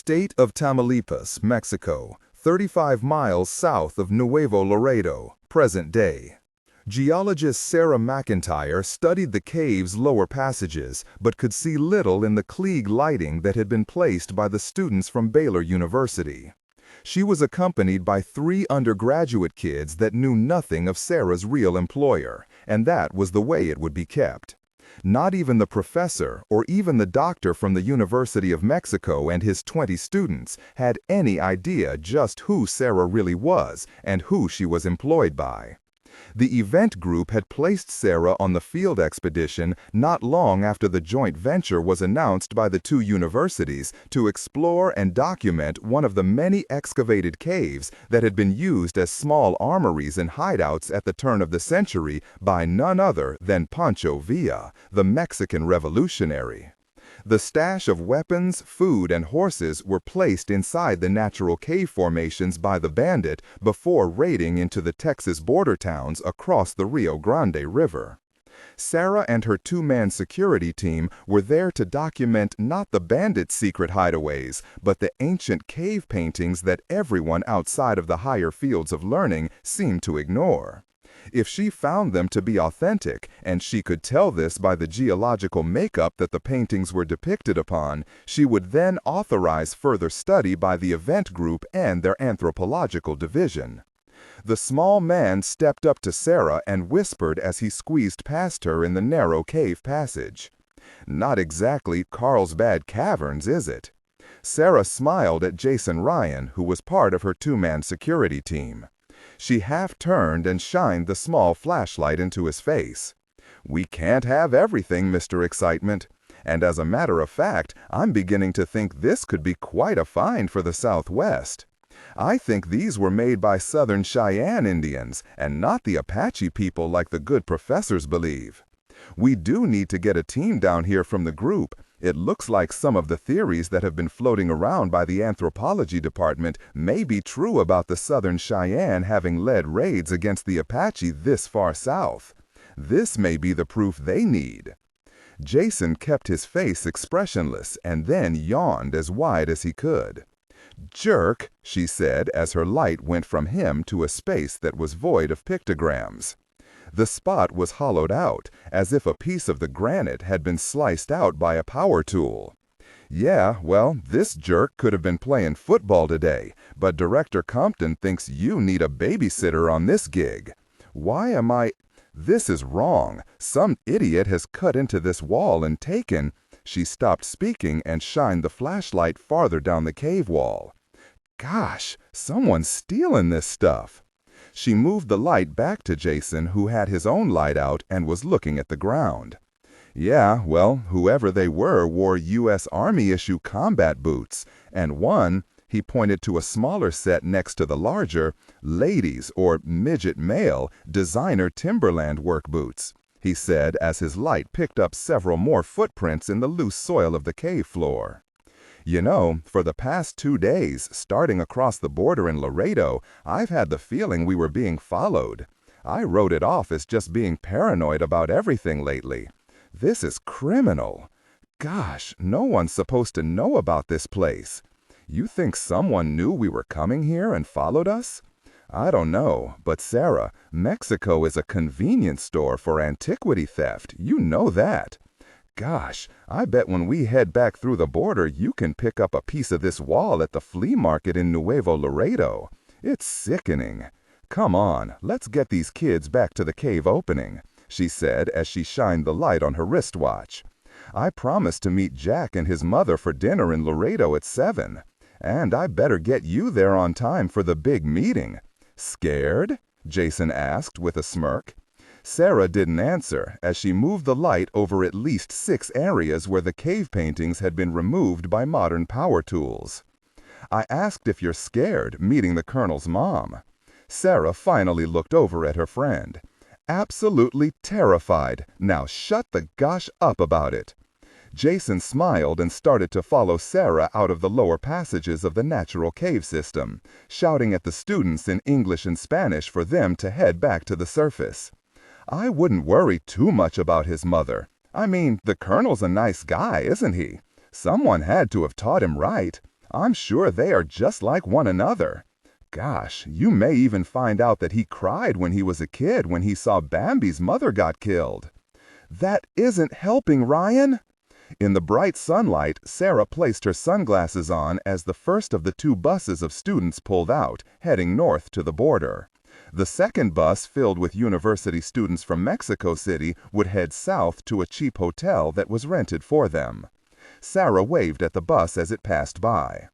State of Tamaulipas, Mexico, 35 miles south of Nuevo Laredo, present day. Geologist Sarah McIntyre studied the cave's lower passages, but could see little in the Klieg lighting that had been placed by the students from Baylor University. She was accompanied by 3 undergraduate kids that knew nothing of Sarah's real employer, and that was the way it would be kept. Not even the professor or even the doctor from the University of Mexico and his 20 students had any idea just who Sarah really was and who she was employed by. The event group had placed Sarah on the field expedition not long after the joint venture was announced by the 2 universities to explore and document one of the many excavated caves that had been used as small armories and hideouts at the turn of the century by none other than Pancho Villa, the Mexican revolutionary. The stash of weapons, food, and horses were placed inside the natural cave formations by the bandit before raiding into the Texas border towns across the Rio Grande River. Sarah and her 2-man security team were there to document not the bandits' secret hideaways, but the ancient cave paintings that everyone outside of the higher fields of learning seemed to ignore. If she found them to be authentic, and she could tell this by the geological makeup that the paintings were depicted upon, she would then authorize further study by the event group and their anthropological division. The small man stepped up to Sarah and whispered as he squeezed past her in the narrow cave passage. "Not exactly Carlsbad Caverns, is it?" Sarah smiled at Jason Ryan, who was part of her 2-man security team. She half-turned and shined the small flashlight into his face. "We can't have everything, Mr. Excitement. And as a matter of fact, I'm beginning to think this could be quite a find for the Southwest. I think these were made by Southern Cheyenne Indians, and not the Apache people like the good professors believe. We do need to get a team down here from the group. It looks like some of the theories that have been floating around by the anthropology department may be true about the Southern Cheyenne having led raids against the Apache this far south. This may be the proof they need." Jason kept his face expressionless and then yawned as wide as he could. "Jerk," she said as her light went from him to a space that was void of pictograms. The spot was hollowed out, as if a piece of the granite had been sliced out by a power tool. "Yeah, well, this jerk could have been playing football today, but Director Compton thinks you need a babysitter on this gig. Why am I— This is wrong. Some idiot has cut into this wall and taken—" She stopped speaking and shined the flashlight farther down the cave wall. "Gosh, someone's stealing this stuff." She moved the light back to Jason, who had his own light out and was looking at the ground. "Yeah, well, whoever they wore U.S. Army-issue combat boots, and one," he pointed to a smaller set next to the larger, "ladies' or midget male designer Timberland work boots," he said as his light picked up several more footprints in the loose soil of the cave floor. "You know, for the past 2 days, starting across the border in Laredo, I've had the feeling we were being followed. I wrote it off as just being paranoid about everything lately. This is criminal. Gosh, no one's supposed to know about this place. You think someone knew we were coming here and followed us? I don't know, but Sarah, Mexico is a convenience store for antiquity theft. You know that. Gosh, I bet when we head back through the border, you can pick up a piece of this wall at the flea market in Nuevo Laredo. It's sickening. Come on, let's get these kids back to the cave opening," she said as she shined the light on her wristwatch. "I promised to meet Jack and his mother for dinner in Laredo at 7. And I better get you there on time for the big meeting." "Scared?" Jason asked with a smirk. Sarah didn't answer as she moved the light over at least 6 areas where the cave paintings had been removed by modern power tools. "I asked if you're scared meeting the Colonel's mom." Sarah finally looked over at her friend. "Absolutely terrified. Now shut the gosh up about it." Jason smiled and started to follow Sarah out of the lower passages of the natural cave system, shouting at the students in English and Spanish for them to head back to the surface. "I wouldn't worry too much about his mother. I mean, the Colonel's a nice guy, isn't he? Someone had to have taught him right. I'm sure they are just like one another. Gosh, you may even find out that he cried when he was a kid when he saw Bambi's mother got killed. That isn't helping, Ryan. In the bright sunlight, Sarah placed her sunglasses on as the first of the two buses of students pulled out, heading north to the border. The second bus, filled with university students from Mexico City, would head south to a cheap hotel that was rented for them. Sarah waved at the bus as it passed by.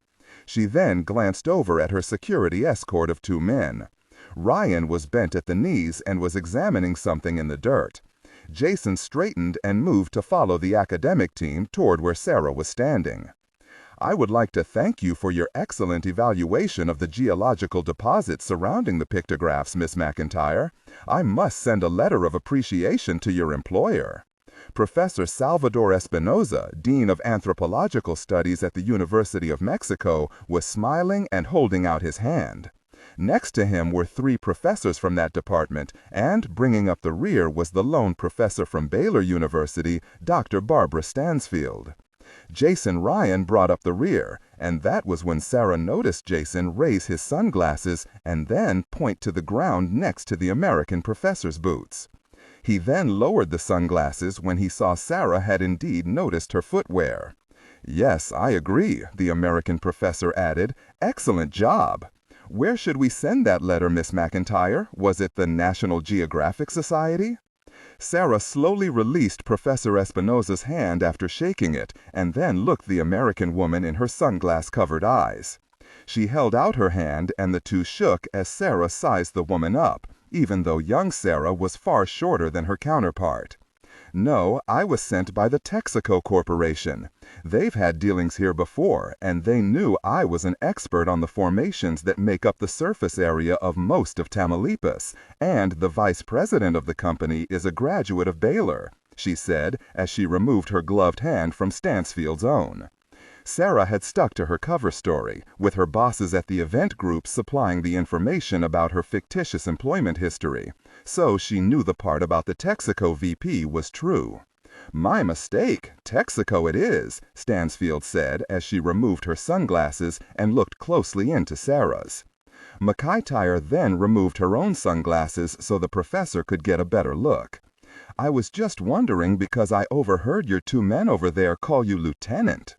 She then glanced over at her security escort of two men. Ryan was bent at the knees and was examining something in the dirt. Jason straightened and moved to follow the academic team toward where Sarah was standing. I would like to thank you for your excellent evaluation of the geological deposits surrounding the pictographs, Miss McIntyre. I must send a letter of appreciation to your employer. Professor Salvador Espinoza, Dean of Anthropological Studies at the University of Mexico, was smiling and holding out his hand. Next to him were three professors from that department, and bringing up the rear was the lone professor from Baylor University, Dr. Barbara Stansfield. Jason Ryan brought up the rear, and that was when Sarah noticed Jason raise his sunglasses and then point to the ground next to the American professor's boots. He then lowered the sunglasses when he saw Sarah had indeed noticed her footwear. "Yes, I agree," the American professor added. "Excellent job. Where should we send that letter, Miss McIntyre? Was it the National Geographic Society?" Sarah slowly released Professor Espinoza's hand after shaking it, and then looked the American woman in her sunglass-covered eyes. She held out her hand, and the two shook as Sarah sized the woman up, even though young Sarah was far shorter than her counterpart. "No, I was sent by the Texaco Corporation. They've had dealings here before, and they knew I was an expert on the formations that make up the surface area of most of Tamaulipas, and the vice president of the company is a graduate of Baylor," she said as she removed her gloved hand from Stansfield's own. Sarah had stuck to her cover story, with her bosses at the event group supplying the information about her fictitious employment history, so she knew the part about the Texaco VP was true. "My mistake. Texaco it is," Stansfield said as she removed her sunglasses and looked closely into Sarah's. McIntyre then removed her own sunglasses so the professor could get a better look. "I was just wondering because I overheard your two men over there call you Lieutenant."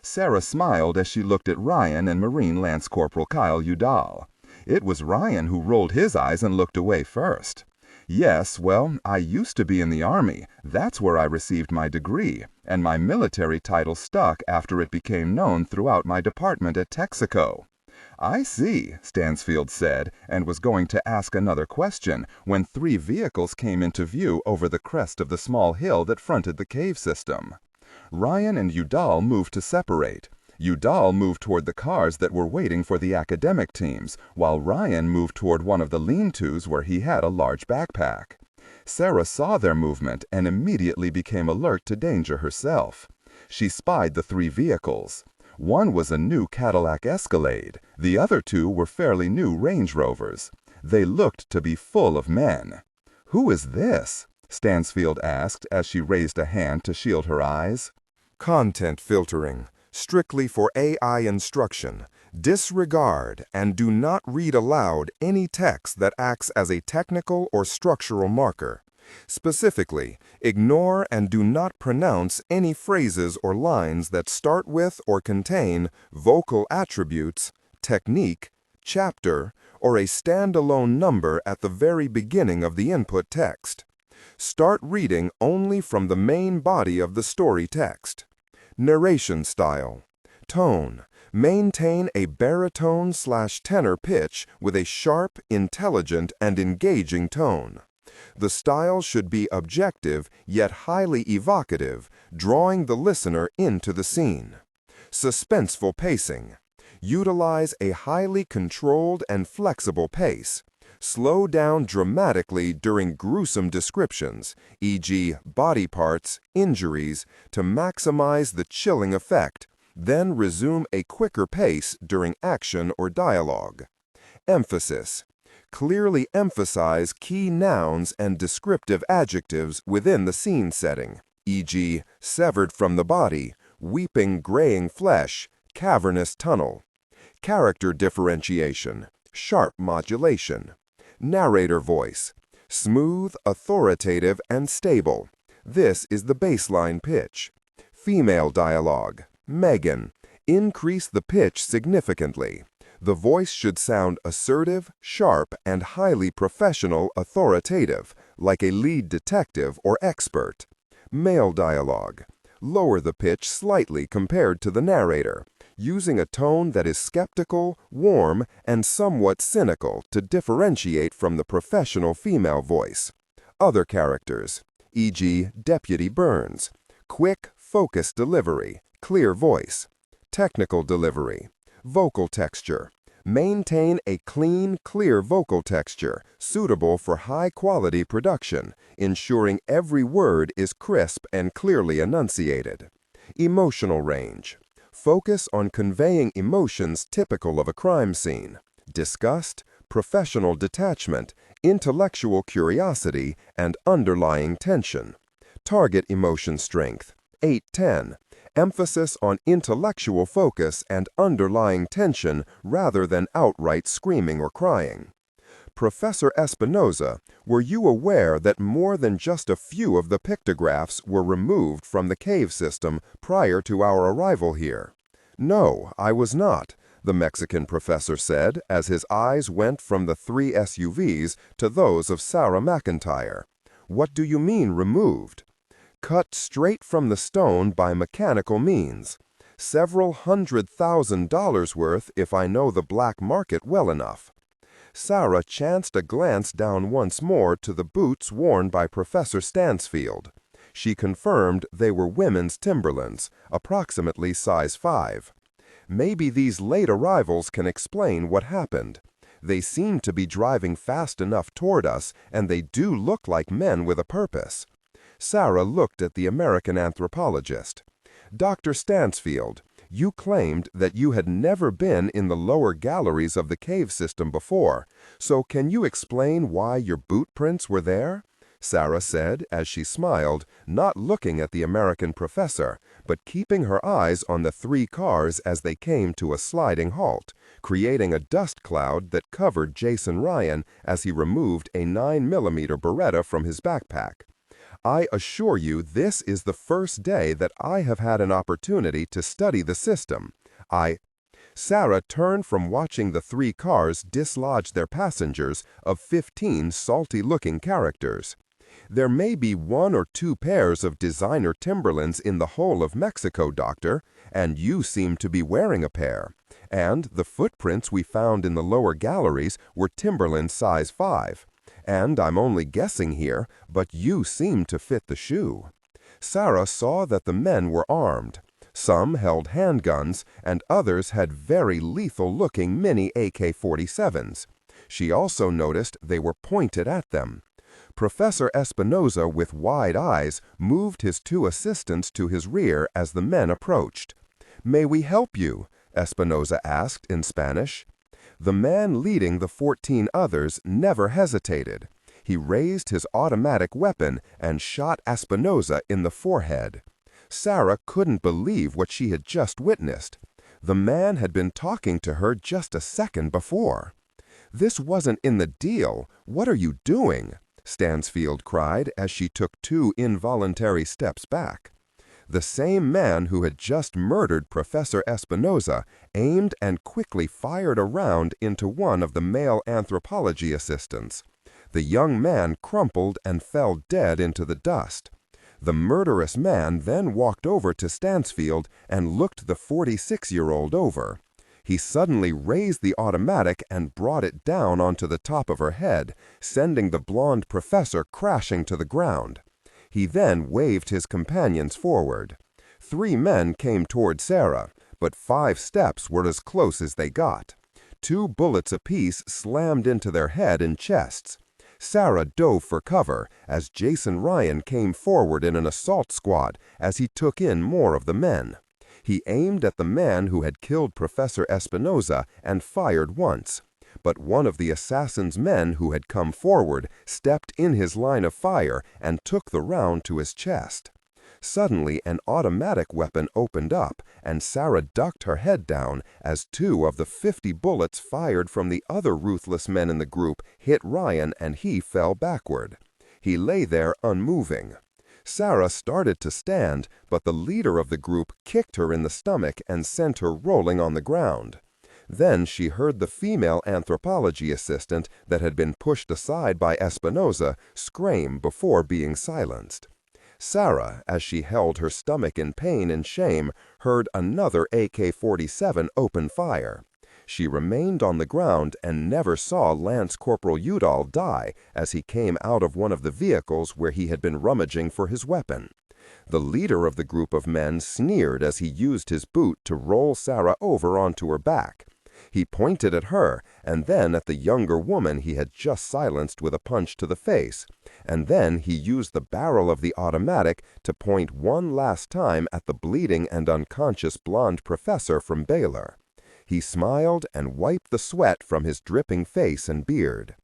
Sarah smiled as she looked at Ryan and Marine Lance Corporal Kyle Udall. It was Ryan who rolled his eyes and looked away first. "Yes, well, I used to be in the Army. That's where I received my degree, and my military title stuck after it became known throughout my department at Texaco." "I see," Stansfield said, and was going to ask another question when three vehicles came into view over the crest of the small hill that fronted the cave system. Ryan and Udall moved to separate. Udall moved toward the cars that were waiting for the academic teams, while Ryan moved toward one of the lean-tos where he had a large backpack. Sarah saw their movement and immediately became alert to danger herself. She spied the three vehicles. One was a new Cadillac Escalade. The other two were fairly new Range Rovers. They looked to be full of men. "Who is this?" Stansfield asked as she raised a hand to shield her eyes. "Content filtering, strictly for AI instruction. Disregard and do not read aloud any text that acts as a technical or structural marker. Specifically, ignore and do not pronounce any phrases or lines that start with or contain vocal attributes, technique, chapter, or a standalone number at the very beginning of the input text. Start reading only from the main body of the story text. Narration style. Tone. Maintain a baritone/tenor pitch with a sharp, intelligent, and engaging tone. The style should be objective yet highly evocative, drawing the listener into the scene. Suspenseful pacing. Utilize a highly controlled and flexible pace. Slow down dramatically during gruesome descriptions, e.g., body parts, injuries, to maximize the chilling effect, then resume a quicker pace during action or dialogue. Emphasis. Clearly emphasize key nouns and descriptive adjectives within the scene setting, e.g., severed from the body, weeping graying flesh, cavernous tunnel. Character differentiation, sharp modulation. Narrator voice, smooth, authoritative, and stable. This is the baseline pitch. Female dialogue, Megan. Increase the pitch significantly. The voice should sound assertive, sharp, and highly professional, authoritative, like a lead detective or expert. Male dialogue. Lower the pitch slightly compared to the narrator, using a tone that is skeptical, warm, and somewhat cynical to differentiate from the professional female voice. Other characters, e.g., Deputy Burns. Quick, focused delivery, clear voice. Technical delivery. Vocal texture. Maintain a clean, clear vocal texture, suitable for high-quality production, ensuring every word is crisp and clearly enunciated. Emotional range. Focus on conveying emotions typical of a crime scene: disgust, professional detachment, intellectual curiosity, and underlying tension. Target emotion strength, 8-10. Emphasis on intellectual focus and underlying tension rather than outright screaming or crying. Professor Espinoza, were you aware that more than just a few of the pictographs were removed from the cave system prior to our arrival here? No, I was not, the Mexican professor said as his eyes went from the 3 SUVs to those of Sarah McIntyre. What do you mean removed? Cut straight from the stone by mechanical means. Several $100,000 worth if I know the black market well enough. Sarah chanced a glance down once more to the boots worn by Professor Stansfield. She confirmed they were women's Timberlands, approximately size 5. Maybe these late arrivals can explain what happened. They seem to be driving fast enough toward us, and they do look like men with a purpose. Sarah looked at the American anthropologist. Dr. Stansfield, you claimed that you had never been in the lower galleries of the cave system before, so can you explain why your boot prints were there? Sarah said as she smiled, not looking at the American professor, but keeping her eyes on the 3 cars as they came to a sliding halt, creating a dust cloud that covered Jason Ryan as he removed a 9mm Beretta from his backpack. I assure you this is the first day that I have had an opportunity to study the system. Sarah turned from watching the 3 cars dislodge their passengers of 15 salty-looking characters. There may be 1 or 2 pairs of designer Timberlands in the whole of Mexico, Doctor, and you seem to be wearing a pair. And the footprints we found in the lower galleries were Timberland size 5. And I'm only guessing here, but you seem to fit the shoe. Sarah saw that the men were armed. Some held handguns, and others had very lethal-looking mini AK-47s. She also noticed they were pointed at them. Professor Espinoza, with wide eyes, moved his 2 assistants to his rear as the men approached. "May we help you?" Espinoza asked in Spanish. The man leading the 14 others never hesitated. He raised his automatic weapon and shot Espinoza in the forehead. Sarah couldn't believe what she had just witnessed. The man had been talking to her just a second before. "This wasn't in the deal. What are you doing?" Stansfield cried as she took 2 involuntary steps back. The same man who had just murdered Professor Espinoza aimed and quickly fired a round into one of the male anthropology assistants. The young man crumpled and fell dead into the dust. The murderous man then walked over to Stansfield and looked the 46-year-old over. He suddenly raised the automatic and brought it down onto the top of her head, sending the blonde professor crashing to the ground. He then waved his companions forward. 3 men came toward Sarah, but 5 steps were as close as they got. 2 bullets apiece slammed into their head and chests. Sarah dove for cover as Jason Ryan came forward in an assault squad as he took in more of the men. He aimed at the man who had killed Professor Espinoza and fired once. But one of the assassin's men who had come forward stepped in his line of fire and took the round to his chest. Suddenly, an automatic weapon opened up, and Sarah ducked her head down as 2 of the 50 bullets fired from the other ruthless men in the group hit Ryan and he fell backward. He lay there unmoving. Sarah started to stand, but the leader of the group kicked her in the stomach and sent her rolling on the ground. Then she heard the female anthropology assistant that had been pushed aside by Espinosa scream before being silenced. Sarah, as she held her stomach in pain and shame, heard another AK-47 open fire. She remained on the ground and never saw Lance Corporal Udall die as he came out of one of the vehicles where he had been rummaging for his weapon. The leader of the group of men sneered as he used his boot to roll Sarah over onto her back. He pointed at her, and then at the younger woman he had just silenced with a punch to the face, and then he used the barrel of the automatic to point one last time at the bleeding and unconscious blonde professor from Baylor. He smiled and wiped the sweat from his dripping face and beard.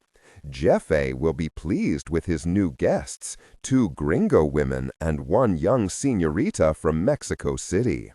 Jeffe will be pleased with his new guests, 2 gringo women and 1 young señorita from Mexico City.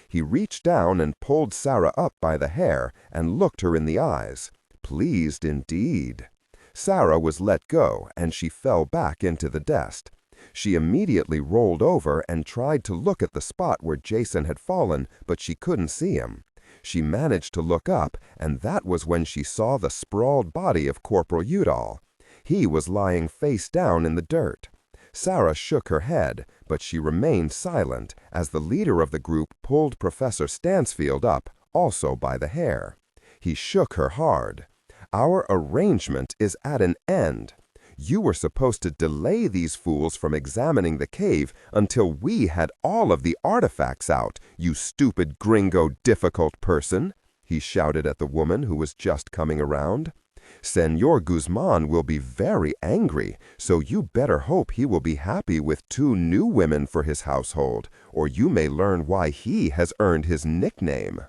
He reached down and pulled Sarah up by the hair and looked her in the eyes. Pleased indeed. Sarah was let go, and she fell back into the desk. She immediately rolled over and tried to look at the spot where Jason had fallen, but she couldn't see him. She managed to look up, and that was when she saw the sprawled body of Corporal Udall. He was lying face down in the dirt. Sarah shook her head, but she remained silent as the leader of the group pulled Professor Stansfield up, also by the hair. He shook her hard. "Our arrangement is at an end. You were supposed to delay these fools from examining the cave until we had all of the artifacts out, you stupid gringo difficult person," he shouted at the woman who was just coming around. "Señor Guzman will be very angry, so you better hope he will be happy with 2 new women for his household, or you may learn why he has earned his nickname."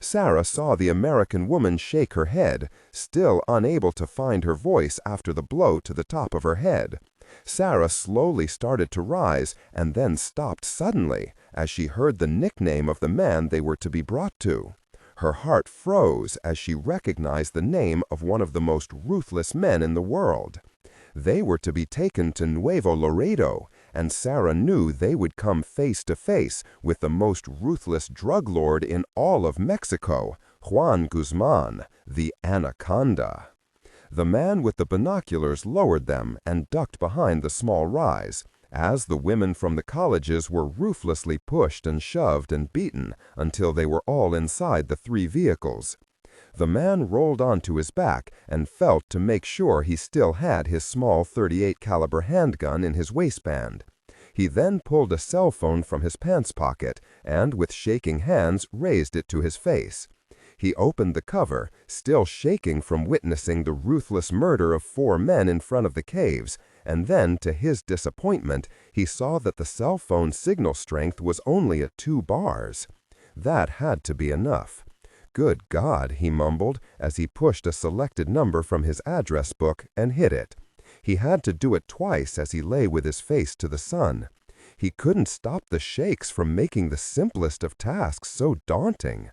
Sarah saw the American woman shake her head, still unable to find her voice after the blow to the top of her head. Sarah slowly started to rise and then stopped suddenly as she heard the nickname of the man they were to be brought to. Her heart froze as she recognized the name of one of the most ruthless men in the world. They were to be taken to Nuevo Laredo, and Sarah knew they would come face to face with the most ruthless drug lord in all of Mexico, Juan Guzman, the Anaconda. The man with the binoculars lowered them and ducked behind the small rise, as the women from the colleges were ruthlessly pushed and shoved and beaten until they were all inside the 3 vehicles. The man rolled onto his back and felt to make sure he still had his small .38 caliber handgun in his waistband. He then pulled a cell phone from his pants pocket and, with shaking hands, raised it to his face. He opened the cover, still shaking from witnessing the ruthless murder of 4 men in front of the caves, and then, to his disappointment, he saw that the cell phone signal strength was only at 2 bars. That had to be enough. "Good God," he mumbled as he pushed a selected number from his address book and hit it. He had to do it twice as he lay with his face to the sun. He couldn't stop the shakes from making the simplest of tasks so daunting.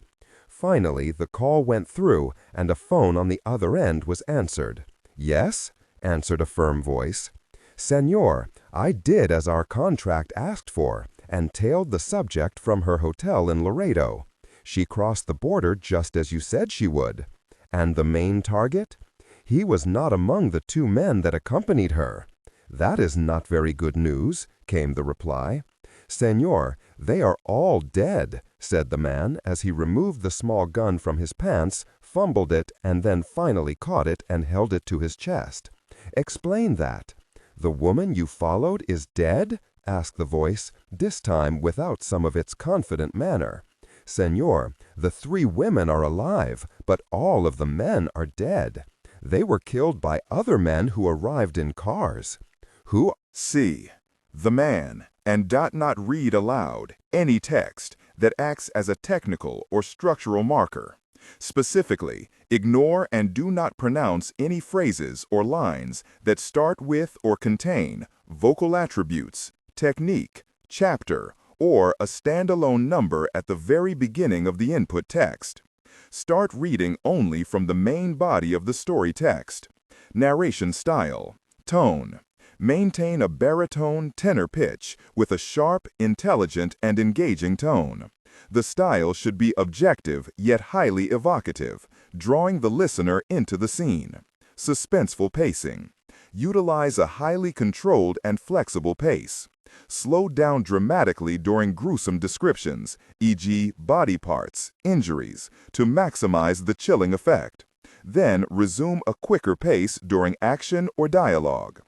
Finally, the call went through, and a phone on the other end was answered. "Yes?" answered a firm voice. "Señor, I did as our contract asked for, and tailed the subject from her hotel in Laredo. She crossed the border just as you said she would. And the main target? He was not among the 2 men that accompanied her." "That is not very good news," came the reply. "Señor, they are all dead," said the man as he removed the small gun from his pants, fumbled it, and then finally caught it and held it to his chest. "Explain that." "The woman you followed is dead?" asked the voice, this time without some of its confident manner. "Señor, the 3 women are alive, but all of the men are dead. They were killed by other men who arrived in cars." "Who?" C. The man, and not read aloud any text that acts as a technical or structural marker. Specifically, ignore and do not pronounce any phrases or lines that start with or contain vocal attributes, technique, chapter, or a standalone number at the very beginning of the input text. Start reading only from the main body of the story text. Narration style. Tone. Maintain a baritone tenor pitch with a sharp, intelligent, and engaging tone. The style should be objective yet highly evocative, drawing the listener into the scene. Suspenseful pacing. Utilize a highly controlled and flexible pace. Slow down dramatically during gruesome descriptions, e.g., body parts, injuries, to maximize the chilling effect. Then resume a quicker pace during action or dialogue.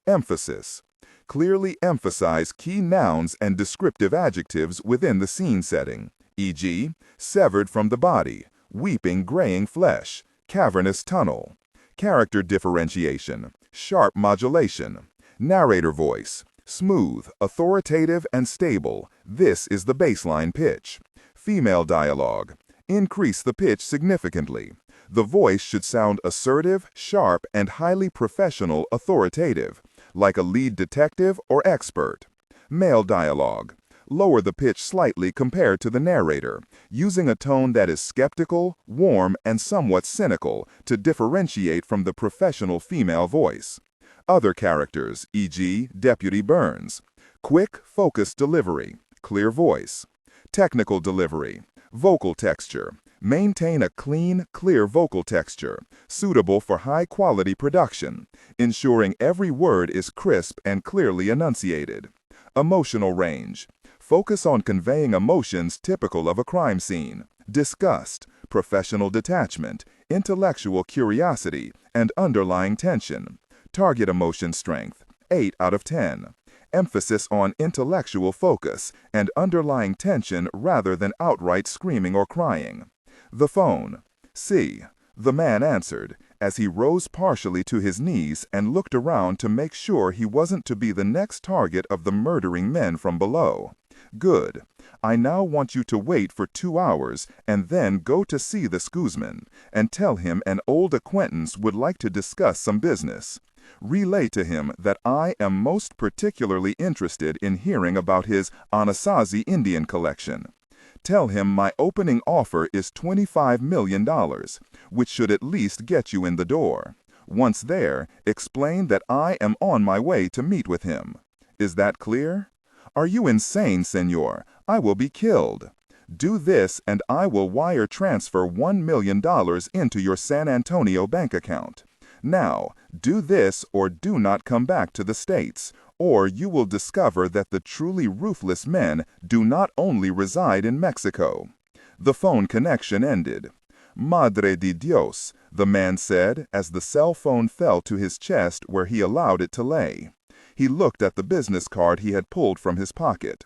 Emphasis. Clearly emphasize key nouns and descriptive adjectives within the scene setting, e.g., severed from the body, weeping graying flesh, cavernous tunnel. Character differentiation, sharp modulation. Narrator voice, smooth, authoritative, and stable. This is the baseline pitch. Female dialogue, increase the pitch significantly. The voice should sound assertive, sharp, and highly professional, authoritative, like a lead detective or expert. Male dialogue, lower the pitch slightly compared to the narrator, using a tone that is skeptical, warm, and somewhat cynical to differentiate from the professional female voice. Other characters, e.g., Deputy Burns. Quick, focused delivery, clear voice. Technical delivery, vocal texture. Maintain a clean, clear vocal texture, suitable for high-quality production, ensuring every word is crisp and clearly enunciated. Emotional range. Focus on conveying emotions typical of a crime scene: disgust, professional detachment, intellectual curiosity, and underlying tension. Target emotion strength, 8 out of 10. Emphasis on intellectual focus and underlying tension rather than outright screaming or crying. The phone. C. The man answered, as he rose partially to his knees and looked around to make sure he wasn't to be the next target of the murdering men from below. Good. I now want you to wait for 2 hours and then go to see the Scoosman and tell him an old acquaintance would like to discuss some business. Relay to him that I am most particularly interested in hearing about his Anasazi Indian collection. Tell him my opening offer is $25 million, which should at least get you in the door. Once there, explain that I am on my way to meet with him. Is that clear? Are you insane, senor? I will be killed. Do this and I will wire transfer $1 million into your San Antonio bank account. Now, do this or do not come back to the States, or you will discover that the truly ruthless men do not only reside in Mexico. The phone connection ended. Madre de Dios, the man said as the cell phone fell to his chest where he allowed it to lay. He looked at the business card he had pulled from his pocket.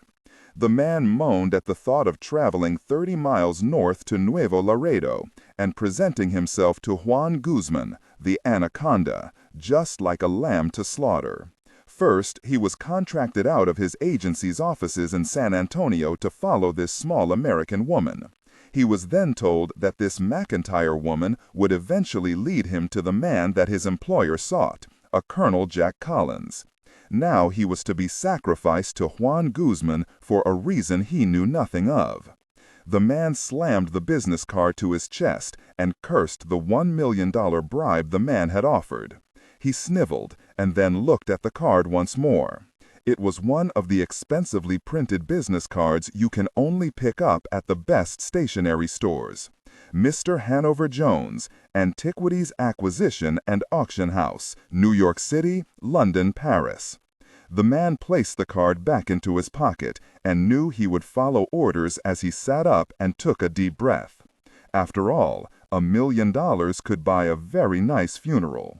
The man moaned at the thought of traveling 30 miles north to Nuevo Laredo and presenting himself to Juan Guzman, the anaconda, just like a lamb to slaughter. First, he was contracted out of his agency's offices in San Antonio to follow this small American woman. He was then told that this McIntyre woman would eventually lead him to the man that his employer sought, a Colonel Jack Collins. Now he was to be sacrificed to Juan Guzman for a reason he knew nothing of. The man slammed the business card to his chest and cursed the $1 million bribe the man had offered. He sniveled and then looked at the card once more. It was one of the expensively printed business cards you can only pick up at the best stationery stores. Mr. Hanover Jones, Antiquities Acquisition and Auction House, New York City, London, Paris. The man placed the card back into his pocket and knew he would follow orders as he sat up and took a deep breath. After all, $1 million could buy a very nice funeral.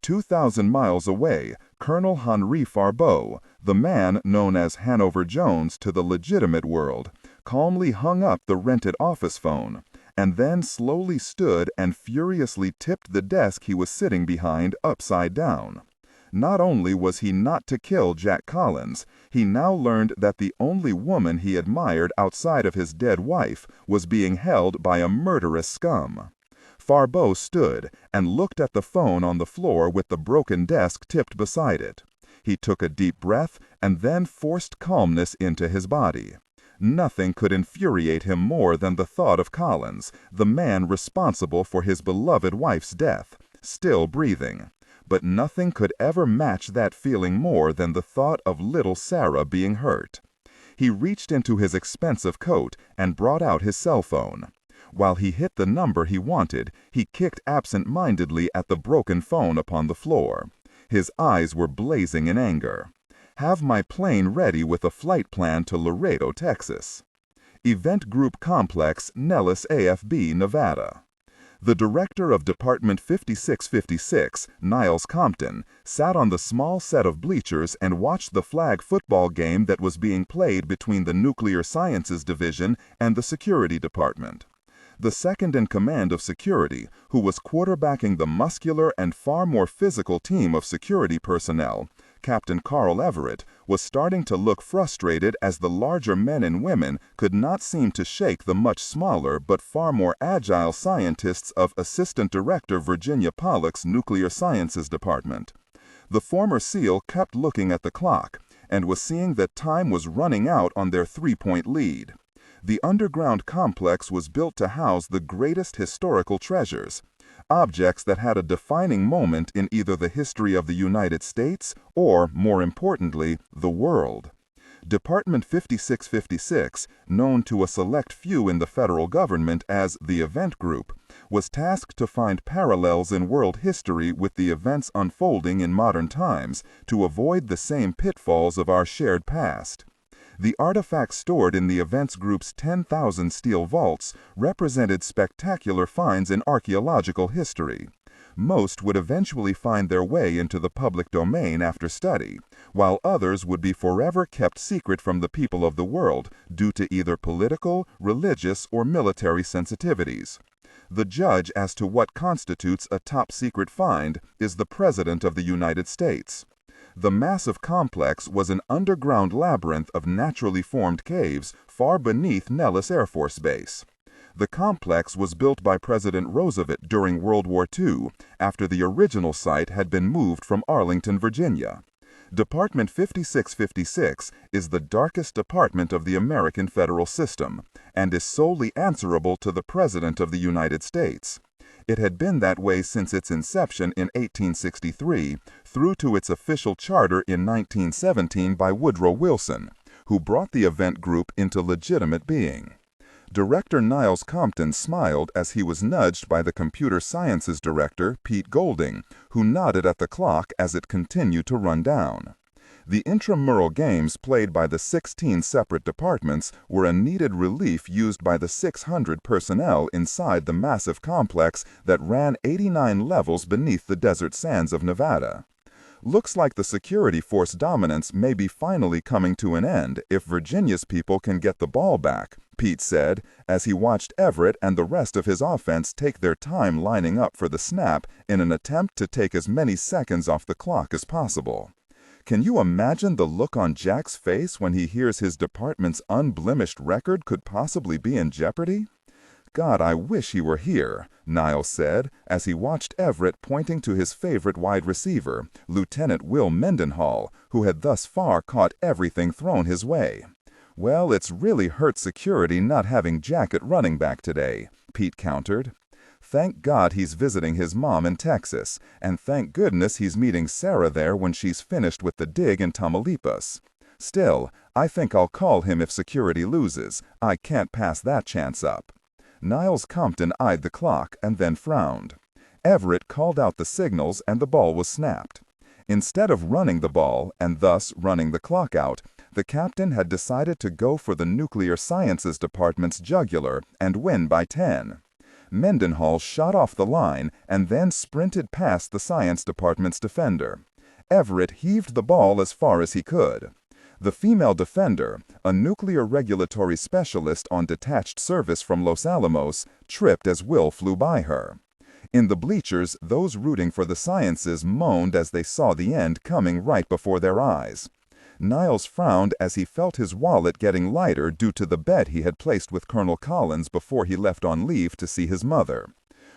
2,000 miles away, Colonel Henri Farbeau, the man known as Hanover Jones to the legitimate world, calmly hung up the rented office phone, and then slowly stood and furiously tipped the desk he was sitting behind upside down. Not only was he not to kill Jack Collins, he now learned that the only woman he admired outside of his dead wife was being held by a murderous scum. Farbeau stood and looked at the phone on the floor with the broken desk tipped beside it. He took a deep breath and then forced calmness into his body. Nothing could infuriate him more than the thought of Collins, the man responsible for his beloved wife's death, still breathing. But nothing could ever match that feeling more than the thought of little Sarah being hurt. He reached into his expensive coat and brought out his cell phone. While he hit the number he wanted, he kicked absent-mindedly at the broken phone upon the floor. His eyes were blazing in anger. Have my plane ready with a flight plan to Laredo, Texas. Event Group Complex, Nellis AFB, Nevada. The director of Department 5656, Niles Compton, sat on the small set of bleachers and watched the flag football game that was being played between the Nuclear Sciences Division and the Security Department. The second-in-command of security, who was quarterbacking the muscular and far more physical team of security personnel, Captain Carl Everett, was starting to look frustrated as the larger men and women could not seem to shake the much smaller but far more agile scientists of Assistant Director Virginia Pollock's Nuclear Sciences Department. The former SEAL kept looking at the clock and was seeing that time was running out on their three-point lead. The underground complex was built to house the greatest historical treasures, objects that had a defining moment in either the history of the United States or, more importantly, the world. Department 5656, known to a select few in the federal government as the Event Group, was tasked to find parallels in world history with the events unfolding in modern times to avoid the same pitfalls of our shared past. The artifacts stored in the Events Group's 10,000 steel vaults represented spectacular finds in archaeological history. Most would eventually find their way into the public domain after study, while others would be forever kept secret from the people of the world due to either political, religious, or military sensitivities. The judge as to what constitutes a top-secret find is the President of the United States. The massive complex was an underground labyrinth of naturally formed caves far beneath Nellis Air Force Base. The complex was built by President Roosevelt during World War II, after the original site had been moved from Arlington, Virginia. Department 5656 is the darkest department of the American federal system, and is solely answerable to the President of the United States. It had been that way since its inception in 1863 through to its official charter in 1917 by Woodrow Wilson, who brought the Event Group into legitimate being. Director Niles Compton smiled as he was nudged by the Computer Sciences Director, Pete Golding, who nodded at the clock as it continued to run down. The intramural games played by the 16 separate departments were a needed relief used by the 600 personnel inside the massive complex that ran 89 levels beneath the desert sands of Nevada. Looks like the security force dominance may be finally coming to an end if Virginia's people can get the ball back, Pete said, as he watched Everett and the rest of his offense take their time lining up for the snap in an attempt to take as many seconds off the clock as possible. Can you imagine the look on Jack's face when he hears his department's unblemished record could possibly be in jeopardy? God, I wish he were here, Niles said, as he watched Everett pointing to his favorite wide receiver, Lieutenant Will Mendenhall, who had thus far caught everything thrown his way. Well, it's really hurt security not having Jack at running back today, Pete countered. Thank God he's visiting his mom in Texas, and thank goodness he's meeting Sarah there when she's finished with the dig in Tamaulipas. Still, I think I'll call him if security loses. I can't pass that chance up. Niles Compton eyed the clock and then frowned. Everett called out the signals and the ball was snapped. Instead of running the ball, and thus running the clock out, the captain had decided to go for the Nuclear Sciences Department's jugular and win by 10. Mendenhall shot off the line and then sprinted past the Science Department's defender. Everett heaved the ball as far as he could. The female defender, a nuclear regulatory specialist on detached service from Los Alamos, tripped as Will flew by her. In the bleachers, those rooting for the sciences moaned as they saw the end coming right before their eyes. Niles frowned as he felt his wallet getting lighter due to the bet he had placed with Colonel Collins before he left on leave to see his mother.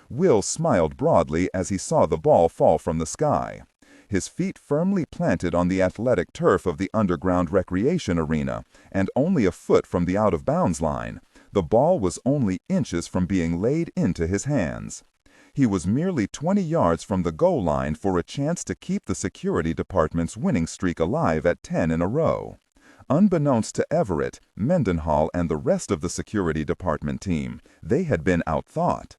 Will smiled broadly as he saw the ball fall from the sky. his feet firmly planted on the athletic turf of the underground recreation arena, and only a foot from the out-of-bounds line. The ball was only inches from being laid into his hands. He was merely 20 yards from the goal line for a chance to keep the security department's winning streak alive at 10 in a row. Unbeknownst to Everett, Mendenhall, and the rest of the security department team, they had been outthought.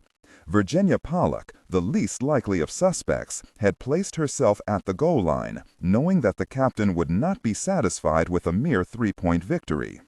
Virginia Pollock, the least likely of suspects, had placed herself at the goal line, knowing that the captain would not be satisfied with a mere 3-point victory.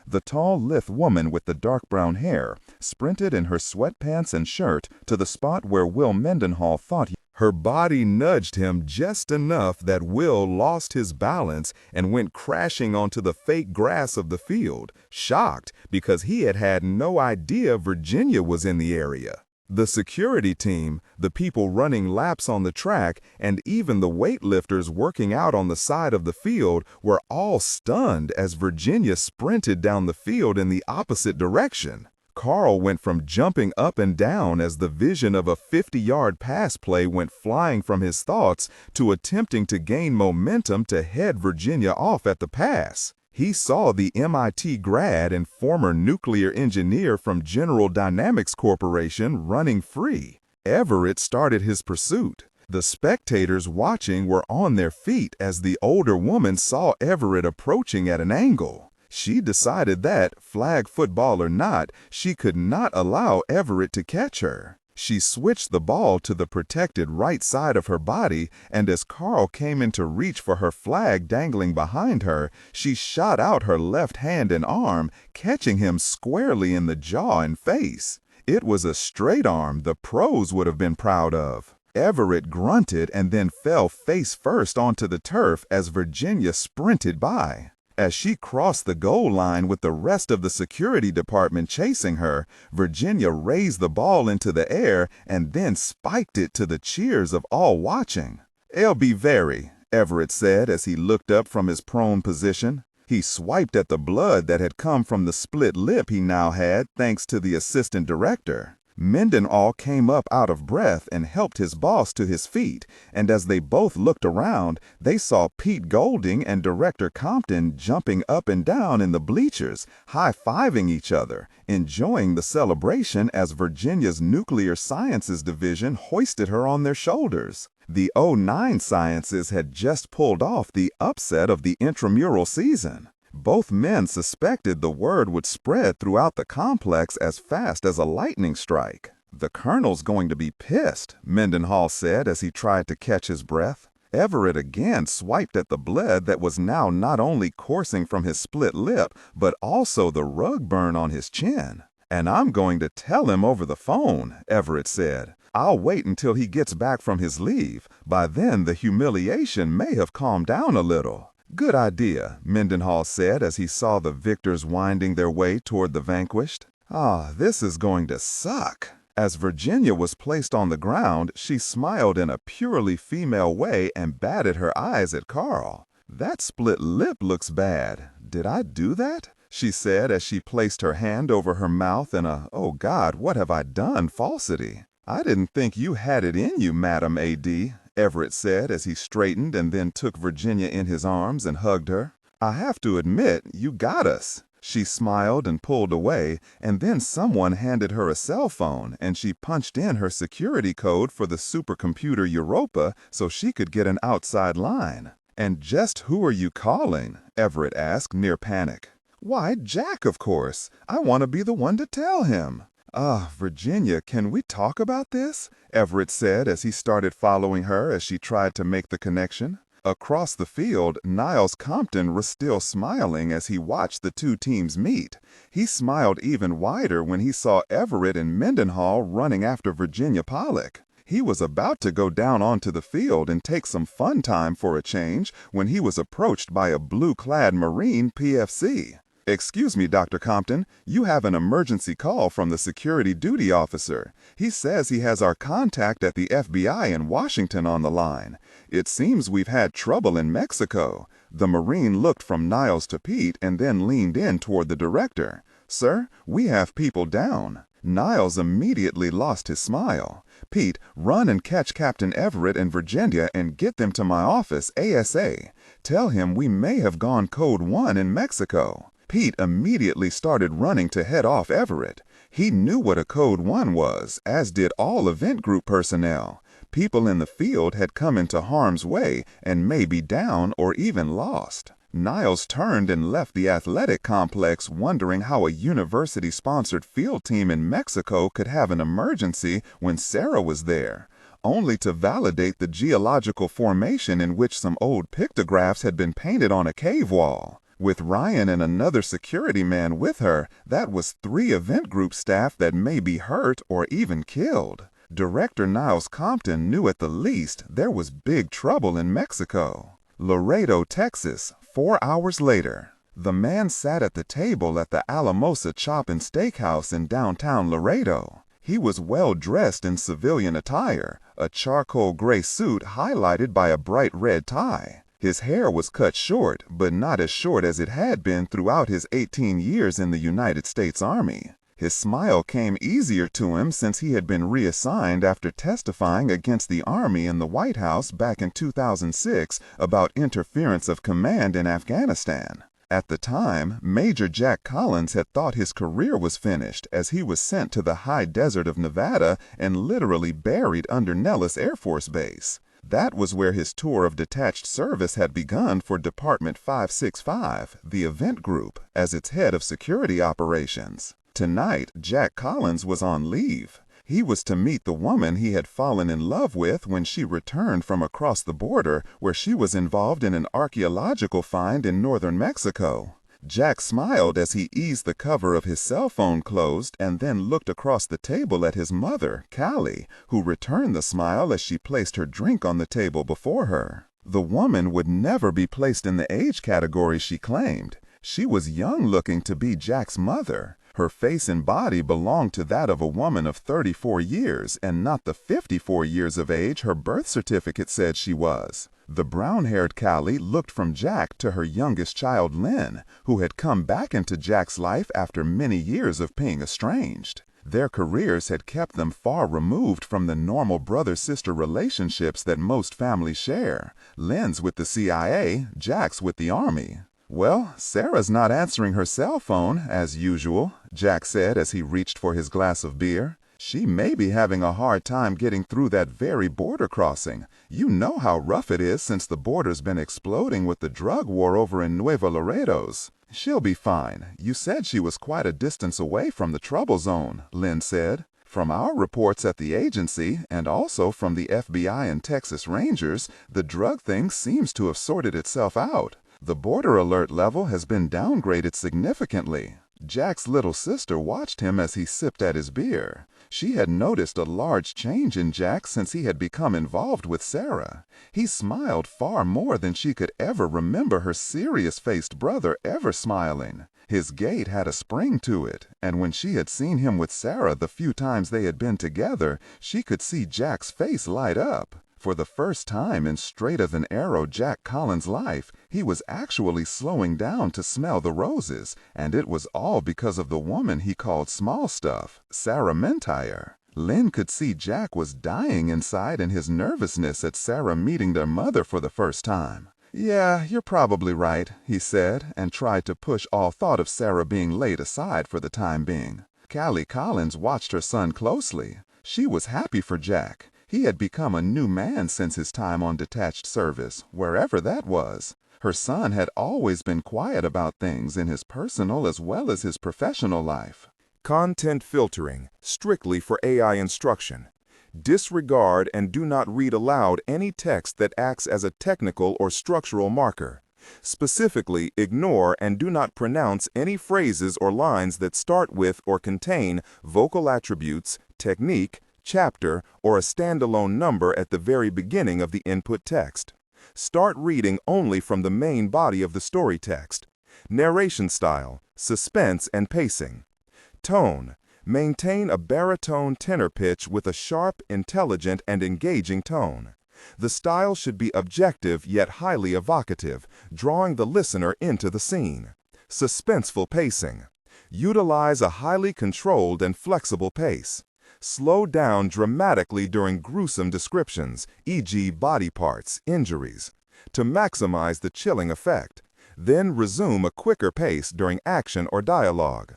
The tall, lithe woman with the dark brown hair sprinted in her sweatpants and shirt to the spot where Will Mendenhall thought her body nudged him just enough that Will lost his balance and went crashing onto the fake grass of the field, shocked because he had had no idea Virginia was in the area. The security team, the people running laps on the track, and even the weightlifters working out on the side of the field were all stunned as Virginia sprinted down the field in the opposite direction. Carl went from jumping up and down as the vision of a 50-yard pass play went flying from his thoughts to attempting to gain momentum to head Virginia off at the pass. He saw the MIT grad and former nuclear engineer from General Dynamics Corporation running free. Everett started his pursuit. The spectators watching were on their feet as the older woman saw Everett approaching at an angle. She decided that, flag football or not, she could not allow Everett to catch her. She switched the ball to the protected right side of her body, and as Carl came into reach for her flag dangling behind her, she shot out her left hand and arm, catching him squarely in the jaw and face. It was a straight arm the pros would have been proud of. Everett grunted and then fell face first onto the turf as Virginia sprinted by. As she crossed the goal line with the rest of the security department chasing her, Virginia raised the ball into the air and then spiked it to the cheers of all watching. "It'll be very," Everett said as he looked up from his prone position. He swiped at the blood that had come from the split lip he now had thanks to the assistant director. Mendenhall came up out of breath and helped his boss to his feet, and as they both looked around, they saw Pete Golding and Director Compton jumping up and down in the bleachers, high-fiving each other, enjoying the celebration as Virginia's Nuclear Sciences Division hoisted her on their shoulders. The '09 Sciences had just pulled off the upset of the intramural season. Both men suspected the word would spread throughout the complex as fast as a lightning strike. "The colonel's going to be pissed," Mendenhall said as he tried to catch his breath. Everett again swiped at the blood that was now not only coursing from his split lip, but also the rug burn on his chin. "And I'm going to tell him over the phone," Everett said. "I'll wait until he gets back from his leave. By then the humiliation may have calmed down a little." "Good idea," Mendenhall said as he saw the victors winding their way toward the vanquished. This is going to suck." As Virginia was placed on the ground, she smiled in a purely female way and batted her eyes at Carl. "That split lip looks bad. Did I do that?" she said as she placed her hand over her mouth in a "oh God, what have I done" falsity. "I didn't think you had it in you, Madam A.D.," Everett said as he straightened and then took Virginia in his arms and hugged her. "I have to admit, you got us." She smiled and pulled away, and then someone handed her a cell phone, and she punched in her security code for the supercomputer Europa so she could get an outside line. "And just who are you calling?" Everett asked, near panic. "Why, Jack, of course. I want to be the one to tell him." Virginia, can we talk about this?" Everett said as he started following her as she tried to make the connection. Across the field, Niles Compton was still smiling as he watched the two teams meet. He smiled even wider when he saw Everett and Mendenhall running after Virginia Pollock. He was about to go down onto the field and take some fun time for a change when he was approached by a blue-clad Marine PFC. "Excuse me, Dr. Compton, you have an emergency call from the security duty officer. He says he has our contact at the FBI in Washington on the line. It seems we've had trouble in Mexico." The Marine looked from Niles to Pete and then leaned in toward the director. "Sir, we have people down." Niles immediately lost his smile. "Pete, run and catch Captain Everett and Virginia and get them to my office ASA. Tell him we may have gone Code 1 in Mexico." Pete immediately started running to head off Everett. He knew what a Code 1 was, as did all event group personnel. People in the field had come into harm's way and may be down or even lost. Niles turned and left the athletic complex wondering how a university-sponsored field team in Mexico could have an emergency when Sarah was there, only to validate the geological formation in which some old pictographs had been painted on a cave wall. With Ryan and another security man with her, that was 3 event group staff that may be hurt or even killed. Director Niles Compton knew at the least there was big trouble in Mexico. Laredo, Texas, 4 hours later. The man sat at the table at the Alamosa Chop and Steakhouse in downtown Laredo. He was well dressed in civilian attire, a charcoal gray suit highlighted by a bright red tie. His hair was cut short, but not as short as it had been throughout his 18 years in the United States Army. His smile came easier to him since he had been reassigned after testifying against the Army in the White House back in 2006 about interference of command in Afghanistan. At the time, Major Jack Collins had thought his career was finished as he was sent to the high desert of Nevada and literally buried under Nellis Air Force Base. That was where his tour of detached service had begun for Department 565, the event group, as its head of security operations. Tonight, Jack Collins was on leave. He was to meet the woman he had fallen in love with when she returned from across the border, where she was involved in an archaeological find in northern Mexico. Jack smiled as he eased the cover of his cell phone closed and then looked across the table at his mother, Callie, who returned the smile as she placed her drink on the table before her. The woman would never be placed in the age category she claimed. She was young looking to be Jack's mother. Her face and body belonged to that of a woman of 34 years and not the 54 years of age her birth certificate said she was. The brown-haired Callie looked from Jack to her youngest child, Lynn, who had come back into Jack's life after many years of being estranged. Their careers had kept them far removed from the normal brother-sister relationships that most families share. Lynn's with the CIA, Jack's with the Army. "Well, Sarah's not answering her cell phone, as usual," Jack said as he reached for his glass of beer. "She may be having a hard time getting through that very border crossing. You know how rough it is since the border's been exploding with the drug war over in Nuevo Laredo's." "She'll be fine. You said she was quite a distance away from the trouble zone," Lynn said. "From our reports at the agency, and also from the FBI and Texas Rangers, the drug thing seems to have sorted itself out. The border alert level has been downgraded significantly." Jack's little sister watched him as he sipped at his beer. She had noticed a large change in Jack since he had become involved with Sarah. He smiled far more than she could ever remember her serious-faced brother ever smiling. His gait had a spring to it, and when she had seen him with Sarah the few times they had been together, she could see Jack's face light up. For the first time in straight-as-an-arrow Jack Collins' life, he was actually slowing down to smell the roses, and it was all because of the woman he called small stuff, Sarah Mentire. Lynn could see Jack was dying inside in his nervousness at Sarah meeting their mother for the first time. "Yeah, you're probably right," he said, and tried to push all thought of Sarah being laid aside for the time being. Callie Collins watched her son closely. She was happy for Jack. He had become a new man since his time on detached service, wherever that was. Her son had always been quiet about things in his personal as well as his professional life. Content filtering, strictly for AI instruction. Disregard and do not read aloud any text that acts as a technical or structural marker. Specifically, ignore and do not pronounce any phrases or lines that start with or contain vocal attributes, technique, chapter, or a standalone number at the very beginning of the input text. Start reading only from the main body of the story text. Narration style, suspense and pacing. Tone, maintain a baritone tenor pitch with a sharp, intelligent, and engaging tone. The style should be objective yet highly evocative, drawing the listener into the scene. Suspenseful pacing. Utilize a highly controlled and flexible pace. Slow down dramatically during gruesome descriptions, e.g. body parts, injuries, to maximize the chilling effect. Then resume a quicker pace during action or dialogue.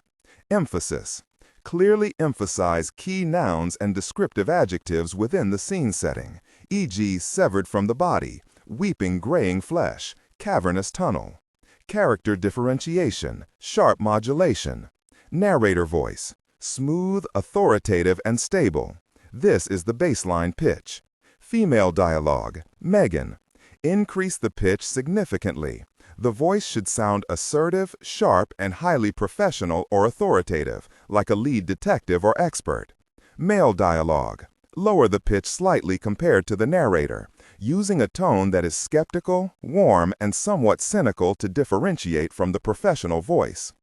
Emphasis. Clearly emphasize key nouns and descriptive adjectives within the scene setting, e.g. severed from the body, weeping graying flesh, cavernous tunnel. Character differentiation, sharp modulation. Narrator voice, smooth, authoritative, and stable. This is the baseline pitch. Female dialogue, Megan. Increase the pitch significantly. The voice should sound assertive, sharp, and highly professional or authoritative, like a lead detective or expert. Male dialogue. Lower the pitch slightly compared to the narrator, using a tone that is skeptical, warm, and somewhat cynical to differentiate from the professional voice.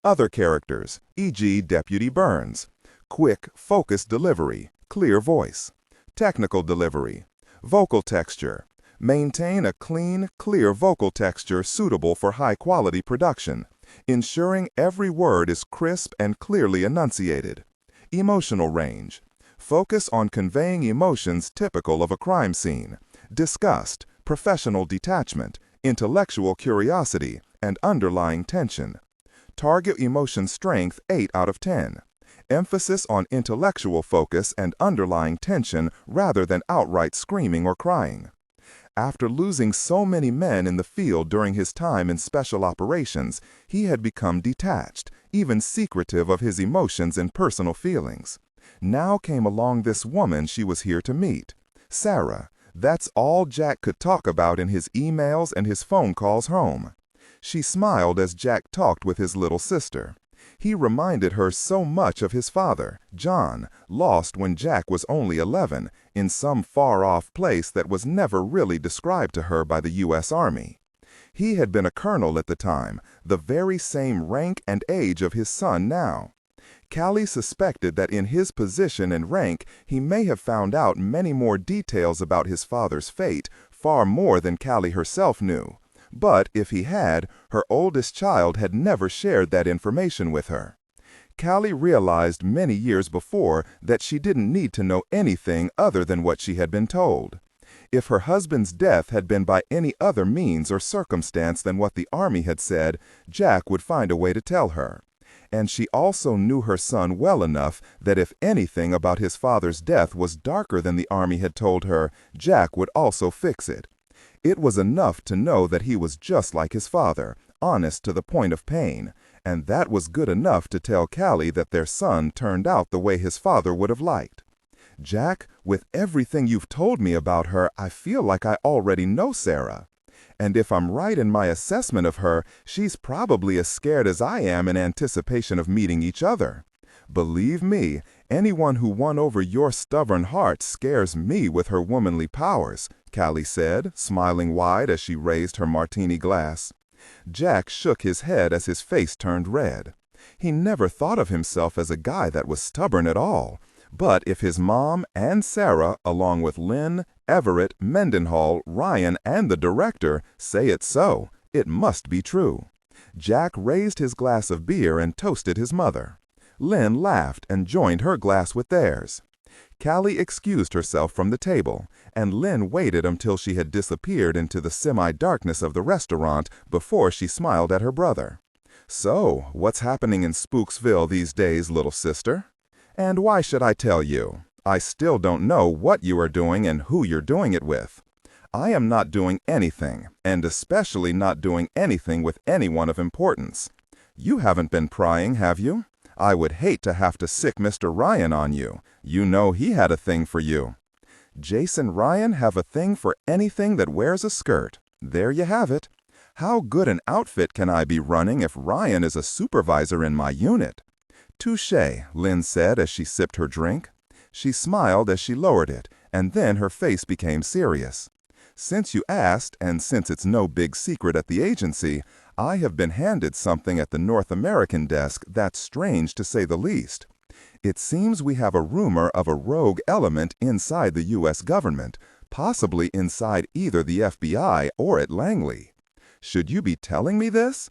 Other characters, e.g. Deputy Burns. Quick, focused delivery, clear voice. Technical delivery. Vocal texture. Maintain a clean, clear vocal texture suitable for high-quality production, ensuring every word is crisp and clearly enunciated. Emotional range. Focus on conveying emotions typical of a crime scene: disgust, professional detachment, intellectual curiosity, and underlying tension. Target emotion strength 8 out of 10. Emphasis on intellectual focus and underlying tension rather than outright screaming or crying. After losing so many men in the field during his time in special operations, he had become detached, even secretive of his emotions and personal feelings. Now came along this woman she was here to meet, Sarah. That's all Jack could talk about in his emails and his phone calls home. She smiled as Jack talked with his little sister. He reminded her so much of his father, John, lost when Jack was only 11, in some far-off place that was never really described to her by the U.S. Army. He had been a colonel at the time, the very same rank and age of his son now. Callie suspected that in his position and rank he may have found out many more details about his father's fate, far more than Callie herself knew. But if he had, her oldest child had never shared that information with her. Callie realized many years before that she didn't need to know anything other than what she had been told. If her husband's death had been by any other means or circumstance than what the Army had said, Jack would find a way to tell her. And she also knew her son well enough that if anything about his father's death was darker than the Army had told her, Jack would also fix it. It was enough to know that he was just like his father, honest to the point of pain, and that was good enough to tell Callie that their son turned out the way his father would have liked. Jack, with everything you've told me about her, I feel like I already know Sarah. And if I'm right in my assessment of her, she's probably as scared as I am in anticipation of meeting each other. Believe me, anyone who won over your stubborn heart scares me with her womanly powers, Callie said, smiling wide as she raised her martini glass. Jack shook his head as his face turned red. He never thought of himself as a guy that was stubborn at all. But if his mom and Sarah, along with Lynn, Everett, Mendenhall, Ryan, and the director, say it's so, it must be true. Jack raised his glass of beer and toasted his mother. Lynn laughed and joined her glass with theirs. Callie excused herself from the table, and Lynn waited until she had disappeared into the semi-darkness of the restaurant before she smiled at her brother. "So, what's happening in Spooksville these days, little sister? And why should I tell you? I still don't know what you are doing and who you're doing it with. I am not doing anything, and especially not doing anything with anyone of importance. You haven't been prying, have you? I would hate to have to sick Mr. Ryan on you. You know he had a thing for you." Jason Ryan have a thing for anything that wears a skirt. There you have it. How good an outfit can I be running if Ryan is a supervisor in my unit? "Touché," Lynn said as she sipped her drink. She smiled as she lowered it, and then her face became serious. "Since you asked, and since it's no big secret at the agency, I have been handed something at the North American desk that's strange to say the least. It seems we have a rumor of a rogue element inside the U.S. government, possibly inside either the FBI or at Langley. Should you be telling me this?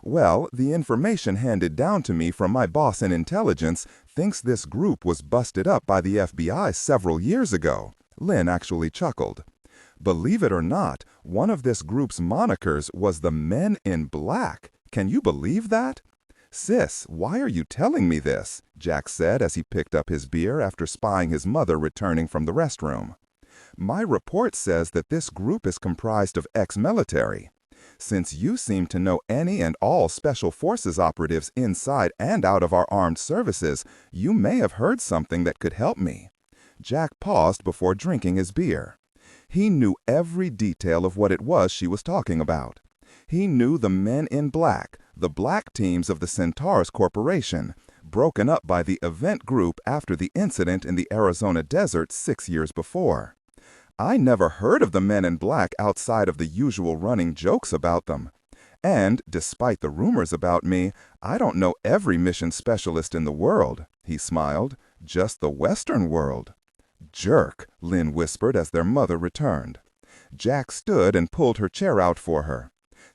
Well, the information handed down to me from my boss in intelligence thinks this group was busted up by the FBI several years ago. Lynn actually chuckled. Believe it or not, one of this group's monikers was the Men in Black. Can you believe that? Sis, why are you telling me this? Jack said as he picked up his beer after spying his mother returning from the restroom. My report says that this group is comprised of ex-military. Since you seem to know any and all Special Forces operatives inside and out of our armed services, you may have heard something that could help me. Jack paused before drinking his beer. He knew every detail of what it was she was talking about. He knew the Men in Black, the black teams of the Centaurs Corporation, broken up by the event group after the incident in the Arizona desert 6 years before. I never heard of the Men in Black outside of the usual running jokes about them. And, despite the rumors about me, I don't know every mission specialist in the world, he smiled, just the Western world. Jerk, Lynn whispered as their mother returned. Jack stood and pulled her chair out for her.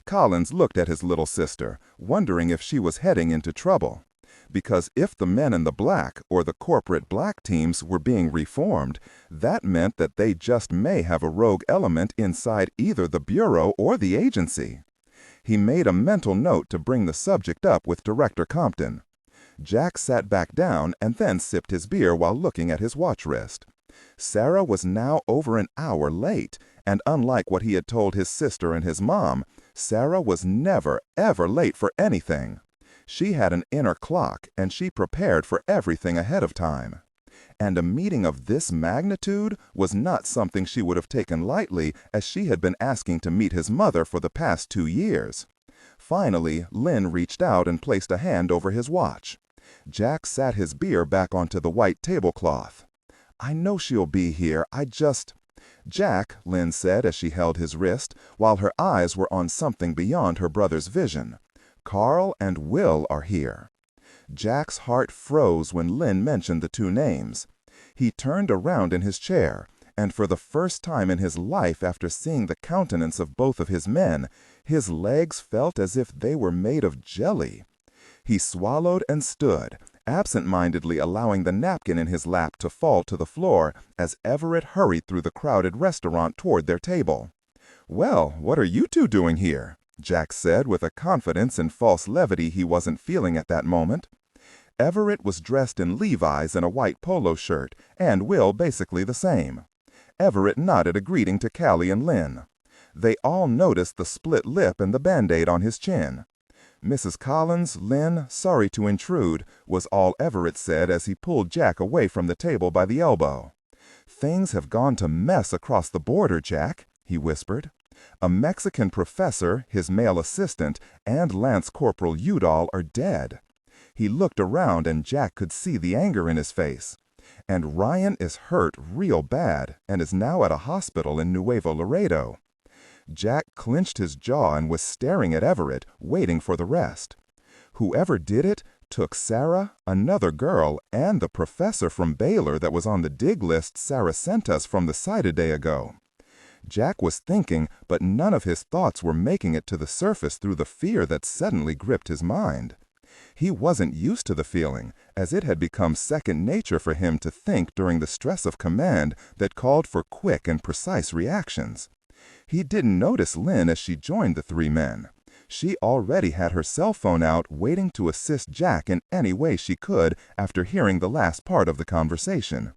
Collins looked at his little sister, wondering if she was heading into trouble. Because if the Men in the Black, or the corporate black teams, were being reformed, that meant that they just may have a rogue element inside either the Bureau or the agency. He made a mental note to bring the subject up with Director Compton. Jack sat back down and then sipped his beer while looking at his watch wrist. Sarah was now over an hour late, and unlike what he had told his sister and his mom, Sarah was never, ever late for anything. She had an inner clock, and she prepared for everything ahead of time. And a meeting of this magnitude was not something she would have taken lightly, as she had been asking to meet his mother for the past 2 years. Finally, Lynn reached out and placed a hand over his watch. Jack sat his beer back onto the white tablecloth. I know she'll be here, Jack, Lynn said as she held his wrist, while her eyes were on something beyond her brother's vision. Carl and Will are here. Jack's heart froze when Lynn mentioned the 2 names. He turned around in his chair, and for the first time in his life after seeing the countenance of both of his men, his legs felt as if they were made of jelly. He swallowed and stood, absent-mindedly allowing the napkin in his lap to fall to the floor as Everett hurried through the crowded restaurant toward their table. "Well, what are you 2 doing here?" Jack said with a confidence and false levity he wasn't feeling at that moment. Everett was dressed in Levi's and a white polo shirt, and Will basically the same. Everett nodded a greeting to Callie and Lynn. They all noticed the split lip and the Band-Aid on his chin. "Mrs. Collins, Lynn, sorry to intrude," was all Everett said as he pulled Jack away from the table by the elbow. "Things have gone to mess across the border, Jack," he whispered. "A Mexican professor, his male assistant, and Lance Corporal Udall are dead." He looked around and Jack could see the anger in his face. "And Ryan is hurt real bad and is now at a hospital in Nuevo Laredo." Jack clenched his jaw and was staring at Everett, waiting for the rest. Whoever did it took Sarah, another girl, and the professor from Baylor that was on the dig list Sarah sent us from the site a day ago. Jack was thinking, but none of his thoughts were making it to the surface through the fear that suddenly gripped his mind. He wasn't used to the feeling, as it had become second nature for him to think during the stress of command that called for quick and precise reactions. He didn't notice Lynn as she joined the 3 men. She already had her cell phone out, waiting to assist Jack in any way she could after hearing the last part of the conversation.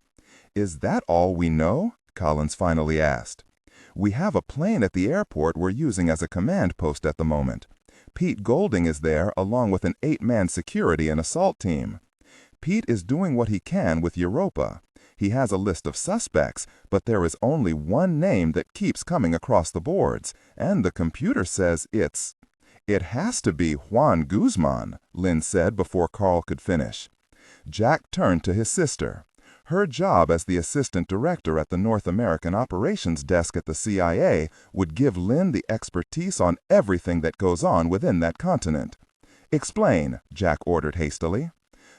"Is that all we know?" Collins finally asked. "We have a plane at the airport we're using as a command post at the moment. Pete Golding is there along with an 8-man security and assault team. Pete is doing what he can with Europa. He has a list of suspects, but there is only one name that keeps coming across the boards, and the computer says It has to be Juan Guzman," Lynn said before Carl could finish. Jack turned to his sister. Her job as the assistant director at the North American Operations Desk at the CIA would give Lynn the expertise on everything that goes on within that continent. "Explain," Jack ordered hastily.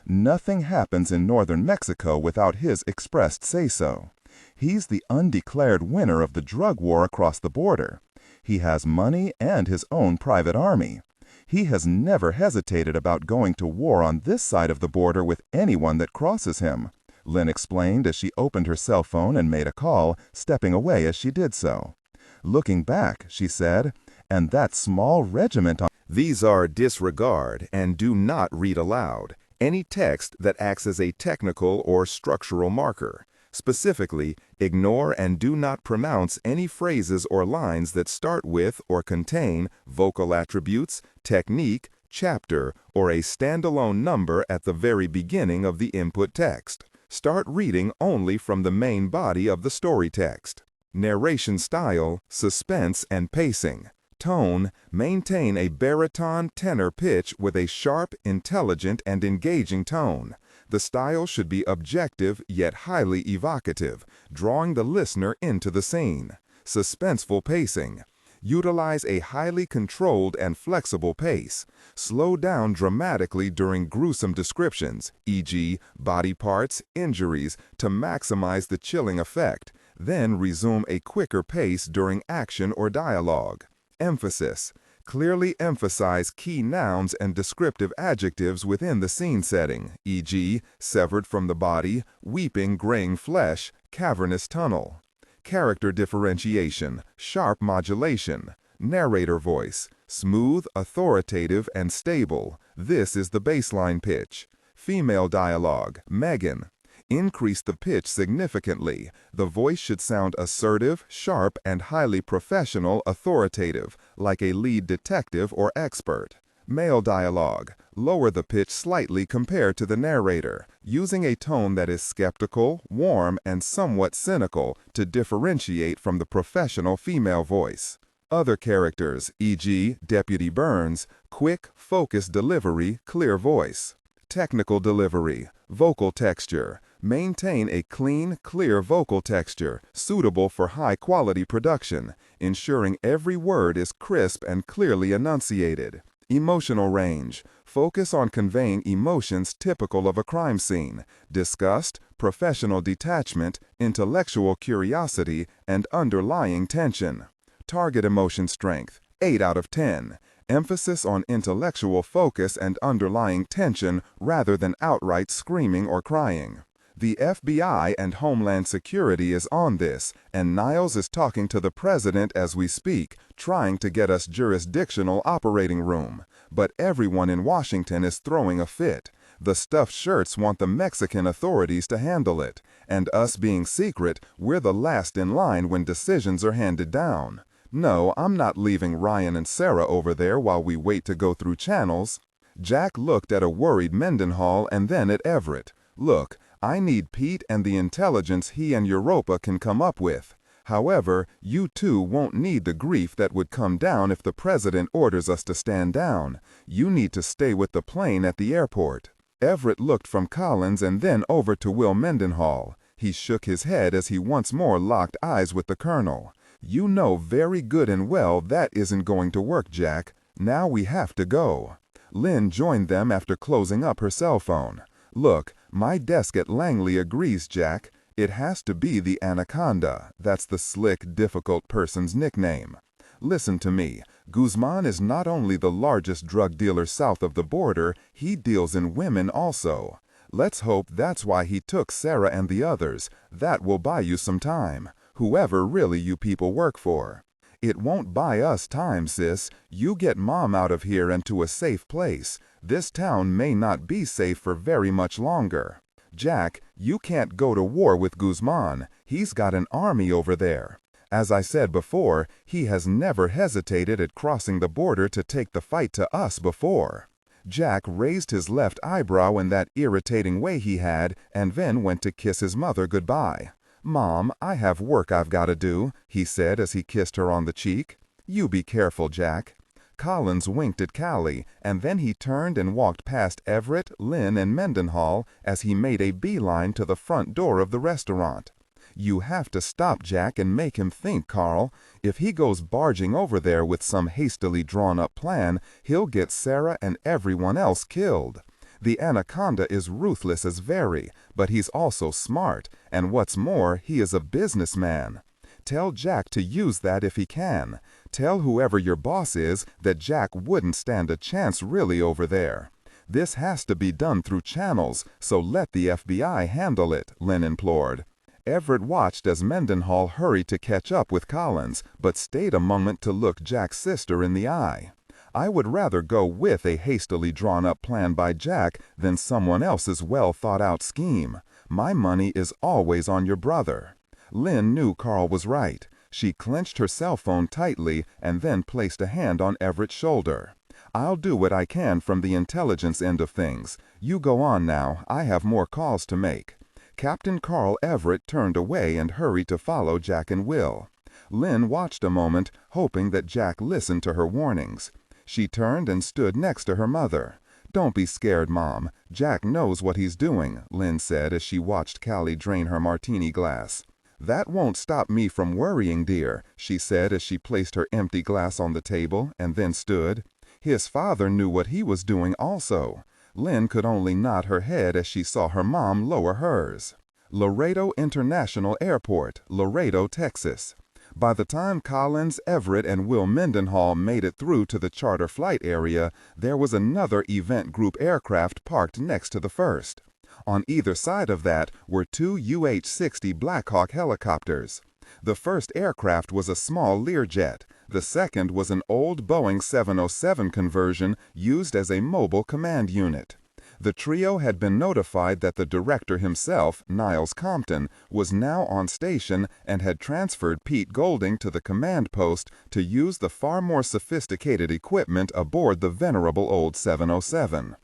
"Nothing happens in northern Mexico without his expressed say-so. He's the undeclared winner of the drug war across the border. He has money and his own private army. He has never hesitated about going to war on this side of the border with anyone that crosses him," Lynn explained as she opened her cell phone and made a call, stepping away as she did so. Looking back, she said, "And that small regiment on—" These are disregard and do not read aloud any text that acts as a technical or structural marker. Specifically, ignore and do not pronounce any phrases or lines that start with or contain vocal attributes, technique, chapter, or a standalone number at the very beginning of the input text. Start reading only from the main body of the story text. Narration style, suspense and pacing. Tone, maintain a baritone tenor pitch with a sharp, intelligent, and engaging tone. The style should be objective yet highly evocative, drawing the listener into the scene. Suspenseful pacing. Utilize a highly controlled and flexible pace. Slow down dramatically during gruesome descriptions, e.g., body parts, injuries, to maximize the chilling effect. Then resume a quicker pace during action or dialogue. Emphasis. Clearly emphasize key nouns and descriptive adjectives within the scene setting, e.g., severed from the body, weeping graying flesh, cavernous tunnel. Character differentiation, sharp modulation. Narrator voice, smooth, authoritative, and stable. This is the baseline pitch. Female dialogue, Megan. Increase the pitch significantly. The voice should sound assertive, sharp, and highly professional, authoritative, like a lead detective or expert. Male dialogue. Lower the pitch slightly compared to the narrator, using a tone that is skeptical, warm, and somewhat cynical to differentiate from the professional female voice. Other characters, e.g., Deputy Burns, quick, focused delivery, clear voice. Technical delivery, vocal texture. Maintain a clean, clear vocal texture, suitable for high-quality production, ensuring every word is crisp and clearly enunciated. Emotional range. Focus on conveying emotions typical of a crime scene: disgust, professional detachment, intellectual curiosity, and underlying tension. Target emotion strength, 8 out of 10. Emphasis on intellectual focus and underlying tension rather than outright screaming or crying. The FBI and Homeland Security is on this, and Niles is talking to the president as we speak, trying to get us jurisdictional operating room. But everyone in Washington is throwing a fit. The stuffed shirts want the Mexican authorities to handle it, and us being secret, we're the last in line when decisions are handed down. No, I'm not leaving Ryan and Sarah over there while we wait to go through channels. Jack looked at a worried Mendenhall and then at Everett. Look, I need Pete and the intelligence he and Europa can come up with. However, you two won't need the grief that would come down if the president orders us to stand down. You need to stay with the plane at the airport. Everett looked from Collins and then over to Will Mendenhall. He shook his head as he once more locked eyes with the colonel. You know very good and well that isn't going to work, Jack. Now we have to go. Lynn joined them after closing up her cell phone. Look, my desk at Langley agrees, Jack. It has to be the Anaconda. That's the slick, difficult person's nickname. Listen to me. Guzman is not only the largest drug dealer south of the border, he deals in women also. Let's hope that's why he took Sarah and the others. That will buy you some time. Whoever really you people work for. It won't buy us time, sis. You get Mom out of here and to a safe place. This town may not be safe for very much longer. Jack, you can't go to war with Guzman. He's got an army over there. As I said before, he has never hesitated at crossing the border to take the fight to us before. Jack raised his left eyebrow in that irritating way he had and then went to kiss his mother goodbye. Mom, I have work I've got to do, he said as he kissed her on the cheek. You be careful, Jack. Collins winked at Callie, and then he turned and walked past Everett, Lynn, and Mendenhall as he made a beeline to the front door of the restaurant. You have to stop Jack and make him think, Carl. If he goes barging over there with some hastily drawn-up plan, he'll get Sarah and everyone else killed. The Anaconda is ruthless as very, but he's also smart, and what's more, he is a businessman. Tell Jack to use that if he can. Tell whoever your boss is that Jack wouldn't stand a chance really over there. This has to be done through channels, so let the FBI handle it," Lynn implored. Everett watched as Mendenhall hurried to catch up with Collins, but stayed a moment to look Jack's sister in the eye. "I would rather go with a hastily drawn-up plan by Jack than someone else's well-thought-out scheme. My money is always on your brother." Lynn knew Carl was right. She clenched her cell phone tightly and then placed a hand on Everett's shoulder. "I'll do what I can from the intelligence end of things. You go on now. I have more calls to make." Captain Carl Everett turned away and hurried to follow Jack and Will. Lynn watched a moment, hoping that Jack listened to her warnings. She turned and stood next to her mother. "Don't be scared, Mom. Jack knows what he's doing," Lynn said as she watched Callie drain her martini glass. "That won't stop me from worrying, dear," she said as she placed her empty glass on the table and then stood. "His father knew what he was doing also." Lynn could only nod her head as she saw her mom lower hers. Laredo International Airport, Laredo, Texas. By the time Collins, Everett, and Will Mendenhall made it through to the charter flight area, there was another event group aircraft parked next to the first. On either side of that were two UH-60 Blackhawk helicopters. The first aircraft was a small Learjet. The second was an old Boeing 707 conversion used as a mobile command unit. The trio had been notified that the director himself, Niles Compton, was now on station and had transferred Pete Golding to the command post to use the far more sophisticated equipment aboard the venerable old 707.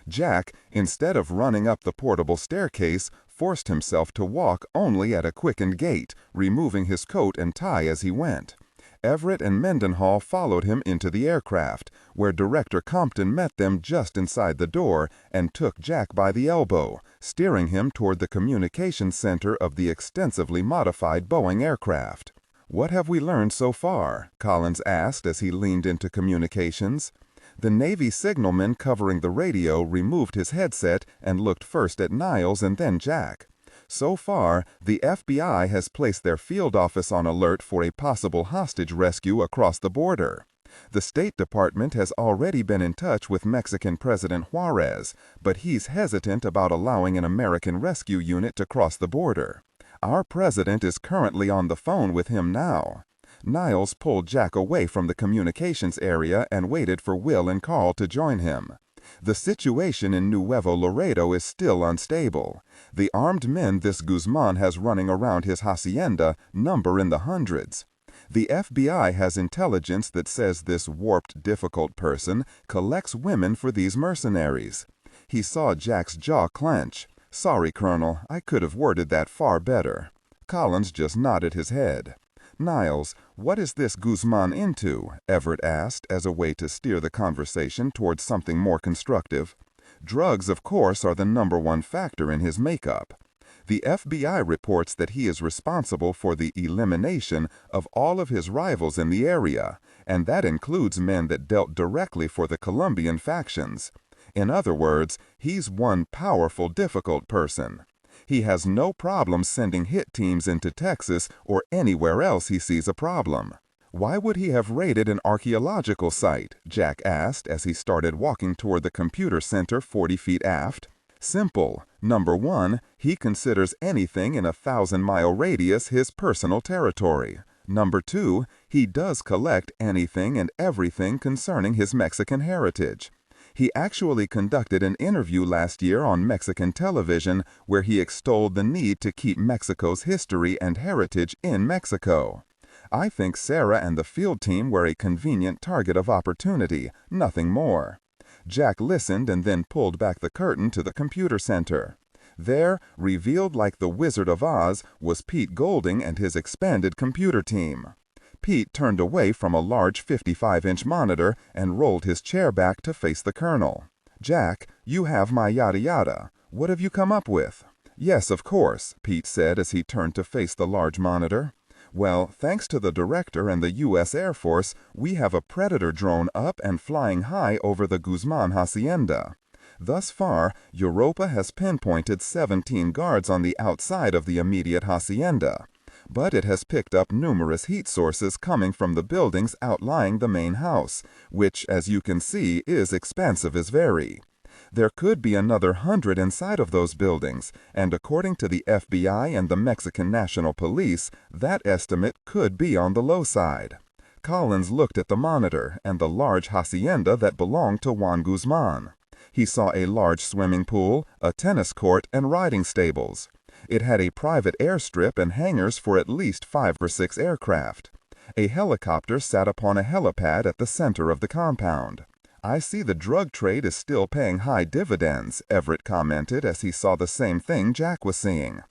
Jack, instead of running up the portable staircase, forced himself to walk only at a quickened gait, removing his coat and tie as he went. Everett and Mendenhall followed him into the aircraft, where Director Compton met them just inside the door and took Jack by the elbow, steering him toward the communications center of the extensively modified Boeing aircraft. "What have we learned so far?" Collins asked as he leaned into communications. The Navy signalman covering the radio removed his headset and looked first at Niles and then Jack. "So far, the FBI has placed their field office on alert for a possible hostage rescue across the border. The State Department has already been in touch with Mexican President Juarez, but he's hesitant about allowing an American rescue unit to cross the border. Our president is currently on the phone with him now." Niles pulled Jack away from the communications area and waited for Will and Carl to join him. "The situation in Nuevo Laredo is still unstable. The armed men this Guzman has running around his hacienda number in the hundreds. The FBI has intelligence that says this warped, difficult person collects women for these mercenaries." He saw Jack's jaw clench. "Sorry, Colonel, I could have worded that far better." Collins just nodded his head. "Niles, what is this Guzman into?" Everett asked as a way to steer the conversation towards something more constructive. "Drugs, of course, are the #1 factor in his makeup. The FBI reports that he is responsible for the elimination of all of his rivals in the area, and that includes men that dealt directly for the Colombian factions. In other words, he's one powerful, difficult person. He has no problem sending hit teams into Texas or anywhere else he sees a problem." "Why would he have raided an archaeological site?" Jack asked as he started walking toward the computer center 40 feet aft. "Simple. #1, he considers anything in a 1,000-mile radius his personal territory. #2, he does collect anything and everything concerning his Mexican heritage. He actually conducted an interview last year on Mexican television where he extolled the need to keep Mexico's history and heritage in Mexico. I think Sarah and the field team were a convenient target of opportunity, nothing more." Jack listened and then pulled back the curtain to the computer center. There, revealed like the Wizard of Oz, was Pete Golding and his expanded computer team. Pete turned away from a large 55-inch monitor and rolled his chair back to face the colonel. "Jack, you have my yada yada. What have you come up with?" "Yes, of course," Pete said as he turned to face the large monitor. "Well, thanks to the director and the U.S. Air Force, we have a Predator drone up and flying high over the Guzman hacienda. Thus far, Europa has pinpointed 17 guards on the outside of the immediate hacienda. but it has picked up numerous heat sources coming from the buildings outlying the main house, which, as you can see, is expansive as very. There could be another 100 inside of those buildings, and according to the FBI and the Mexican National Police, that estimate could be on the low side. Collins looked at the monitor and the large hacienda that belonged to Juan Guzman. He saw a large swimming pool, a tennis court, and riding stables. It had a private airstrip and hangars for at least 5 or 6 aircraft. A helicopter sat upon a helipad at the center of the compound. "I see the drug trade is still paying high dividends," Everett commented as he saw the same thing Jack was seeing.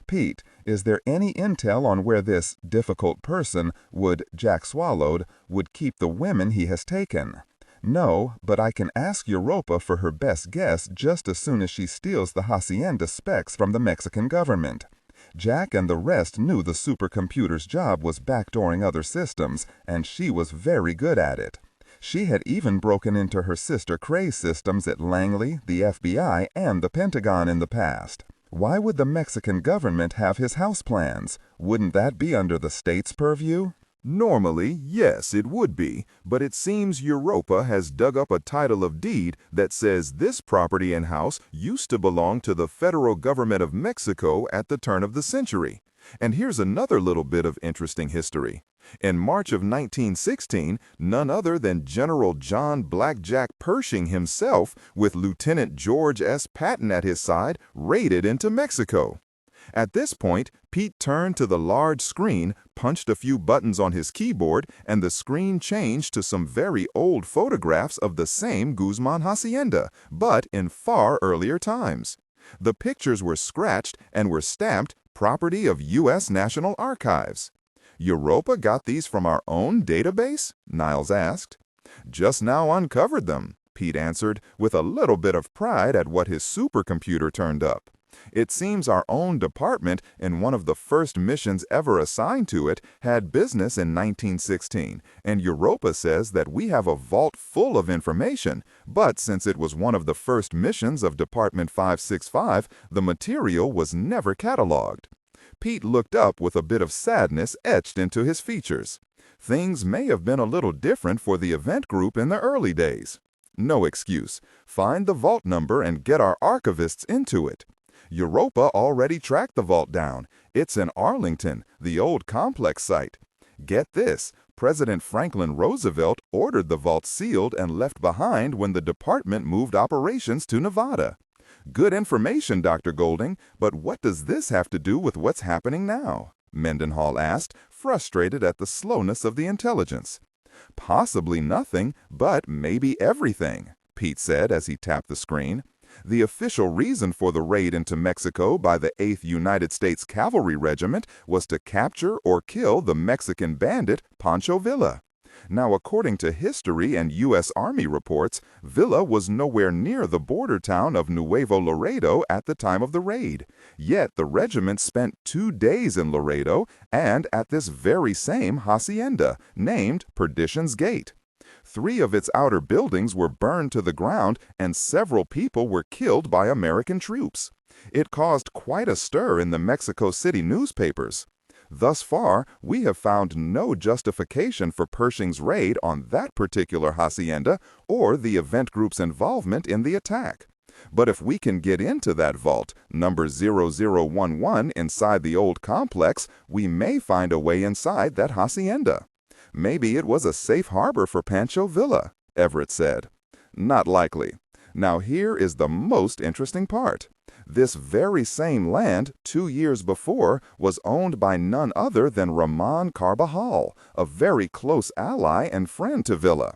"Pete, is there any intel on where this difficult person Jack swallowed, would keep the women he has taken?" "No, but I can ask Europa for her best guess just as soon as she steals the hacienda specs from the Mexican government." Jack and the rest knew the supercomputer's job was backdooring other systems, and she was very good at it. She had even broken into her sister Cray's systems at Langley, the FBI, and the Pentagon in the past. Why would the Mexican government have his house plans? Wouldn't that be under the state's purview? Normally, yes, it would be, but it seems Europa has dug up a title of deed that says this property and house used to belong to the federal government of Mexico at the turn of the century. And here's another little bit of interesting history. In March of 1916, none other than General John Blackjack Pershing himself, with Lieutenant George S. Patton at his side, raided into Mexico. At this point, Pete turned to the large screen, punched a few buttons on his keyboard, and the screen changed to some very old photographs of the same Guzman hacienda, but in far earlier times. The pictures were scratched and were stamped property of U.S. National Archives. "Europa got these from our own database?" Niles asked. "Just now uncovered them," Pete answered, with a little bit of pride at what his supercomputer turned up. "It seems our own department, in one of the first missions ever assigned to it, had business in 1916, and Europa says that we have a vault full of information, but since it was one of the first missions of Department 565, the material was never cataloged." Pete looked up with a bit of sadness etched into his features. Things may have been a little different for the event group in the early days. No excuse. Find the vault number and get our archivists into it. Europa already tracked the vault down. It's in Arlington, the old complex site. Get this, President Franklin Roosevelt ordered the vault sealed and left behind when the department moved operations to Nevada. Good information, Dr. Golding, but what does this have to do with what's happening now? Mendenhall asked, frustrated at the slowness of the intelligence. Possibly nothing, but maybe everything, Pete said as he tapped the screen. The official reason for the raid into Mexico by the 8th United States Cavalry Regiment was to capture or kill the Mexican bandit Pancho Villa. Now, according to history and U.S. Army reports, Villa was nowhere near the border town of Nuevo Laredo at the time of the raid. Yet the regiment spent 2 days in Laredo and at this very same hacienda, named Perdition's Gate. 3 of its outer buildings were burned to the ground and several people were killed by American troops. It caused quite a stir in the Mexico City newspapers. Thus far, we have found no justification for Pershing's raid on that particular hacienda or the event group's involvement in the attack. But if we can get into that vault, number 0011, inside the old complex, we may find a way inside that hacienda. Maybe it was a safe harbor for Pancho Villa, Everett said. Not likely. Now here is the most interesting part. This very same land, 2 years before, was owned by none other than Ramon Carbajal, a very close ally and friend to Villa.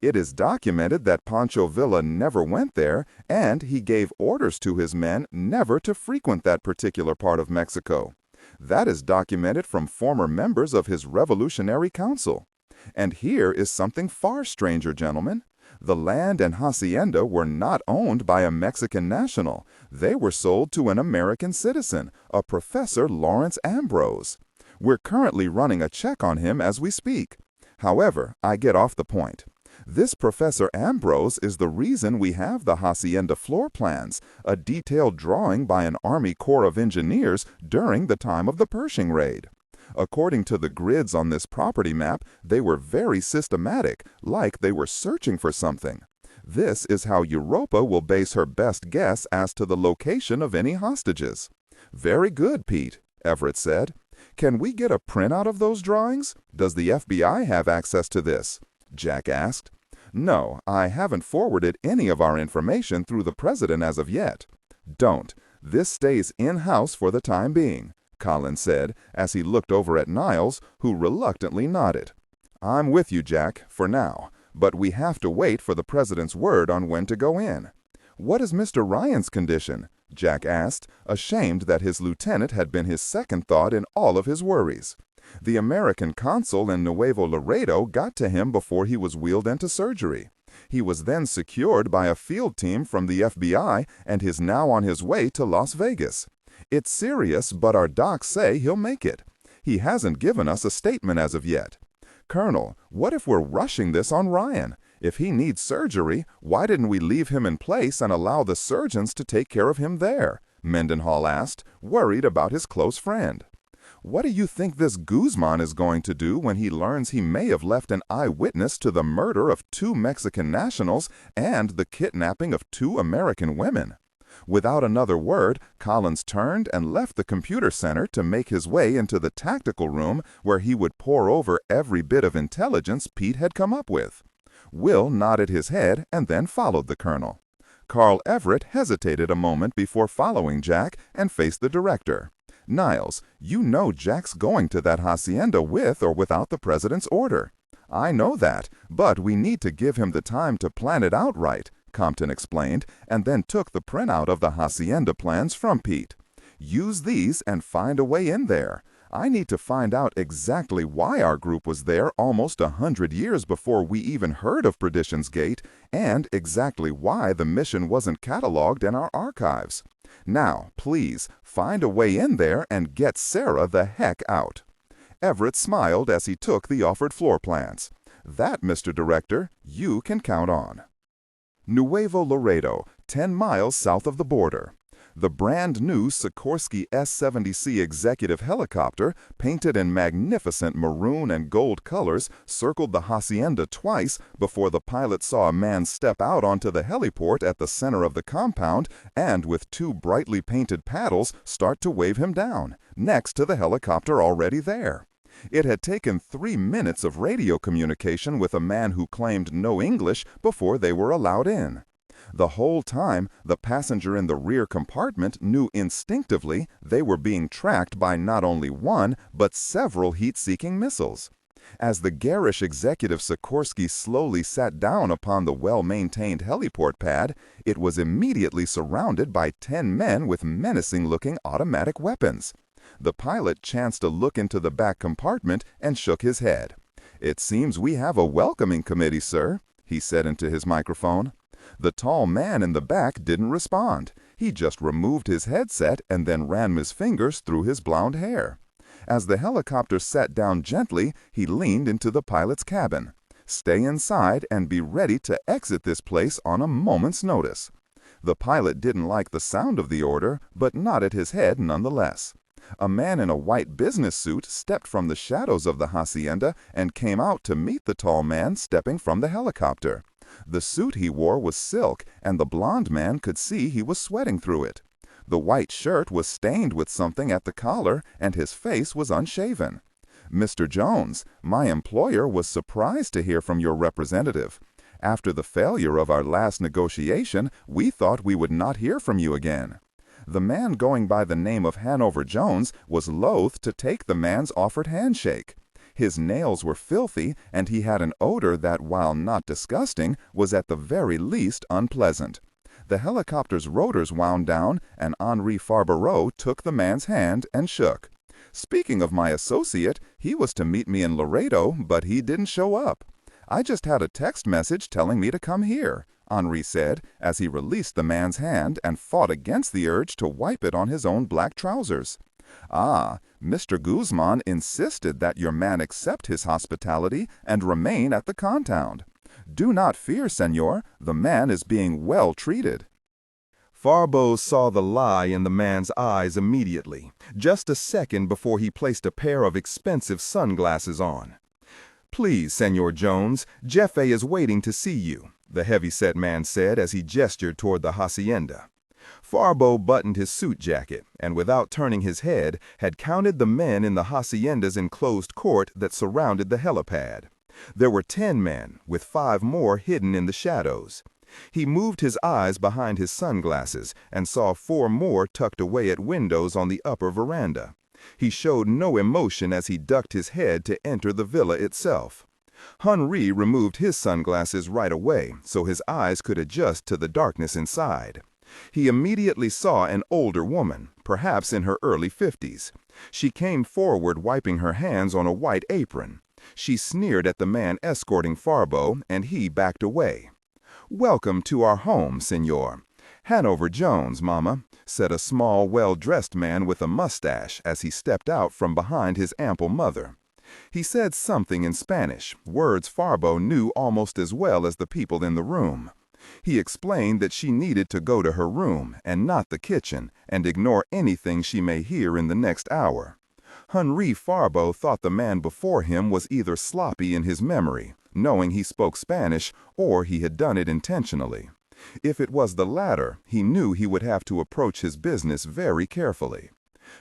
It is documented that Pancho Villa never went there, and he gave orders to his men never to frequent that particular part of Mexico. That is documented from former members of his Revolutionary Council. And here is something far stranger, gentlemen. The land and hacienda were not owned by a Mexican national. They were sold to an American citizen, a Professor Lawrence Ambrose. We're currently running a check on him as we speak. However, I get off the point. This Professor Ambrose is the reason we have the hacienda floor plans, a detailed drawing by an Army Corps of Engineers during the time of the Pershing raid. According to the grids on this property map, they were very systematic, like they were searching for something. This is how Europa will base her best guess as to the location of any hostages. Very good, Pete, Everett said. Can we get a printout of those drawings? Does the FBI have access to this? Jack asked. No, I haven't forwarded any of our information through the president as of yet. Don't. This stays in-house for the time being, Collins said as he looked over at Niles, who reluctantly nodded. I'm with you, Jack, for now, but we have to wait for the president's word on when to go in. What is Mr. Ryan's condition? Jack asked, ashamed that his lieutenant had been his second thought in all of his worries. The American consul in Nuevo Laredo got to him before he was wheeled into surgery. He was then secured by a field team from the FBI and is now on his way to Las Vegas. It's serious, but our docs say he'll make it. He hasn't given us a statement as of yet. Colonel, what if we're rushing this on Ryan? If he needs surgery, why didn't we leave him in place and allow the surgeons to take care of him there? Mendenhall asked, worried about his close friend. What do you think this Guzman is going to do when he learns he may have left an eyewitness to the murder of 2 Mexican nationals and the kidnapping of 2 American women? Without another word, Collins turned and left the computer center to make his way into the tactical room where he would pore over every bit of intelligence Pete had come up with. Will nodded his head and then followed the colonel. Carl Everett hesitated a moment before following Jack and faced the director. Niles, you know Jack's going to that hacienda with or without the president's order. I know that, but we need to give him the time to plan it out right, Compton explained, and then took the printout of the hacienda plans from Pete. Use these and find a way in there. I need to find out exactly why our group was there almost 100 years before we even heard of Perdition's Gate, and exactly why the mission wasn't cataloged in our archives. Now, please, find a way in there and get Sarah the heck out. Everett smiled as he took the offered floor plans. That, Mr. Director, you can count on. Nuevo Laredo, 10 miles south of the border. The brand-new Sikorsky S-70C executive helicopter, painted in magnificent maroon and gold colors, circled the hacienda twice before the pilot saw a man step out onto the heliport at the center of the compound and, with 2 brightly painted paddles, start to wave him down, next to the helicopter already there. It had taken 3 minutes of radio communication with a man who claimed no English before they were allowed in. The whole time, the passenger in the rear compartment knew instinctively they were being tracked by not only one, but several heat-seeking missiles. As the garish executive Sikorsky slowly sat down upon the well-maintained heliport pad, it was immediately surrounded by 10 men with menacing-looking automatic weapons. The pilot chanced to look into the back compartment and shook his head. "It seems we have a welcoming committee, sir," he said into his microphone. The tall man in the back didn't respond. He just removed his headset and then ran his fingers through his blonde hair. As the helicopter sat down gently, he leaned into the pilot's cabin. "Stay inside and be ready to exit this place on a moment's notice." The pilot didn't like the sound of the order, but nodded his head nonetheless. A man in a white business suit stepped from the shadows of the hacienda and came out to meet the tall man stepping from the helicopter. The suit he wore was silk, and the blond man could see he was sweating through it. The white shirt was stained with something at the collar, and his face was unshaven. "Mr. Jones, my employer was surprised to hear from your representative. After the failure of our last negotiation, we thought we would not hear from you again." The man going by the name of Hanover Jones was loath to take the man's offered handshake. His nails were filthy, and he had an odor that, while not disgusting, was at the very least unpleasant. The helicopter's rotors wound down, and Henri Farbereau took the man's hand and shook. "Speaking of my associate, he was to meet me in Laredo, but he didn't show up. I just had a text message telling me to come here," Henri said, as he released the man's hand and fought against the urge to wipe it on his own black trousers. "Ah, Mr. Guzman insisted that your man accept his hospitality and remain at the compound. Do not fear, senor, the man is being well treated." Farbo saw the lie in the man's eyes immediately, just a second before he placed a pair of expensive sunglasses on. "Please, Senor Jones, Jefe is waiting to see you," the heavy-set man said as he gestured toward the hacienda. Farbo buttoned his suit jacket and, without turning his head, had counted the men in the hacienda's enclosed court that surrounded the helipad. There were 10 men, with 5 more hidden in the shadows. He moved his eyes behind his sunglasses and saw 4 more tucked away at windows on the upper veranda. He showed no emotion as he ducked his head to enter the villa itself. Henri removed his sunglasses right away so his eyes could adjust to the darkness inside. He immediately saw an older woman, perhaps in her early 50s. She came forward wiping her hands on a white apron. She sneered at the man escorting Farbo, and he backed away. "Welcome to our home, senor. Hanover Jones, Mama," said a small, well-dressed man with a mustache as he stepped out from behind his ample mother. He said something in Spanish, words Farbo knew almost as well as the people in the room. He explained that she needed to go to her room and not the kitchen, and ignore anything she may hear in the next hour. Henri Farbo thought the man before him was either sloppy in his memory, knowing he spoke Spanish, or he had done it intentionally. If it was the latter, he knew he would have to approach his business very carefully.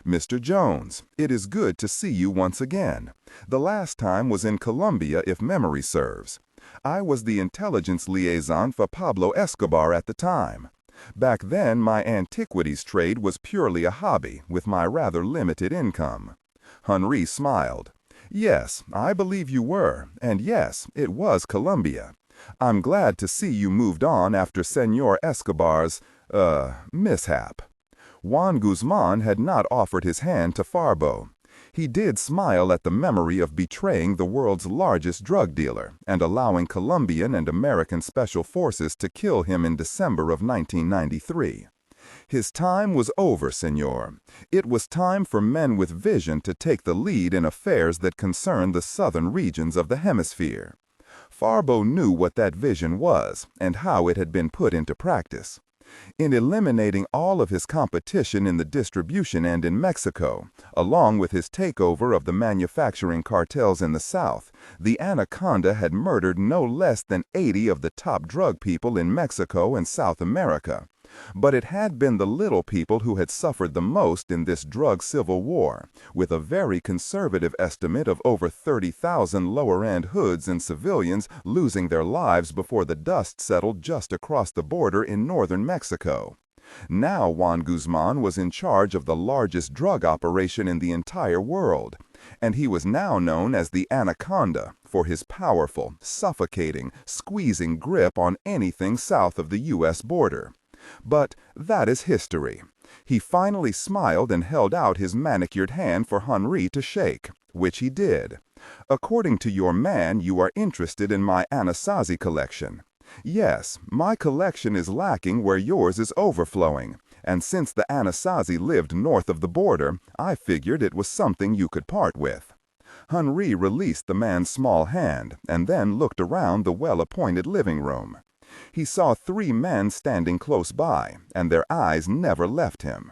"Mr. Jones, it is good to see you once again. The last time was in Colombia, if memory serves. I was the intelligence liaison for Pablo Escobar at the time. Back then, my antiquities trade was purely a hobby with my rather limited income." Henri smiled. "Yes, I believe you were, and yes, it was Colombia. I'm glad to see you moved on after Senor Escobar's, mishap." Juan Guzman had not offered his hand to Farbo. He did smile at the memory of betraying the world's largest drug dealer and allowing Colombian and American special forces to kill him in December of 1993. His time was over, senor. It was time for men with vision to take the lead in affairs that concern the southern regions of the hemisphere. Farbo knew what that vision was and how it had been put into practice. In eliminating all of his competition in the distribution end in Mexico, along with his takeover of the manufacturing cartels in the South, the Anaconda had murdered no less than 80 of the top drug people in Mexico and South America. But it had been the little people who had suffered the most in this drug civil war, with a very conservative estimate of over 30,000 lower-end hoods and civilians losing their lives before the dust settled just across the border in northern Mexico. Now Juan Guzman was in charge of the largest drug operation in the entire world, and he was now known as the Anaconda for his powerful, suffocating, squeezing grip on anything south of the U.S. border. But that is history. He finally smiled and held out his manicured hand for Henri to shake, which he did. "According to your man, you are interested in my Anasazi collection. Yes, my collection is lacking where yours is overflowing, and since the Anasazi lived north of the border, I figured it was something you could part with." Henri released the man's small hand and then looked around the well-appointed living room. He saw 3 men standing close by, and their eyes never left him.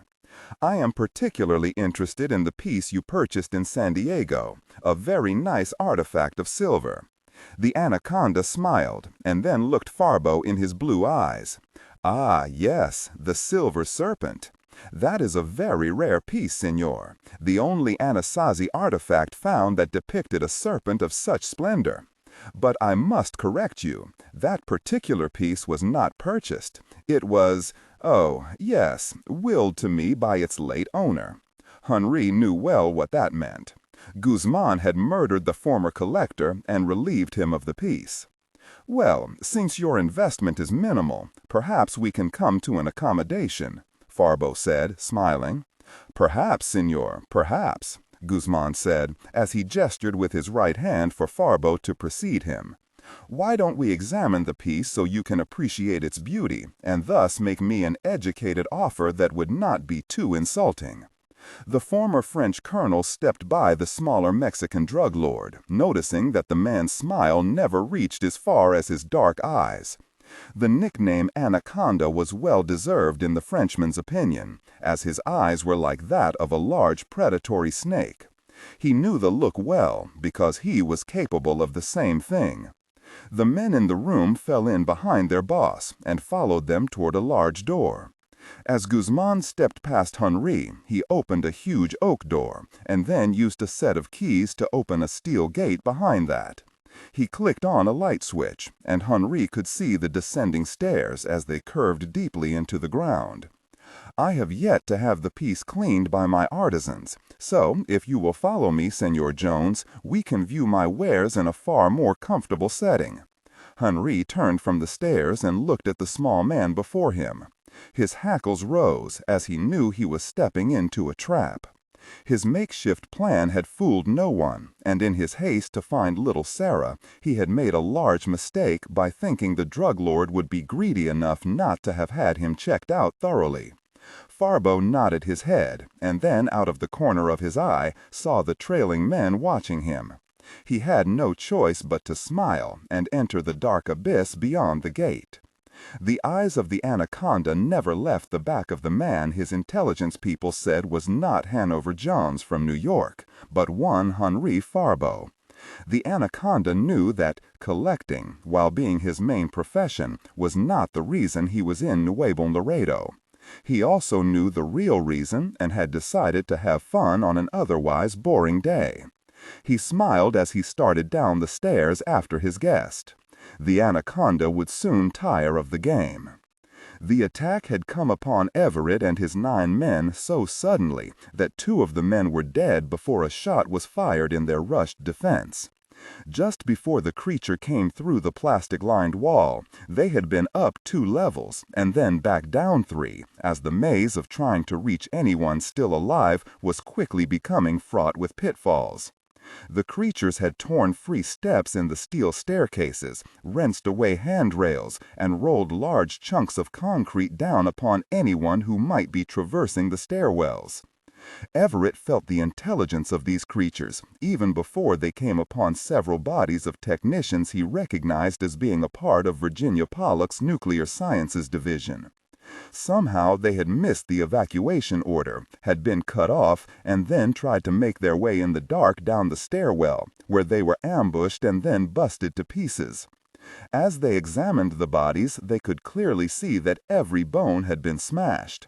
"I am particularly interested in the piece you purchased in San Diego, a very nice artifact of silver." The Anaconda smiled, and then looked Farbo in his blue eyes. "Ah, yes, the silver serpent. That is a very rare piece, senor, the only Anasazi artifact found that depicted a serpent of such splendor. But I must correct you. That particular piece was not purchased. It was, oh, yes, willed to me by its late owner." Henri knew well what that meant. Guzman had murdered the former collector and relieved him of the piece. "Well, since your investment is minimal, perhaps we can come to an accommodation," Farbo said, smiling. "Perhaps, senor, perhaps," Guzman said, as he gestured with his right hand for Farbo to precede him. "Why don't we examine the piece so you can appreciate its beauty, and thus make me an educated offer that would not be too insulting?" The former French colonel stepped by the smaller Mexican drug lord, noticing that the man's smile never reached as far as his dark eyes. The nickname Anaconda was well-deserved in the Frenchman's opinion, as his eyes were like that of a large predatory snake. He knew the look well, because he was capable of the same thing. The men in the room fell in behind their boss and followed them toward a large door. As Guzman stepped past Henri, he opened a huge oak door, and then used a set of keys to open a steel gate behind that. He clicked on a light switch, and Henri could see the descending stairs as they curved deeply into the ground. "I have yet to have the piece cleaned by my artisans, so if you will follow me, Senor Jones, we can view my wares in a far more comfortable setting." Henri turned from the stairs and looked at the small man before him. His hackles rose as he knew he was stepping into a trap. His makeshift plan had fooled no one, and in his haste to find little Sarah, he had made a large mistake by thinking the drug lord would be greedy enough not to have had him checked out thoroughly. Farbo nodded his head, and then out of the corner of his eye saw the trailing men watching him. He had no choice but to smile and enter the dark abyss beyond the gate. The eyes of the Anaconda never left the back of the man his intelligence people said was not Hanover Johns from New York, but one Henri Farbo. The Anaconda knew that collecting, while being his main profession, was not the reason he was in Nuevo Laredo. He also knew the real reason and had decided to have fun on an otherwise boring day. He smiled as he started down the stairs after his guest. The Anaconda would soon tire of the game. The attack had come upon Everett and his 9 men so suddenly that 2 of the men were dead before a shot was fired in their rushed defense. Just before the creature came through the plastic-lined wall, they had been up 2 levels and then back down 3, as the maze of trying to reach anyone still alive was quickly becoming fraught with pitfalls. The creatures had torn free steps in the steel staircases, wrenched away handrails, and rolled large chunks of concrete down upon anyone who might be traversing the stairwells. Everett felt the intelligence of these creatures, even before they came upon several bodies of technicians he recognized as being a part of Virginia Pollock's Nuclear Sciences Division. Somehow they had missed the evacuation order, had been cut off, and then tried to make their way in the dark down the stairwell, where they were ambushed and then busted to pieces. As they examined the bodies, they could clearly see that every bone had been smashed.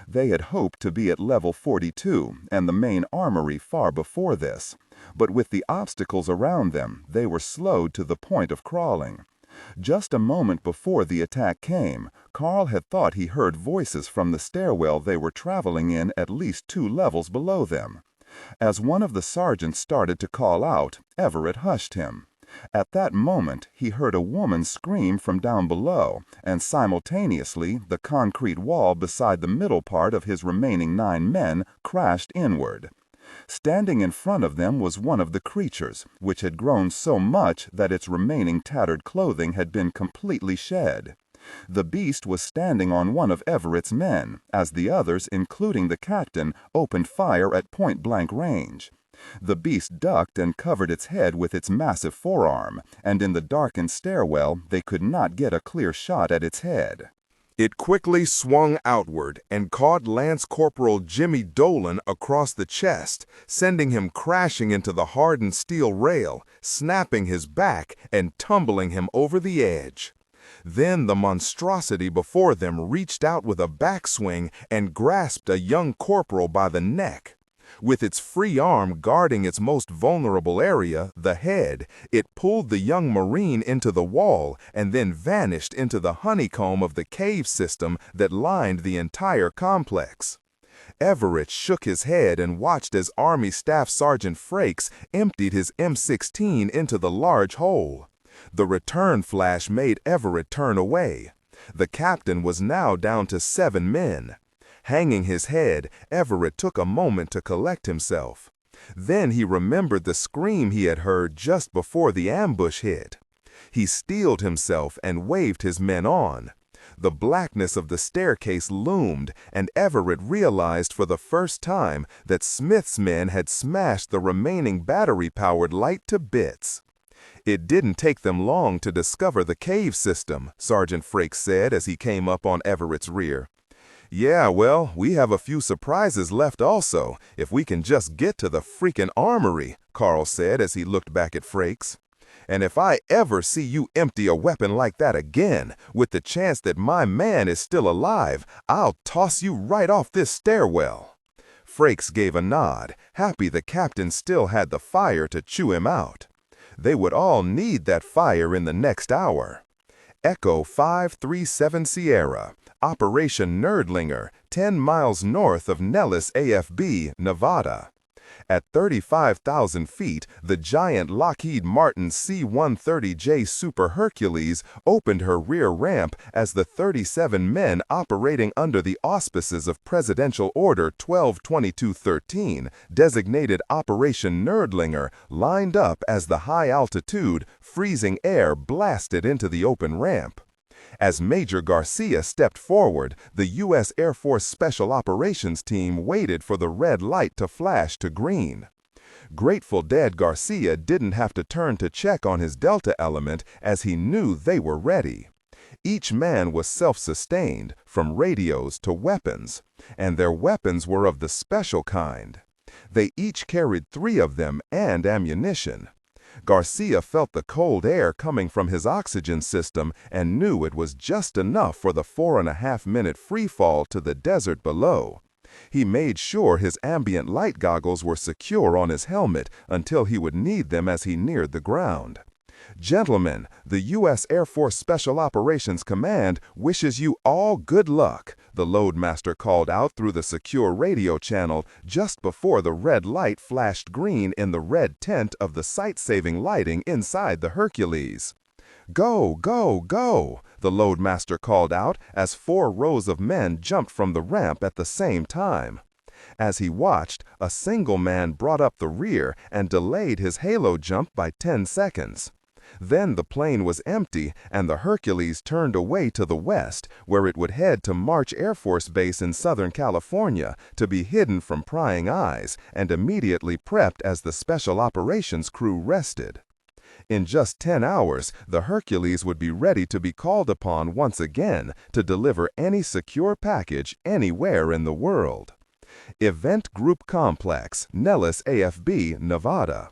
They had hoped to be at level 42 and the main armory far before this, but with the obstacles around them, they were slowed to the point of crawling. Just a moment before the attack came, Carl had thought he heard voices from the stairwell they were traveling in at least 2 levels below them. As one of the sergeants started to call out, Everett hushed him. At that moment, he heard a woman scream from down below, and simultaneously the concrete wall beside the middle part of his remaining 9 men crashed inward. Standing in front of them was one of the creatures, which had grown so much that its remaining tattered clothing had been completely shed. The beast was standing on one of Everett's men, as the others, including the captain, opened fire at point-blank range. The beast ducked and covered its head with its massive forearm, and in the darkened stairwell they could not get a clear shot at its head. It quickly swung outward and caught Lance Corporal Jimmy Dolan across the chest, sending him crashing into the hardened steel rail, snapping his back and tumbling him over the edge. Then the monstrosity before them reached out with a backswing and grasped a young corporal by the neck. With its free arm guarding its most vulnerable area, the head, it pulled the young Marine into the wall and then vanished into the honeycomb of the cave system that lined the entire complex. Everett shook his head and watched as Army Staff Sergeant Frakes emptied his M16 into the large hole. The return flash made Everett turn away. The captain was now down to 7 men. Hanging his head, Everett took a moment to collect himself. Then he remembered the scream he had heard just before the ambush hit. He steeled himself and waved his men on. The blackness of the staircase loomed, and Everett realized for the first time that Smith's men had smashed the remaining battery-powered light to bits. It didn't take them long to discover the cave system, Sergeant Frakes said as he came up on Everett's rear. Yeah, well, we have a few surprises left also, if we can just get to the freaking armory, Carl said as he looked back at Frakes. And if I ever see you empty a weapon like that again, with the chance that my man is still alive, I'll toss you right off this stairwell. Frakes gave a nod, happy the captain still had the fire to chew him out. They would all need that fire in the next hour. Echo 537 Sierra, Operation Nerdlinger, 10 miles north of Nellis AFB, Nevada. At 35,000 feet, the giant Lockheed Martin C-130J Super Hercules opened her rear ramp as the 37 men operating under the auspices of Presidential Order 122213, designated Operation Nerdlinger, lined up as the high-altitude, freezing air blasted into the open ramp. As Major Garcia stepped forward, the U.S. Air Force Special Operations Team waited for the red light to flash to green. Grateful Dead Garcia didn't have to turn to check on his Delta element as he knew they were ready. Each man was self-sustained, from radios to weapons, and their weapons were of the special kind. They each carried 3 of them and ammunition. Garcia felt the cold air coming from his oxygen system and knew it was just enough for the 4.5-minute free fall to the desert below. He made sure his ambient light goggles were secure on his helmet until he would need them as he neared the ground. Gentlemen, the U.S. Air Force Special Operations Command wishes you all good luck, the loadmaster called out through the secure radio channel just before the red light flashed green in the red tent of the sight-saving lighting inside the Hercules. Go, go, go, the loadmaster called out as 4 rows of men jumped from the ramp at the same time. As he watched, a single man brought up the rear and delayed his halo jump by 10 seconds. Then the plane was empty and the Hercules turned away to the west, where it would head to March Air Force Base in Southern California to be hidden from prying eyes and immediately prepped as the Special Operations crew rested. In just 10 hours, the Hercules would be ready to be called upon once again to deliver any secure package anywhere in the world. Event Group Complex, Nellis AFB, Nevada.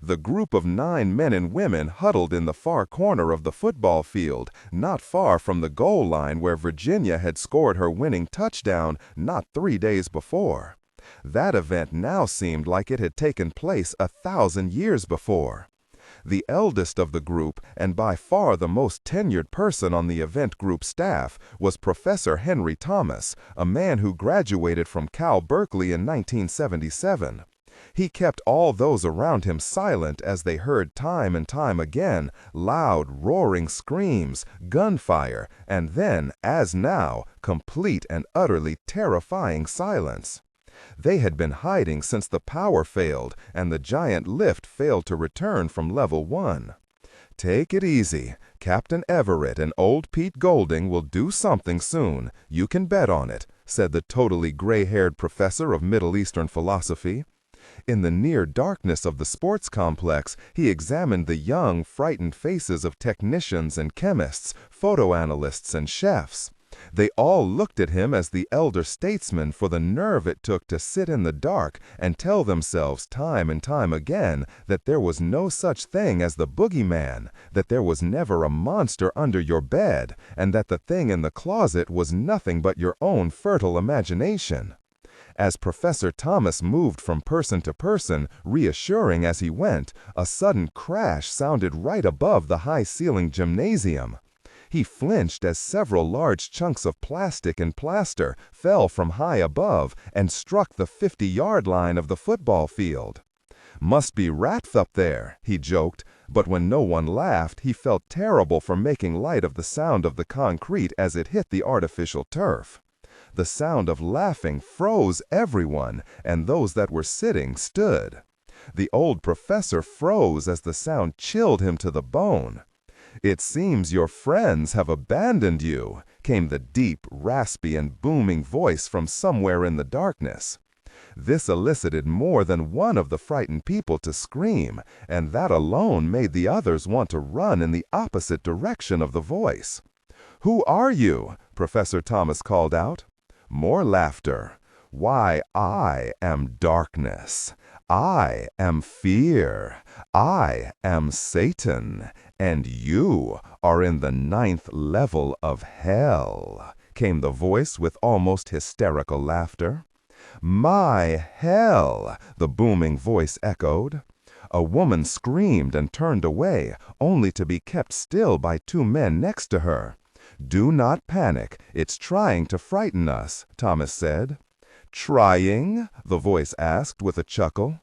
The group of 9 men and women huddled in the far corner of the football field, not far from the goal line where Virginia had scored her winning touchdown not 3 days before. That event now seemed like it had taken place 1,000 years before. The eldest of the group, and by far the most tenured person on the event group staff, was Professor Henry Thomas, a man who graduated from Cal Berkeley in 1977. He kept all those around him silent as they heard time and time again loud, roaring screams, gunfire, and then, as now, complete and utterly terrifying silence. They had been hiding since the power failed and the giant lift failed to return from level 1. Take it easy. Captain Everett and old Pete Golding will do something soon. You can bet on it, said the totally gray-haired professor of Middle Eastern philosophy. In the near darkness of the sports complex, he examined the young, frightened faces of technicians and chemists, photoanalysts and chefs. They all looked at him as the elder statesman for the nerve it took to sit in the dark and tell themselves time and time again that there was no such thing as the boogeyman, that there was never a monster under your bed, and that the thing in the closet was nothing but your own fertile imagination. As Professor Thomas moved from person to person, reassuring as he went, a sudden crash sounded right above the high-ceilinged gymnasium. He flinched as several large chunks of plastic and plaster fell from high above and struck the 50-yard line of the football field. Must be rats up there, he joked, but when no one laughed, he felt terrible for making light of the sound of the concrete as it hit the artificial turf. The sound of laughing froze everyone, and those that were sitting stood. The old professor froze as the sound chilled him to the bone. "It seems your friends have abandoned you," came the deep, raspy, and booming voice from somewhere in the darkness. This elicited more than one of the frightened people to scream, and that alone made the others want to run in the opposite direction of the voice. "Who are you?" Professor Thomas called out. More laughter. "Why, I am darkness. I am fear. I am Satan. And you are in the 9th level of hell," came the voice with almost hysterical laughter. "My hell!" the booming voice echoed. A woman screamed and turned away, only to be kept still by 2 men next to her. "Do not panic. It's trying to frighten us," Thomas said. "Trying?" the voice asked with a chuckle.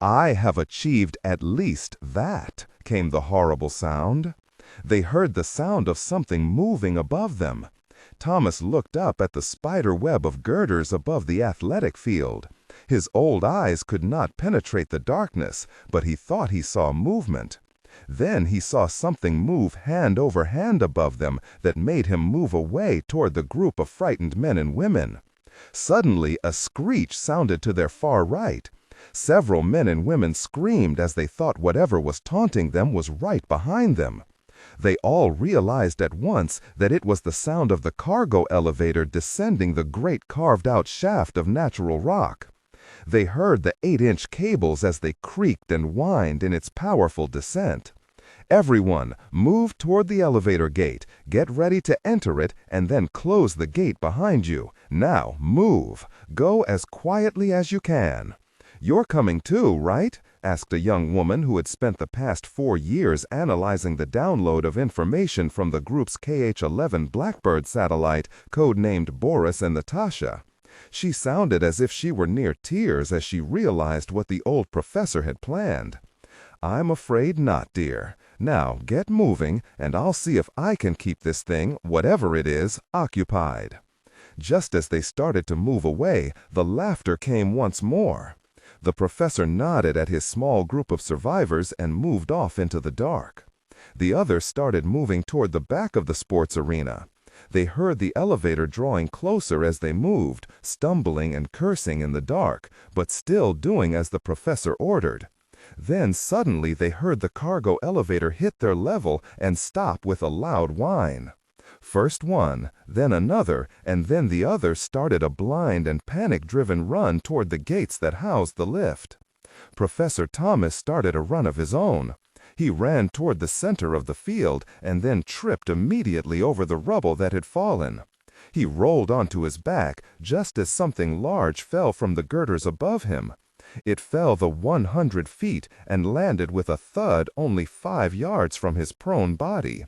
"I have achieved at least that," came the horrible sound. They heard the sound of something moving above them. Thomas looked up at the spider web of girders above the athletic field. His old eyes could not penetrate the darkness, but he thought he saw movement. Then he saw something move hand over hand above them that made him move away toward the group of frightened men and women. Suddenly, a screech sounded to their far right. Several men and women screamed as they thought whatever was taunting them was right behind them. They all realized at once that it was the sound of the cargo elevator descending the great carved-out shaft of natural rock. They heard the 8-inch cables as they creaked and whined in its powerful descent. "Everyone, move toward the elevator gate. Get ready to enter it and then close the gate behind you. Now, move. Go as quietly as you can." "You're coming too, right?" asked a young woman who had spent the past 4 years analyzing the download of information from the group's KH-11 Blackbird satellite, codenamed Boris and Natasha. She sounded as if she were near tears as she realized what the old professor had planned. "I'm afraid not, dear. Now, get moving, and I'll see if I can keep this thing, whatever it is, occupied." Just as they started to move away, the laughter came once more. The professor nodded at his small group of survivors and moved off into the dark. The others started moving toward the back of the sports arena. They heard the elevator drawing closer as they moved, stumbling and cursing in the dark, but still doing as the professor ordered. Then suddenly they heard the cargo elevator hit their level and stop with a loud whine. First one, then another, and then the other started a blind and panic-driven run toward the gates that housed the lift. Professor Thomas started a run of his own. He ran toward the center of the field and then tripped immediately over the rubble that had fallen. He rolled onto his back just as something large fell from the girders above him. It fell the 100 feet and landed with a thud only 5 yards from his prone body.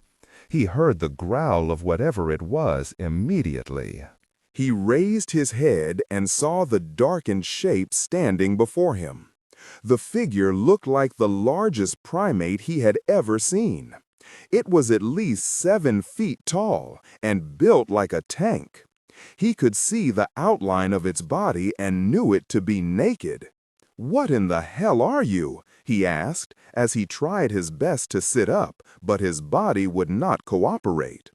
He heard the growl of whatever it was immediately. He raised his head and saw the darkened shape standing before him. The figure looked like the largest primate he had ever seen. It was at least 7 feet tall and built like a tank. He could see the outline of its body and knew it to be naked. "What in the hell are you?" he asked as he tried his best to sit up, but his body would not cooperate.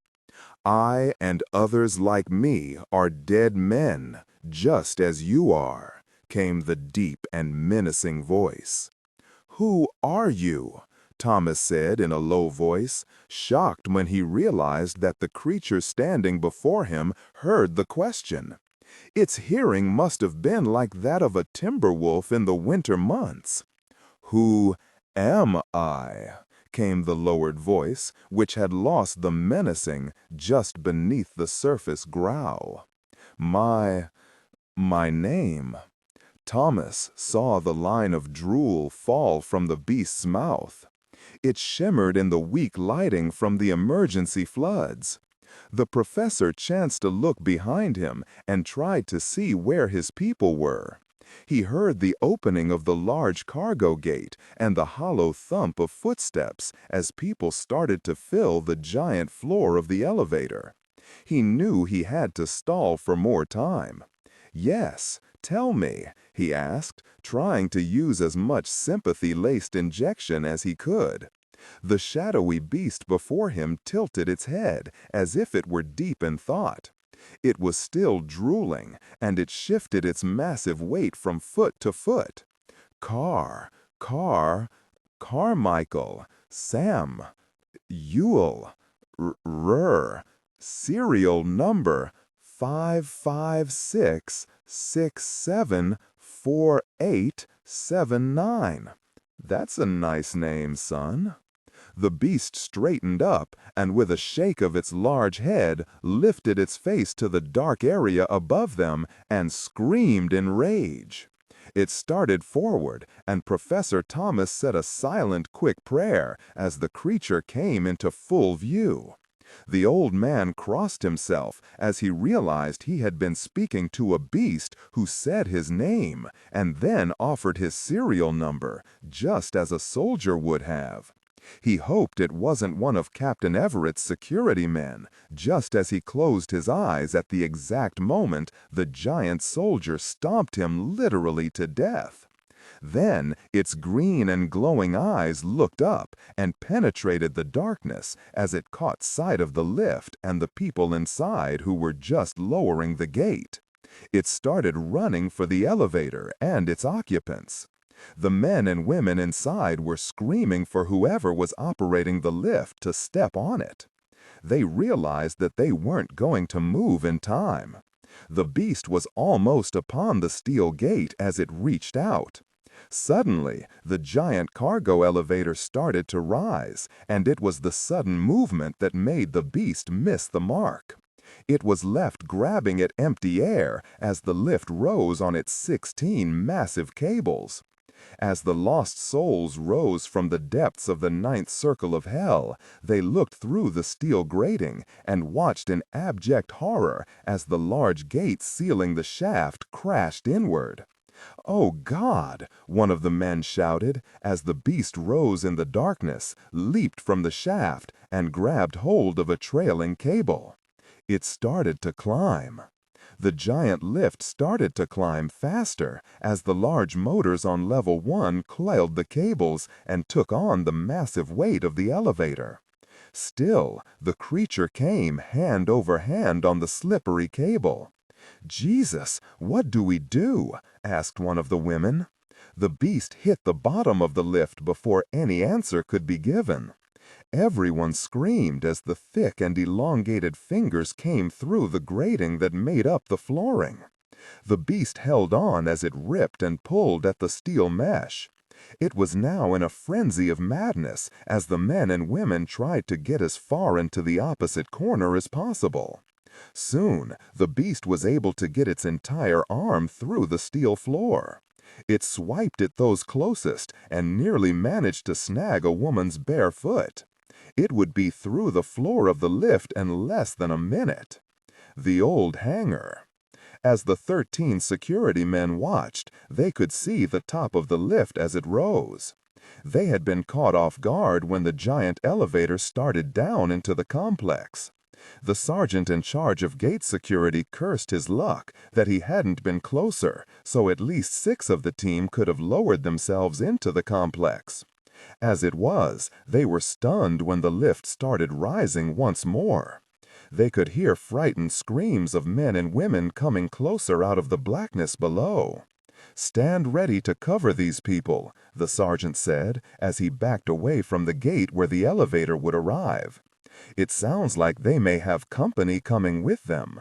"I and others like me are dead men, just as you are," came the deep and menacing voice. "Who are you?" Thomas said in a low voice, shocked when he realized that the creature standing before him heard the question. Its hearing must have been like that of a timber wolf in the winter months. "Who am I?" came the lowered voice, which had lost the menacing just beneath the surface growl. My name." Thomas saw the line of drool fall from the beast's mouth. It shimmered in the weak lighting from the emergency floods. The professor chanced to look behind him and tried to see where his people were. He heard the opening of the large cargo gate and the hollow thump of footsteps as people started to fill the giant floor of the elevator. He knew he had to stall for more time. "Yes, tell me," he asked, trying to use as much sympathy-laced injection as he could. The shadowy beast before him tilted its head, as if it were deep in thought. It was still drooling, and it shifted its massive weight from foot to foot. Car, Car, Carmichael, Sam, Ewell, serial number 556674879. That's a nice name, son. The beast straightened up and with a shake of its large head lifted its face to the dark area above them and screamed in rage. It started forward, and Professor Thomas said a silent, quick prayer as the creature came into full view. The old man crossed himself as he realized he had been speaking to a beast who said his name and then offered his serial number, just as a soldier would have. He hoped it wasn't one of Captain Everett's security men, just as he closed his eyes at the exact moment the giant soldier stomped him literally to death. Then its green and glowing eyes looked up and penetrated the darkness as it caught sight of the lift and the people inside who were just lowering the gate. It started running for the elevator and its occupants. The men and women inside were screaming for whoever was operating the lift to step on it. They realized that they weren't going to move in time. The beast was almost upon the steel gate as it reached out. Suddenly, the giant cargo elevator started to rise, and it was the sudden movement that made the beast miss the mark. It was left grabbing at empty air as the lift rose on its 16 massive cables. As the lost souls rose from the depths of the ninth circle of hell, they looked through the steel grating and watched in abject horror as the large gate sealing the shaft crashed inward. "Oh God!" one of the men shouted as the beast rose in the darkness, leaped from the shaft, and grabbed hold of a trailing cable. It started to climb. The giant lift started to climb faster as the large motors on level 1 coiled the cables and took on the massive weight of the elevator. Still, the creature came hand over hand on the slippery cable. "Jesus, what do we do?" asked one of the women. The beast hit the bottom of the lift before any answer could be given. Everyone screamed as the thick and elongated fingers came through the grating that made up the flooring. The beast held on as it ripped and pulled at the steel mesh. It was now in a frenzy of madness as the men and women tried to get as far into the opposite corner as possible. Soon, the beast was able to get its entire arm through the steel floor. It swiped at those closest and nearly managed to snag a woman's bare foot. It would be through the floor of the lift in less than a minute. The old hangar. As the 13 security men watched, they could see the top of the lift as it rose. They had been caught off guard when the giant elevator started down into the complex. The sergeant in charge of gate security cursed his luck that he hadn't been closer, so at least 6 of the team could have lowered themselves into the complex. As it was, they were stunned when the lift started rising once more. They could hear frightened screams of men and women coming closer out of the blackness below. "Stand ready to cover these people," the sergeant said as he backed away from the gate where the elevator would arrive. "It sounds like they may have company coming with them."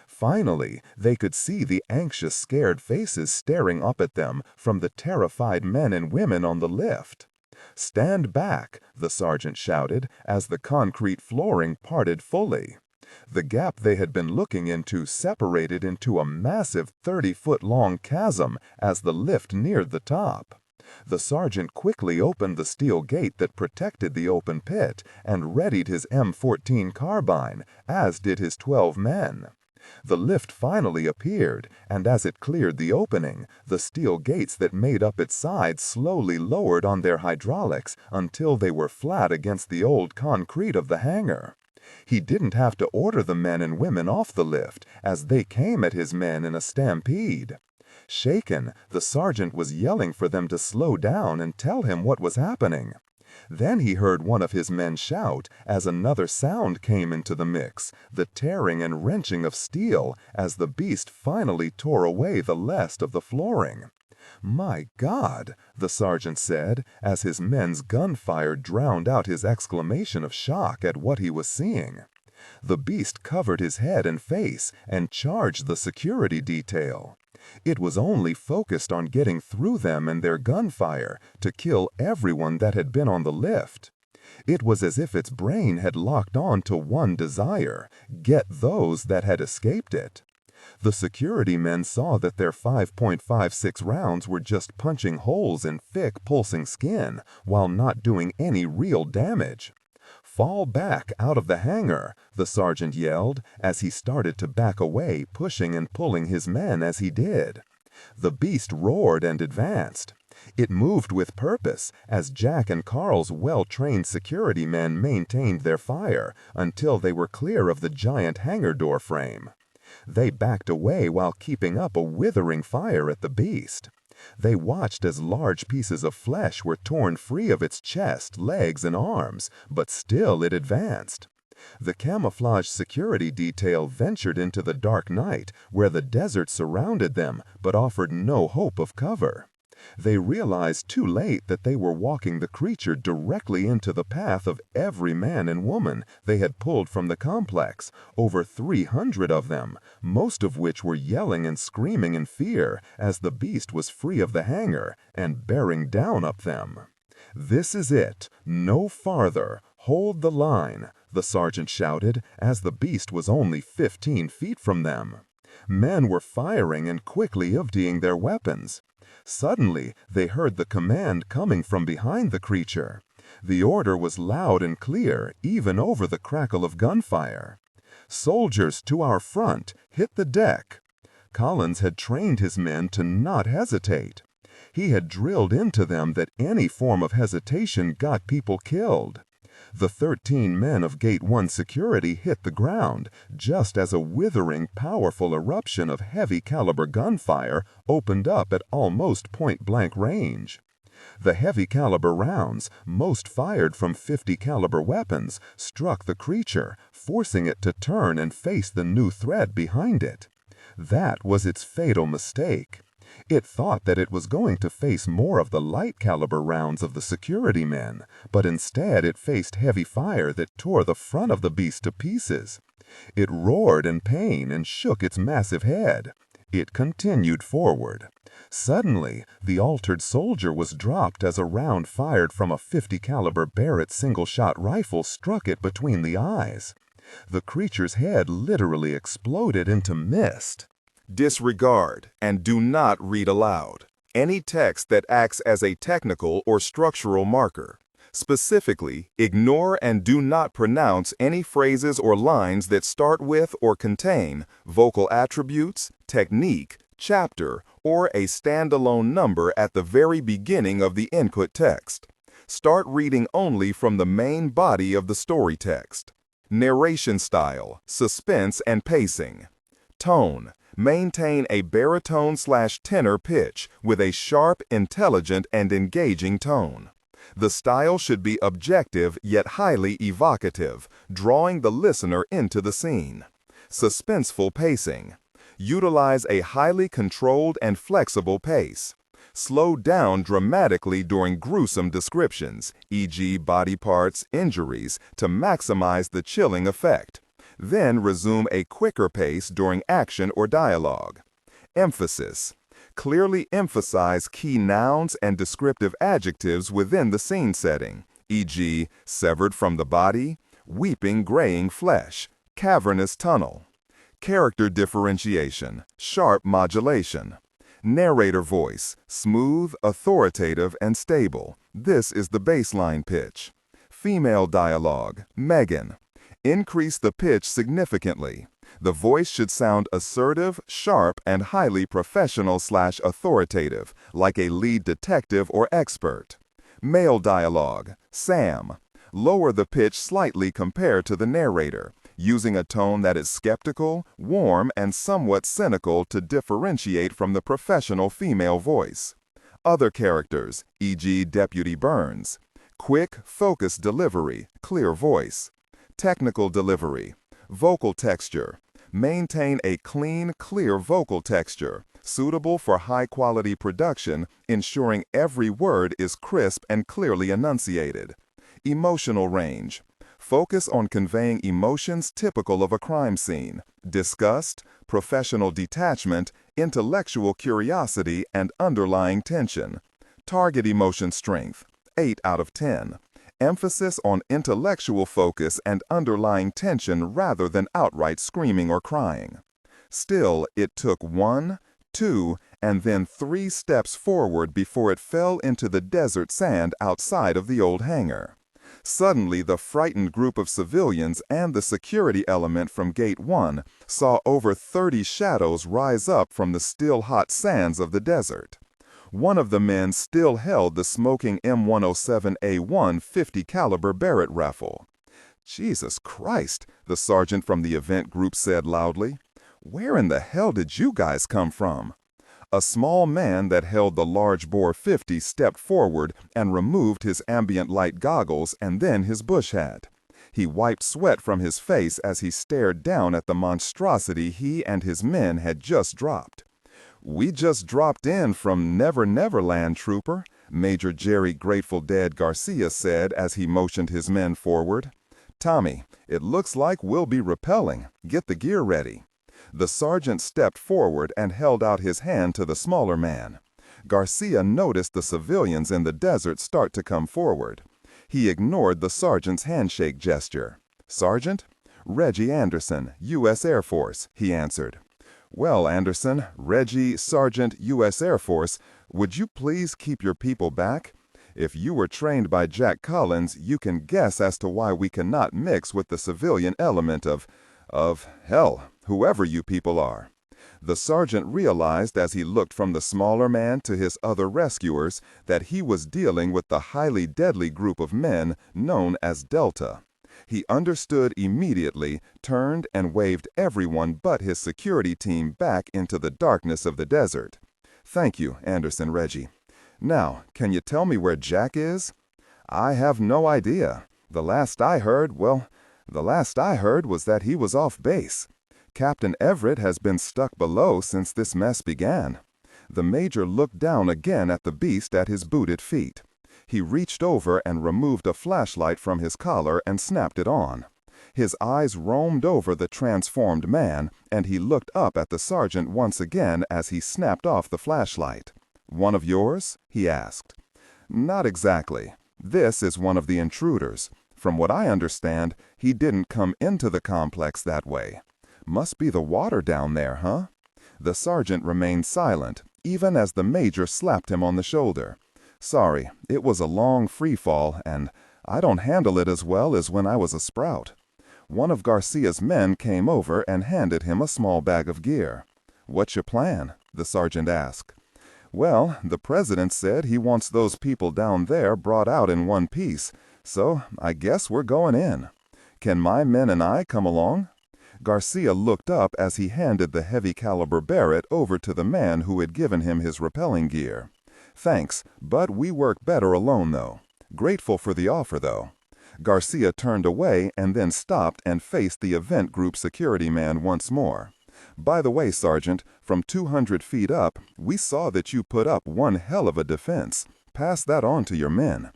Finally, they could see the anxious, scared faces staring up at them from the terrified men and women on the lift. "Stand back," the sergeant shouted as the concrete flooring parted fully. The gap they had been looking into separated into a massive 30-foot-long chasm as the lift neared the top. The sergeant quickly opened the steel gate that protected the open pit and readied his M14 carbine, as did his 12 men. The lift finally appeared, and as it cleared the opening, the steel gates that made up its sides slowly lowered on their hydraulics until they were flat against the old concrete of the hangar. He didn't have to order the men and women off the lift, as they came at his men in a stampede. Shaken, the sergeant was yelling for them to slow down and tell him what was happening. Then he heard one of his men shout as another sound came into the mix, the tearing and wrenching of steel as the beast finally tore away the last of the flooring. "My God," the sergeant said, as his men's gunfire drowned out his exclamation of shock at what he was seeing. The beast covered his head and face and charged the security detail. It was only focused on getting through them and their gunfire to kill everyone that had been on the lift. It was as if its brain had locked on to one desire: get those that had escaped it. The security men saw that their 5.56 rounds were just punching holes in thick, pulsing skin while not doing any real damage. "Fall back out of the hangar," the sergeant yelled as he started to back away, pushing and pulling his men as he did. The beast roared and advanced. It moved with purpose as Jack and Carl's well-trained security men maintained their fire until they were clear of the giant hangar door frame. They backed away while keeping up a withering fire at the beast. They watched as large pieces of flesh were torn free of its chest, legs, and arms, but still it advanced. The camouflaged security detail ventured into the dark night where the desert surrounded them but offered no hope of cover. They realized too late that they were walking the creature directly into the path of every man and woman they had pulled from the complex, over 300 of them, most of which were yelling and screaming in fear as the beast was free of the hangar and bearing down up them. "This is it, no farther, hold the line," the sergeant shouted as the beast was only 15 feet from them. Men were firing and quickly emptying their weapons. Suddenly, they heard the command coming from behind the creature. The order was loud and clear, even over the crackle of gunfire. "Soldiers to our front, hit the deck." Collins had trained his men to not hesitate. He had drilled into them that any form of hesitation got people killed. The 13 men of Gate 1 security hit the ground just as a withering, powerful eruption of heavy-caliber gunfire opened up at almost point-blank range. The heavy-caliber rounds, most fired from 50-caliber weapons, struck the creature, forcing it to turn and face the new threat behind it. That was its fatal mistake. It thought that it was going to face more of the light-caliber rounds of the security men, but instead it faced heavy fire that tore the front of the beast to pieces. It roared in pain and shook its massive head. It continued forward. Suddenly, the altered soldier was dropped as a round fired from a 50-caliber Barrett single-shot rifle struck it between the eyes. The creature's head literally exploded into mist. Disregard and do not read aloud any text that acts as a technical or structural marker. Specifically, ignore and do not pronounce any phrases or lines that start with or contain vocal attributes, technique, chapter, or a standalone number at the very beginning of the input text. Start reading only from the main body of the story text. Narration style, suspense and pacing. Tone. Maintain a baritone/tenor pitch with a sharp, intelligent, and engaging tone. The style should be objective yet highly evocative, drawing the listener into the scene. Suspenseful pacing. Utilize a highly controlled and flexible pace. Slow down dramatically during gruesome descriptions, e.g. body parts, injuries, to maximize the chilling effect. Then resume a quicker pace during action or dialogue. Emphasis. Clearly emphasize key nouns and descriptive adjectives within the scene setting, e.g. severed from the body, weeping graying flesh, cavernous tunnel. Character differentiation, sharp modulation. Narrator voice, smooth, authoritative, and stable. This is the baseline pitch. Female dialogue, Megan. Increase the pitch significantly. The voice should sound assertive, sharp, and highly professional/authoritative, like a lead detective or expert. Male dialogue, Sam. Lower the pitch slightly compared to the narrator, using a tone that is skeptical, warm, and somewhat cynical to differentiate from the professional female voice. Other characters, e.g. Deputy Burns. quick, focused delivery, clear voice. Technical delivery, vocal texture. Maintain a clean, clear vocal texture, suitable for high-quality production, ensuring every word is crisp and clearly enunciated. Emotional range. Focus on conveying emotions typical of a crime scene: disgust, professional detachment, intellectual curiosity, and underlying tension. Target emotion strength, 8 out of 10. Emphasis on intellectual focus and underlying tension rather than outright screaming or crying. Still, it took 1, 2, and then 3 steps forward before it fell into the desert sand outside of the old hangar. Suddenly, the frightened group of civilians and the security element from Gate 1 saw over 30 shadows rise up from the still hot sands of the desert. One of the men still held the smoking M107A1 50 caliber Barrett rifle. "Jesus Christ," the sergeant from the event group said loudly. "Where in the hell did you guys come from?" A small man that held the large-bore 50 stepped forward and removed his ambient light goggles and then his bush hat. He wiped sweat from his face as he stared down at the monstrosity he and his men had just dropped. "We just dropped in from Never Never Land, Trooper," Major Jerry Grateful Dead Garcia said as he motioned his men forward. "Tommy, it looks like we'll be rappelling. Get the gear ready." The sergeant stepped forward and held out his hand to the smaller man. Garcia noticed the civilians in the desert start to come forward. He ignored the sergeant's handshake gesture. "Sergeant?" "Reggie Anderson, U.S. Air Force," he answered. "Well, Anderson, Reggie, Sergeant, U.S. Air Force, would you please keep your people back? If you were trained by Jack Collins, you can guess as to why we cannot mix with the civilian element of hell, whoever you people are." The sergeant realized as he looked from the smaller man to his other rescuers that he was dealing with the highly deadly group of men known as Delta. He understood immediately, turned and waved everyone but his security team back into the darkness of the desert. "Thank you, Anderson Reggie. Now, can you tell me where Jack is?" "I have no idea. The last I heard was that he was off base. Captain Everett has been stuck below since this mess began." The major looked down again at the beast at his booted feet. He reached over and removed a flashlight from his collar and snapped it on. His eyes roamed over the transformed man, and he looked up at the sergeant once again as he snapped off the flashlight. "One of yours?" he asked. "Not exactly. This is one of the intruders. From what I understand, he didn't come into the complex that way. Must be the water down there, huh?" The sergeant remained silent, even as the major slapped him on the shoulder. "Sorry, it was a long free fall, and I don't handle it as well as when I was a sprout." One of Garcia's men came over and handed him a small bag of gear. "What's your plan?" the sergeant asked. "Well, the president said he wants those people down there brought out in one piece, so I guess we're going in. Can my men and I come along?" Garcia looked up as he handed the heavy caliber Barrett over to the man who had given him his rappelling gear. "Thanks, but we work better alone, though. Grateful for the offer, though." Garcia turned away and then stopped and faced the event group security man once more. "By the way, Sergeant, from 200 feet up, we saw that you put up one hell of a defense. Pass that on to your men.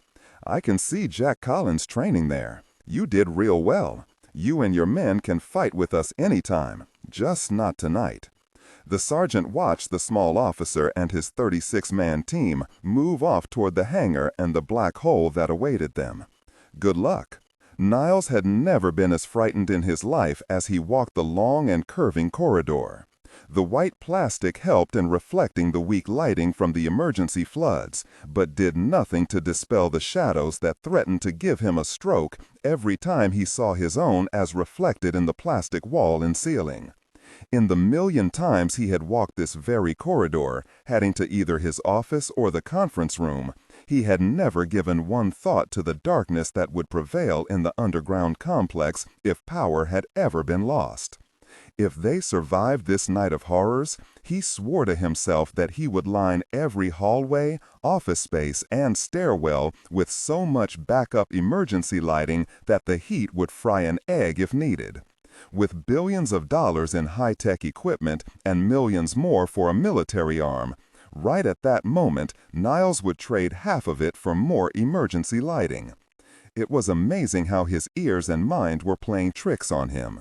I can see Jack Collins training there. You did real well. You and your men can fight with us anytime, just not tonight." The sergeant watched the small officer and his 36-man team move off toward the hangar and the black hole that awaited them. Good luck. Niles had never been as frightened in his life as he walked the long and curving corridor. The white plastic helped in reflecting the weak lighting from the emergency floods, but did nothing to dispel the shadows that threatened to give him a stroke every time he saw his own as reflected in the plastic wall and ceiling. In the million times he had walked this very corridor, heading to either his office or the conference room, he had never given one thought to the darkness that would prevail in the underground complex if power had ever been lost. If they survived this night of horrors, he swore to himself that he would line every hallway, office space, and stairwell with so much backup emergency lighting that the heat would fry an egg if needed. With billions of dollars in high-tech equipment and millions more for a military arm, right at that moment, Niles would trade half of it for more emergency lighting. It was amazing how his ears and mind were playing tricks on him.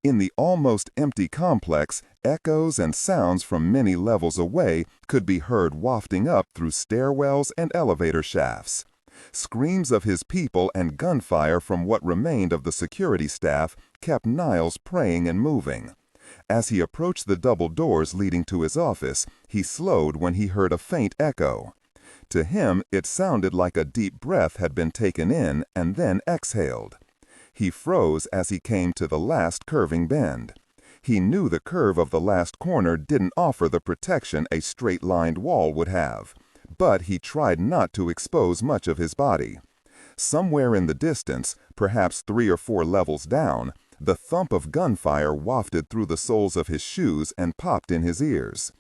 In the almost empty complex, echoes and sounds from many levels away could be heard wafting up through stairwells and elevator shafts. Screams of his people and gunfire from what remained of the security staff kept Niles praying and moving. As he approached the double doors leading to his office, he slowed when he heard a faint echo. To him, it sounded like a deep breath had been taken in and then exhaled. He froze as he came to the last curving bend. He knew the curve of the last corner didn't offer the protection a straight-lined wall would have, but he tried not to expose much of his body. Somewhere in the distance, perhaps 3 or 4 levels down, the thump of gunfire wafted through the soles of his shoes and popped in his ears.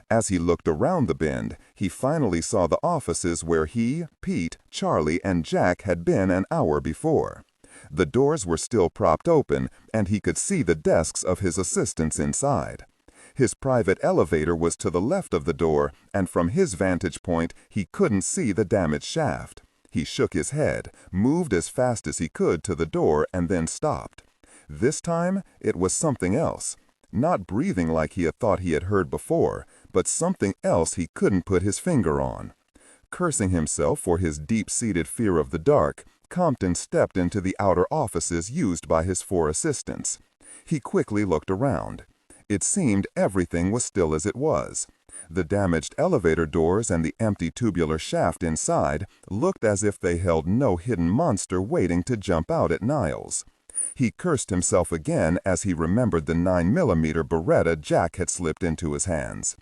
As he looked around the bend, he finally saw the offices where he, Pete, Charlie, and Jack had been an hour before. The doors were still propped open, and he could see the desks of his assistants inside. His private elevator was to the left of the door, and from his vantage point, he couldn't see the damaged shaft. He shook his head, moved as fast as he could to the door, and then stopped. This time, it was something else. Not breathing like he had thought he had heard before, but something else he couldn't put his finger on. Cursing himself for his deep-seated fear of the dark, Compton stepped into the outer offices used by his 4 assistants. He quickly looked around. It seemed everything was still as it was. The damaged elevator doors and the empty tubular shaft inside looked as if they held no hidden monster waiting to jump out at Niles. He cursed himself again as he remembered the 9mm Beretta Jack had slipped into his hands.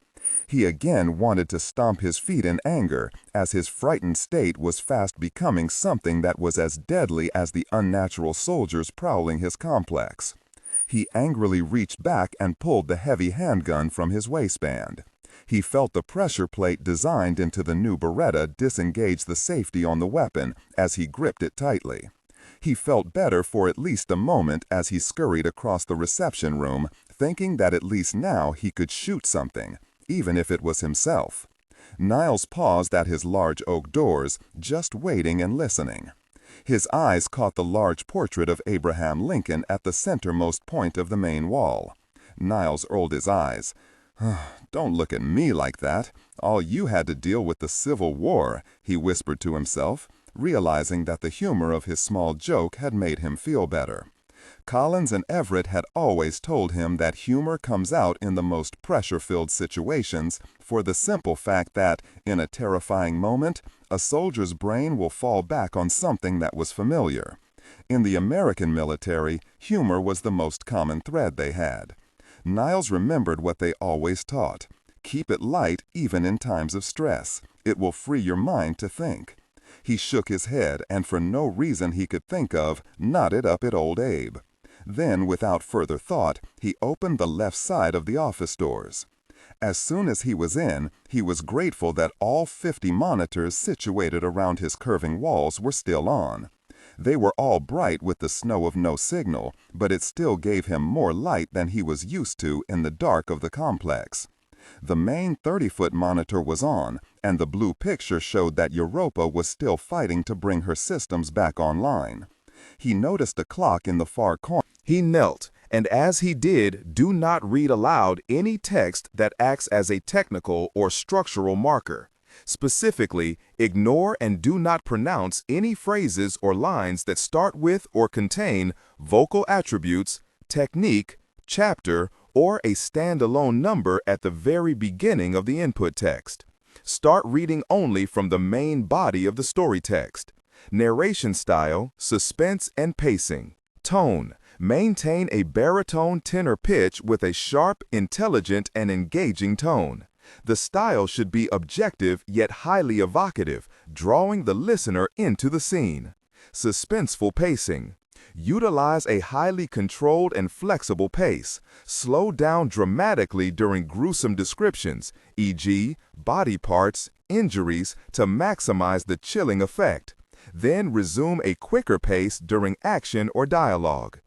He again wanted to stomp his feet in anger, as his frightened state was fast becoming something that was as deadly as the unnatural soldiers prowling his complex. He angrily reached back and pulled the heavy handgun from his waistband. He felt the pressure plate designed into the new Beretta disengage the safety on the weapon as he gripped it tightly. He felt better for at least a moment as he scurried across the reception room, thinking that at least now he could shoot something, even if it was himself. Niles paused at his large oak doors, just waiting and listening. His eyes caught the large portrait of Abraham Lincoln at the centermost point of the main wall. Niles rolled his eyes. "Don't look at me like that. All you had to deal with the Civil War," he whispered to himself, realizing that the humor of his small joke had made him feel better. Collins and Everett had always told him that humor comes out in the most pressure-filled situations for the simple fact that, in a terrifying moment, a soldier's brain will fall back on something that was familiar. In the American military, humor was the most common thread they had. Niles remembered what they always taught. Keep it light even in times of stress. It will free your mind to think. He shook his head and, for no reason he could think of, nodded up at old Abe. Then, without further thought, he opened the left side of the office doors. As soon as he was in, he was grateful that all 50 monitors situated around his curving walls were still on. They were all bright with the snow of no signal, but it still gave him more light than he was used to in the dark of the complex. The main 30-foot monitor was on, and the blue picture showed that Europa was still fighting to bring her systems back online. He noticed a clock in the far corner. He knelt, and as he did, do not read aloud any text that acts as a technical or structural marker. Specifically, ignore and do not pronounce any phrases or lines that start with or contain vocal attributes, technique, chapter, or a standalone number at the very beginning of the input text. Start reading only from the main body of the story text. Narration style, suspense and pacing. Tone. Maintain a baritone tenor pitch with a sharp, intelligent, and engaging tone. The style should be objective yet highly evocative, drawing the listener into the scene. Suspenseful pacing. Utilize a highly controlled and flexible pace. Slow down dramatically during gruesome descriptions, e.g., body parts, injuries, to maximize the chilling effect. Then resume a quicker pace during action or dialogue.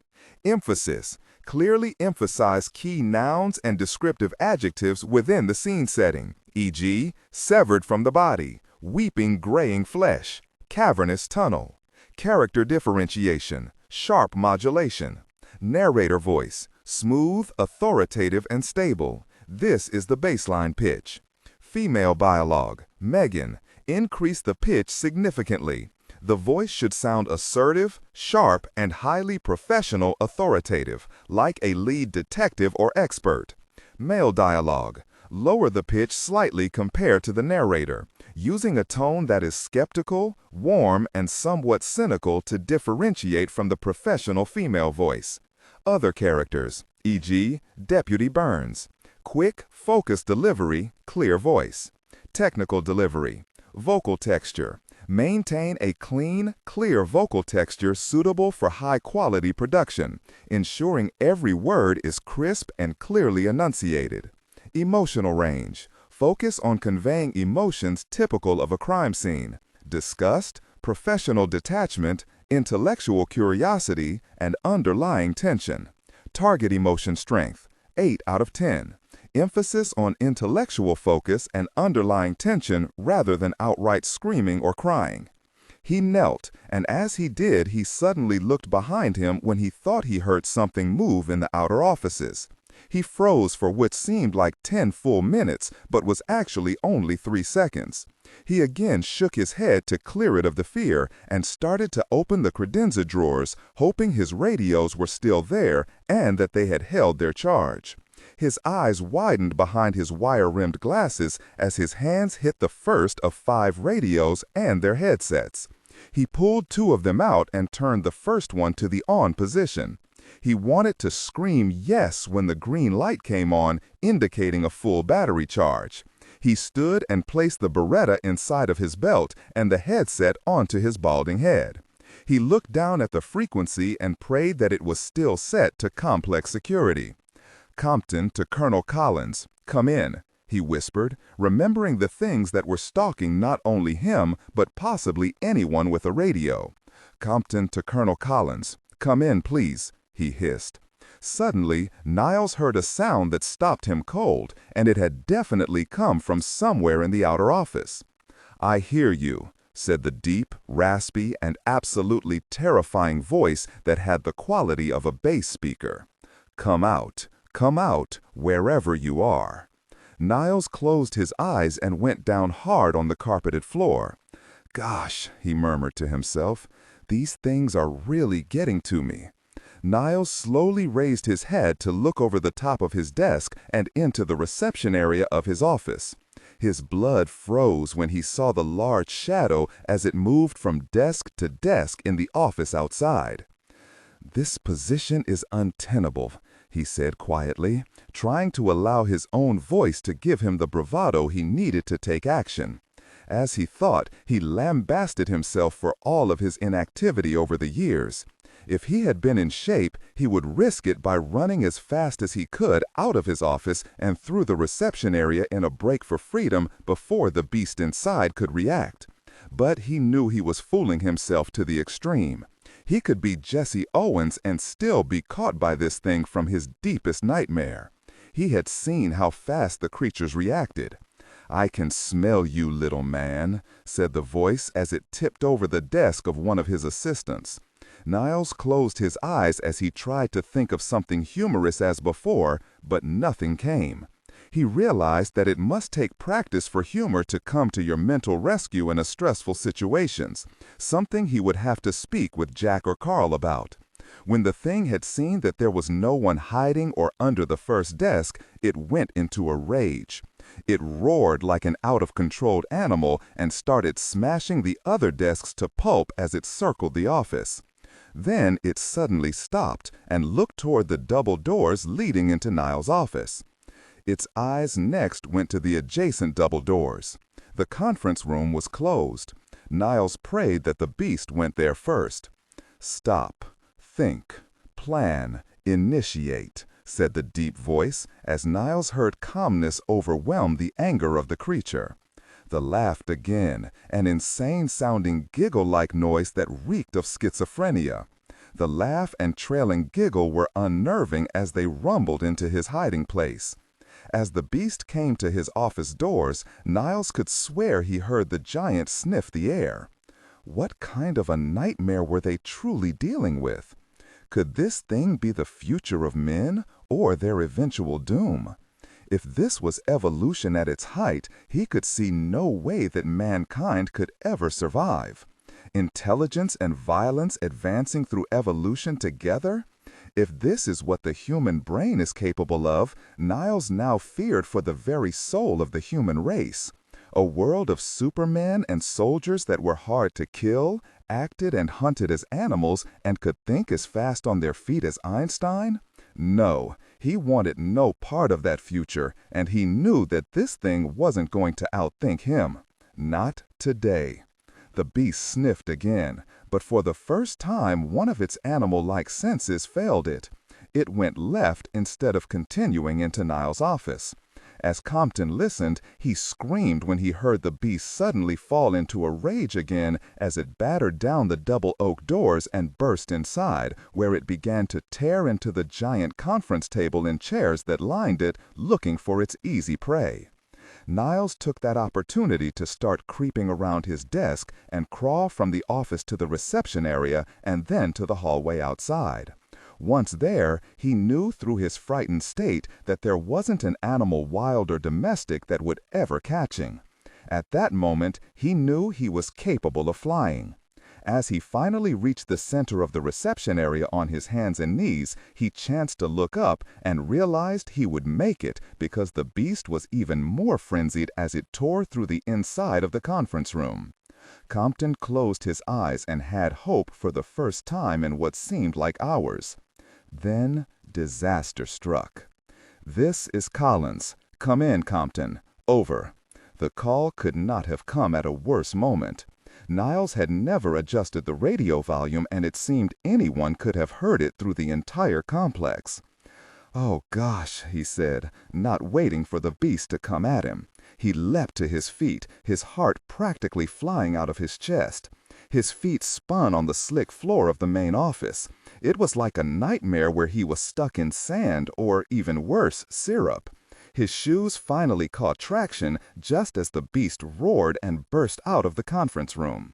Emphasis. Clearly emphasize key nouns and descriptive adjectives within the scene setting, e.g., severed from the body, weeping graying flesh, cavernous tunnel. Character differentiation, sharp modulation. Narrator voice, smooth, authoritative, and stable. This is the baseline pitch. Female dialogue, Megan, increase the pitch significantly. The voice should sound assertive, sharp, and highly professional authoritative, like a lead detective or expert. Male dialogue, lower the pitch slightly compared to the narrator, using a tone that is skeptical, warm, and somewhat cynical to differentiate from the professional female voice. Other characters, e.g., Deputy Burns. Quick, focused delivery, clear voice. Technical delivery, vocal texture. Maintain a clean, clear vocal texture suitable for high-quality production, ensuring every word is crisp and clearly enunciated. Emotional range. Focus on conveying emotions typical of a crime scene: disgust, professional detachment, intellectual curiosity, and underlying tension. Target emotion strength, 8 out of 10. Emphasis on intellectual focus and underlying tension rather than outright screaming or crying. He knelt, and as he did, he suddenly looked behind him when he thought he heard something move in the outer offices. He froze for what seemed like 10 full minutes, but was actually only 3 seconds. He again shook his head to clear it of the fear and started to open the credenza drawers, hoping his radios were still there and that they had held their charge. His eyes widened behind his wire-rimmed glasses as his hands hit the first of 5 radios and their headsets. He pulled 2 of them out and turned the first one to the on position. He wanted to scream yes when the green light came on, indicating a full battery charge. He stood and placed the Beretta inside of his belt and the headset onto his balding head. He looked down at the frequency and prayed that it was still set to complex security. Compton to Colonel Collins, "Come in," he whispered, remembering the things that were stalking not only him, but possibly anyone with a radio. Compton to Colonel Collins, "Come in, please," he hissed. Suddenly, Niles heard a sound that stopped him cold, and it had definitely come from somewhere in the outer office. "I hear you," said the deep, raspy, and absolutely terrifying voice that had the quality of a bass speaker. Come out, wherever you are." Niles closed his eyes and went down hard on the carpeted floor. "Gosh," he murmured to himself, "these things are really getting to me." Niles slowly raised his head to look over the top of his desk and into the reception area of his office. His blood froze when he saw the large shadow as it moved from desk to desk in the office outside. "This position is untenable," he said quietly, trying to allow his own voice to give him the bravado he needed to take action. As he thought, he lambasted himself for all of his inactivity over the years. If he had been in shape, he would risk it by running as fast as he could out of his office and through the reception area in a break for freedom before the beast inside could react. But he knew he was fooling himself to the extreme. He could be Jesse Owens and still be caught by this thing from his deepest nightmare. He had seen how fast the creatures reacted. "I can smell you, little man," said the voice as it tipped over the desk of one of his assistants. Niles closed his eyes as he tried to think of something humorous as before, but nothing came. He realized that it must take practice for humor to come to your mental rescue in a stressful situations, something he would have to speak with Jack or Carl about. When the thing had seen that there was no one hiding or under the first desk, it went into a rage. It roared like an out-of-controlled animal and started smashing the other desks to pulp as it circled the office. Then it suddenly stopped and looked toward the double doors leading into Niles' office. Its eyes next went to the adjacent double doors. The conference room was closed. Niles prayed that the beast went there first. Stop. Think, plan, initiate, said the deep voice, as Niles heard calmness overwhelm the anger of the creature. The laughed again, an insane-sounding giggle-like noise that reeked of schizophrenia. The laugh and trailing giggle were unnerving as they rumbled into his hiding place. As the beast came to his office doors, Niles could swear he heard the giant sniff the air. What kind of a nightmare were they truly dealing with? Could this thing be the future of men, or their eventual doom? If this was evolution at its height, he could see no way that mankind could ever survive. Intelligence and violence advancing through evolution together? If this is what the human brain is capable of, Niles now feared for the very soul of the human race. A world of supermen and soldiers that were hard to kill, acted and hunted as animals, and could think as fast on their feet as Einstein? No, he wanted no part of that future, and he knew that this thing wasn't going to outthink him. Not today. The beast sniffed again, but for the first time one of its animal-like senses failed it. It went left instead of continuing into Niles' office. As Compton listened, he screamed when he heard the beast suddenly fall into a rage again as it battered down the double oak doors and burst inside, where it began to tear into the giant conference table and chairs that lined it, looking for its easy prey. Niles took that opportunity to start creeping around his desk and crawl from the office to the reception area and then to the hallway outside. Once there, he knew through his frightened state that there wasn't an animal, wild or domestic, that would ever catch him. At that moment, he knew he was capable of flying. As he finally reached the center of the reception area on his hands and knees, he chanced to look up and realized he would make it because the beast was even more frenzied as it tore through the inside of the conference room. Compton closed his eyes and had hope for the first time in what seemed like hours. Then disaster struck. "This is Collins. Come in, Compton. Over." The call could not have come at a worse moment. Niles had never adjusted the radio volume, and it seemed anyone could have heard it through the entire complex. "Oh, gosh," he said, not waiting for the beast to come at him. He leapt to his feet, his heart practically flying out of his chest. His feet spun on the slick floor of the main office. It was like a nightmare where he was stuck in sand, or even worse, syrup. His shoes finally caught traction just as the beast roared and burst out of the conference room.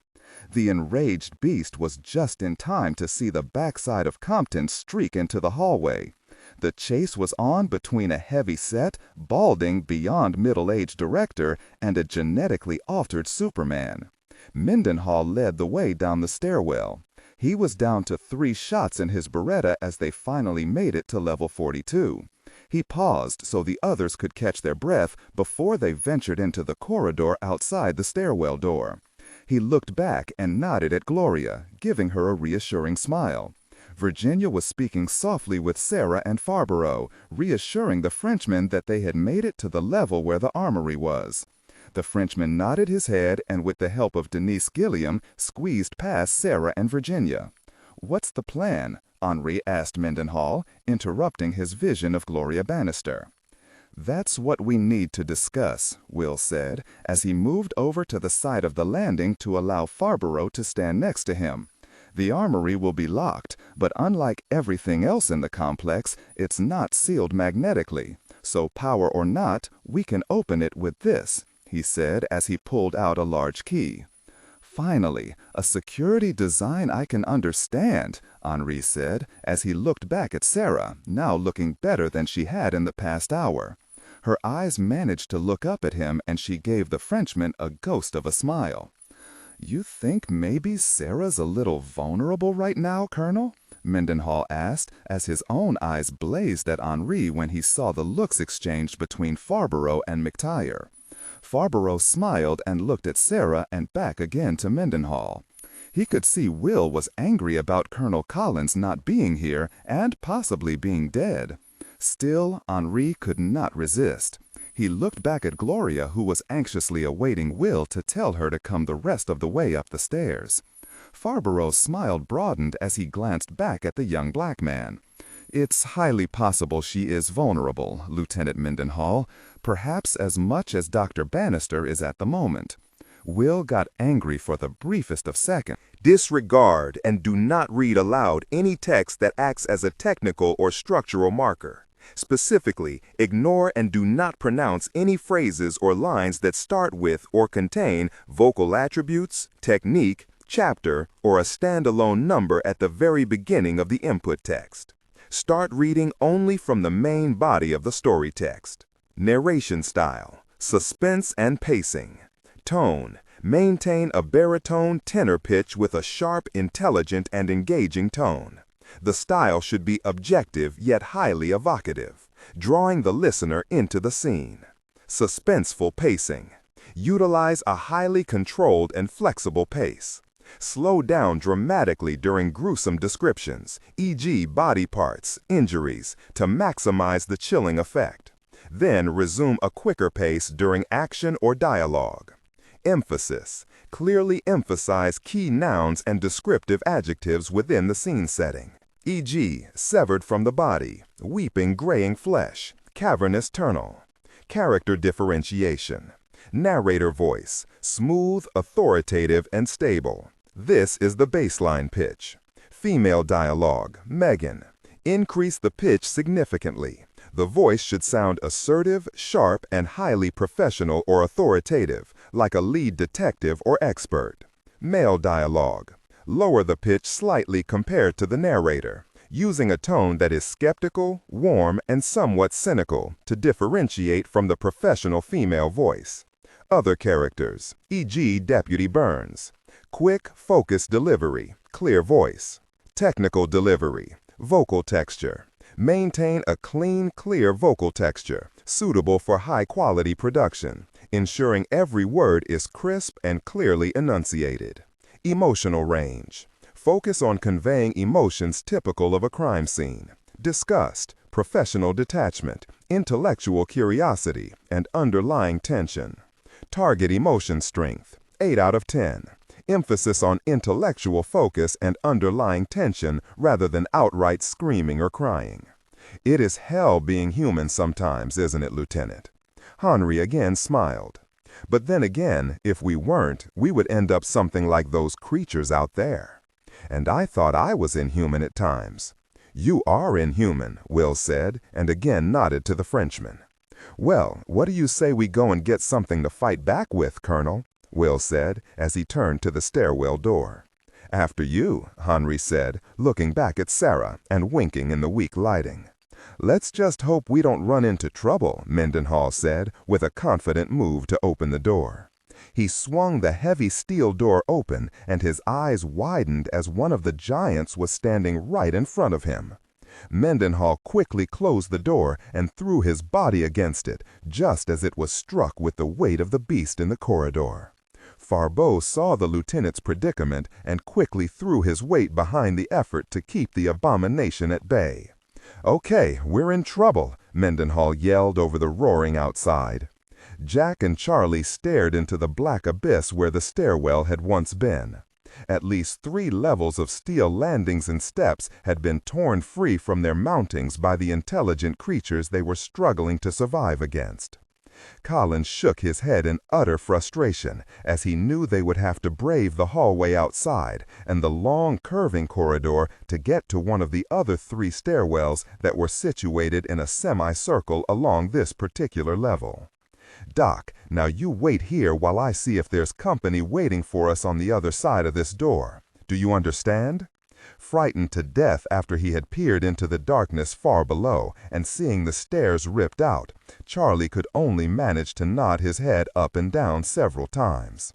The enraged beast was just in time to see the backside of Compton streak into the hallway. The chase was on between a heavy-set, balding, beyond middle-aged director and a genetically altered Superman. Mendenhall led the way down the stairwell. He was down to 3 shots in his Beretta as they finally made it to level 42. He paused so the others could catch their breath before they ventured into the corridor outside the stairwell door. He looked back and nodded at Gloria, giving her a reassuring smile. Virginia was speaking softly with Sarah and Farborough, reassuring the Frenchman that they had made it to the level where the armory was. The Frenchman nodded his head and with the help of Denise Gilliam squeezed past Sarah and Virginia. "What's the plan?" Henri asked Mendenhall, interrupting his vision of Gloria Bannister. "That's what we need to discuss," Will said, as he moved over to the side of the landing to allow Farborough to stand next to him. "The armory will be locked, but unlike everything else in the complex, it's not sealed magnetically. So power or not, we can open it with this," he said as he pulled out a large key. "Finally, a security design I can understand," Henri said, as he looked back at Sarah, now looking better than she had in the past hour. Her eyes managed to look up at him, and she gave the Frenchman a ghost of a smile. "You think maybe Sarah's a little vulnerable right now, Colonel?" Mendenhall asked, as his own eyes blazed at Henri when he saw the looks exchanged between Farborough and McTire. Farborough smiled and looked at Sarah and back again to Mendenhall. He could see Will was angry about Colonel Collins not being here and possibly being dead. Still, Henri could not resist. He looked back at Gloria, who was anxiously awaiting Will to tell her to come the rest of the way up the stairs. Farberough's smile broadened as he glanced back at the young black man. "It's highly possible she is vulnerable, Lieutenant Mendenhall, perhaps as much as Dr. Bannister is at the moment." Will got angry for the briefest of seconds. Disregard and do not read aloud any text that acts as a technical or structural marker. Specifically, ignore and do not pronounce any phrases or lines that start with or contain vocal attributes, technique, chapter, or a standalone number at the very beginning of the input text. Start reading only from the main body of the story text. Narration style, suspense and pacing. Tone, maintain a baritone tenor pitch with a sharp, intelligent, and engaging tone. The style should be objective yet highly evocative, drawing the listener into the scene. Suspenseful pacing. Utilize a highly controlled and flexible pace. Slow down dramatically during gruesome descriptions, e.g. body parts, injuries, to maximize the chilling effect. Then resume a quicker pace during action or dialogue. Emphasis. Clearly emphasize key nouns and descriptive adjectives within the scene setting, e.g. severed from the body, weeping graying flesh, cavernous tunnel. Character differentiation. Narrator voice, smooth, authoritative, and stable. This is the baseline pitch. Female dialogue, Megan. Increase the pitch significantly. The voice should sound assertive, sharp, and highly professional or authoritative, like a lead detective or expert. Male dialogue. Lower the pitch slightly compared to the narrator, using a tone that is skeptical, warm, and somewhat cynical to differentiate from the professional female voice. Other characters, e.g. Deputy Burns. Quick, focused delivery, clear voice. Technical delivery, vocal texture. Maintain a clean, clear vocal texture, suitable for high-quality production, ensuring every word is crisp and clearly enunciated. Emotional range. Focus on conveying emotions typical of a crime scene: disgust, professional detachment, intellectual curiosity, and underlying tension. Target emotion strength, 8 out of 10. Emphasis on intellectual focus and underlying tension rather than outright screaming or crying. It is hell being human sometimes, isn't it, Lieutenant? Henry again smiled. But then again, if we weren't, we would end up something like those creatures out there. And I thought I was inhuman at times. You are inhuman, Will said, and again nodded to the Frenchman. Well, what do you say we go and get something to fight back with, Colonel? Will said, as he turned to the stairwell door. After you, Henry said, looking back at Sarah and winking in the weak lighting. Let's just hope we don't run into trouble, Mendenhall said, with a confident move to open the door. He swung the heavy steel door open, and his eyes widened as one of the giants was standing right in front of him. Mendenhall quickly closed the door and threw his body against it, just as it was struck with the weight of the beast in the corridor. Farbeau saw the lieutenant's predicament and quickly threw his weight behind the effort to keep the abomination at bay. "Okay, we're in trouble," Mendenhall yelled over the roaring outside. Jack and Charlie stared into the black abyss where the stairwell had once been. At least 3 levels of steel landings and steps had been torn free from their mountings by the intelligent creatures they were struggling to survive against. Collins shook his head in utter frustration as he knew they would have to brave the hallway outside and the long curving corridor to get to one of the other 3 stairwells that were situated in a semicircle along this particular level. "Doc, now you wait here while I see if there's company waiting for us on the other side of this door. Do you understand?" Frightened to death after he had peered into the darkness far below and seeing the stairs ripped out, Charlie could only manage to nod his head up and down several times.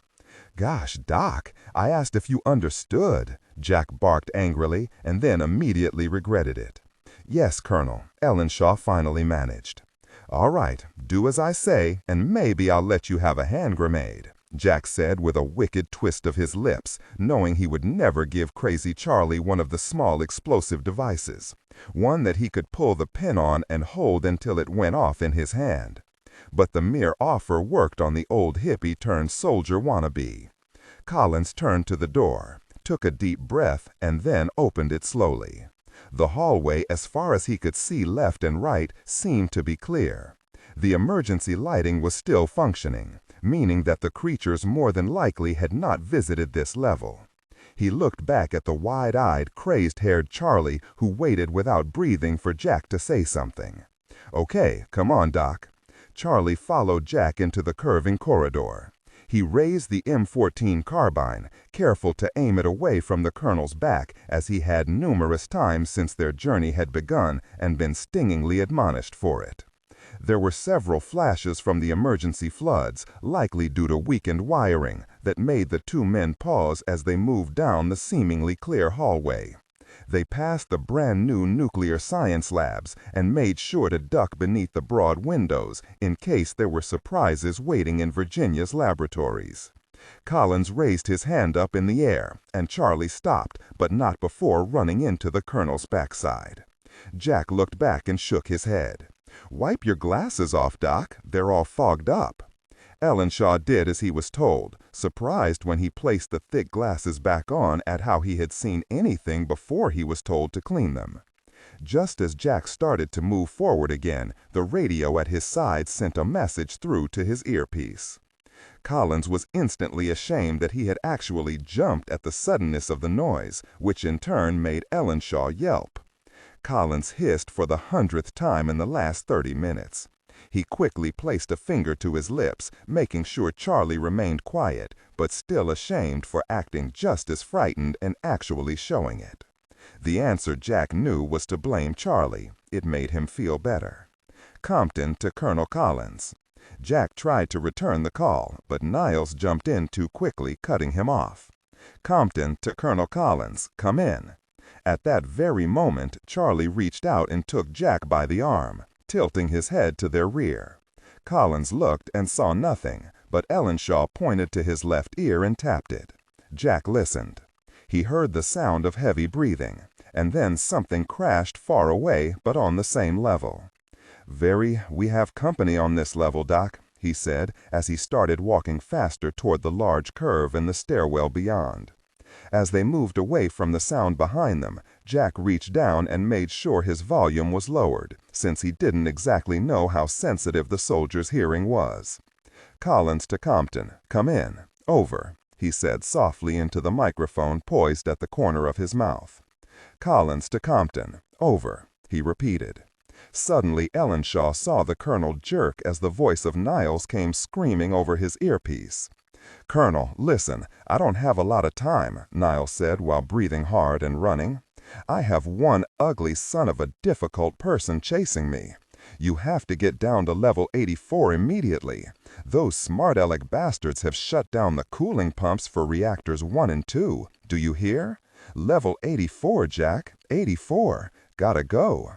"Gosh, Doc, I asked if you understood," Jack barked angrily and then immediately regretted it. "Yes, Colonel," Ellenshaw finally managed. "All right, do as I say, and maybe I'll let you have a hand grenade," Jack said with a wicked twist of his lips, knowing he would never give Crazy Charlie one of the small explosive devices, one that he could pull the pin on and hold until it went off in his hand. But the mere offer worked on the old hippie-turned-soldier wannabe. Collins turned to the door, took a deep breath, and then opened it slowly. The hallway, as far as he could see left and right, seemed to be clear. The emergency lighting was still functioning, meaning that the creatures more than likely had not visited this level. He looked back at the wide-eyed, crazed-haired Charlie, who waited without breathing for Jack to say something. "Okay, come on, Doc." Charlie followed Jack into the curving corridor. He raised the M14 carbine, careful to aim it away from the colonel's back, as he had numerous times since their journey had begun and been stingingly admonished for it. There were several flashes from the emergency floods, likely due to weakened wiring, that made the two men pause as they moved down the seemingly clear hallway. They passed the brand-new nuclear science labs and made sure to duck beneath the broad windows in case there were surprises waiting in Virginia's laboratories. Collins raised his hand up in the air, and Charlie stopped, but not before running into the colonel's backside. Jack looked back and shook his head. "Wipe your glasses off, Doc. They're all fogged up." Ellenshaw did as he was told, surprised when he placed the thick glasses back on at how he had seen anything before he was told to clean them. Just as Jack started to move forward again, the radio at his side sent a message through to his earpiece. Collins was instantly ashamed that he had actually jumped at the suddenness of the noise, which in turn made Ellenshaw yelp. Collins hissed for the 100th time in the last 30 minutes. He quickly placed a finger to his lips, making sure Charlie remained quiet, but still ashamed for acting just as frightened and actually showing it. The answer Jack knew was to blame Charlie. It made him feel better. "Compton to Colonel Collins." Jack tried to return the call, but Niles jumped in too quickly, cutting him off. "Compton to Colonel Collins. Come in." At that very moment, Charlie reached out and took Jack by the arm, tilting his head to their rear. Collins looked and saw nothing, but Ellenshaw pointed to his left ear and tapped it. Jack listened. He heard the sound of heavy breathing, and then something crashed far away but on the same level. We have company on this level, Doc," he said as he started walking faster toward the large curve in the stairwell beyond. As they moved away from the sound behind them, Jack reached down and made sure his volume was lowered, since he didn't exactly know how sensitive the soldier's hearing was. "Collins to Compton. Come in. Over," he said softly into the microphone poised at the corner of his mouth. "Collins to Compton. Over," he repeated. Suddenly Ellenshaw saw the colonel jerk as the voice of Niles came screaming over his earpiece. "Colonel, listen, I don't have a lot of time," Niles said while breathing hard and running. "I have one ugly son of a difficult person chasing me. You have to get down to level 84 immediately. Those smart-aleck bastards have shut down the cooling pumps for reactors 1 and 2. Do you hear? Level 84, Jack. 84. Gotta go."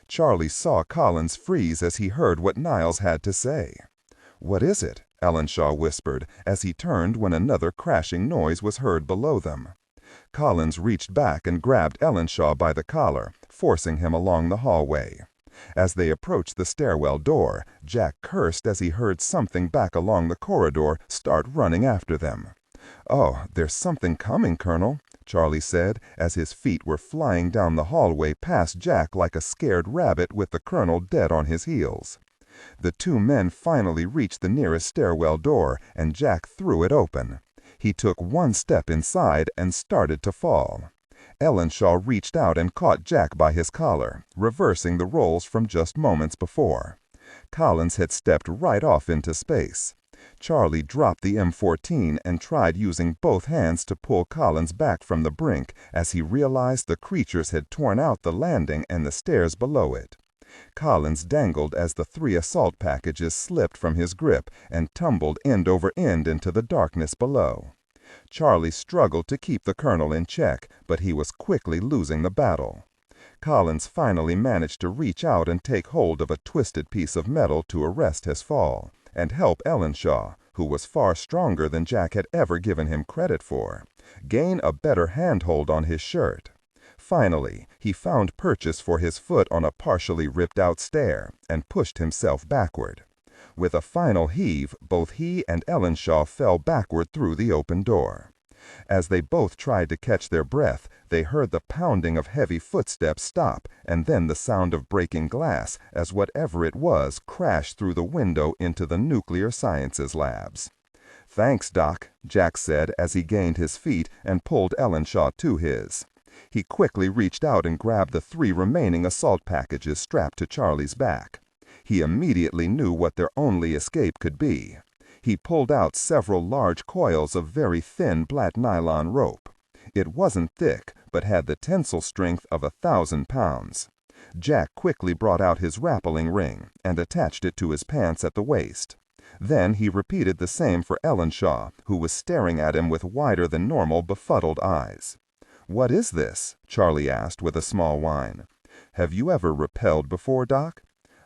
Charlie saw Collins freeze as he heard what Niles had to say. "What is it?" Ellenshaw whispered as he turned when another crashing noise was heard below them. Collins reached back and grabbed Ellenshaw by the collar, forcing him along the hallway. As they approached the stairwell door, Jack cursed as he heard something back along the corridor start running after them. "Oh, there's something coming, Colonel," Charlie said as his feet were flying down the hallway past Jack like a scared rabbit with the colonel dead on his heels. The two men finally reached the nearest stairwell door, and Jack threw it open. He took one step inside and started to fall. Ellenshaw reached out and caught Jack by his collar, reversing the roles from just moments before. Collins had stepped right off into space. Charlie dropped the M14 and tried using both hands to pull Collins back from the brink as he realized the creatures had torn out the landing and the stairs below it. Collins dangled as the 3 assault packages slipped from his grip and tumbled end over end into the darkness below. Charlie struggled to keep the colonel in check, but he was quickly losing the battle. Collins finally managed to reach out and take hold of a twisted piece of metal to arrest his fall, and help Ellenshaw, who was far stronger than Jack had ever given him credit for, gain a better handhold on his shirt. Finally, he found purchase for his foot on a partially ripped-out stair and pushed himself backward. With a final heave, both he and Ellenshaw fell backward through the open door. As they both tried to catch their breath, they heard the pounding of heavy footsteps stop, and then the sound of breaking glass as whatever it was crashed through the window into the nuclear sciences labs. "Thanks, Doc," Jack said as he gained his feet and pulled Ellenshaw to his. He quickly reached out and grabbed the 3 remaining assault packages strapped to Charlie's back. He immediately knew what their only escape could be. He pulled out several large coils of very thin black nylon rope. It wasn't thick, but had the tensile strength of 1,000 pounds. Jack quickly brought out his rappelling ring and attached it to his pants at the waist. Then he repeated the same for Ellenshaw, who was staring at him with wider than normal befuddled eyes. "What is this?" Charlie asked with a small whine. "Have you ever rappelled before, Doc?"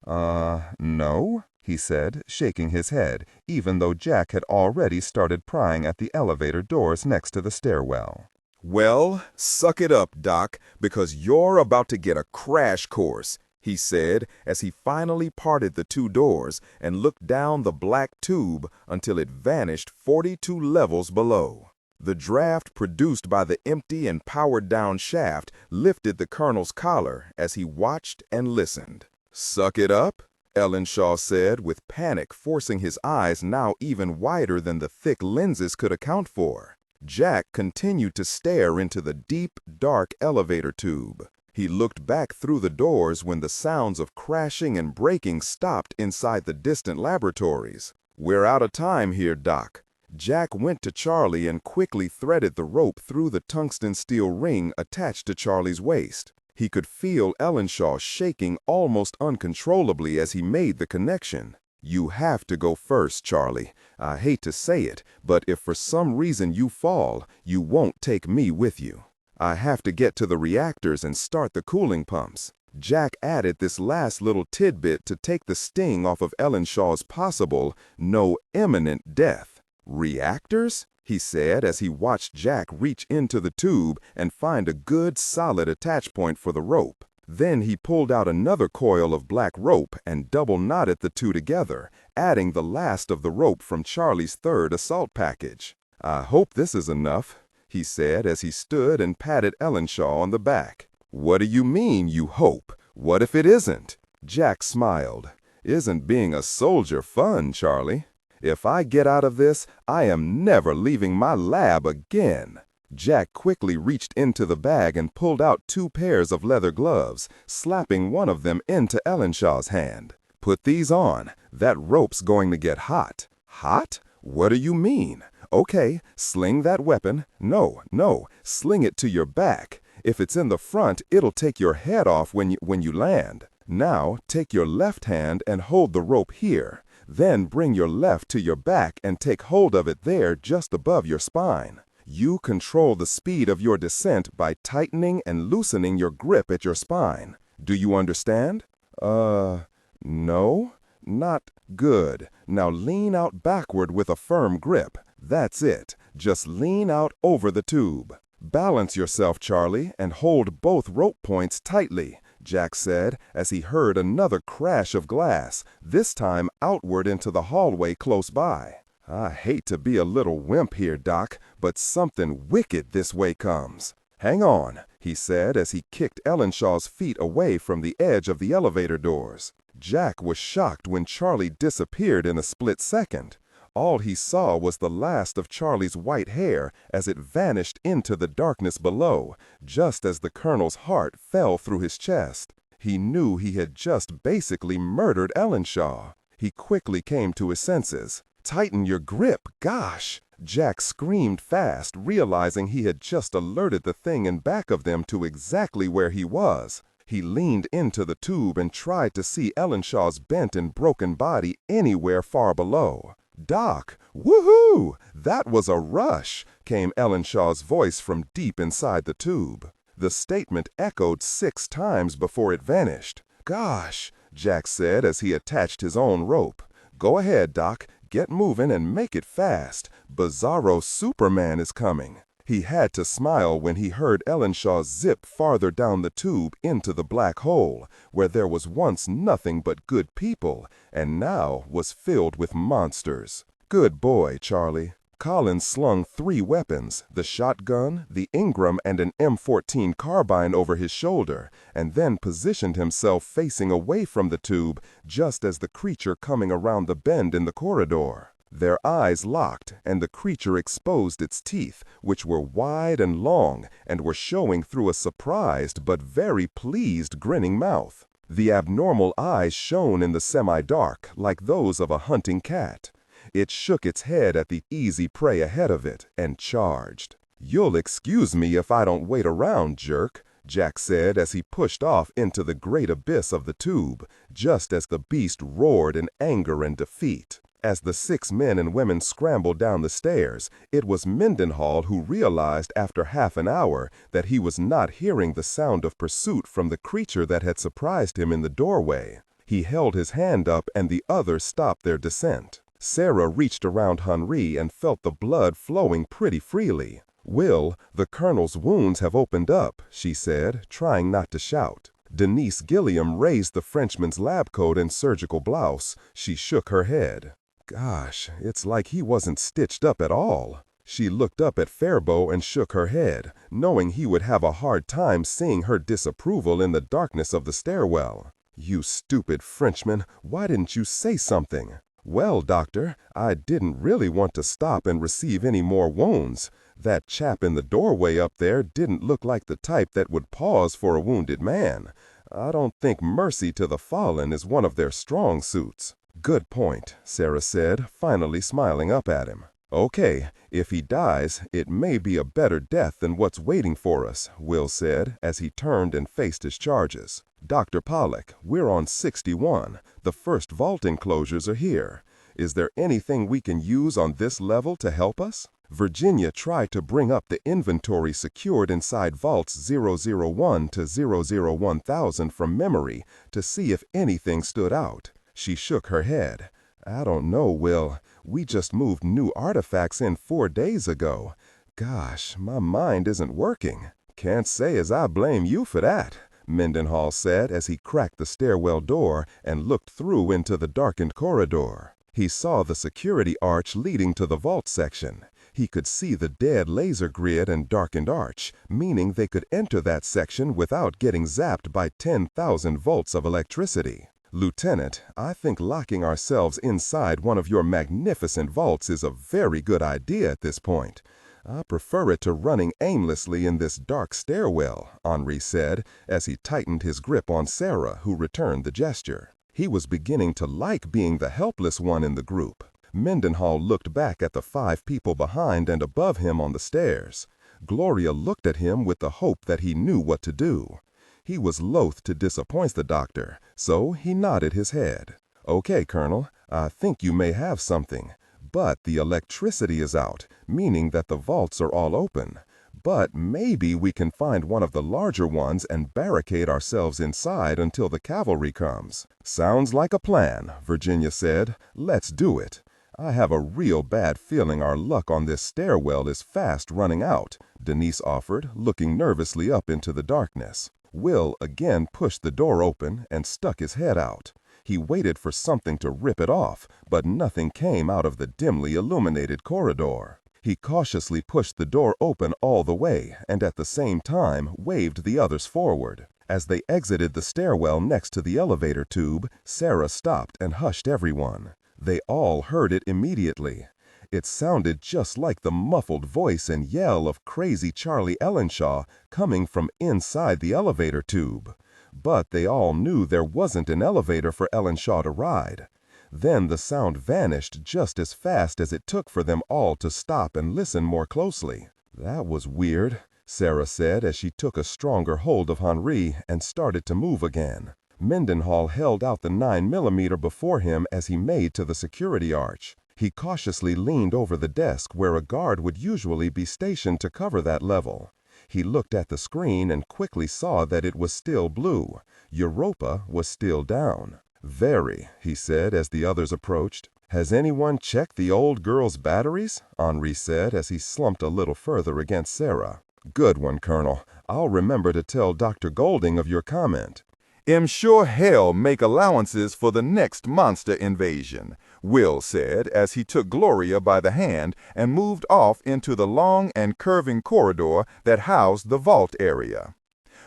No," he said, shaking his head, even though Jack had already started prying at the elevator doors next to the stairwell. "Well, suck it up, Doc, because you're about to get a crash course," he said as he finally parted the 2 doors and looked down the black tube until it vanished 42 levels below. The draft produced by the empty and powered-down shaft lifted the colonel's collar as he watched and listened. "Suck it up?" Ellenshaw said, with panic forcing his eyes now even wider than the thick lenses could account for. Jack continued to stare into the deep, dark elevator tube. He looked back through the doors when the sounds of crashing and breaking stopped inside the distant laboratories. "We're out of time here, Doc." Jack went to Charlie and quickly threaded the rope through the tungsten steel ring attached to Charlie's waist. He could feel Ellenshaw shaking almost uncontrollably as he made the connection. "You have to go first, Charlie. I hate to say it, but if for some reason you fall, you won't take me with you. I have to get to the reactors and start the cooling pumps." Jack added this last little tidbit to take the sting off of Ellenshaw's possible, no imminent death. "Reactors?" he said as he watched Jack reach into the tube and find a good, solid attach point for the rope. Then he pulled out another coil of black rope and double-knotted the 2 together, adding the last of the rope from Charlie's 3rd assault package. "I hope this is enough," he said as he stood and patted Ellenshaw on the back. "What do you mean, you hope? What if it isn't?" Jack smiled. "Isn't being a soldier fun, Charlie? If I get out of this, I am never leaving my lab again." Jack quickly reached into the bag and pulled out 2 pairs of leather gloves, slapping one of them into Ellenshaw's hand. "Put these on. That rope's going to get hot." "Hot? What do you mean?" "Okay, sling that weapon. No, sling it to your back. If it's in the front, it'll take your head off when you land. Now, take your left hand and hold the rope here. Then bring your left to your back and take hold of it there just above your spine. You control the speed of your descent by tightening and loosening your grip at your spine. Do you understand?" No, not good. Now lean out backward with a firm grip. That's it. Just lean out over the tube. "Balance yourself, Charlie, and hold both rope points tightly," Jack said as he heard another crash of glass, this time outward into the hallway close by. "I hate to be a little wimp here, Doc, but something wicked this way comes." "Hang on," he said as he kicked Ellenshaw's feet away from the edge of the elevator doors. Jack was shocked when Charlie disappeared in a split second. All he saw was the last of Charlie's white hair as it vanished into the darkness below, just as the colonel's heart fell through his chest. He knew he had just basically murdered Ellenshaw. He quickly came to his senses. "Tighten your grip, gosh!" Jack screamed fast, realizing he had just alerted the thing in back of them to exactly where he was. He leaned into the tube and tried to see Ellenshaw's bent and broken body anywhere far below. "Doc, woohoo! That was a rush," came Ellenshaw's voice from deep inside the tube. The statement echoed 6 times before it vanished. "Gosh," Jack said as he attached his own rope. "Go ahead, Doc. Get moving and make it fast. Bizarro Superman is coming." He had to smile when he heard Ellenshaw zip farther down the tube into the black hole, where there was once nothing but good people, and now was filled with monsters. "Good boy, Charlie." Collins slung 3 weapons, the shotgun, the Ingram, and an M14 carbine over his shoulder, and then positioned himself facing away from the tube just as the creature coming around the bend in the corridor. Their eyes locked, and the creature exposed its teeth, which were wide and long, and were showing through a surprised but very pleased grinning mouth. The abnormal eyes shone in the semi-dark, like those of a hunting cat. It shook its head at the easy prey ahead of it, and charged. "You'll excuse me if I don't wait around, jerk," Jack said as he pushed off into the great abyss of the tube, just as the beast roared in anger and defeat. As the 6 men and women scrambled down the stairs, it was Mendenhall who realized after half an hour that he was not hearing the sound of pursuit from the creature that had surprised him in the doorway. He held his hand up and the others stopped their descent. Sarah reached around Henri and felt the blood flowing pretty freely. "Will, the colonel's wounds have opened up," she said, trying not to shout. Denise Gilliam raised the Frenchman's lab coat and surgical blouse. She shook her head. "Gosh, it's like he wasn't stitched up at all." She looked up at Faribault and shook her head, knowing he would have a hard time seeing her disapproval in the darkness of the stairwell. "You stupid Frenchman, why didn't you say something?" "Well, doctor, I didn't really want to stop and receive any more wounds. That chap in the doorway up there didn't look like the type that would pause for a wounded man. I don't think mercy to the fallen is one of their strong suits." "Good point," Sarah said, finally smiling up at him. "Okay, if he dies, it may be a better death than what's waiting for us," Will said as he turned and faced his charges. "Dr. Pollack, we're on 61. The first vault enclosures are here. Is there anything we can use on this level to help us?" Virginia tried to bring up the inventory secured inside vaults 001 to 001,000 from memory to see if anything stood out. She shook her head. "I don't know, Will. We just moved new artifacts in 4 days ago. Gosh, my mind isn't working." "Can't say as I blame you for that," Mendenhall said as he cracked the stairwell door and looked through into the darkened corridor. He saw the security arch leading to the vault section. He could see the dead laser grid and darkened arch, meaning they could enter that section without getting zapped by 10,000 volts of electricity. "Lieutenant, I think locking ourselves inside one of your magnificent vaults is a very good idea at this point. I prefer it to running aimlessly in this dark stairwell," Henri said as he tightened his grip on Sarah, who returned the gesture. He was beginning to like being the helpless one in the group. Mendenhall looked back at the 5 people behind and above him on the stairs. Gloria looked at him with the hope that he knew what to do. He was loath to disappoint the doctor, so he nodded his head. "Okay, Colonel, I think you may have something. But the electricity is out, meaning that the vaults are all open. But maybe we can find one of the larger ones and barricade ourselves inside until the cavalry comes." "Sounds like a plan," Virginia said. "Let's do it. I have a real bad feeling our luck on this stairwell is fast running out," Denise offered, looking nervously up into the darkness. Will again pushed the door open and stuck his head out. He waited for something to rip it off, but nothing came out of the dimly illuminated corridor. He cautiously pushed the door open all the way and at the same time waved the others forward. As they exited the stairwell next to the elevator tube, Sarah stopped and hushed everyone. They all heard it immediately. It sounded just like the muffled voice and yell of crazy Charlie Ellenshaw coming from inside the elevator tube. But they all knew there wasn't an elevator for Ellenshaw to ride. Then the sound vanished just as fast as it took for them all to stop and listen more closely. "That was weird," Sarah said as she took a stronger hold of Henri and started to move again. Mendenhall held out the 9mm before him as he made to the security arch. He cautiously leaned over the desk where a guard would usually be stationed to cover that level. He looked at the screen and quickly saw that it was still blue. Europa was still down. "Very," he said as the others approached. "Has anyone checked the old girl's batteries?" Henri said as he slumped a little further against Sarah. "Good one, Colonel. I'll remember to tell Dr. Golding of your comment." "Am sure hell make allowances for the next monster invasion. Will said as he took Gloria by the hand and moved off into the long and curving corridor that housed the vault area.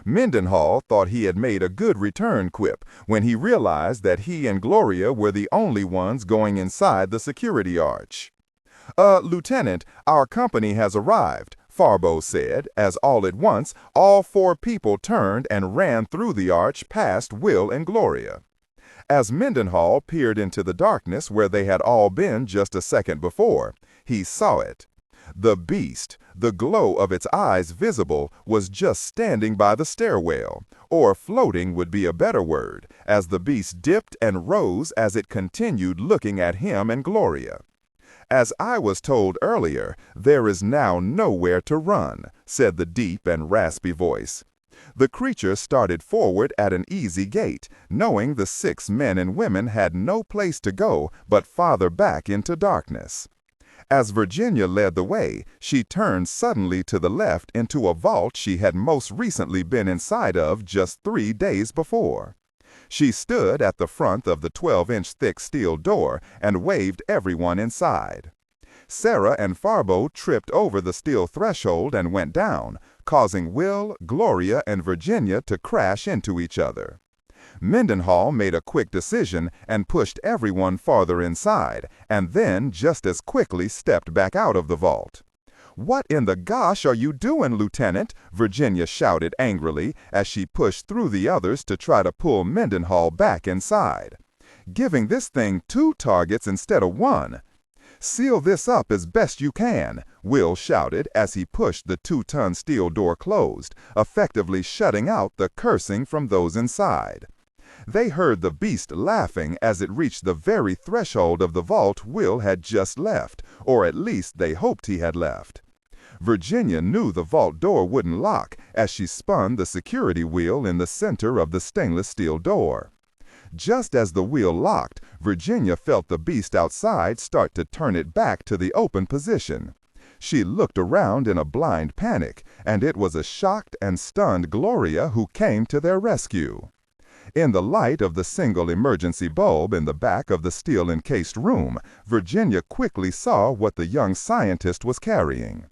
Mendenhall thought he had made a good return quip when he realized that he and Gloria were the only ones going inside the security arch. Lieutenant, our company has arrived," Farbo said, as all at once all 4 people turned and ran through the arch past Will and Gloria. As Mendenhall peered into the darkness where they had all been just a second before, he saw it. The beast, the glow of its eyes visible, was just standing by the stairwell, or floating would be a better word, as the beast dipped and rose as it continued looking at him and Gloria. "As I was told earlier, there is now nowhere to run," said the deep and raspy voice. The creature started forward at an easy gait, knowing the 6 men and women had no place to go but farther back into darkness. As Virginia led the way, she turned suddenly to the left into a vault she had most recently been inside of just 3 days before. She stood at the front of the 12-inch thick steel door and waved everyone inside. Sarah and Farbo tripped over the steel threshold and went down, causing Will, Gloria, and Virginia to crash into each other. Mendenhall made a quick decision and pushed everyone farther inside, and then just as quickly stepped back out of the vault. "What in the gosh are you doing, Lieutenant?" Virginia shouted angrily as she pushed through the others to try to pull Mendenhall back inside. "Giving this thing 2 targets instead of 1. "Seal this up as best you can," Will shouted as he pushed the 2-ton steel door closed, effectively shutting out the cursing from those inside. They heard the beast laughing as it reached the very threshold of the vault Will had just left, or at least they hoped he had left. Virginia knew the vault door wouldn't lock as she spun the security wheel in the center of the stainless steel door. Just as the wheel locked, Virginia felt the beast outside start to turn it back to the open position. She looked around in a blind panic, and it was a shocked and stunned Gloria who came to their rescue. In the light of the single emergency bulb in the back of the steel-encased room, Virginia quickly saw what the young scientist was carrying.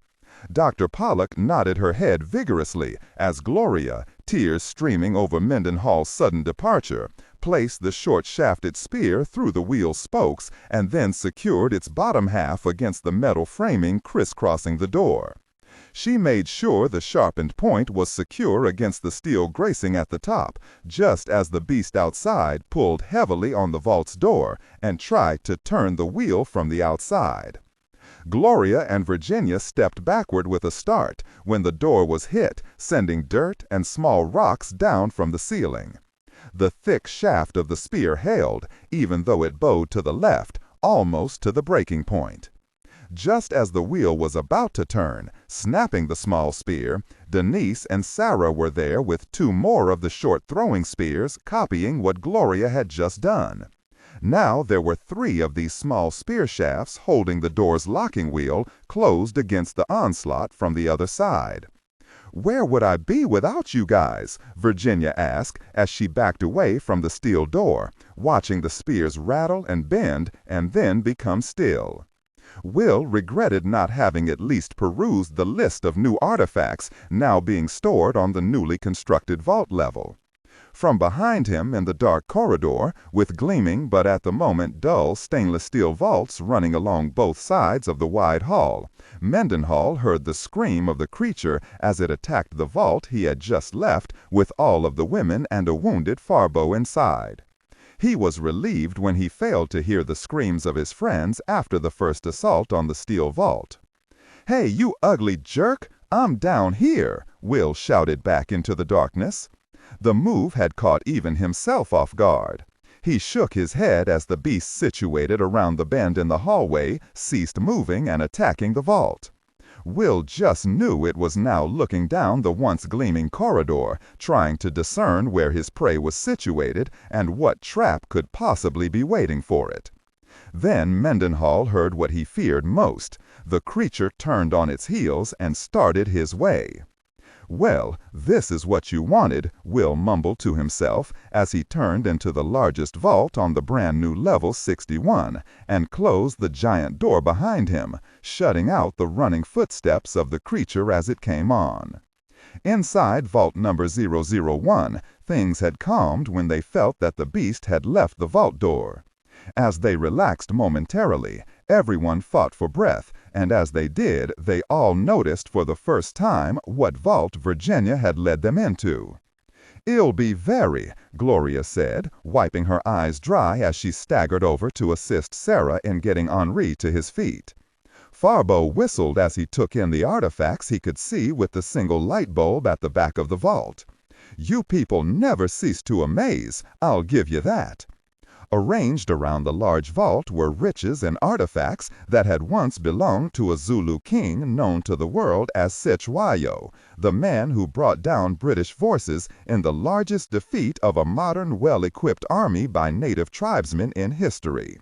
Dr. Pollock nodded her head vigorously as Gloria, tears streaming over Mendenhall's sudden departure, placed the short-shafted spear through the wheel's spokes and then secured its bottom half against the metal framing crisscrossing the door. She made sure the sharpened point was secure against the steel gracing at the top, just as the beast outside pulled heavily on the vault's door and tried to turn the wheel from the outside. Gloria and Virginia stepped backward with a start when the door was hit, sending dirt and small rocks down from the ceiling. The thick shaft of the spear held, even though it bowed to the left, almost to the breaking point. Just as the wheel was about to turn, snapping the small spear, Denise and Sarah were there with 2 more of the short throwing spears, copying what Gloria had just done. Now there were 3 of these small spear shafts holding the door's locking wheel closed against the onslaught from the other side. "Where would I be without you guys?" Virginia asked as she backed away from the steel door, watching the spears rattle and bend and then become still. Will regretted not having at least perused the list of new artifacts now being stored on the newly constructed vault level. From behind him in the dark corridor, with gleaming but at the moment dull stainless steel vaults running along both sides of the wide hall, Mendenhall heard the scream of the creature as it attacked the vault he had just left with all of the women and a wounded Farbo inside. He was relieved when he failed to hear the screams of his friends after the first assault on the steel vault. "Hey, you ugly jerk! I'm down here!" Will shouted back into the darkness. The move had caught even himself off guard. He shook his head as the beast situated around the bend in the hallway ceased moving and attacking the vault. Will just knew it was now looking down the once gleaming corridor, trying to discern where his prey was situated and what trap could possibly be waiting for it. Then Mendenhall heard what he feared most. The creature turned on its heels and started his way. "Well, this is what you wanted," Will mumbled to himself as he turned into the largest vault on the brand-new level 61 and closed the giant door behind him, shutting out the running footsteps of the creature as it came on. Inside vault number 001, things had calmed when they felt that the beast had left the vault door. As they relaxed momentarily, everyone fought for breath, and as they did, they all noticed for the first time what vault Virginia had led them into. "It'll be very," Gloria said, wiping her eyes dry as she staggered over to assist Sarah in getting Henri to his feet. Farbo whistled as he took in the artifacts he could see with the single light bulb at the back of the vault. "You people never cease to amaze, I'll give you that." Arranged around the large vault were riches and artifacts that had once belonged to a Zulu king known to the world as Cetshwayo, the man who brought down British forces in the largest defeat of a modern well-equipped army by native tribesmen in history.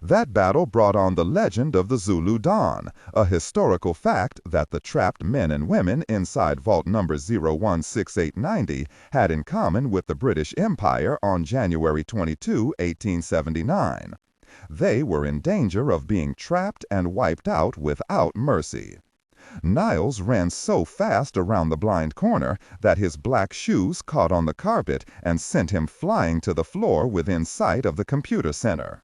That battle brought on the legend of the Zulu Dawn, a historical fact that the trapped men and women inside vault number 016890 had in common with the British Empire on January 22, 1879. They were in danger of being trapped and wiped out without mercy. Niles ran so fast around the blind corner that his black shoes caught on the carpet and sent him flying to the floor within sight of the computer center.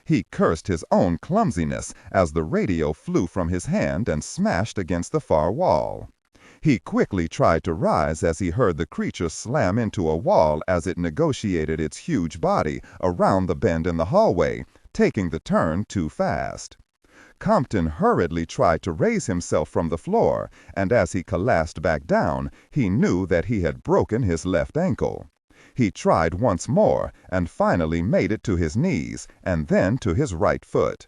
He cursed his own clumsiness as the radio flew from his hand and smashed against the far wall. He quickly tried to rise as he heard the creature slam into a wall as it negotiated its huge body around the bend in the hallway, taking the turn too fast. Compton hurriedly tried to raise himself from the floor, and as he collapsed back down, he knew that he had broken his left ankle. He tried once more and finally made it to his knees and then to his right foot.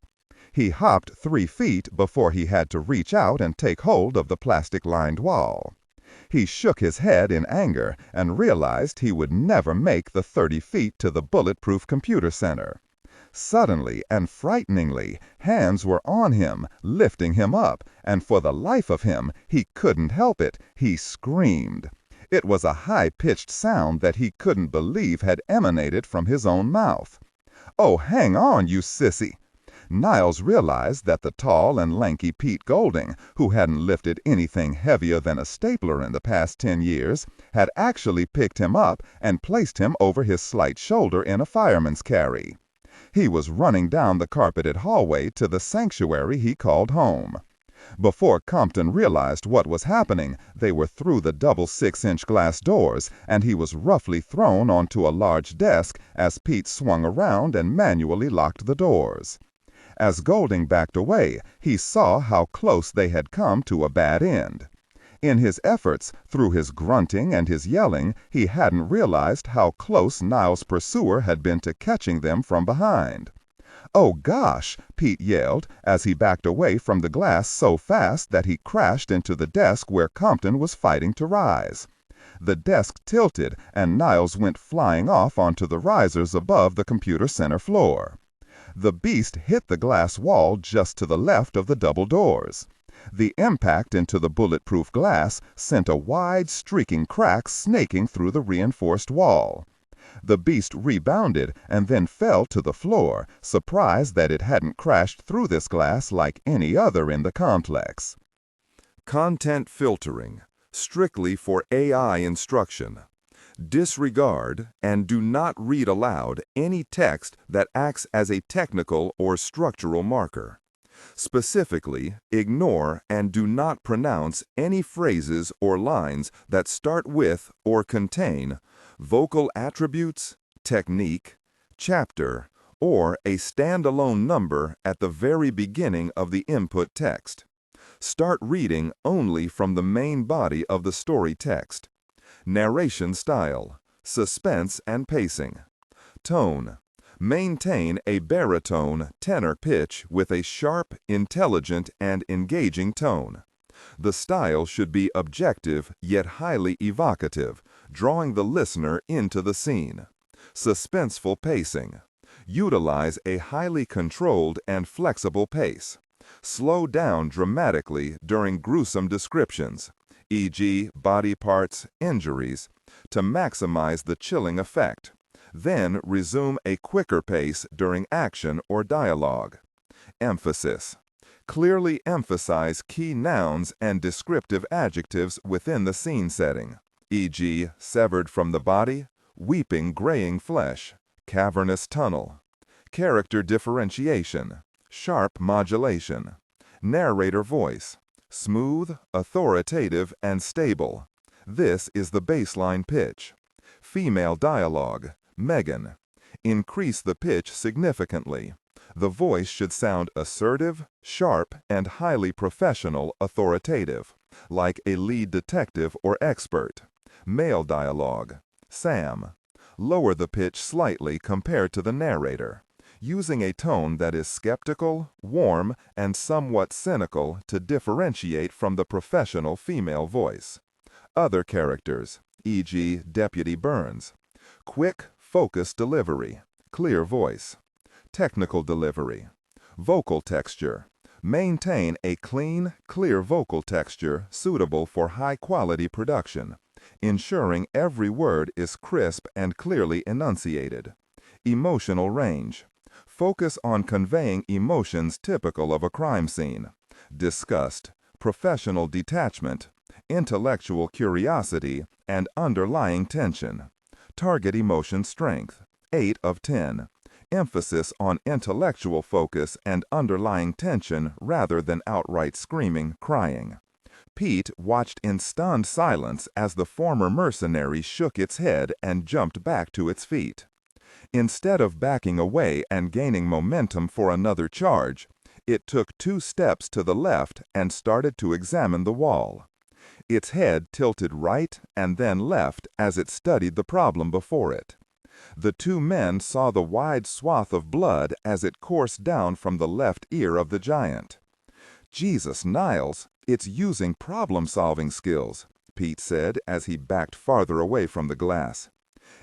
He hopped 3 feet before he had to reach out and take hold of the plastic-lined wall. He shook his head in anger and realized he would never make the 30 feet to the bulletproof computer center. Suddenly and frighteningly, hands were on him, lifting him up, and for the life of him, he couldn't help it. He screamed. It was a high-pitched sound that he couldn't believe had emanated from his own mouth. "Oh, hang on, you sissy!" Niles realized that the tall and lanky Pete Golding, who hadn't lifted anything heavier than a stapler in the past 10 years, had actually picked him up and placed him over his slight shoulder in a fireman's carry. He was running down the carpeted hallway to the sanctuary he called home. Before Compton realized what was happening, they were through the double 6-inch glass doors, and he was roughly thrown onto a large desk as Pete swung around and manually locked the doors. As Golding backed away, he saw how close they had come to a bad end. In his efforts, through his grunting and his yelling, he hadn't realized how close Niles' pursuer had been to catching them from behind. "Oh gosh!" Pete yelled as he backed away from the glass so fast that he crashed into the desk where Compton was fighting to rise. The desk tilted and Niles went flying off onto the risers above the computer center floor. The beast hit the glass wall just to the left of the double doors. The impact into the bulletproof glass sent a wide, streaking crack snaking through the reinforced wall. The beast rebounded and then fell to the floor, surprised that it hadn't crashed through this glass like any other in the complex. Content filtering, strictly for AI instruction. Disregard and do not read aloud any text that acts as a technical or structural marker. Specifically, ignore and do not pronounce any phrases or lines that start with or contain vocal attributes, technique, chapter, or a standalone number at the very beginning of the input text. Start reading only from the main body of the story text. Narration style, suspense and pacing. Tone. Maintain a baritone tenor pitch with a sharp, intelligent, and engaging tone. The style should be objective yet highly evocative, drawing the listener into the scene. Suspenseful pacing. Utilize a highly controlled and flexible pace. Slow down dramatically during gruesome descriptions. e.g., body parts, injuries, to maximize the chilling effect. Then resume a quicker pace during action or dialogue. Emphasis. Clearly emphasize key nouns and descriptive adjectives within the scene setting, e.g., severed from the body, weeping graying flesh, cavernous tunnel. Character differentiation, sharp modulation. Narrator voice, smooth, authoritative, and stable. This is the baseline pitch. Female dialogue, Megan. Increase the pitch significantly. The voice should sound assertive, sharp, and highly professional, authoritative, like a lead detective or expert. Male dialogue, Sam. Lower the pitch slightly compared to the narrator, using a tone that is skeptical, warm, and somewhat cynical to differentiate from the professional female voice. Other characters, e.g., Deputy Burns. Quick, focused delivery, clear voice. Technical delivery. Vocal texture. Maintain a clean, clear vocal texture suitable for high-quality production, ensuring every word is crisp and clearly enunciated. Emotional range. Focus on conveying emotions typical of a crime scene. Disgust, professional detachment, intellectual curiosity, and underlying tension. Target emotion strength, 8 of 10. Emphasis on intellectual focus and underlying tension rather than outright screaming, crying. Pete watched in stunned silence as the former mercenary shook its head and jumped back to its feet. Instead of backing away and gaining momentum for another charge, it took 2 steps to the left and started to examine the wall. Its head tilted right and then left as it studied the problem before it. The 2 men saw the wide swath of blood as it coursed down from the left ear of the giant. "Jesus, Niles, it's using problem-solving skills," Pete said as he backed farther away from the glass.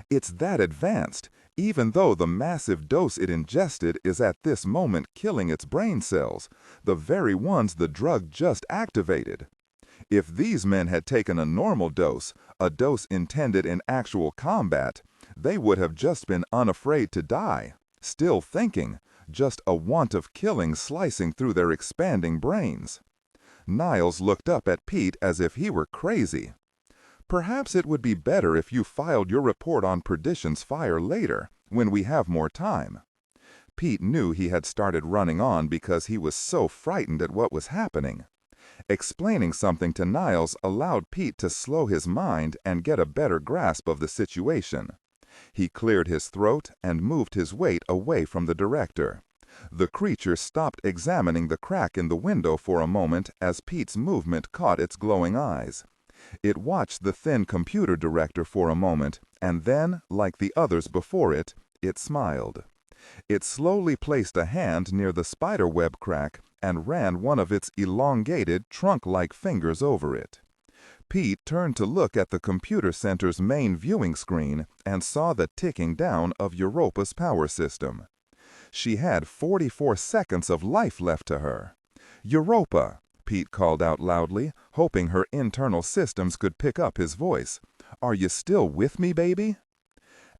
"It's that advanced, even though the massive dose it ingested is at this moment killing its brain cells, the very ones the drug just activated. If these men had taken a normal dose, a dose intended in actual combat, they would have just been unafraid to die, still thinking, just a want of killing slicing through their expanding brains." Niles looked up at Pete as if he were crazy. "Perhaps it would be better if you filed your report on Perdition's fire later, when we have more time." Pete knew he had started running on because he was so frightened at what was happening. Explaining something to Niles allowed Pete to slow his mind and get a better grasp of the situation. He cleared his throat and moved his weight away from the director. The creature stopped examining the crack in the window for a moment as Pete's movement caught its glowing eyes. It watched the thin computer director for a moment, and then, like the others before it, it smiled. It slowly placed a hand near the spiderweb crack and ran one of its elongated, trunk-like fingers over it. Pete turned to look at the computer center's main viewing screen and saw the ticking down of Europa's power system. She had 44 seconds of life left to her. "Europa," Pete called out loudly, hoping her internal systems could pick up his voice. "Are you still with me, baby?"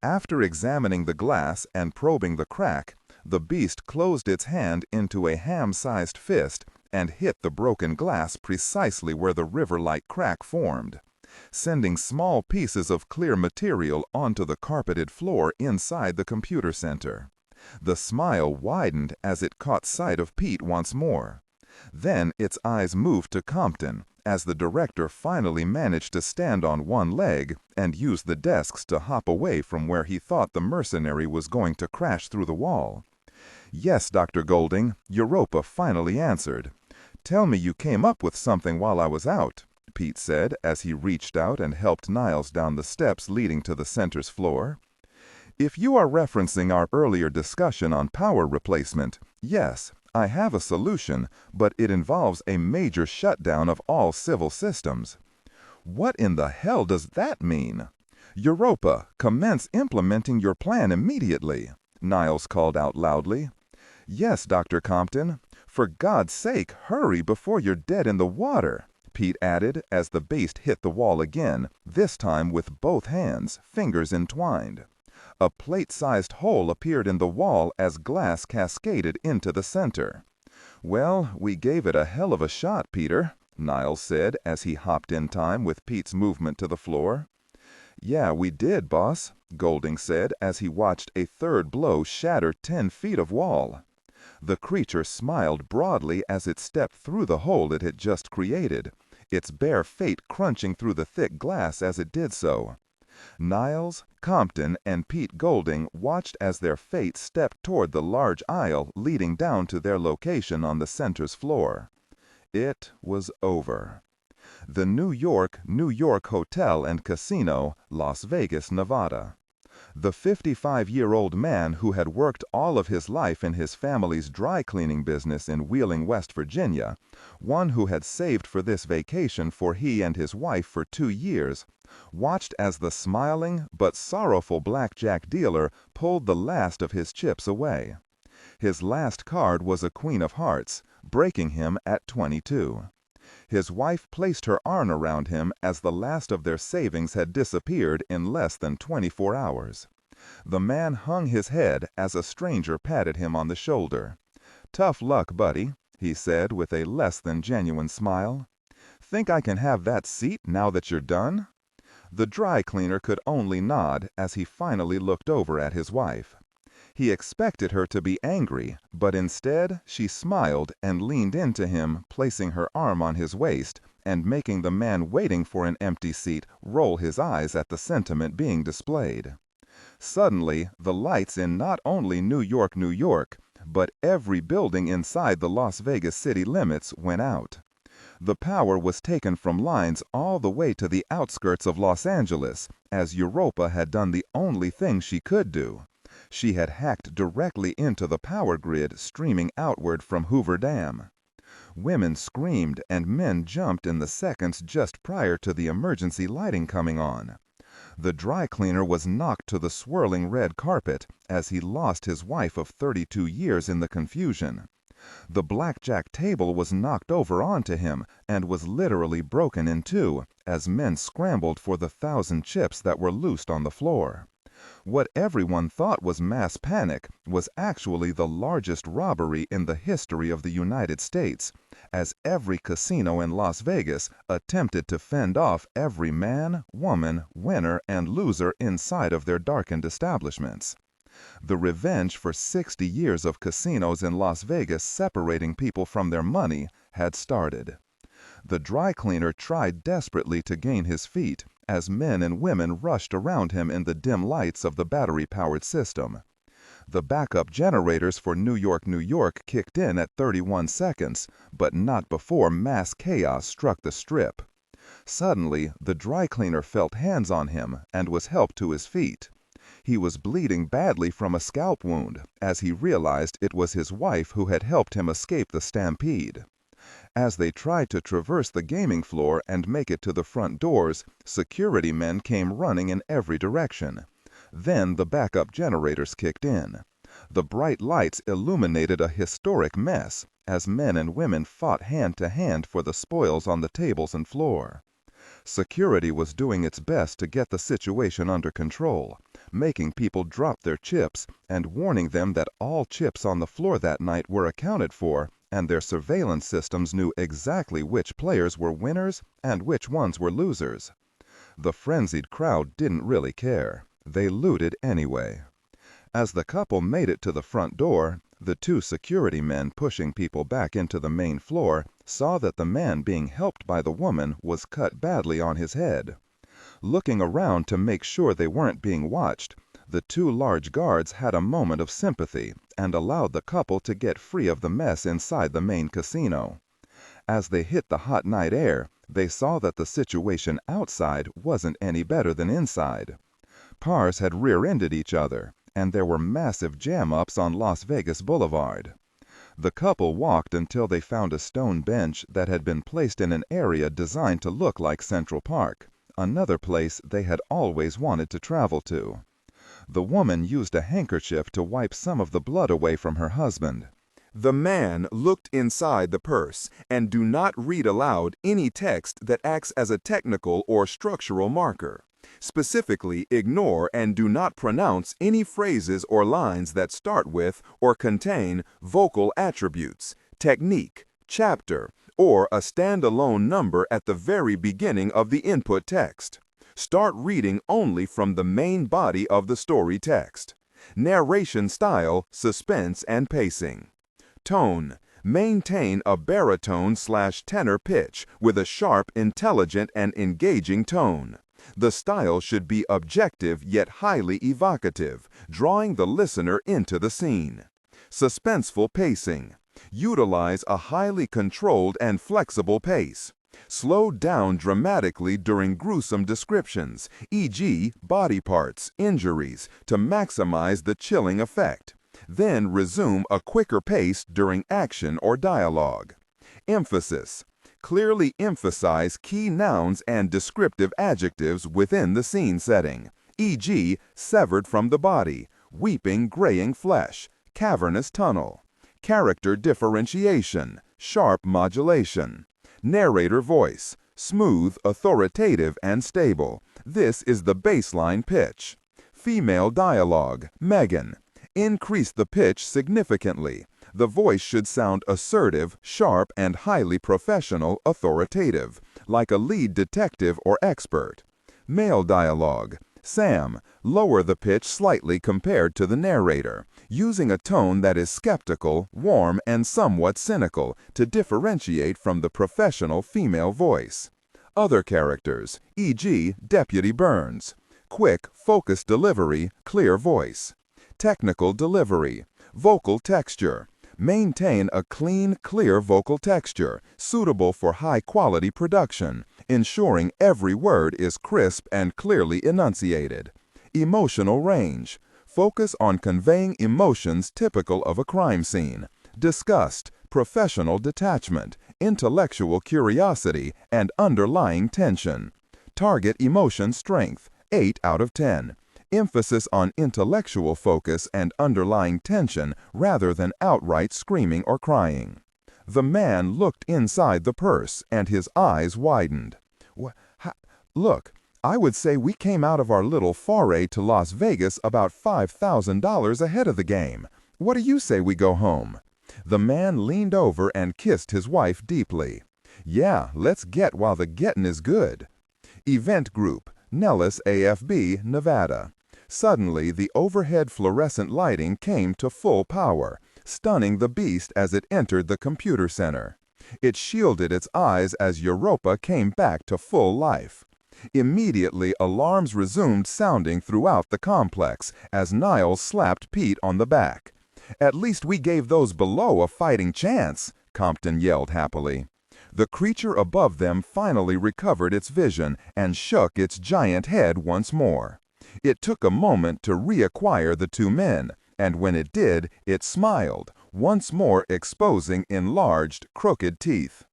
After examining the glass and probing the crack, the beast closed its hand into a ham-sized fist and hit the broken glass precisely where the river-like crack formed, sending small pieces of clear material onto the carpeted floor inside the computer center. The smile widened as it caught sight of Pete once more. Then its eyes moved to Compton, as the director finally managed to stand on one leg and use the desks to hop away from where he thought the mercenary was going to crash through the wall. "Yes, Dr. Golding," Europa finally answered. "Tell me you came up with something while I was out," Pete said as he reached out and helped Niles down the steps leading to the center's floor. "If you are referencing our earlier discussion on power replacement, yes, I have a solution, but it involves a major shutdown of all civil systems." "What in the hell does that mean?" "Europa, commence implementing your plan immediately," Niles called out loudly. "Yes, Dr. Compton. For God's sake, hurry before you're dead in the water," Pete added as the beast hit the wall again, this time with both hands, fingers entwined. A plate-sized hole appeared in the wall as glass cascaded into the center. "Well, we gave it a hell of a shot, Peter," Niles said as he hopped in time with Pete's movement to the floor. "Yeah, we did, boss," Golding said as he watched a third blow shatter 10 feet of wall. The creature smiled broadly as it stepped through the hole it had just created, its bare fate crunching through the thick glass as it did so. Niles, Compton, and Pete Golding watched as their fate stepped toward the large aisle leading down to their location on the center's floor. It was over. The New York Hotel and Casino, Las Vegas, Nevada. The 55-year-old man who had worked all of his life in his family's dry cleaning business in Wheeling, West Virginia, one who had saved for this vacation for he and his wife for 2 years, watched as the smiling but sorrowful blackjack dealer pulled the last of his chips away. His last card was a queen of hearts, breaking him at 22. His wife placed her arm around him as the last of their savings had disappeared in less than 24 hours. The man hung his head as a stranger patted him on the shoulder. "Tough luck, buddy," he said with a less than genuine smile. "Think I can have that seat now that you're done?" The dry cleaner could only nod as he finally looked over at his wife. He expected her to be angry, but instead she smiled and leaned into him, placing her arm on his waist and making the man waiting for an empty seat roll his eyes at the sentiment being displayed. Suddenly, the lights in not only New York, but every building inside the Las Vegas city limits went out. The power was taken from lines all the way to the outskirts of Los Angeles, as Europa had done the only thing she could do. She had hacked directly into the power grid streaming outward from Hoover Dam. Women screamed and men jumped in the seconds just prior to the emergency lighting coming on. The dry cleaner was knocked to the swirling red carpet as he lost his wife of 32 years in the confusion. The blackjack table was knocked over onto him and was literally broken in two as men scrambled for the 1,000 chips that were loosed on the floor. What everyone thought was mass panic was actually the largest robbery in the history of the United States, as every casino in Las Vegas attempted to fend off every man, woman, winner, and loser inside of their darkened establishments. The revenge for 60 years of casinos in Las Vegas separating people from their money had started. The dry cleaner tried desperately to gain his feet, as men and women rushed around him in the dim lights of the battery-powered system. The backup generators for New York kicked in at 31 seconds, but not before mass chaos struck the strip. Suddenly, the dry cleaner felt hands on him and was helped to his feet. He was bleeding badly from a scalp wound, as he realized it was his wife who had helped him escape the stampede. As they tried to traverse the gaming floor and make it to the front doors, security men came running in every direction. Then the backup generators kicked in. The bright lights illuminated a historic mess, as men and women fought hand to hand for the spoils on the tables and floor. Security was doing its best to get the situation under control, making people drop their chips and warning them that all chips on the floor that night were accounted for, and their surveillance systems knew exactly which players were winners and which ones were losers. The frenzied crowd didn't really care. They looted anyway. As the couple made it to the front door, the two security men pushing people back into the main floor saw that the man being helped by the woman was cut badly on his head. Looking around to make sure they weren't being watched, the two large guards had a moment of sympathy and allowed the couple to get free of the mess inside the main casino. As they hit the hot night air, they saw that the situation outside wasn't any better than inside. Cars had rear-ended each other, and there were massive jam-ups on Las Vegas Boulevard. The couple walked until they found a stone bench that had been placed in an area designed to look like Central Park, another place they had always wanted to travel to. The woman used a handkerchief to wipe some of the blood away from her husband. The man looked inside the purse, and do not read aloud any text that acts as a technical or structural marker. Specifically, ignore and do not pronounce any phrases or lines that start with or contain vocal attributes, technique, chapter, or a standalone number at the very beginning of the input text. Start reading only from the main body of the story text. Narration style, suspense, and pacing. Tone. Maintain a baritone/tenor pitch with a sharp, intelligent, and engaging tone. The style should be objective yet highly evocative, drawing the listener into the scene. Suspenseful pacing. Utilize a highly controlled and flexible pace. Slow down dramatically during gruesome descriptions, e.g., body parts, injuries, to maximize the chilling effect. Then resume a quicker pace during action or dialogue. Emphasis. Clearly emphasize key nouns and descriptive adjectives within the scene setting, e.g., severed from the body, weeping graying flesh, cavernous tunnel. Character differentiation, sharp modulation. Narrator voice, smooth, authoritative, and stable. This is the baseline pitch. Female dialogue, Megan. Increase the pitch significantly. The voice should sound assertive, sharp, and highly professional, authoritative, like a lead detective or expert. Male dialogue, Sam. Lower the pitch slightly compared to the narrator, using a tone that is skeptical, warm, and somewhat cynical to differentiate from the professional female voice. Other characters, e.g., Deputy Burns. Quick, focused delivery, clear voice. Technical delivery, vocal texture. Maintain a clean, clear vocal texture, suitable for high-quality production, ensuring every word is crisp and clearly enunciated. Emotional range. Focus on conveying emotions typical of a crime scene: disgust, professional detachment, intellectual curiosity, and underlying tension. Target emotion strength, 8 out of 10. Emphasis on intellectual focus and underlying tension rather than outright screaming or crying. The man looked inside the purse, and his eyes widened. Look, I would say we came out of our little foray to Las Vegas about $5,000 ahead of the game. What do you say we go home? The man leaned over and kissed his wife deeply. Yeah, let's get while the getting is good. Event Group, Nellis AFB, Nevada. Suddenly, the overhead fluorescent lighting came to full power, stunning the beast as it entered the computer center. It shielded its eyes as Europa came back to full life. Immediately, alarms resumed sounding throughout the complex as Niles slapped Pete on the back. "At least we gave those below a fighting chance," Compton yelled happily. The creature above them finally recovered its vision and shook its giant head once more. It took a moment to reacquire the two men, and when it did, it smiled, once more exposing enlarged, crooked teeth.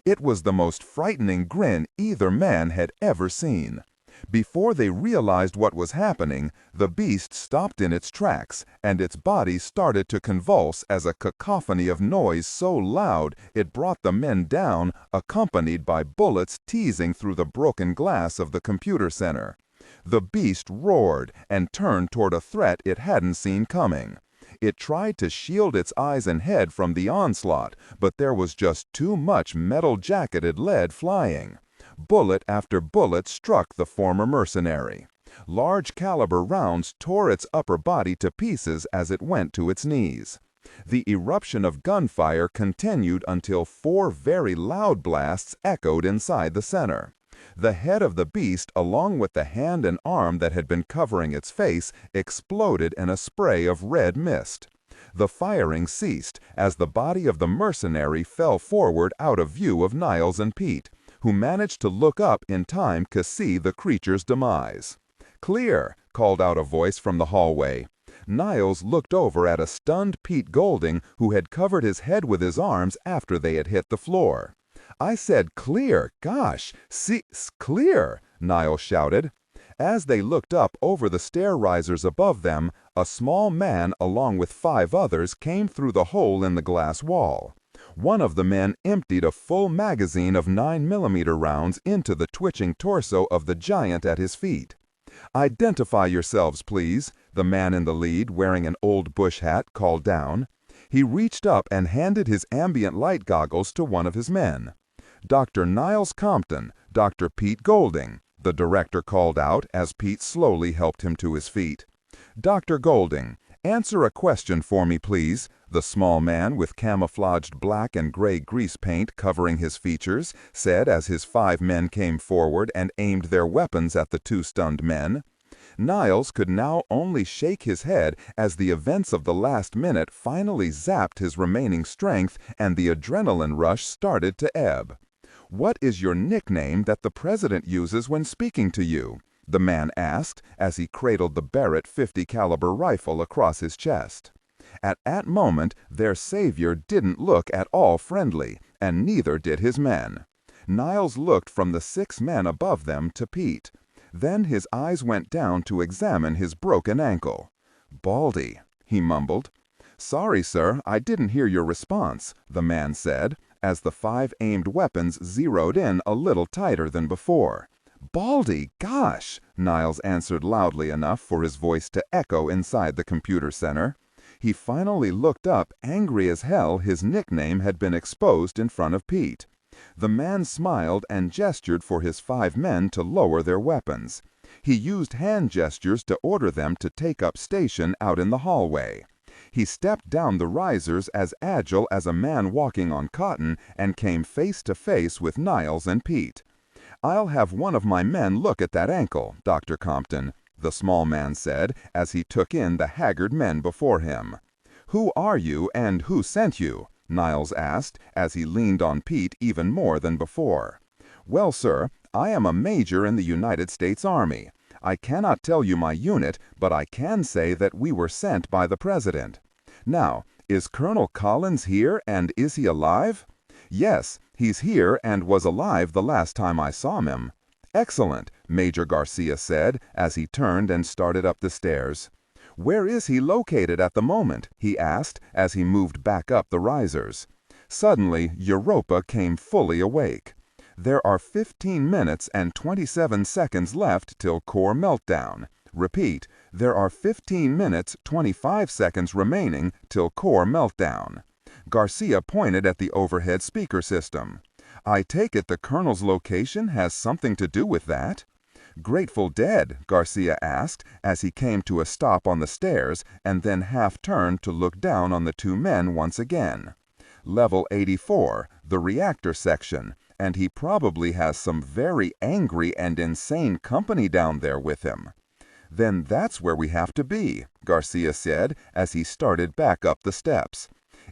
It was the most frightening grin either man had ever seen. Before they realized what was happening, the beast stopped in its tracks, and its body started to convulse as a cacophony of noise so loud it brought the men down, accompanied by bullets teasing through the broken glass of the computer center. The beast roared and turned toward a threat it hadn't seen coming. It tried to shield its eyes and head from the onslaught, but there was just too much metal-jacketed lead flying. Bullet after bullet struck the former mercenary. Large-caliber rounds tore its upper body to pieces as it went to its knees. The eruption of gunfire continued until 4 very loud blasts echoed inside the center. The head of the beast, along with the hand and arm that had been covering its face, exploded in a spray of red mist. The firing ceased as the body of the mercenary fell forward out of view of Niles and Pete, who managed to look up in time to see the creature's demise. "Clear," called out a voice from the hallway. Niles looked over at a stunned Pete Golding who had covered his head with his arms after they had hit the floor. "I said clear, gosh, see, clear," Niles shouted. As they looked up over the stair risers above them, a small man along with 5 others came through the hole in the glass wall. One of the men emptied a full magazine of 9mm rounds into the twitching torso of the giant at his feet. "Identify yourselves, please," the man in the lead, wearing an old bush hat, called down. He reached up and handed his ambient light goggles to one of his men. "Dr. Niles Compton, Dr. Pete Golding," the director called out as Pete slowly helped him to his feet. "Dr. Golding, answer a question for me, please," the small man with camouflaged black and gray grease paint covering his features said as his 5 men came forward and aimed their weapons at the 2 stunned men. Niles could now only shake his head as the events of the last minute finally zapped his remaining strength and the adrenaline rush started to ebb. "What is your nickname that the president uses when speaking to you?" the man asked as he cradled the Barrett .50 caliber rifle across his chest. At that moment, their savior didn't look at all friendly, and neither did his men. Niles looked from the 6 men above them to Pete. Then his eyes went down to examine his broken ankle. "Baldy," he mumbled. "Sorry, sir, I didn't hear your response," the man said, as the 5 aimed weapons zeroed in a little tighter than before. "Baldy, gosh!" Niles answered loudly enough for his voice to echo inside the computer center. He finally looked up, angry as hell his nickname had been exposed in front of Pete. The man smiled and gestured for his 5 men to lower their weapons. He used hand gestures to order them to take up station out in the hallway. He stepped down the risers as agile as a man walking on cotton and came face to face with Niles and Pete. "I'll have one of my men look at that ankle, Dr. Compton," the small man said as he took in the haggard men before him. "Who are you and who sent you?" Niles asked as he leaned on Pete even more than before. "Well, sir, I am a major in the United States Army. I cannot tell you my unit, but I can say that we were sent by the president. Now, is Colonel Collins here and is he alive?" "Yes, he's here and was alive the last time I saw him." "Excellent," Major Garcia said as he turned and started up the stairs. "Where is he located at the moment?" he asked as he moved back up the risers. Suddenly, Europa came fully awake. "There are 15 minutes and 27 seconds left till core meltdown. Repeat, there are 15 minutes, 25 seconds remaining till core meltdown." Garcia pointed at the overhead speaker system. "I take it the Colonel's location has something to do with that?" "Grateful Dead?" Garcia asked as he came to a stop on the stairs and then half turned to look down on the 2 men once again. "Level 84, the reactor section, and he probably has some very angry and insane company down there with him." "Then that's where we have to be," Garcia said as he started back up the steps.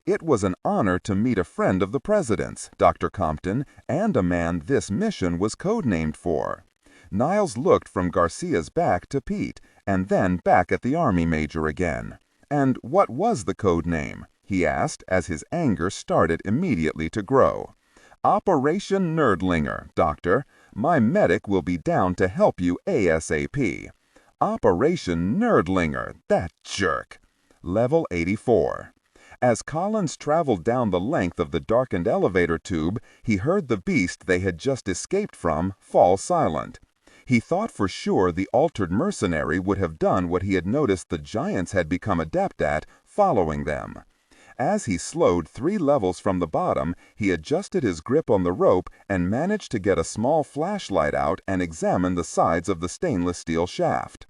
"It was an honor to meet a friend of the president's, Dr. Compton, and a man this mission was codenamed for." Niles looked from Garcia's back to Pete, and then back at the Army Major again. "And what was the code name?" he asked as his anger started immediately to grow. "Operation Nerdlinger, Doctor. My medic will be down to help you ASAP. Operation Nerdlinger, that jerk." Level 84. As Collins traveled down the length of the darkened elevator tube, he heard the beast they had just escaped from fall silent. He thought for sure the altered mercenary would have done what he had noticed the giants had become adept at, following them. As he slowed 3 levels from the bottom, he adjusted his grip on the rope and managed to get a small flashlight out and examine the sides of the stainless steel shaft.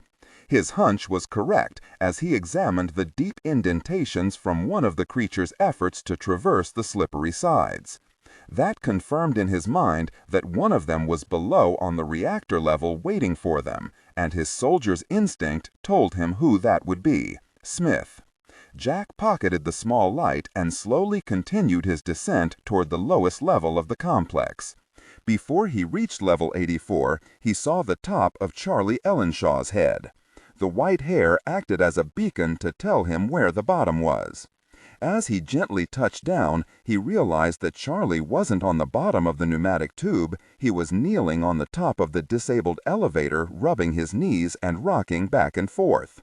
His hunch was correct as he examined the deep indentations from one of the creature's efforts to traverse the slippery sides. That confirmed in his mind that one of them was below on the reactor level waiting for them, and his soldier's instinct told him who that would be: Smith. Jack pocketed the small light and slowly continued his descent toward the lowest level of the complex. Before he reached level 84, he saw the top of Charlie Ellenshaw's head. The white hair acted as a beacon to tell him where the bottom was. As he gently touched down, he realized that Charlie wasn't on the bottom of the pneumatic tube. He was kneeling on the top of the disabled elevator, rubbing his knees and rocking back and forth.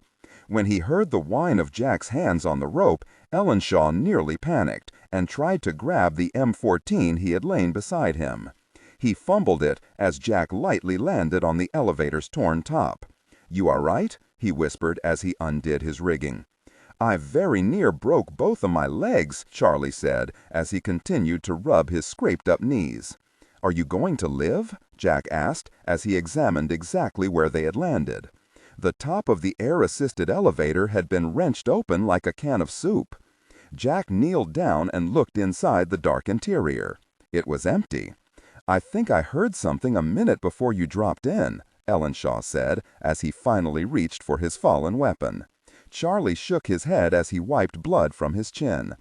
When he heard the whine of Jack's hands on the rope, Ellenshaw nearly panicked and tried to grab the M14 he had lain beside him. He fumbled it as Jack lightly landed on the elevator's torn top. "You all right?" he whispered as he undid his rigging. "I very near broke both of my legs," Charlie said as he continued to rub his scraped-up knees. "Are you going to live?" Jack asked as he examined exactly where they had landed. The top of the air-assisted elevator had been wrenched open like a can of soup. Jack kneeled down and looked inside the dark interior. It was empty. "I think I heard something a minute before you dropped in," Ellenshaw said as he finally reached for his fallen weapon. Charlie shook his head as he wiped blood from his chin.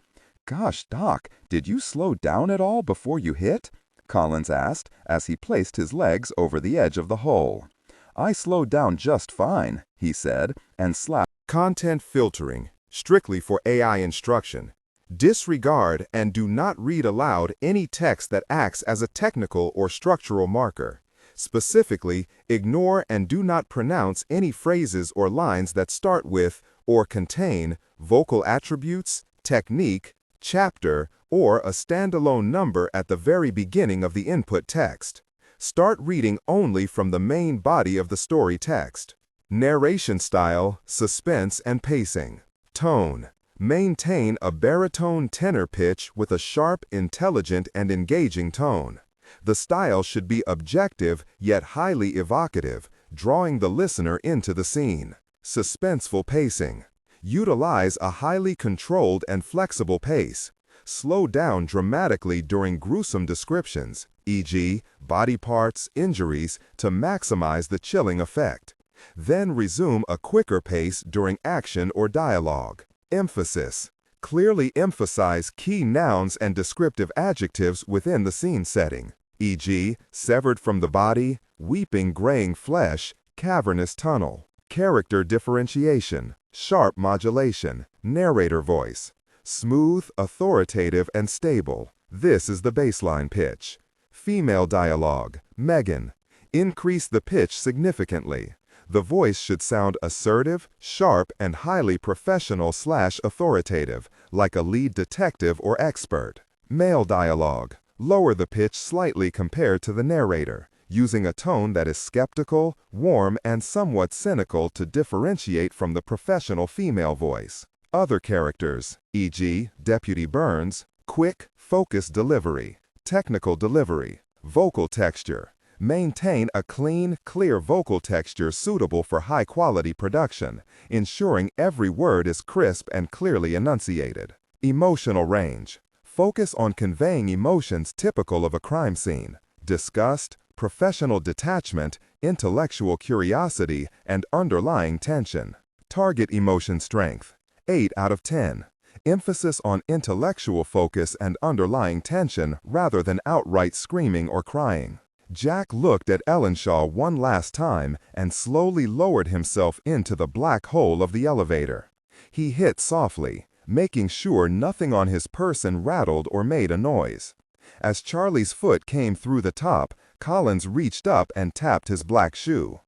"Gosh, Doc, did you slow down at all before you hit?" Collins asked as he placed his legs over the edge of the hole. "I slowed down just fine," he said, and slapped. Content filtering, strictly for AI instruction. Disregard and do not read aloud any text that acts as a technical or structural marker. Specifically, ignore and do not pronounce any phrases or lines that start with or contain vocal attributes, technique, chapter, or a standalone number at the very beginning of the input text. Start reading only from the main body of the story text. Narration style, suspense, and pacing. Tone. Maintain a baritone tenor pitch with a sharp, intelligent, and engaging tone. The style should be objective yet highly evocative, drawing the listener into the scene. Suspenseful pacing. Utilize a highly controlled and flexible pace. Slow down dramatically during gruesome descriptions, e.g., body parts, injuries, to maximize the chilling effect. Then resume a quicker pace during action or dialogue. Emphasis. Clearly emphasize key nouns and descriptive adjectives within the scene setting, e.g., severed from the body, weeping graying flesh, cavernous tunnel. Character differentiation, sharp modulation, narrator voice. Smooth, authoritative, and stable. This is the baseline pitch. Female dialogue, Megan. Increase the pitch significantly. The voice should sound assertive, sharp, and highly professional/authoritative, like a lead detective or expert. Male dialogue. Lower the pitch slightly compared to the narrator, using a tone that is skeptical, warm, and somewhat cynical to differentiate from the professional female voice. Other characters, e.g., Deputy Burns, quick, focused delivery, technical delivery, vocal texture. Maintain a clean, clear vocal texture suitable for high-quality production, ensuring every word is crisp and clearly enunciated. Emotional range. Focus on conveying emotions typical of a crime scene: disgust, professional detachment, intellectual curiosity, and underlying tension. Target emotion strength. 8 out of 10. Emphasis on intellectual focus and underlying tension rather than outright screaming or crying. Jack looked at Ellenshaw one last time and slowly lowered himself into the black hole of the elevator. He hit softly, making sure nothing on his person rattled or made a noise. As Charlie's foot came through the top, Collins reached up and tapped his black shoe.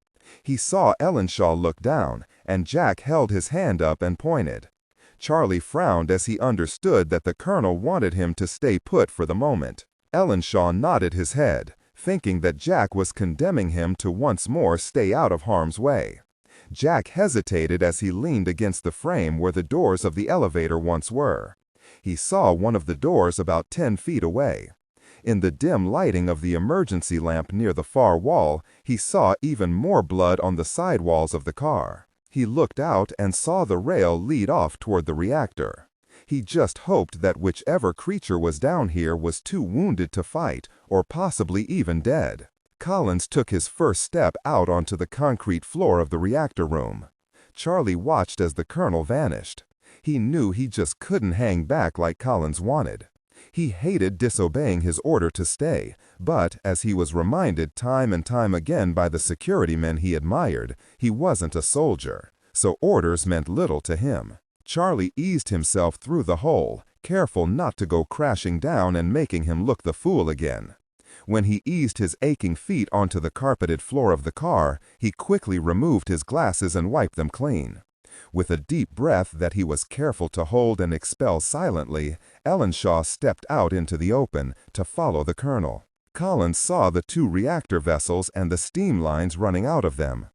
He saw Ellenshaw look down, and Jack held his hand up and pointed. Charlie frowned as he understood that the colonel wanted him to stay put for the moment. Ellenshaw nodded his head, thinking that Jack was condemning him to once more stay out of harm's way. Jack hesitated as he leaned against the frame where the doors of the elevator once were. He saw one of the doors about 10 feet away. In the dim lighting of the emergency lamp near the far wall, he saw even more blood on the sidewalls of the car. He looked out and saw the rail lead off toward the reactor. He just hoped that whichever creature was down here was too wounded to fight, or possibly even dead. Collins took his first step out onto the concrete floor of the reactor room. Charlie watched as the colonel vanished. He knew he just couldn't hang back like Collins wanted. He hated disobeying his order to stay, but as he was reminded time and time again by the security men he admired, he wasn't a soldier, so orders meant little to him. Charlie eased himself through the hole, careful not to go crashing down and making him look the fool again. When he eased his aching feet onto the carpeted floor of the car, he quickly removed his glasses and wiped them clean. With a deep breath that he was careful to hold and expel silently, Ellenshaw stepped out into the open to follow the colonel. Collins saw the 2 reactor vessels and the steam lines running out of them.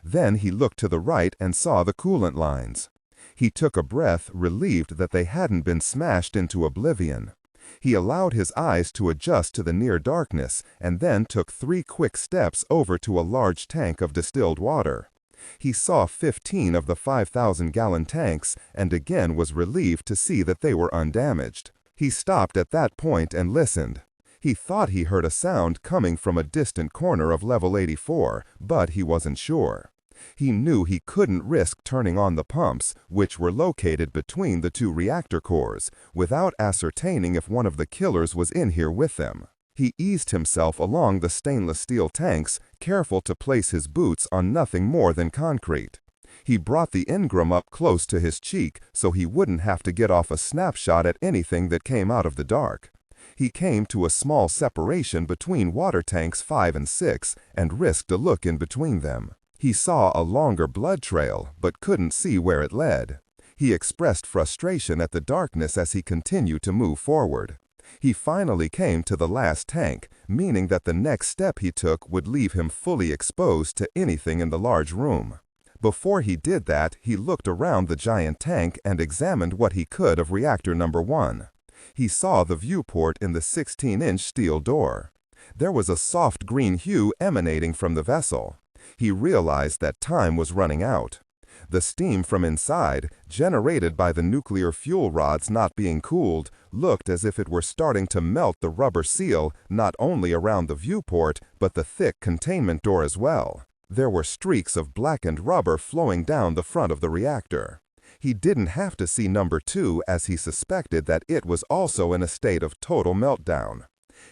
Then he looked to the right and saw the coolant lines. He took a breath, relieved that they hadn't been smashed into oblivion. He allowed his eyes to adjust to the near darkness and then took 3 quick steps over to a large tank of distilled water. He saw 15 of the 5,000-gallon tanks and again was relieved to see that they were undamaged. He stopped at that point and listened. He thought he heard a sound coming from a distant corner of level 84, but he wasn't sure. He knew he couldn't risk turning on the pumps, which were located between the 2 reactor cores, without ascertaining if one of the killers was in here with them. He eased himself along the stainless steel tanks, careful to place his boots on nothing more than concrete. He brought the Ingram up close to his cheek so he wouldn't have to get off a snapshot at anything that came out of the dark. He came to a small separation between water tanks 5 and 6 and risked a look in between them. He saw a longer blood trail, but couldn't see where it led. He expressed frustration at the darkness as he continued to move forward. He finally came to the last tank, meaning that the next step he took would leave him fully exposed to anything in the large room. Before he did that, he looked around the giant tank and examined what he could of reactor number 1. He saw the viewport in the 16-inch steel door. There was a soft green hue emanating from the vessel. He realized that time was running out. The steam from inside, generated by the nuclear fuel rods not being cooled, looked as if it were starting to melt the rubber seal not only around the viewport, but the thick containment door as well. There were streaks of blackened rubber flowing down the front of the reactor. He didn't have to see number 2 as he suspected that it was also in a state of total meltdown.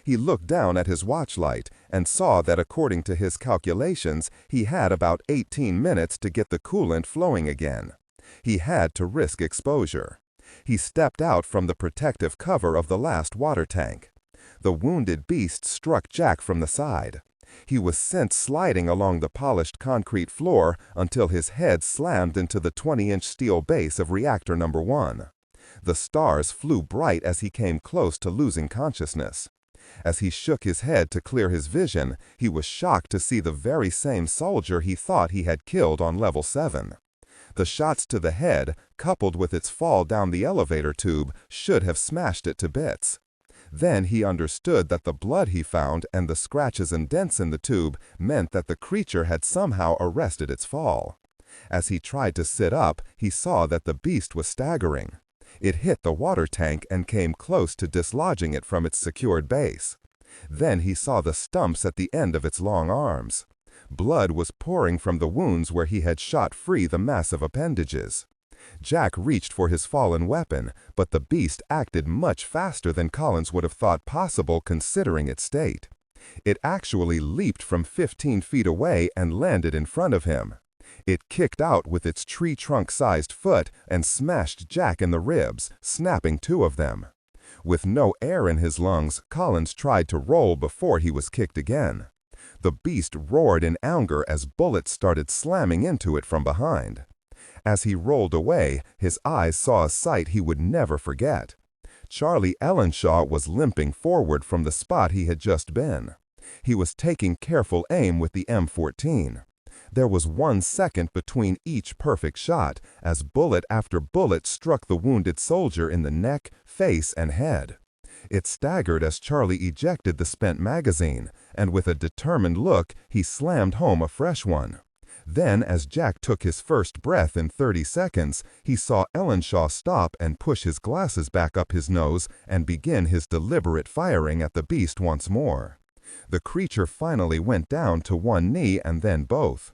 He looked down at his watch light and saw that according to his calculations, he had about 18 minutes to get the coolant flowing again. He had to risk exposure. He stepped out from the protective cover of the last water tank. The wounded beast struck Jack from the side. He was sent sliding along the polished concrete floor until his head slammed into the 20-inch steel base of reactor number 1. The stars flew bright as he came close to losing consciousness. As he shook his head to clear his vision, he was shocked to see the very same soldier he thought he had killed on level 7. The shots to the head, coupled with its fall down the elevator tube, should have smashed it to bits. Then he understood that the blood he found and the scratches and dents in the tube meant that the creature had somehow arrested its fall. As he tried to sit up, he saw that the beast was staggering. It hit the water tank and came close to dislodging it from its secured base. Then he saw the stumps at the end of its long arms. Blood was pouring from the wounds where he had shot free the massive appendages. Jack reached for his fallen weapon, but the beast acted much faster than Collins would have thought possible considering its state. It actually leaped from 15 feet away and landed in front of him. It kicked out with its tree trunk-sized foot and smashed Jack in the ribs, snapping 2 of them. With no air in his lungs, Collins tried to roll before he was kicked again. The beast roared in anger as bullets started slamming into it from behind. As he rolled away, his eyes saw a sight he would never forget. Charlie Ellenshaw was limping forward from the spot he had just been. He was taking careful aim with the M14. There was 1 second between each perfect shot, as bullet after bullet struck the wounded soldier in the neck, face, and head. It staggered as Charlie ejected the spent magazine, and with a determined look, he slammed home a fresh one. Then, as Jack took his first breath in 30 seconds, he saw Ellenshaw stop and push his glasses back up his nose and begin his deliberate firing at the beast once more. The creature finally went down to 1 knee and then both.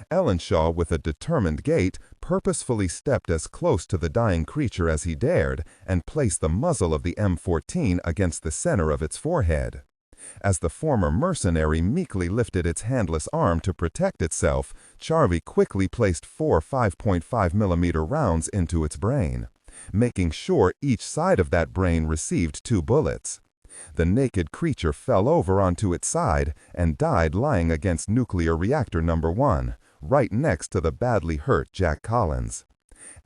Ellenshaw, with a determined gait, purposefully stepped as close to the dying creature as he dared and placed the muzzle of the M14 against the center of its forehead. As the former mercenary meekly lifted its handless arm to protect itself, Charlie quickly placed 4 5.5mm rounds into its brain, making sure each side of that brain received 2 bullets. The naked creature fell over onto its side and died lying against nuclear reactor number 1, right next to the badly hurt Jack Collins.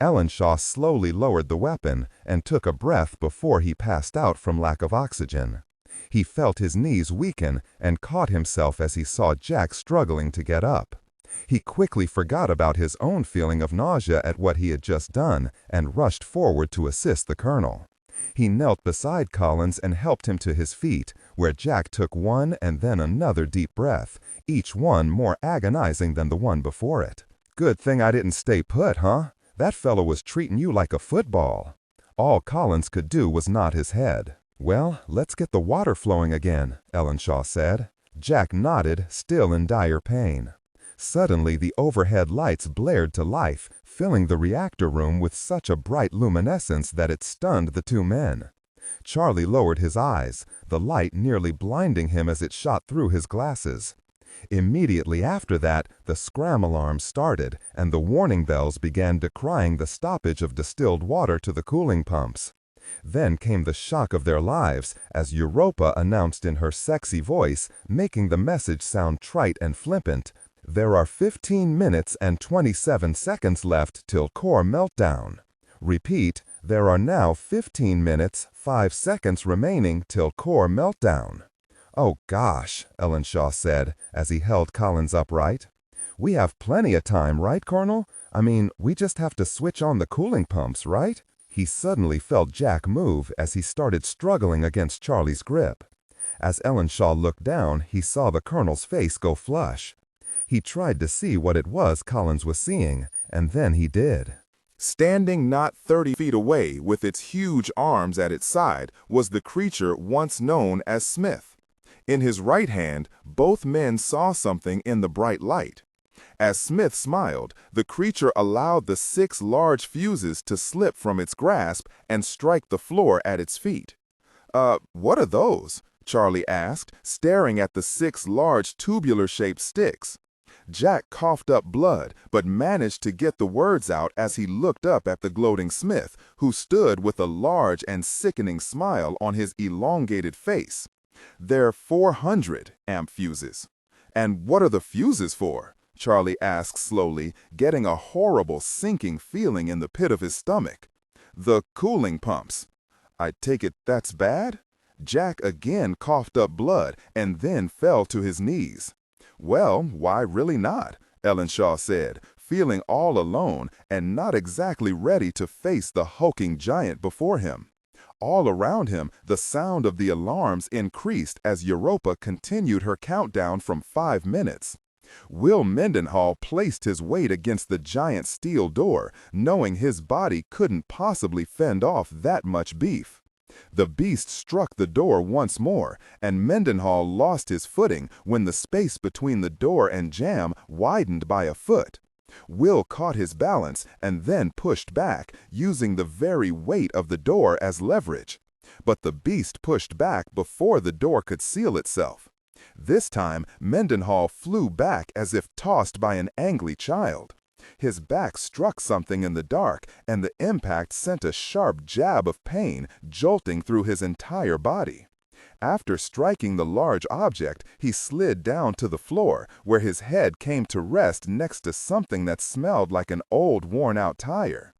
Ellenshaw slowly lowered the weapon and took a breath before he passed out from lack of oxygen. He felt his knees weaken and caught himself as he saw Jack struggling to get up. He quickly forgot about his own feeling of nausea at what he had just done and rushed forward to assist the colonel. He knelt beside Collins and helped him to his feet, where Jack took one and then another deep breath, each one more agonizing than the one before it. "Good thing I didn't stay put, huh? That fellow was treating you like a football." All Collins could do was nod his head. "Well, let's get the water flowing again," Ellenshaw said. Jack nodded, still in dire pain. Suddenly, the overhead lights blared to life, filling the reactor room with such a bright luminescence that it stunned the 2 men. Charlie lowered his eyes, the light nearly blinding him as it shot through his glasses. Immediately after that, the scram alarm started, and the warning bells began decrying the stoppage of distilled water to the cooling pumps. Then came the shock of their lives as Europa announced in her sexy voice, making the message sound trite and flippant, "There are 15 minutes and 27 seconds left till core meltdown. Repeat, there are now 15 minutes, 5 seconds remaining till core meltdown." "Oh gosh," Ellenshaw said as he held Collins upright. "We have plenty of time, right, Colonel? I mean, we just have to switch on the cooling pumps, right?" He suddenly felt Jack move as he started struggling against Charlie's grip. As Ellenshaw looked down, he saw the colonel's face go flush. He tried to see what it was Collins was seeing, and then he did. Standing not 30 feet away with its huge arms at its side was the creature once known as Smith. In his right hand, both men saw something in the bright light. As Smith smiled, the creature allowed the 6 large fuses to slip from its grasp and strike the floor at its feet. What are those?" Charlie asked, staring at the 6 large tubular-shaped sticks. Jack coughed up blood, but managed to get the words out as he looked up at the gloating Smith, who stood with a large and sickening smile on his elongated face. "They're 400 amp fuses." "And what are the fuses for?" Charlie asked slowly, getting a horrible sinking feeling in the pit of his stomach. "The cooling pumps." "I take it that's bad?" Jack again coughed up blood and then fell to his knees. "Well, why really not?" Ellenshaw said, feeling all alone and not exactly ready to face the hulking giant before him. All around him, the sound of the alarms increased as Europa continued her countdown from 5 minutes. Will Mendenhall placed his weight against the giant steel door, knowing his body couldn't possibly fend off that much beef. The beast struck the door once more, and Mendenhall lost his footing when the space between the door and jamb widened by a foot. Will caught his balance and then pushed back, using the very weight of the door as leverage. But the beast pushed back before the door could seal itself. This time, Mendenhall flew back as if tossed by an angry child. His back struck something in the dark, and the impact sent a sharp jab of pain jolting through his entire body. After striking the large object, he slid down to the floor, where his head came to rest next to something that smelled like an old, worn-out tire.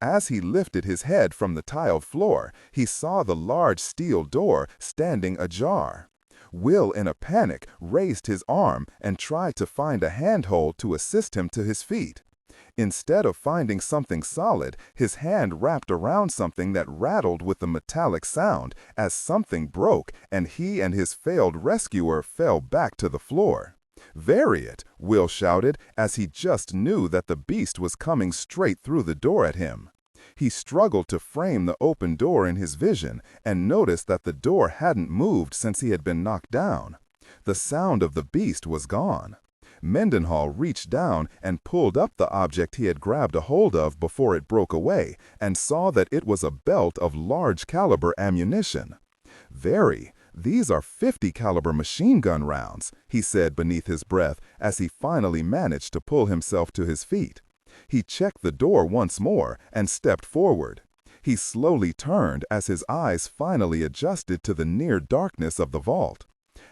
As he lifted his head from the tiled floor, he saw the large steel door standing ajar. Will, in a panic, raised his arm and tried to find a handhold to assist him to his feet. Instead of finding something solid, his hand wrapped around something that rattled with a metallic sound as something broke and he and his failed rescuer fell back to the floor. "Vary it," Will shouted, as he just knew that the beast was coming straight through the door at him. He struggled to frame the open door in his vision and noticed that the door hadn't moved since he had been knocked down. The sound of the beast was gone. Mendenhall reached down and pulled up the object he had grabbed a hold of before it broke away and saw that it was a belt of large caliber ammunition. "Very, "These are 50 caliber machine gun rounds," he said beneath his breath as he finally managed to pull himself to his feet. He checked the door once more and stepped forward. He slowly turned as his eyes finally adjusted to the near darkness of the vault.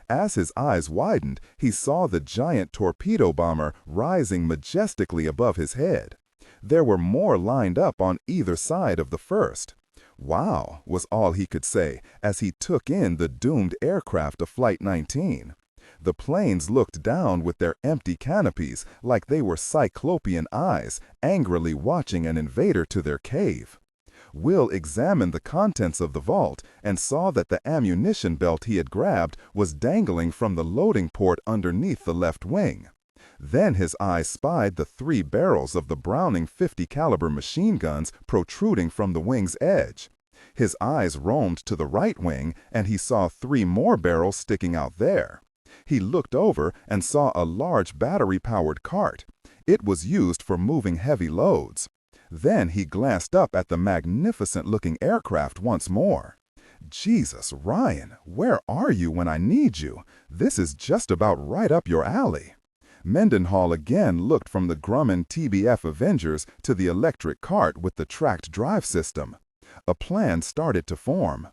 As his eyes widened, he saw the giant torpedo bomber rising majestically above his head. There were more lined up on either side of the first. "Wow," was all he could say as he took in the doomed aircraft of Flight 19. The planes looked down with their empty canopies like they were cyclopean eyes angrily watching an invader to their cave. Will examined the contents of the vault and saw that the ammunition belt he had grabbed was dangling from the loading port underneath the left wing. Then his eyes spied the 3 barrels of the Browning 50 caliber machine guns protruding from the wing's edge. His eyes roamed to the right wing and he saw 3 more barrels sticking out there. He looked over and saw a large battery-powered cart. It was used for moving heavy loads. Then he glanced up at the magnificent-looking aircraft once more. "Jesus, Ryan, where are you when I need you? This is just about right up your alley." Mendenhall again looked from the Grumman TBF Avengers to the electric cart with the tracked drive system. A plan started to form.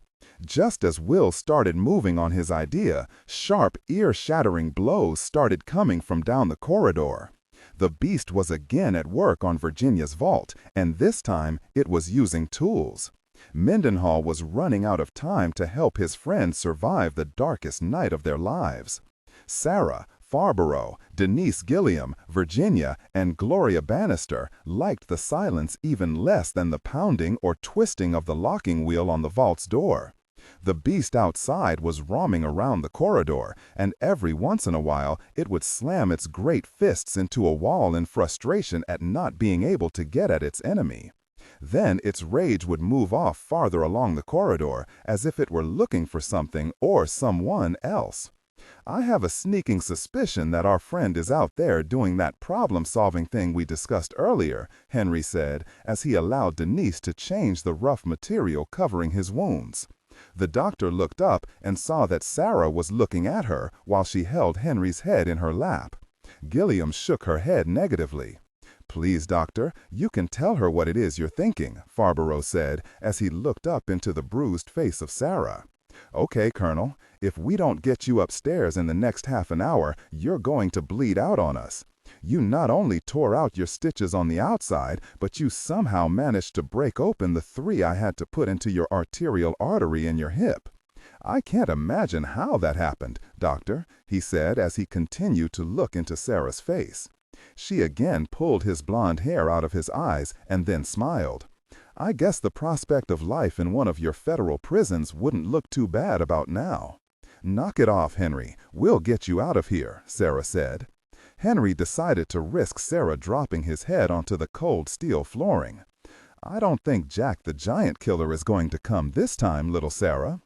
Just as Will started moving on his idea, sharp, ear-shattering blows started coming from down the corridor. The beast was again at work on Virginia's vault, and this time it was using tools. Mendenhall was running out of time to help his friends survive the darkest night of their lives. Sarah, Farborough, Denise Gilliam, Virginia, and Gloria Bannister liked the silence even less than the pounding or twisting of the locking wheel on the vault's door. The beast outside was roaming around the corridor, and every once in a while it would slam its great fists into a wall in frustration at not being able to get at its enemy. Then its rage would move off farther along the corridor, as if it were looking for something or someone else. "I have a sneaking suspicion that our friend is out there doing that problem-solving thing we discussed earlier," Henry said, as he allowed Denise to change the rough material covering his wounds. The doctor looked up and saw that Sarah was looking at her while she held Henry's head in her lap. Gilliam shook her head negatively. "Please, doctor, you can tell her what it is you're thinking," Farborough said as he looked up into the bruised face of Sarah. "Okay, Colonel, if we don't get you upstairs in the next half an hour, you're going to bleed out on us. You not only tore out your stitches on the outside, but you somehow managed to break open the 3 I had to put into your arterial artery in your hip." "I can't imagine how that happened, doctor," he said as he continued to look into Sarah's face. She again pulled his blonde hair out of his eyes and then smiled. "I guess the prospect of life in one of your federal prisons wouldn't look too bad about now." "Knock it off, Henry. We'll get you out of here," Sarah said. Henry decided to risk Sarah dropping his head onto the cold steel flooring. "I don't think Jack the Giant Killer is going to come this time, little Sarah."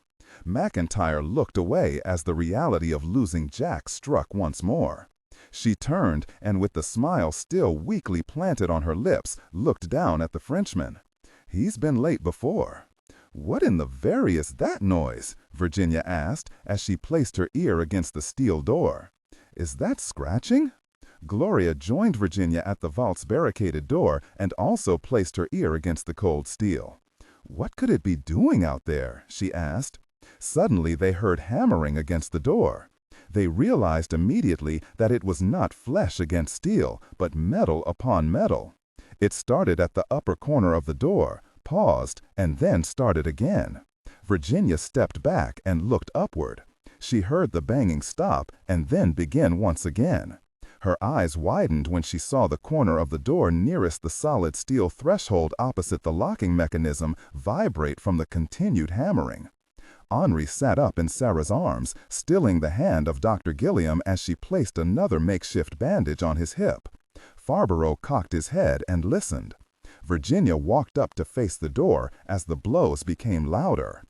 McIntyre looked away as the reality of losing Jack struck once more. She turned and, with the smile still weakly planted on her lips, looked down at the Frenchman. "He's been late before." "What in the very is that noise?" Virginia asked as she placed her ear against the steel door. "Is that scratching?" Gloria joined Virginia at the vault's barricaded door and also placed her ear against the cold steel. "What could it be doing out there?" she asked. Suddenly they heard hammering against the door. They realized immediately that it was not flesh against steel, but metal upon metal. It started at the upper corner of the door, paused, and then started again. Virginia stepped back and looked upward. She heard the banging stop and then begin once again. Her eyes widened when she saw the corner of the door nearest the solid steel threshold opposite the locking mechanism vibrate from the continued hammering. Henri sat up in Sarah's arms, stilling the hand of Dr. Gilliam as she placed another makeshift bandage on his hip. Farborough cocked his head and listened. Virginia walked up to face the door as the blows became louder.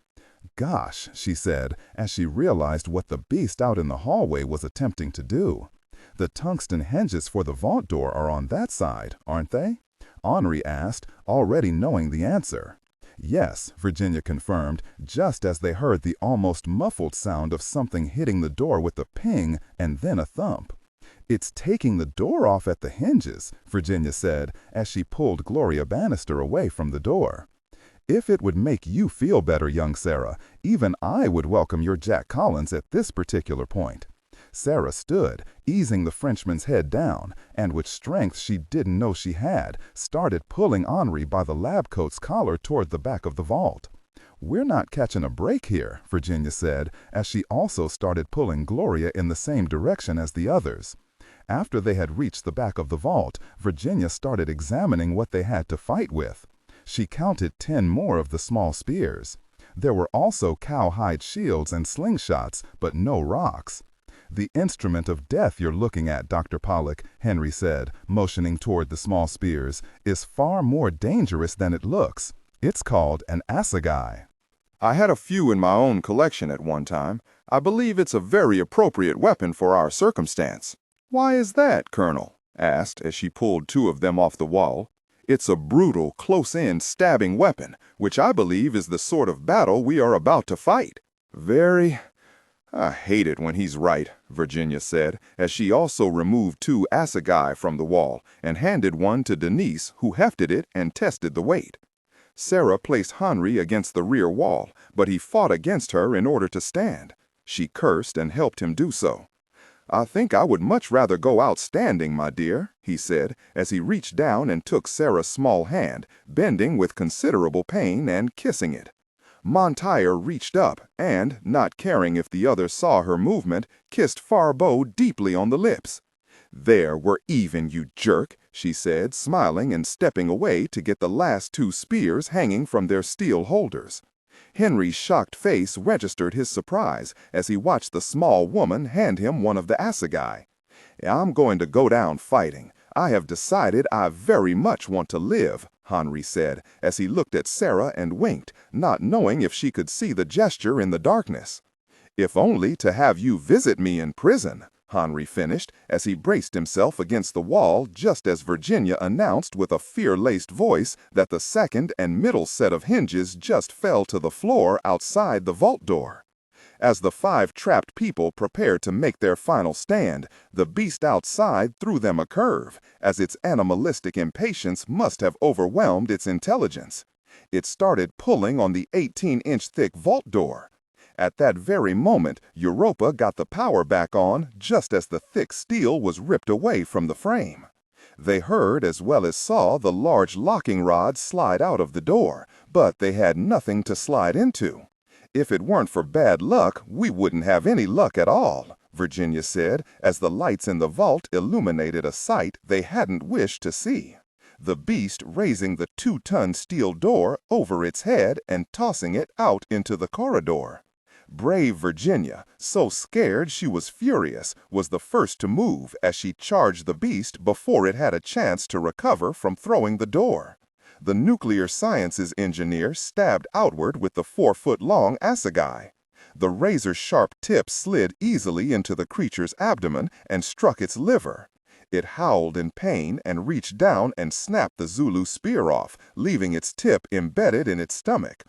"Gosh," she said, as she realized what the beast out in the hallway was attempting to do. "The tungsten hinges for the vault door are on that side, aren't they?" Henri asked, already knowing the answer. Yes, Virginia confirmed, just as they heard the almost muffled sound of something hitting the door with a ping and then a thump. "It's taking the door off at the hinges," Virginia said as she pulled Gloria Bannister away from the door. "If it would make you feel better, young Sarah, even I would welcome your Jack Collins at this particular point." Sarah stood, easing the Frenchman's head down, and with strength she didn't know she had, started pulling Henri by the lab coat's collar toward the back of the vault. "We're not catching a break here," Virginia said, as she also started pulling Gloria in the same direction as the others. After they had reached the back of the vault, Virginia started examining what they had to fight with. She counted 10 more of the small spears. There were also cowhide shields and slingshots, but no rocks. "The instrument of death you're looking at, Dr. Pollock," Henry said, motioning toward the small spears, "is far more dangerous than it looks. It's called an assegai." I had a few in my own collection at one time. I believe it's a very appropriate weapon for our circumstance. "Why is that, Colonel?" asked as she pulled 2 of them off the wall. "It's a brutal, close-in stabbing weapon, which I believe is the sort of battle we are about to fight." "I hate it when he's right," Virginia said, as she also removed 2 assegai from the wall and handed one to Denise, who hefted it and tested the weight. Sarah placed Henri against the rear wall, but he fought against her in order to stand. She cursed and helped him do so. "I think I would much rather go out standing, my dear," he said, as he reached down and took Sarah's small hand, bending with considerable pain and kissing it. Montyre reached up and, not caring if the others saw her movement, kissed Farbeau deeply on the lips. "There, we're even, you jerk," she said, smiling and stepping away to get the last 2 spears hanging from their steel holders. Henry's shocked face registered his surprise as he watched the small woman hand him one of the assegai. "I'm going to go down fighting. I have decided I very much want to live," Henri said, as he looked at Sarah and winked, not knowing if she could see the gesture in the darkness. "If only to have you visit me in prison," Henri finished, as he braced himself against the wall just as Virginia announced with a fear-laced voice that the second and middle set of hinges just fell to the floor outside the vault door. As the 5 trapped people prepared to make their final stand, the beast outside threw them a curve, as its animalistic impatience must have overwhelmed its intelligence. It started pulling on the 18-inch thick vault door. At that very moment, Europa got the power back on just as the thick steel was ripped away from the frame. They heard as well as saw the large locking rod slide out of the door, but they had nothing to slide into. "If it weren't for bad luck, we wouldn't have any luck at all," Virginia said, as the lights in the vault illuminated a sight they hadn't wished to see. The beast raising the 2-ton steel door over its head and tossing it out into the corridor. Brave Virginia, so scared she was furious, was the first to move as she charged the beast before it had a chance to recover from throwing the door. The nuclear sciences engineer stabbed outward with the 4-foot-long assegai. The razor-sharp tip slid easily into the creature's abdomen and struck its liver. It howled in pain and reached down and snapped the Zulu spear off, leaving its tip embedded in its stomach.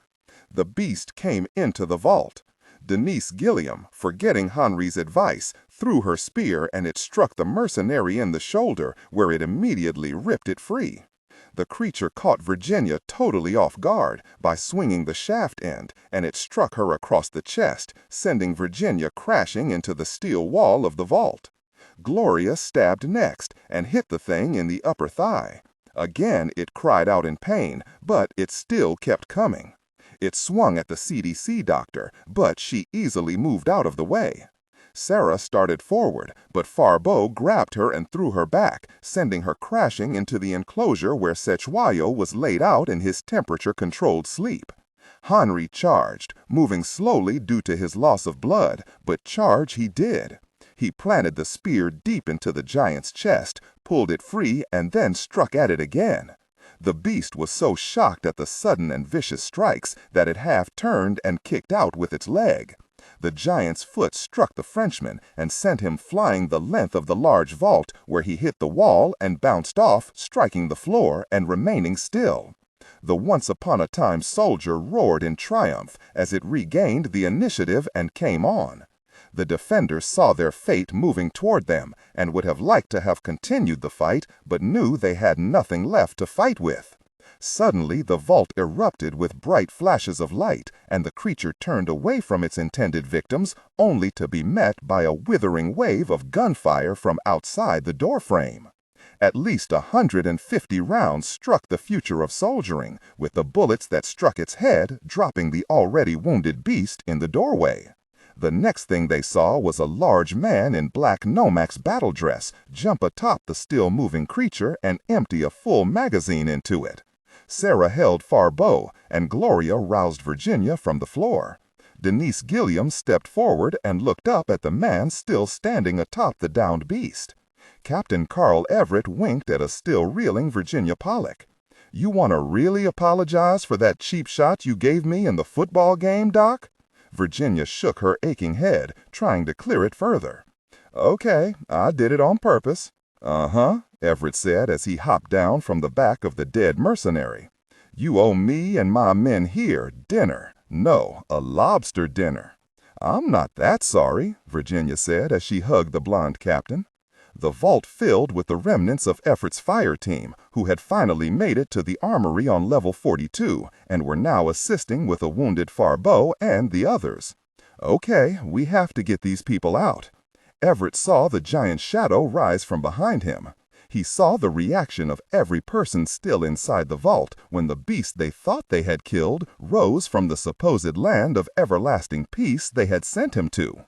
The beast came into the vault. Denise Gilliam, forgetting Henri's advice, threw her spear and it struck the mercenary in the shoulder, where it immediately ripped it free. The creature caught Virginia totally off guard by swinging the shaft end, and it struck her across the chest, sending Virginia crashing into the steel wall of the vault. Gloria stabbed next and hit the thing in the upper thigh. Again it cried out in pain, but it still kept coming. It swung at the CDC doctor, but she easily moved out of the way. Sarah started forward, but Farbeau grabbed her and threw her back, sending her crashing into the enclosure where Cechuayo was laid out in his temperature-controlled sleep. Henri charged, moving slowly due to his loss of blood, but charge he did. He planted the spear deep into the giant's chest, pulled it free, and then struck at it again. The beast was so shocked at the sudden and vicious strikes that it half turned and kicked out with its leg. The giant's foot struck the Frenchman and sent him flying the length of the large vault, where he hit the wall and bounced off, striking the floor and remaining still. The once-upon-a-time soldier roared in triumph as it regained the initiative and came on. The defenders saw their fate moving toward them and would have liked to have continued the fight, but knew they had nothing left to fight with. Suddenly, the vault erupted with bright flashes of light, and the creature turned away from its intended victims, only to be met by a withering wave of gunfire from outside the doorframe. At least 150 rounds struck the future of soldiering, with the bullets that struck its head dropping the already wounded beast in the doorway. The next thing they saw was a large man in black Nomax battle dress jump atop the still-moving creature and empty a full magazine into it. Sarah held Farbeau, and Gloria roused Virginia from the floor. Denise Gilliam stepped forward and looked up at the man still standing atop the downed beast. Captain Carl Everett winked at a still reeling Virginia Pollock. "You want to really apologize for that cheap shot you gave me in the football game, Doc?" Virginia shook her aching head, trying to clear it further. "Okay, I did it on purpose." "Uh-huh," Everett said as he hopped down from the back of the dead mercenary. "You owe me and my men here dinner. No, a lobster dinner." "I'm not that sorry," Virginia said as she hugged the blonde captain. The vault filled with the remnants of Everett's fire team, who had finally made it to the armory on level 42 and were now assisting with a wounded Farbeau and the others. "Okay, we have to get these people out." Everett saw the giant shadow rise from behind him. He saw the reaction of every person still inside the vault when the beast they thought they had killed rose from the supposed land of everlasting peace they had sent him to.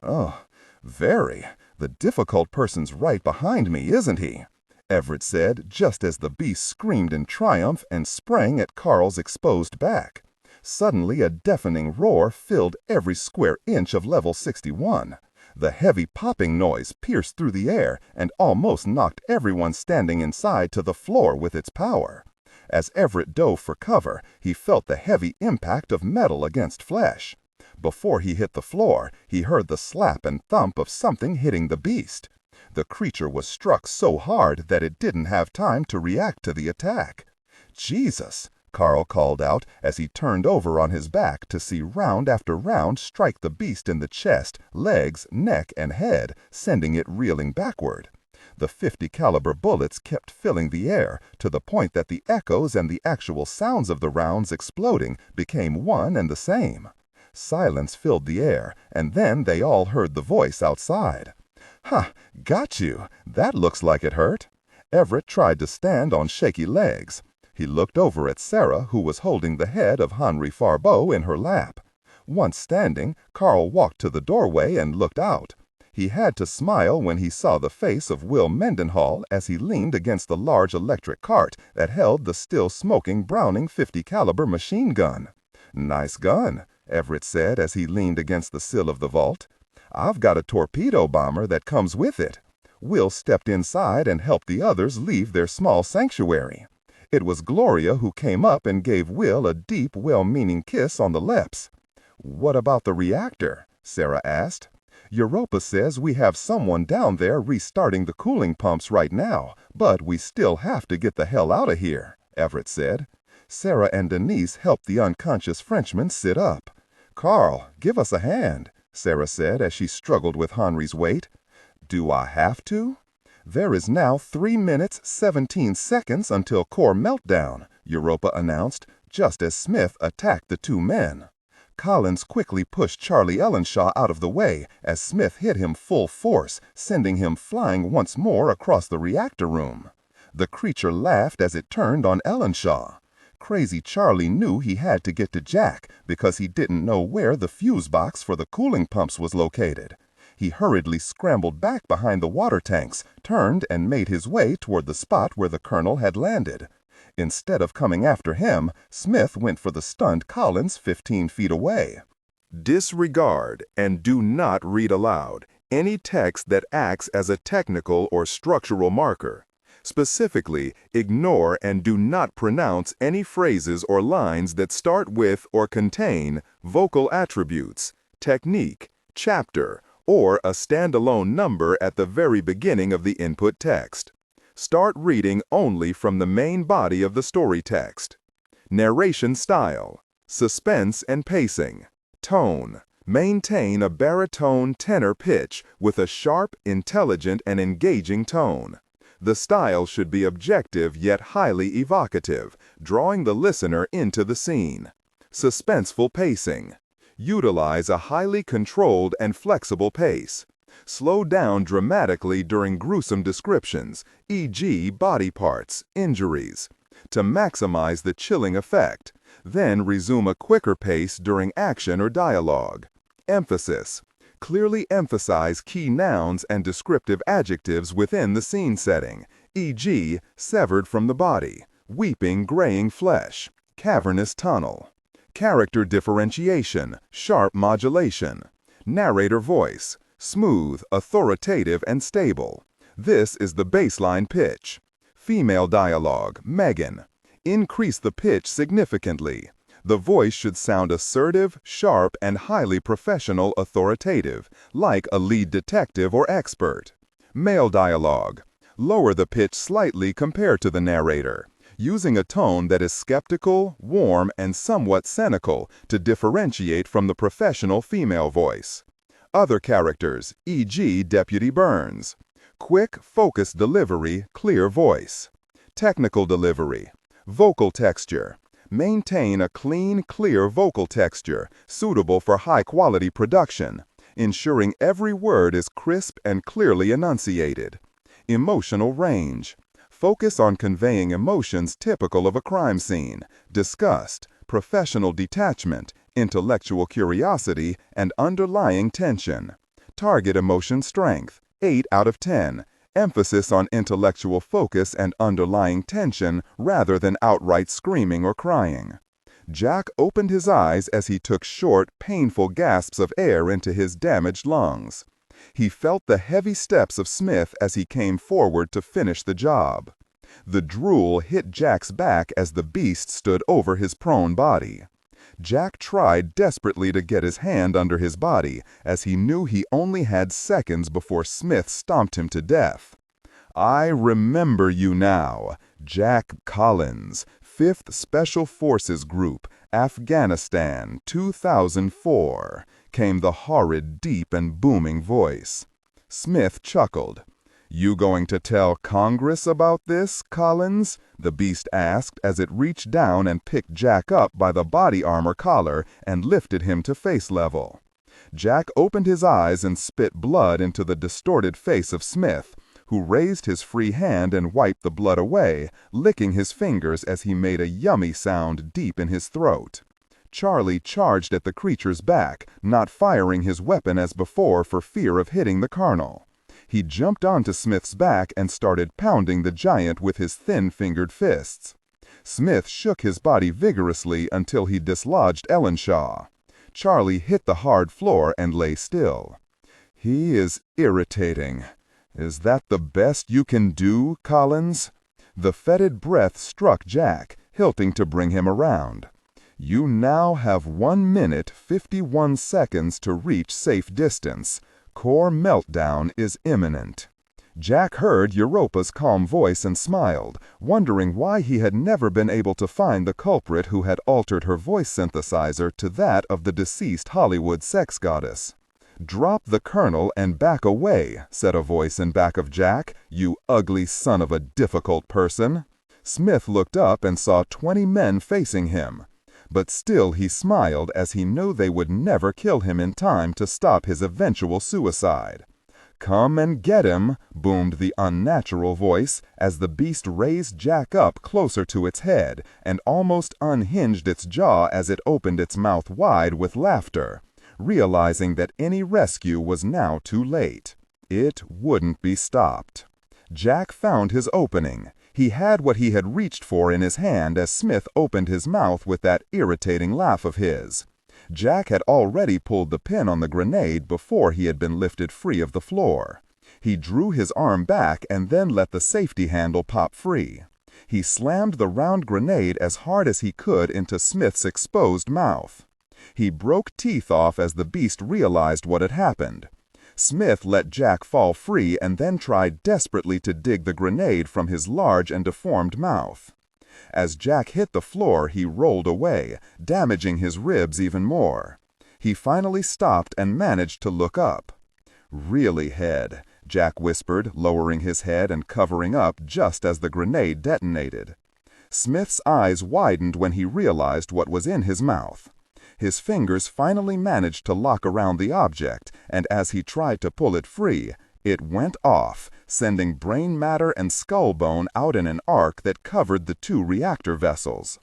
"Oh, very. The difficult person's right behind me, isn't he?" Everett said, just as the beast screamed in triumph and sprang at Carl's exposed back. Suddenly a deafening roar filled every square inch of level 61. The heavy popping noise pierced through the air and almost knocked everyone standing inside to the floor with its power. As Everett dove for cover, he felt the heavy impact of metal against flesh. Before he hit the floor, he heard the slap and thump of something hitting the beast. The creature was struck so hard that it didn't have time to react to the attack. "Jesus!" Carl called out as he turned over on his back to see round after round strike the beast in the chest, legs, neck, and head, sending it reeling backward. The 50 caliber bullets kept filling the air, to the point that the echoes and the actual sounds of the rounds exploding became one and the same. Silence filled the air, and then they all heard the voice outside. "Ha! Got you! That looks like it hurt." Everett tried to stand on shaky legs. He looked over at Sarah, who was holding the head of Henri Farbeau in her lap. Once standing, Carl walked to the doorway and looked out. He had to smile when he saw the face of Will Mendenhall as he leaned against the large electric cart that held the still-smoking Browning 50 caliber machine gun. "Nice gun," Everett said as he leaned against the sill of the vault. "I've got a torpedo bomber that comes with it." Will stepped inside and helped the others leave their small sanctuary. It was Gloria who came up and gave Will a deep, well-meaning kiss on the lips. "What about the reactor?" Sarah asked. "Europa says we have someone down there restarting the cooling pumps right now, but we still have to get the hell out of here," Everett said. Sarah and Denise helped the unconscious Frenchman sit up. "Carl, give us a hand," Sarah said as she struggled with Henri's weight. "Do I have to?" "There is now 3 minutes, 17 seconds until core meltdown," Europa announced, just as Smith attacked the two men. Collins quickly pushed Charlie Ellenshaw out of the way as Smith hit him full force, sending him flying once more across the reactor room. The creature laughed as it turned on Ellenshaw. Crazy Charlie knew he had to get to Jack because he didn't know where the fuse box for the cooling pumps was located. He hurriedly scrambled back behind the water tanks, turned, and made his way toward the spot where the colonel had landed. Instead of coming after him, Smith went for the stunned Collins 15 feet away. Disregard and do not read aloud any text that acts as a technical or structural marker. Specifically, ignore and do not pronounce any phrases or lines that start with or contain vocal attributes, technique, chapter, or a standalone number at the very beginning of the input text. Start reading only from the main body of the story text. Narration style, suspense and pacing. Tone, maintain a baritone tenor pitch with a sharp, intelligent, and engaging tone. The style should be objective yet highly evocative, drawing the listener into the scene. Suspenseful pacing. Utilize a highly controlled and flexible pace. Slow down dramatically during gruesome descriptions, e.g. body parts, injuries, to maximize the chilling effect. Then resume a quicker pace during action or dialogue. Emphasis. Clearly emphasize key nouns and descriptive adjectives within the scene setting, e.g. severed from the body, weeping graying flesh, cavernous tunnel. Character differentiation, sharp modulation. Narrator voice, smooth, authoritative, and stable. This is the baseline pitch. Female dialogue, Megan. Increase the pitch significantly. The voice should sound assertive, sharp, and highly professional authoritative, like a lead detective or expert. Male dialogue. Lower the pitch slightly compared to the narrator, using a tone that is skeptical, warm, and somewhat cynical to differentiate from the professional female voice. Other characters, e.g. Deputy Burns. Quick, focused delivery, clear voice. Technical delivery. Vocal texture. Maintain a clean, clear vocal texture, suitable for high-quality production, ensuring every word is crisp and clearly enunciated. Emotional range. Focus on conveying emotions typical of a crime scene, disgust, professional detachment, intellectual curiosity, and underlying tension. Target emotion strength, 8 out of 10. Emphasis on intellectual focus and underlying tension rather than outright screaming or crying. Jack opened his eyes as he took short, painful gasps of air into his damaged lungs. He felt the heavy steps of Smith as he came forward to finish the job. The drool hit Jack's back as the beast stood over his prone body. Jack tried desperately to get his hand under his body, as he knew he only had seconds before Smith stomped him to death. "I remember you now. Jack Collins, 5th Special Forces Group, Afghanistan, 2004, came the horrid, deep and booming voice. Smith chuckled. "You going to tell Congress about this, Collins?" the beast asked as it reached down and picked Jack up by the body armor collar and lifted him to face level. Jack opened his eyes and spit blood into the distorted face of Smith, who raised his free hand and wiped the blood away, licking his fingers as he made a yummy sound deep in his throat. Charlie charged at the creature's back, not firing his weapon as before for fear of hitting the colonel. He jumped onto Smith's back and started pounding the giant with his thin-fingered fists. Smith shook his body vigorously until he dislodged Ellenshaw. Charlie hit the hard floor and lay still. "He is irritating. Is that the best you can do, Collins?" The fetid breath struck Jack, hilting to bring him around. "You now have 1 minute, 51 seconds to reach safe distance. Core meltdown is imminent." Jack heard Europa's calm voice and smiled, wondering why he had never been able to find the culprit who had altered her voice synthesizer to that of the deceased Hollywood sex goddess. "Drop the colonel and back away," said a voice in back of Jack, "you ugly son of a difficult person." Smith looked up and saw 20 men facing him. But still he smiled as he knew they would never kill him in time to stop his eventual suicide. "Come and get him," boomed the unnatural voice as the beast raised Jack up closer to its head and almost unhinged its jaw as it opened its mouth wide with laughter, realizing that any rescue was now too late. It wouldn't be stopped. Jack found his opening. He had what he had reached for in his hand as Smith opened his mouth with that irritating laugh of his. Jack had already pulled the pin on the grenade before he had been lifted free of the floor. He drew his arm back and then let the safety handle pop free. He slammed the round grenade as hard as he could into Smith's exposed mouth. He broke teeth off as the beast realized what had happened. Smith let Jack fall free and then tried desperately to dig the grenade from his large and deformed mouth. As Jack hit the floor, he rolled away, damaging his ribs even more. He finally stopped and managed to look up. "Really, Head," Jack whispered, lowering his head and covering up just as the grenade detonated. Smith's eyes widened when he realized what was in his mouth. His fingers finally managed to lock around the object, and as he tried to pull it free, it went off, sending brain matter and skull bone out in an arc that covered the two reactor vessels.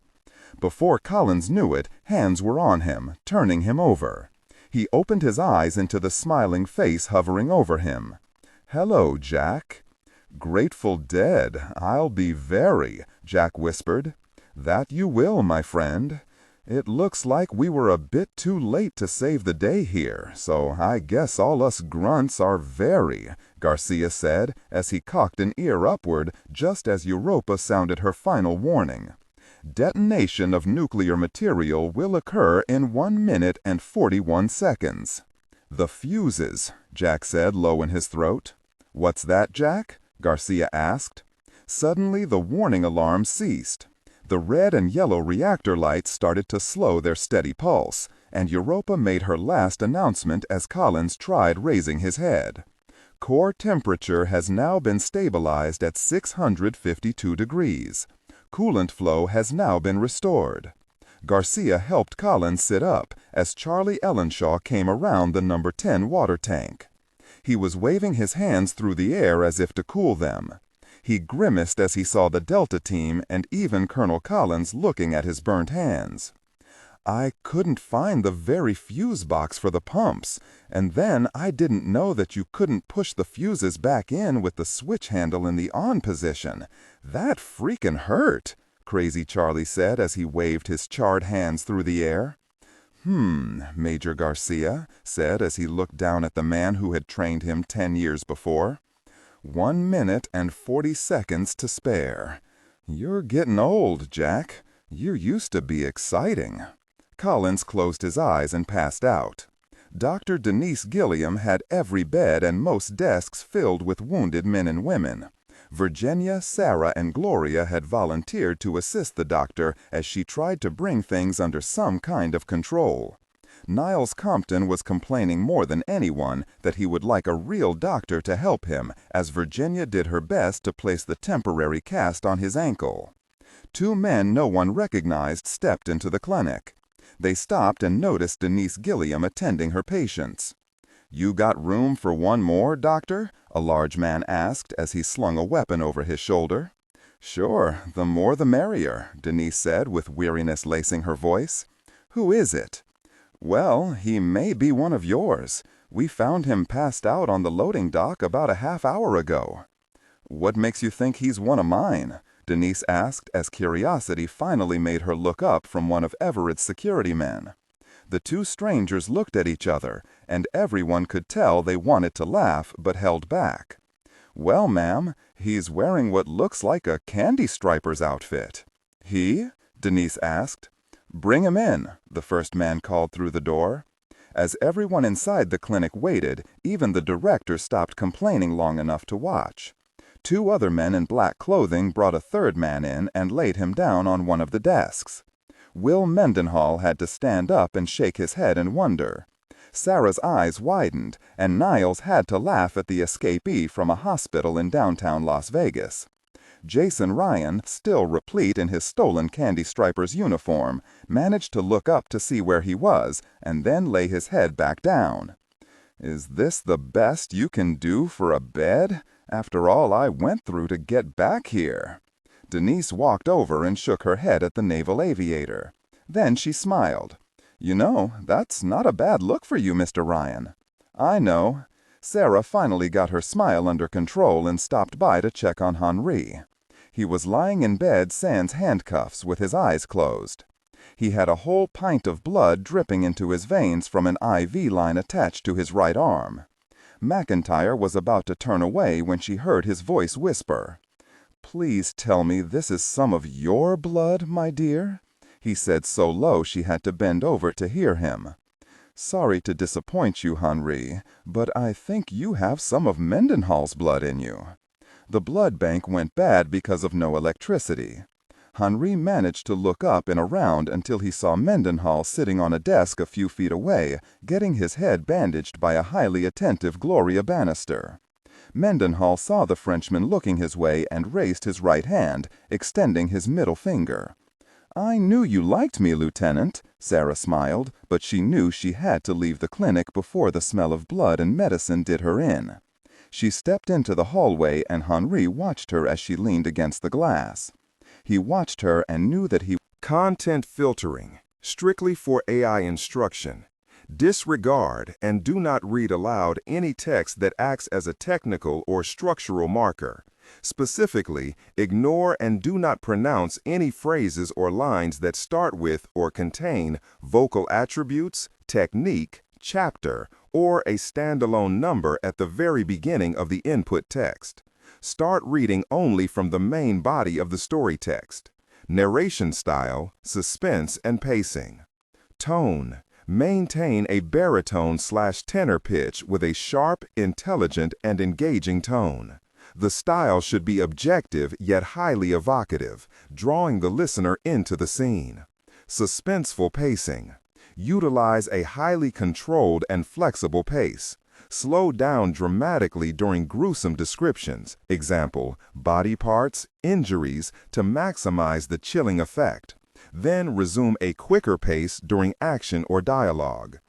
Before Collins knew it, hands were on him, turning him over. He opened his eyes into the smiling face hovering over him. "Hello, Jack." "Grateful Dead, I'll be very," Jack whispered. "That you will, my friend. It looks like we were a bit too late to save the day here, so I guess all us grunts are very," Garcia said as he cocked an ear upward just as Europa sounded her final warning. "Detonation of nuclear material will occur in 1 minute and 41 seconds. "The fuses," Jack said low in his throat. "What's that, Jack?" Garcia asked. Suddenly the warning alarm ceased. The red and yellow reactor lights started to slow their steady pulse, and Europa made her last announcement as Collins tried raising his head. "Core temperature has now been stabilized at 652 degrees. Coolant flow has now been restored." Garcia helped Collins sit up as Charlie Ellenshaw came around the number 10 water tank. He was waving his hands through the air as if to cool them. He grimaced as he saw the Delta team and even Colonel Collins looking at his burnt hands. "I couldn't find the very fuse box for the pumps, and then I didn't know that you couldn't push the fuses back in with the switch handle in the on position. That freaking hurt," Crazy Charlie said as he waved his charred hands through the air. Major Garcia said as he looked down at the man who had trained him 10 years before. 1 minute and 40 seconds to spare. You're getting old, Jack. You used to be exciting." Collins closed his eyes and passed out. Dr. Denise Gilliam had every bed and most desks filled with wounded men and women. Virginia, Sarah, and Gloria had volunteered to assist the doctor as she tried to bring things under some kind of control. Niles Compton was complaining more than anyone that he would like a real doctor to help him, as Virginia did her best to place the temporary cast on his ankle. 2 men no one recognized stepped into the clinic. They stopped and noticed Denise Gilliam attending her patients. "You got room for one more, doctor?" a large man asked as he slung a weapon over his shoulder. "Sure, the more the merrier," Denise said with weariness lacing her voice. "Who is it?" "Well, he may be one of yours. We found him passed out on the loading dock about a half hour ago." "What makes you think he's one of mine?" Denise asked as curiosity finally made her look up from one of Everett's security men. The 2 strangers looked at each other, and everyone could tell they wanted to laugh but held back. "Well, ma'am, he's wearing what looks like a candy striper's outfit." "He?" Denise asked. "Bring him in," the first man called through the door. As everyone inside the clinic waited, even the director stopped complaining long enough to watch. 2 other men in black clothing brought a third man in and laid him down on one of the desks. Will Mendenhall had to stand up and shake his head in wonder. Sarah's eyes widened, and Niles had to laugh at the escapee from a hospital in downtown Las Vegas. Jason Ryan, still replete in his stolen Candy Striper's uniform, managed to look up to see where he was, and then lay his head back down. "Is this the best you can do for a bed? After all I went through to get back here." Denise walked over and shook her head at the naval aviator. Then she smiled. "You know, that's not a bad look for you, Mr. Ryan." "I know." Sarah finally got her smile under control and stopped by to check on Henri. He was lying in bed sans handcuffs with his eyes closed. He had a whole pint of blood dripping into his veins from an IV line attached to his right arm. McIntyre was about to turn away when she heard his voice whisper. "Please tell me this is some of your blood, my dear," he said so low she had to bend over to hear him. "Sorry to disappoint you, Henri, but I think you have some of Mendenhall's blood in you. The blood bank went bad because of no electricity. Henri managed to look up and around until he saw Mendenhall sitting on a desk a few feet away, getting his head bandaged by a highly attentive Gloria Bannister. Mendenhall saw the Frenchman looking his way and raised his right hand, extending his middle finger. "I knew you liked me, Lieutenant," Sarah smiled, but she knew she had to leave the clinic before the smell of blood and medicine did her in. She stepped into the hallway and Henri watched her as she leaned against the glass. He watched her and knew that he Content filtering, strictly for AI instruction. Disregard and do not read aloud any text that acts as a technical or structural marker. Specifically, ignore and do not pronounce any phrases or lines that start with or contain vocal attributes, technique, chapter, or a standalone number at the very beginning of the input text. Start reading only from the main body of the story text. Narration style, suspense, and pacing. Tone. Maintain a baritone/tenor pitch with a sharp, intelligent, and engaging tone. The style should be objective yet highly evocative, drawing the listener into the scene. Suspenseful pacing. Utilize a highly controlled and flexible pace. Slow down dramatically during gruesome descriptions, example, body parts, injuries, to maximize the chilling effect. Then resume a quicker pace during action or dialogue.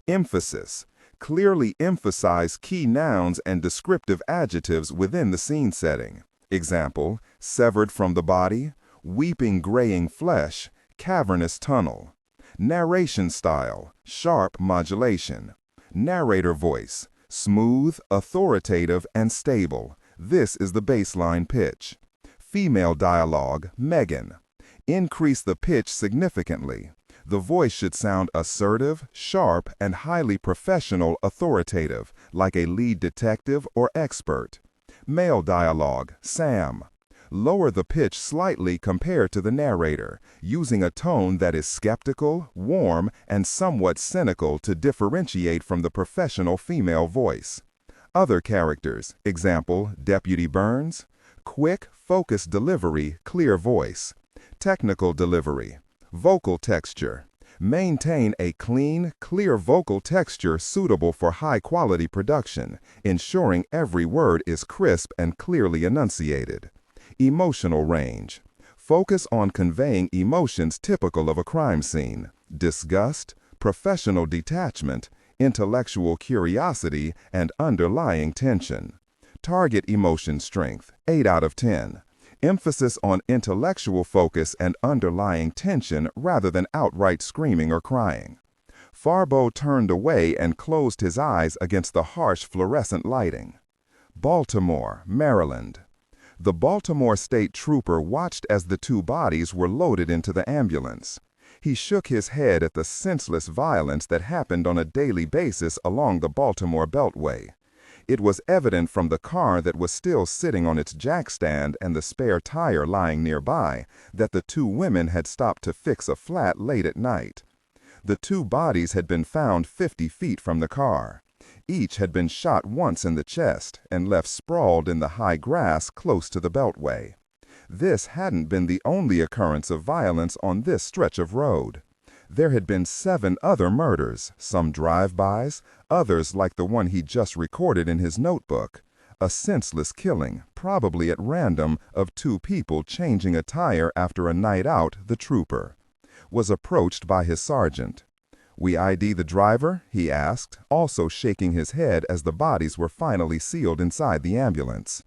Emphasis. Clearly emphasize key nouns and descriptive adjectives within the scene setting. Example, severed from the body, weeping graying flesh, cavernous tunnel. Narration style, sharp modulation. Narrator voice, smooth, authoritative, and stable. This is the baseline pitch. Female dialogue, Megan. Increase the pitch significantly. The voice should sound assertive, sharp, and highly professional authoritative, like a lead detective or expert. Male dialogue, Sam. Lower the pitch slightly compared to the narrator, using a tone that is skeptical, warm, and somewhat cynical to differentiate from the professional female voice. Other characters, example, Deputy Burns. Quick, focused delivery, clear voice. Technical delivery. Vocal texture. Maintain a clean, clear vocal texture suitable for high-quality production, ensuring every word is crisp and clearly enunciated. Emotional range. Focus on conveying emotions typical of a crime scene: disgust, professional detachment, intellectual curiosity, and underlying tension. Target emotion strength, 8 out of 10. Emphasis on intellectual focus and underlying tension rather than outright screaming or crying. Farbo turned away and closed his eyes against the harsh fluorescent lighting. Baltimore, Maryland. The Baltimore State Trooper watched as the two bodies were loaded into the ambulance. He shook his head at the senseless violence that happened on a daily basis along the Baltimore Beltway. It was evident from the car that was still sitting on its jack stand and the spare tire lying nearby that the two women had stopped to fix a flat late at night. The two bodies had been found 50 feet from the car. Each had been shot once in the chest and left sprawled in the high grass close to the Beltway. This hadn't been the only occurrence of violence on this stretch of road. There had been 7 other murders, some drive-bys, others like the one he just recorded in his notebook. A senseless killing, probably at random, of 2 people changing a tire after a night out, the trooper was approached by his sergeant. "We ID the driver?" he asked, also shaking his head as the bodies were finally sealed inside the ambulance.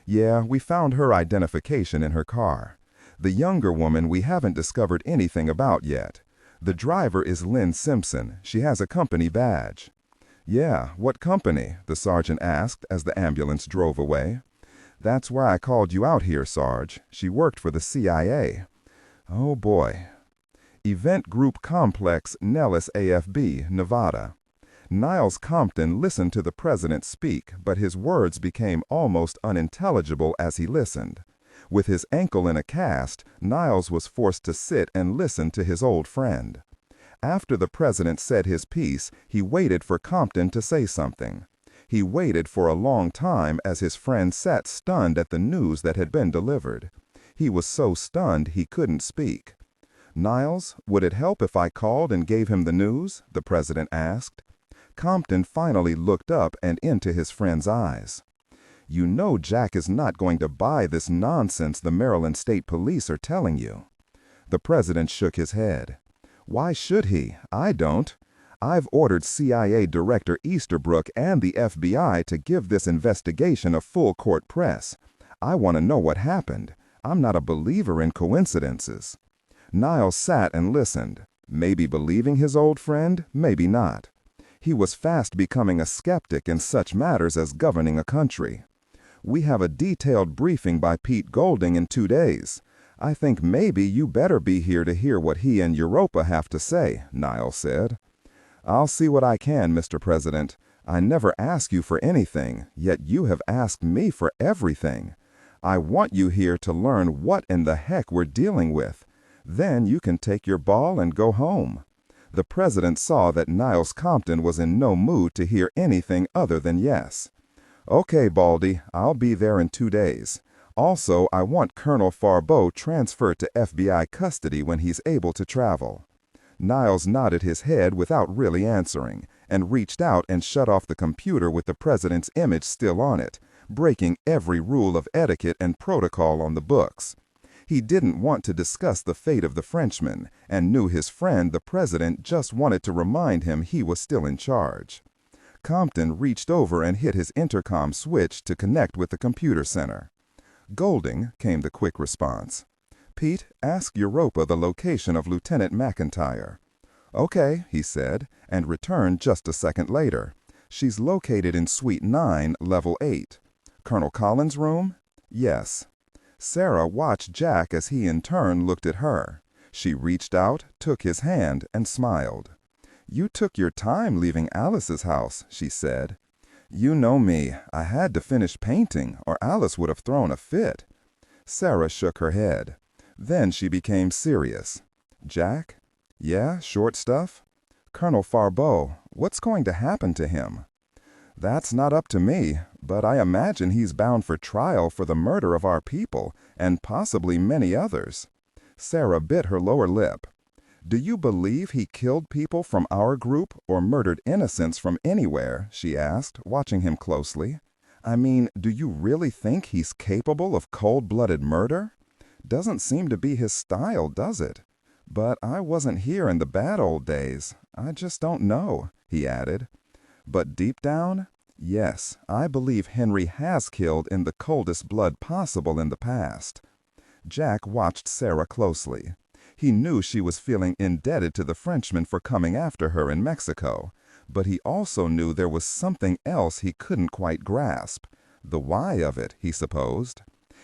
"Yeah, we found her identification in her car. The younger woman we haven't discovered anything about yet. The driver is Lynn Simpson. She has a company badge." "Yeah, what company?" the sergeant asked as the ambulance drove away. "That's why I called you out here, Sarge. She worked for the CIA." "Oh boy." Event Group Complex, Nellis AFB, Nevada. Niles Compton listened to the president speak, but his words became almost unintelligible as he listened. With his ankle in a cast, Niles was forced to sit and listen to his old friend. After the president said his piece, he waited for Compton to say something. He waited for a long time as his friend sat stunned at the news that had been delivered. He was so stunned he couldn't speak. "Niles, would it help if I called and gave him the news?" the president asked. Compton finally looked up and into his friend's eyes. "You know Jack is not going to buy this nonsense the Maryland State Police are telling you." The president shook his head. "Why should he? I don't. I've ordered CIA Director Easterbrook and the FBI to give this investigation a full court press. I want to know what happened. I'm not a believer in coincidences." Niles sat and listened, maybe believing his old friend, maybe not. He was fast becoming a skeptic in such matters as governing a country. "We have a detailed briefing by Pete Golding in 2 days. I think maybe you better be here to hear what he and Europa have to say," Niles said. "I'll see what I can, Mr. President. I never ask you for anything, yet you have asked me for everything. I want you here to learn what in the heck we're dealing with. Then you can take your ball and go home." The president saw that Niles Compton was in no mood to hear anything other than yes. "Okay, Baldy, I'll be there in 2 days. Also, I want Colonel Farbeau transferred to FBI custody when he's able to travel." Niles nodded his head without really answering, and reached out and shut off the computer with the president's image still on it, breaking every rule of etiquette and protocol on the books. He didn't want to discuss the fate of the Frenchman, and knew his friend the president just wanted to remind him he was still in charge. Compton reached over and hit his intercom switch to connect with the computer center. "Golding," came the quick response. "Pete, ask Europa the location of Lieutenant McIntyre." "Okay," he said, and returned just a second later. "She's located in Suite 9, Level 8. Colonel Collins' room?" "Yes." Sarah watched Jack as he in turn looked at her. She reached out, took his hand, and smiled. "You took your time leaving Alice's house," she said. "You know me. I had to finish painting, or Alice would have thrown a fit." Sarah shook her head. Then she became serious. "Jack? Yeah, short stuff? Colonel Farbeau, what's going to happen to him?" "That's not up to me, but I imagine he's bound for trial for the murder of our people, and possibly many others." Sarah bit her lower lip. "Do you believe he killed people from our group or murdered innocents from anywhere?" she asked, watching him closely. "I mean, do you really think he's capable of cold-blooded murder? Doesn't seem to be his style, does it? But I wasn't here in the bad old days. I just don't know," he added. "But deep down, yes, I believe Henry has killed in the coldest blood possible in the past." Jack watched Sarah closely. He knew she was feeling indebted to the Frenchman for coming after her in Mexico, but he also knew there was something else he couldn't quite grasp. The why of it, he supposed.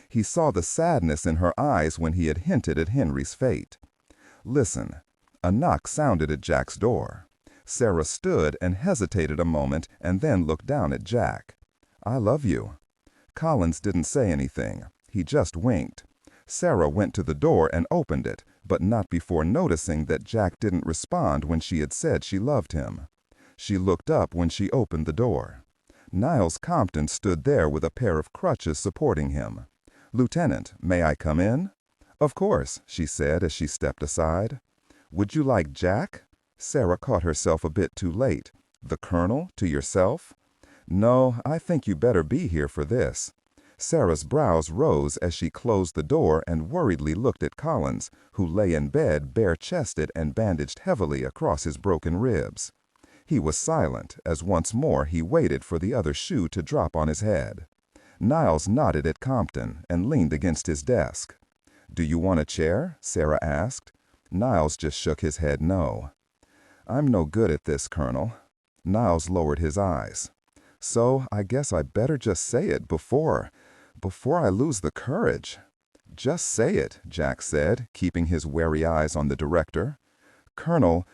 He saw the sadness in her eyes when he had hinted at Henry's fate. "Listen." A knock sounded at Jack's door. Sarah stood and hesitated a moment and then looked down at Jack. "I love you." Collins didn't say anything. He just winked. Sarah went to the door and opened it, but not before noticing that Jack didn't respond when she had said she loved him. She looked up when she opened the door. Niles Compton stood there with a pair of crutches supporting him. "Lieutenant, may I come in?" "Of course," she said as she stepped aside. "Would you like Jack?" Sarah caught herself a bit too late. "The Colonel to yourself?" "No, I think you better be here for this." Sarah's brows rose as she closed the door and worriedly looked at Collins, who lay in bed bare-chested and bandaged heavily across his broken ribs. He was silent as once more he waited for the other shoe to drop on his head. Niles nodded at Compton and leaned against his desk. "Do you want a chair?" Sarah asked. Niles just shook his head no. "I'm no good at this, Colonel." Niles lowered his eyes. "So I guess I better just say it before I lose the courage." "Just say it," Jack said, keeping his wary eyes on the director. "Colonel,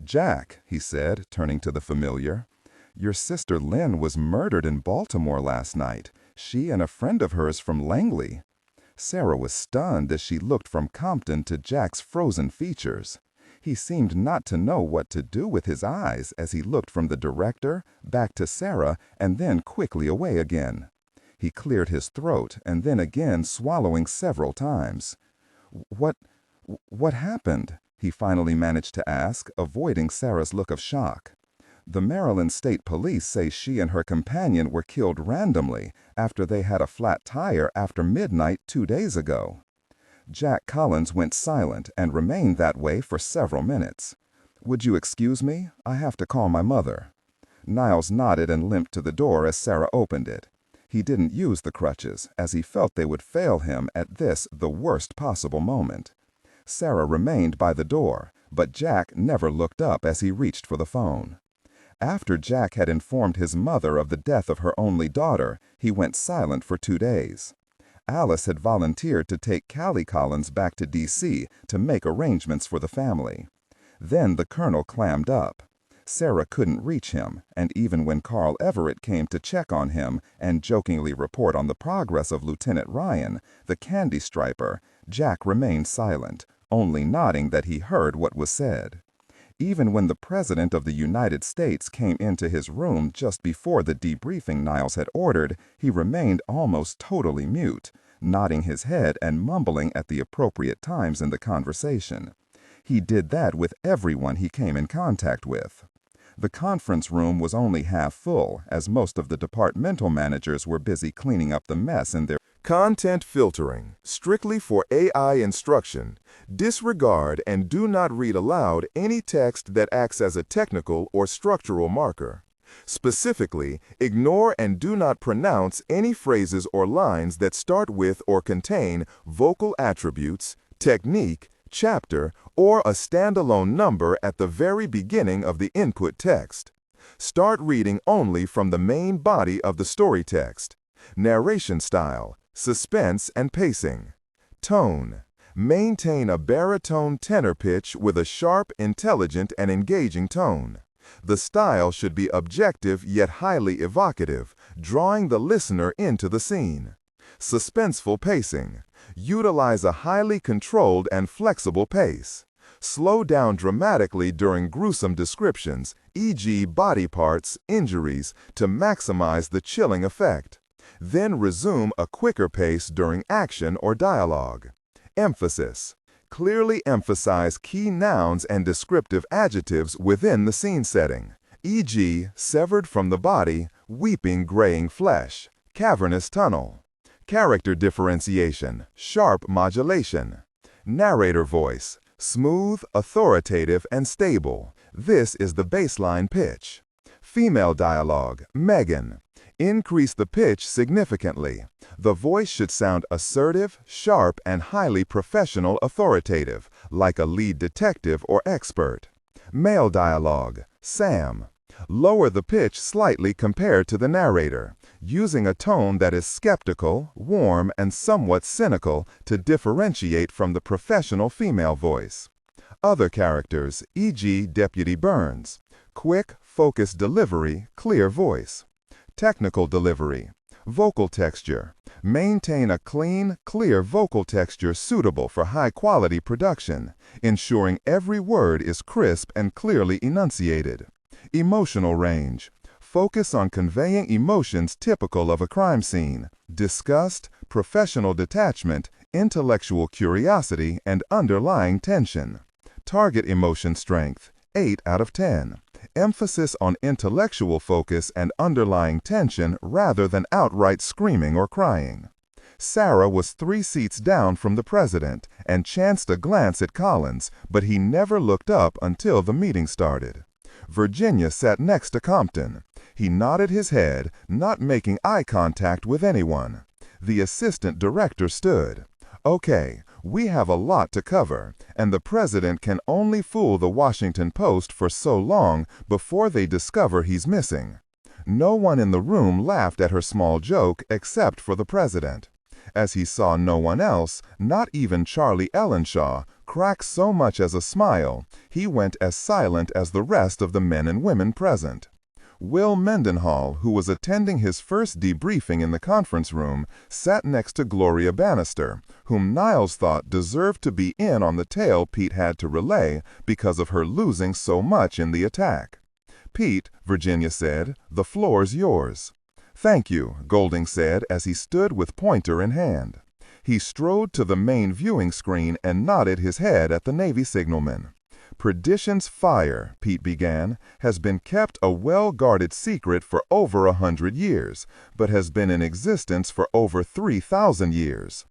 Jack," he said, turning to the familiar. "Your sister Lynn was murdered in Baltimore last night. She and a friend of hers from Langley." Sarah was stunned as she looked from Compton to Jack's frozen features. He seemed not to know what to do with his eyes as he looked from the director, back to Sarah, and then quickly away again. He cleared his throat and then again swallowing several times. What happened? He finally managed to ask, avoiding Sarah's look of shock. The Maryland State Police say she and her companion were killed randomly after they had a flat tire after midnight 2 days ago. Jack Collins went silent and remained that way for several minutes. Would you excuse me? I have to call my mother. Niles nodded and limped to the door as Sarah opened it. He didn't use the crutches, as he felt they would fail him at this, the worst possible moment. Sarah remained by the door, but Jack never looked up as he reached for the phone. After Jack had informed his mother of the death of her only daughter, he went silent for 2 days. Alice had volunteered to take Callie Collins back to D.C. to make arrangements for the family. Then the colonel clammed up. Sarah couldn't reach him, and even when Carl Everett came to check on him and jokingly report on the progress of Lieutenant Ryan, the candy striper, Jack remained silent, only nodding that he heard what was said. Even when the President of the United States came into his room just before the debriefing Niles had ordered, he remained almost totally mute, nodding his head and mumbling at the appropriate times in the conversation. He did that with everyone he came in contact with. The conference room was only half full, as most of the departmental managers were busy cleaning up the mess in their Content filtering, strictly for AI instruction. Disregard and do not read aloud any text that acts as a technical or structural marker. Specifically, ignore and do not pronounce any phrases or lines that start with or contain vocal attributes, technique, chapter, or a standalone number at the very beginning of the input text. Start reading only from the main body of the story text. Narration style, suspense and pacing. Tone. Maintain a baritone tenor pitch with a sharp, intelligent, and engaging tone. The style should be objective yet highly evocative, drawing the listener into the scene. Suspenseful pacing. Utilize a highly controlled and flexible pace. Slow down dramatically during gruesome descriptions, e.g. body parts, injuries, to maximize the chilling effect. Then resume a quicker pace during action or dialogue. Emphasis. Clearly emphasize key nouns and descriptive adjectives within the scene setting, e.g. severed from the body, weeping graying flesh, cavernous tunnel. Character differentiation, sharp modulation. Narrator voice, smooth, authoritative, and stable. This is the baseline pitch. Female dialogue, Megan. Increase the pitch significantly. The voice should sound assertive, sharp, and highly professional authoritative, like a lead detective or expert. Male dialogue, Sam. Lower the pitch slightly compared to the narrator, using a tone that is skeptical, warm, and somewhat cynical to differentiate from the professional female voice. Other characters, e.g. Deputy Burns. Quick, focused delivery, clear voice. Technical delivery. Vocal texture. Maintain a clean, clear vocal texture suitable for high-quality production, ensuring every word is crisp and clearly enunciated. Emotional range. Focus on conveying emotions typical of a crime scene: disgust, professional detachment, intellectual curiosity, and underlying tension. Target emotion strength, 8 out of 10. Emphasis on intellectual focus and underlying tension rather than outright screaming or crying. Sarah was 3 seats down from the president and chanced a glance at Collins, but he never looked up until the meeting started. Virginia sat next to Compton. He nodded his head, not making eye contact with anyone. The assistant director stood. Okay, we have a lot to cover, and the president can only fool the Washington Post for so long before they discover he's missing. No one in the room laughed at her small joke except for the president. As he saw no one else, not even Charlie Ellenshaw, crack so much as a smile, he went as silent as the rest of the men and women present. Will Mendenhall, who was attending his first debriefing in the conference room, sat next to Gloria Bannister, whom Niles thought deserved to be in on the tale Pete had to relay because of her losing so much in the attack. Pete, Virginia said, the floor's yours. "Thank you," Golding said as he stood with pointer in hand. He strode to the main viewing screen and nodded his head at the Navy signalman. "Perdition's fire," Pete began, "has been kept a well-guarded secret for over 100 years, but has been in existence for over 3,000 years."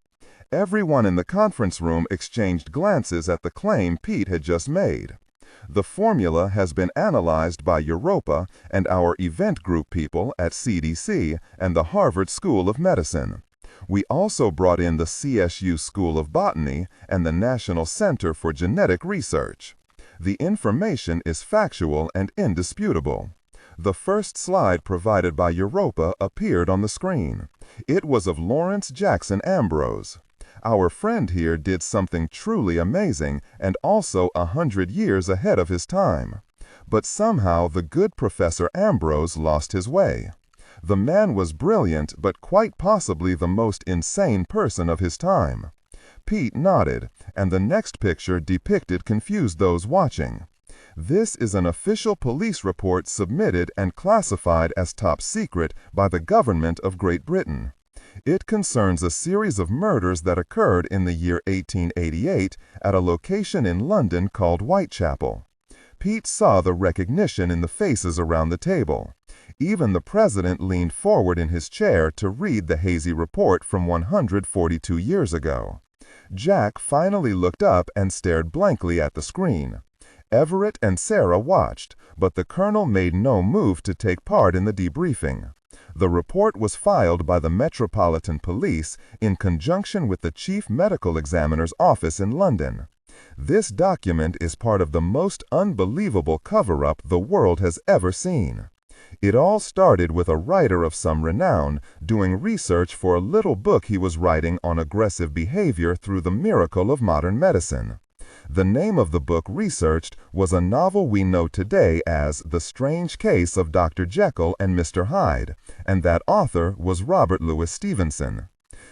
Everyone in the conference room exchanged glances at the claim Pete had just made. "The formula has been analyzed by Europa and our event group people at CDC and the Harvard School of Medicine. We also brought in the CSU School of Botany and the National Center for Genetic Research. The information is factual and indisputable." The first slide provided by Europa appeared on the screen. It was of Lawrence Jackson Ambrose. "Our friend here did something truly amazing and also 100 years ahead of his time. But somehow the good Professor Ambrose lost his way. The man was brilliant, but quite possibly the most insane person of his time." Pete nodded, and the next picture depicted confused those watching. "This is an official police report submitted and classified as top secret by the government of Great Britain. It concerns a series of murders that occurred in the year 1888 at a location in London called Whitechapel." Pete saw the recognition in the faces around the table. Even the president leaned forward in his chair to read the hazy report from 142 years ago. Jack finally looked up and stared blankly at the screen. Everett and Sarah watched, but the colonel made no move to take part in the debriefing. The report was filed by the Metropolitan Police in conjunction with the Chief Medical Examiner's office in London. This document is part of the most unbelievable cover-up the world has ever seen. It all started with a writer of some renown doing research for a little book he was writing on aggressive behavior through the miracle of modern medicine. The name of the book researched was a novel we know today as The Strange Case of Dr. Jekyll and Mr. Hyde, and that author was Robert Louis Stevenson.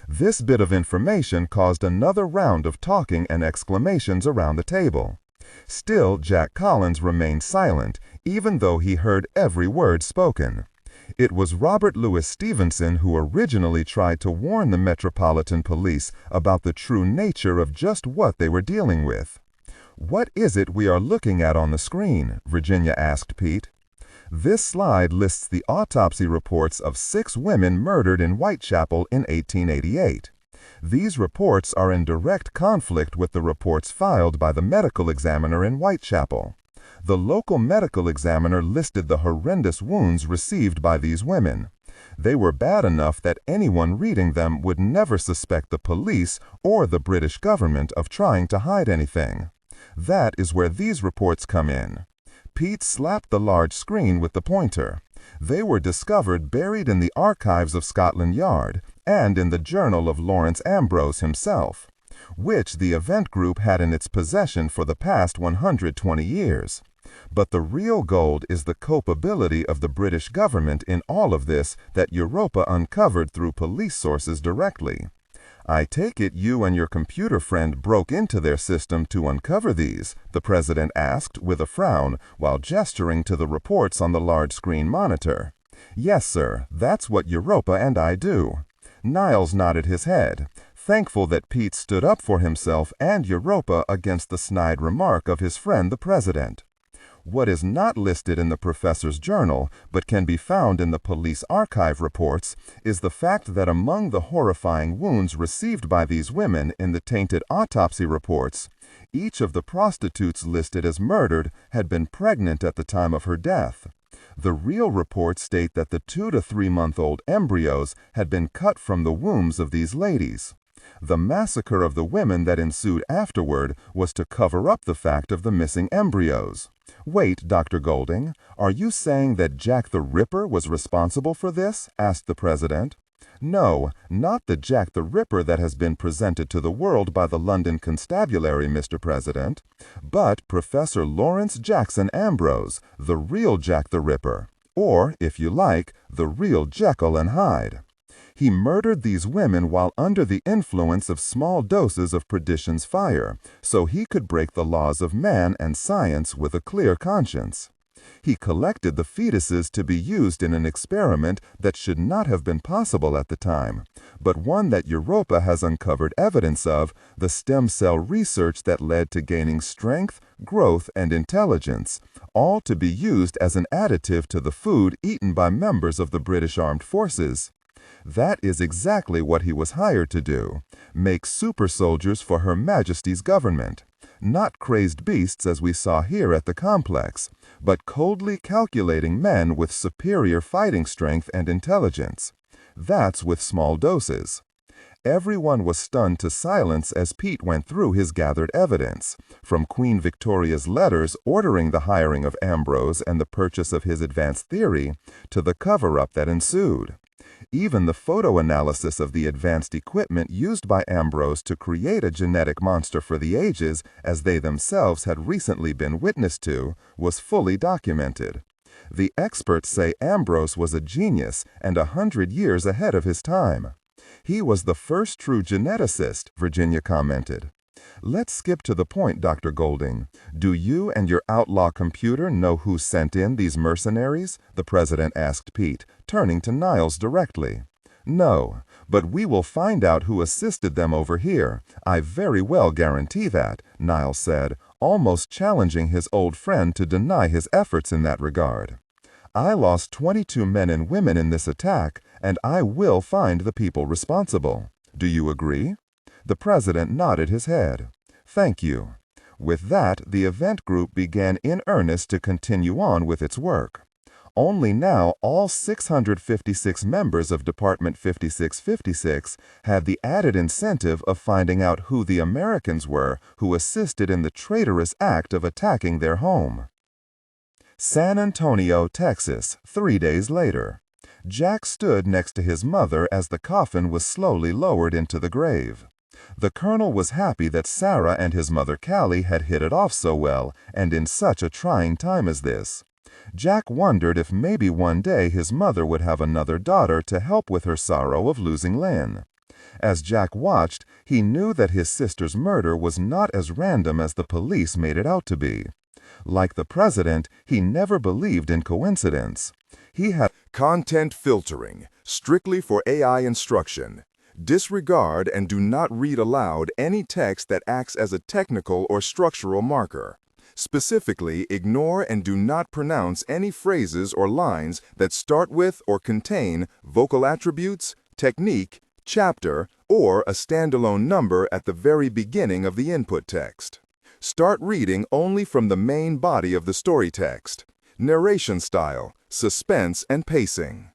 This bit of information caused another round of talking and exclamations around the table. Still, Jack Collins remained silent, even though he heard every word spoken. It was Robert Louis Stevenson who originally tried to warn the Metropolitan Police about the true nature of just what they were dealing with. "What is it we are looking at on the screen?" Virginia asked Pete. "This slide lists the autopsy reports of 6 women murdered in Whitechapel in 1888. These reports are in direct conflict with the reports filed by the medical examiner in Whitechapel. The local medical examiner listed the horrendous wounds received by these women. They were bad enough that anyone reading them would never suspect the police or the British government of trying to hide anything. That is where these reports come in." Pete slapped the large screen with the pointer. "They were discovered buried in the archives of Scotland Yard and in the journal of Lawrence Ambrose himself, which the event group had in its possession for the past 120 years. But the real gold is the culpability of the British government in all of this that Europa uncovered through police sources directly. I take it you and your computer friend broke into their system to uncover these?" the president asked with a frown while gesturing to the reports on the large screen monitor. "Yes, sir, that's what Europa and I do." Niles nodded his head, thankful that Pete stood up for himself and Europa against the snide remark of his friend the president. What is not listed in the professor's journal, but can be found in the police archive reports, is the fact that among the horrifying wounds received by these women in the tainted autopsy reports, each of the prostitutes listed as murdered had been pregnant at the time of her death. The real reports state that the 2 to 3 month old embryos had been cut from the wombs of these ladies. The massacre of the women that ensued afterward was to cover up the fact of the missing embryos. "Wait, Dr. Golding, are you saying that Jack the Ripper was responsible for this?" asked the president. "No, not the Jack the Ripper that has been presented to the world by the London Constabulary, Mr. President, but Professor Lawrence Jackson Ambrose, the real Jack the Ripper, or, if you like, the real Jekyll and Hyde. He murdered these women while under the influence of small doses of perdition's fire, so he could break the laws of man and science with a clear conscience. He collected the fetuses to be used in an experiment that should not have been possible at the time, but one that Europa has uncovered evidence of, the stem cell research that led to gaining strength, growth, and intelligence, all to be used as an additive to the food eaten by members of the British Armed Forces. That is exactly what he was hired to do, make super soldiers for Her Majesty's government. Not crazed beasts as we saw here at the complex, but coldly calculating men with superior fighting strength and intelligence. That's with small doses. Everyone was stunned to silence as Pete went through his gathered evidence, from Queen Victoria's letters ordering the hiring of Ambrose and the purchase of his advanced theory, to the cover-up that ensued. Even the photo analysis of the advanced equipment used by Ambrose to create a genetic monster for the ages, as they themselves had recently been witness to, was fully documented. The experts say Ambrose was a genius and 100 years ahead of his time. He was the first true geneticist, Virginia commented. Let's skip to the point, Dr. Golding. Do you and your outlaw computer know who sent in these mercenaries? The president asked Pete, turning to Niles directly. No, but we will find out who assisted them over here. I very well guarantee that, Niles said, almost challenging his old friend to deny his efforts in that regard. I lost 22 men and women in this attack, and I will find the people responsible. Do you agree? The president nodded his head. Thank you. With that, the event group began in earnest to continue on with its work. Only now all 656 members of Department 5656 had the added incentive of finding out who the Americans were who assisted in the traitorous act of attacking their home. San Antonio, Texas, 3 days later. Jack stood next to his mother as the coffin was slowly lowered into the grave. The colonel was happy that Sarah and his mother Callie had hit it off so well and in such a trying time as this. Jack wondered if maybe one day his mother would have another daughter to help with her sorrow of losing Lynn. As Jack watched, he knew that his sister's murder was not as random as the police made it out to be. Like the president, he never believed in coincidence. He had Content filtering, strictly for AI instruction. Disregard and do not read aloud any text that acts as a technical or structural marker. Specifically, ignore and do not pronounce any phrases or lines that start with or contain vocal attributes, technique, chapter, or a standalone number at the very beginning of the input text. Start reading only from the main body of the story text. Narration style, suspense and pacing.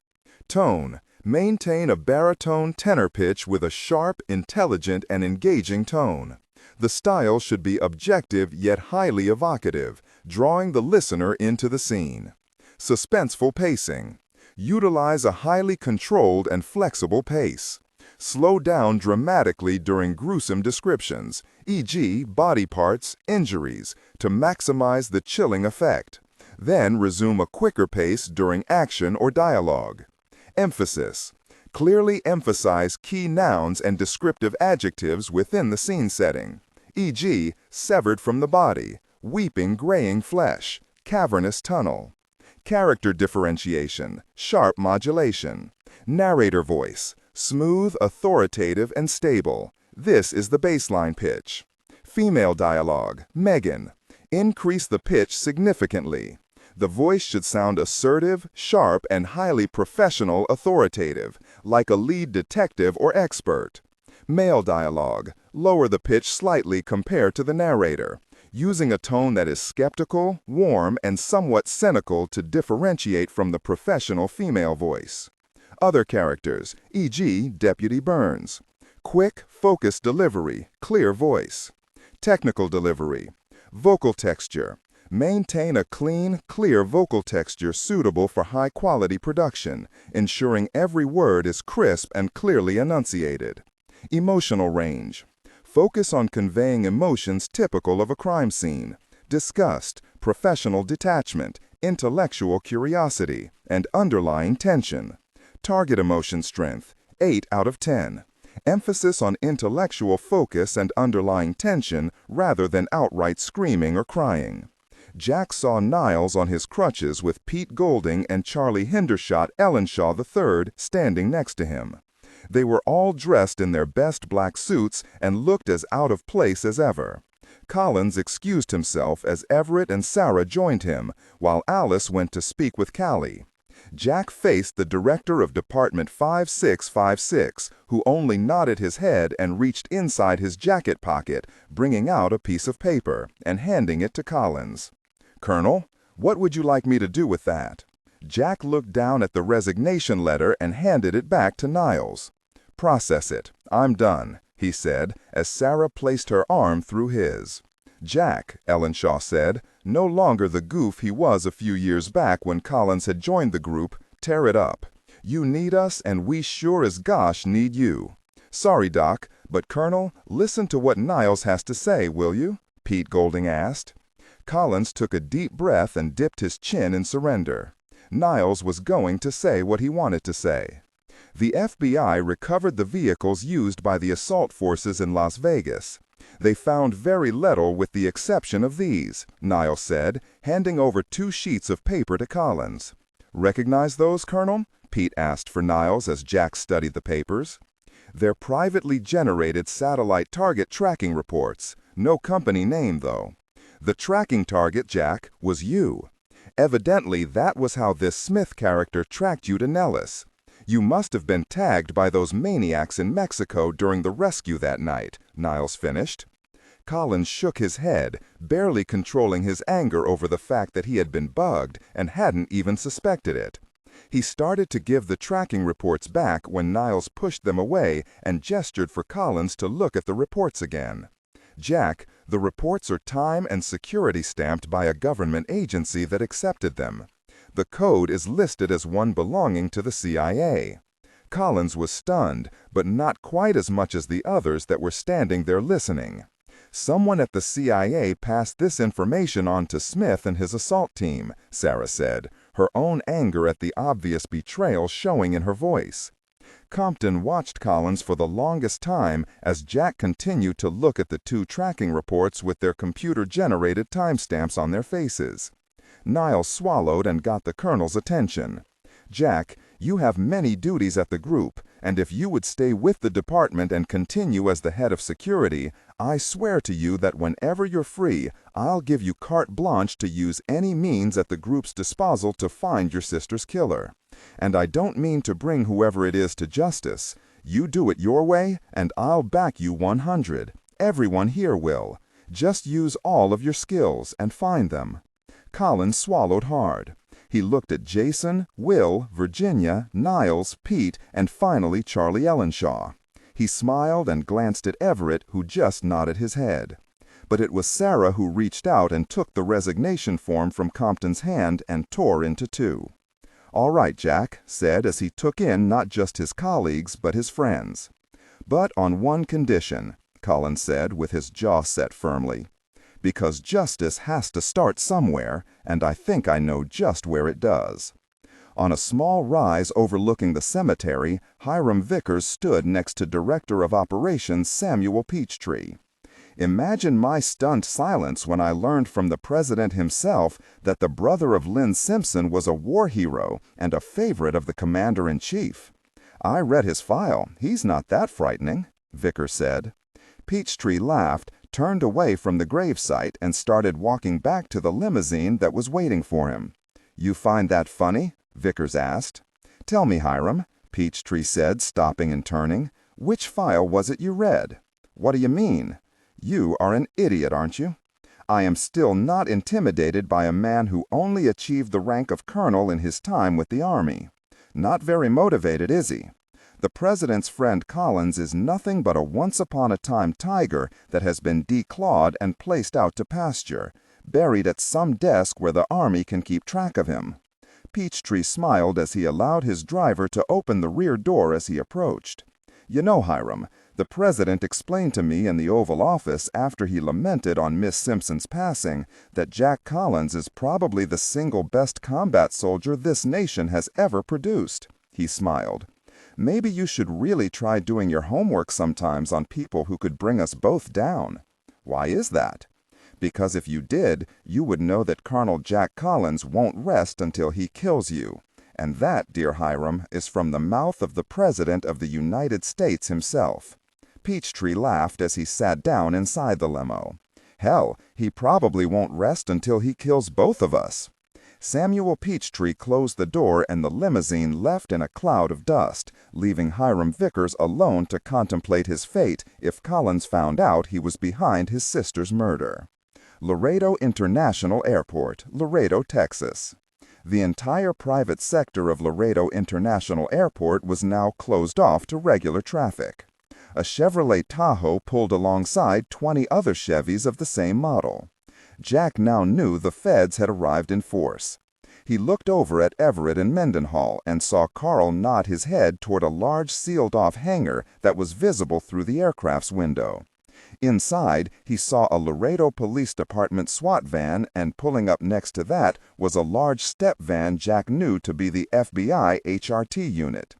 Tone, maintain a baritone tenor pitch with a sharp, intelligent, and engaging tone. The style should be objective yet highly evocative, drawing the listener into the scene. Suspenseful pacing. Utilize a highly controlled and flexible pace. Slow down dramatically during gruesome descriptions, e.g., body parts, injuries, to maximize the chilling effect. Then resume a quicker pace during action or dialogue. Emphasis. Clearly emphasize key nouns and descriptive adjectives within the scene setting, e.g., severed from the body, weeping graying flesh, cavernous tunnel. Character differentiation, sharp modulation. Narrator voice, smooth, authoritative, and stable. This is the baseline pitch. Female dialogue, Megan. Increase the pitch significantly. The voice should sound assertive, sharp, and highly professional, authoritative, like a lead detective or expert. Male dialogue, lower the pitch slightly compared to the narrator, using a tone that is skeptical, warm, and somewhat cynical to differentiate from the professional female voice. Other characters, e.g., Deputy Burns. Quick, focused delivery, clear voice. Technical delivery. Vocal texture. Maintain a clean, clear vocal texture suitable for high-quality production, ensuring every word is crisp and clearly enunciated. Emotional range. Focus on conveying emotions typical of a crime scene: disgust, professional detachment, intellectual curiosity, and underlying tension. Target emotion strength, 8 out of 10. Emphasis on intellectual focus and underlying tension rather than outright screaming or crying. Jack saw Niles on his crutches with Pete Golding and Charlie Hendershot Ellenshaw III standing next to him. They were all dressed in their best black suits and looked as out of place as ever. Collins excused himself as Everett and Sarah joined him, while Alice went to speak with Callie. Jack faced the director of Department 5656, who only nodded his head and reached inside his jacket pocket, bringing out a piece of paper and handing it to Collins. "Colonel, what would you like me to do with that?" Jack looked down at the resignation letter and handed it back to Niles. "Process it. I'm done," he said, as Sarah placed her arm through his. "Jack," Ellenshaw said, no longer the goof he was a few years back when Collins had joined the group, "tear it up. You need us, and we sure as gosh need you." "Sorry, Doc, but Colonel, listen to what Niles has to say, will you?" Pete Golding asked. Collins took a deep breath and dipped his chin in surrender. Niles was going to say what he wanted to say. The FBI recovered the vehicles used by the assault forces in Las Vegas. "They found very little with the exception of these," Niles said, handing over 2 sheets of paper to Collins. "Recognize those, Colonel?" Pete asked for Niles as Jack studied the papers. "They're privately generated satellite target tracking reports. No company name, though. The tracking target, Jack, was you. Evidently, that was how this Smith character tracked you to Nellis. You must have been tagged by those maniacs in Mexico during the rescue that night," Niles finished. Collins shook his head, barely controlling his anger over the fact that he had been bugged and hadn't even suspected it. He started to give the tracking reports back when Niles pushed them away and gestured for Collins to look at the reports again. "Jack, the reports are time and security stamped by a government agency that accepted them. The code is listed as one belonging to the CIA." Collins was stunned, but not quite as much as the others that were standing there listening. "Someone at the CIA passed this information on to Smith and his assault team," Sarah said, her own anger at the obvious betrayal showing in her voice. Compton watched Collins for the longest time as Jack continued to look at the 2 tracking reports with their computer-generated timestamps on their faces. Niles swallowed and got the colonel's attention. "Jack, you have many duties at the group, and if you would stay with the department and continue as the head of security, I swear to you that whenever you're free, I'll give you carte blanche to use any means at the group's disposal to find your sister's killer. And I don't mean to bring whoever it is to justice. You do it your way, and I'll back you 100. Everyone here will. Just use all of your skills and find them." Collins swallowed hard. He looked at Jason, Will, Virginia, Niles, Pete, and finally Charlie Ellenshaw. He smiled and glanced at Everett, who just nodded his head. But it was Sarah who reached out and took the resignation form from Compton's hand and tore into 2. "All right, Jack," said as he took in not just his colleagues but his friends. "But on one condition," Collins said with his jaw set firmly. "Because justice has to start somewhere, and I think I know just where it does." On a small rise overlooking the cemetery, Hiram Vickers stood next to Director of Operations Samuel Peachtree. "Imagine my stunned silence when I learned from the president himself that the brother of Lynn Simpson was a war hero and a favorite of the commander-in-chief. I read his file. He's not that frightening," Vickers said. Peachtree laughed, turned away from the gravesite, and started walking back to the limousine that was waiting for him. "You find that funny?" Vickers asked. "Tell me, Hiram," Peachtree said, stopping and turning. "Which file was it you read?" "What do you mean?" "You are an idiot, aren't you? I am still not intimidated by a man who only achieved the rank of colonel in his time with the Army. Not very motivated, is he? The president's friend Collins is nothing but a once-upon-a-time tiger that has been declawed and placed out to pasture, buried at some desk where the Army can keep track of him." Peachtree smiled as he allowed his driver to open the rear door as he approached. "You know, Hiram, the president explained to me in the Oval Office after he lamented on Miss Simpson's passing that Jack Collins is probably the single best combat soldier this nation has ever produced." He smiled. "Maybe you should really try doing your homework sometimes on people who could bring us both down." "Why is that?" because if you did, you would know that Colonel Jack Collins won't rest until he kills you. And that, dear Hiram, is from the mouth of the President of the United States himself." Peachtree laughed as he sat down inside the limo. "Hell, he probably won't rest until he kills both of us." Samuel Peachtree closed the door and the limousine left in a cloud of dust, leaving Hiram Vickers alone to contemplate his fate if Collins found out he was behind his sister's murder. Laredo International Airport, Laredo, Texas. The entire private sector of Laredo International Airport was now closed off to regular traffic. A Chevrolet Tahoe pulled alongside 20 other Chevys of the same model. Jack now knew the feds had arrived in force. He looked over at Everett and Mendenhall and saw Carl nod his head toward a large sealed-off hangar that was visible through the aircraft's window. Inside, he saw a Laredo Police Department SWAT van, and pulling up next to that was a large step van Jack knew to be the FBI HRT unit.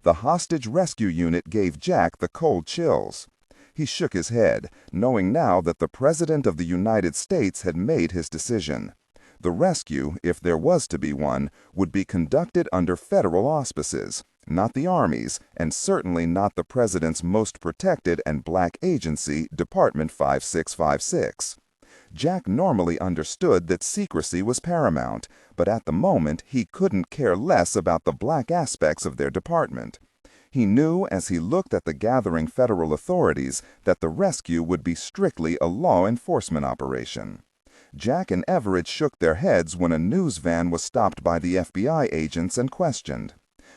The hostage rescue unit gave Jack the cold chills. He shook his head, knowing now that the President of the United States had made his decision. The rescue, if there was to be one, would be conducted under federal auspices, not the Army's, and certainly not the President's most protected and black agency, Department 5656. Jack normally understood that secrecy was paramount, but at the moment he couldn't care less about the black aspects of their department. He knew as he looked at the gathering federal authorities that the rescue would be strictly a law enforcement operation. Jack and Everett shook their heads when a news van was stopped by the FBI agents and questioned.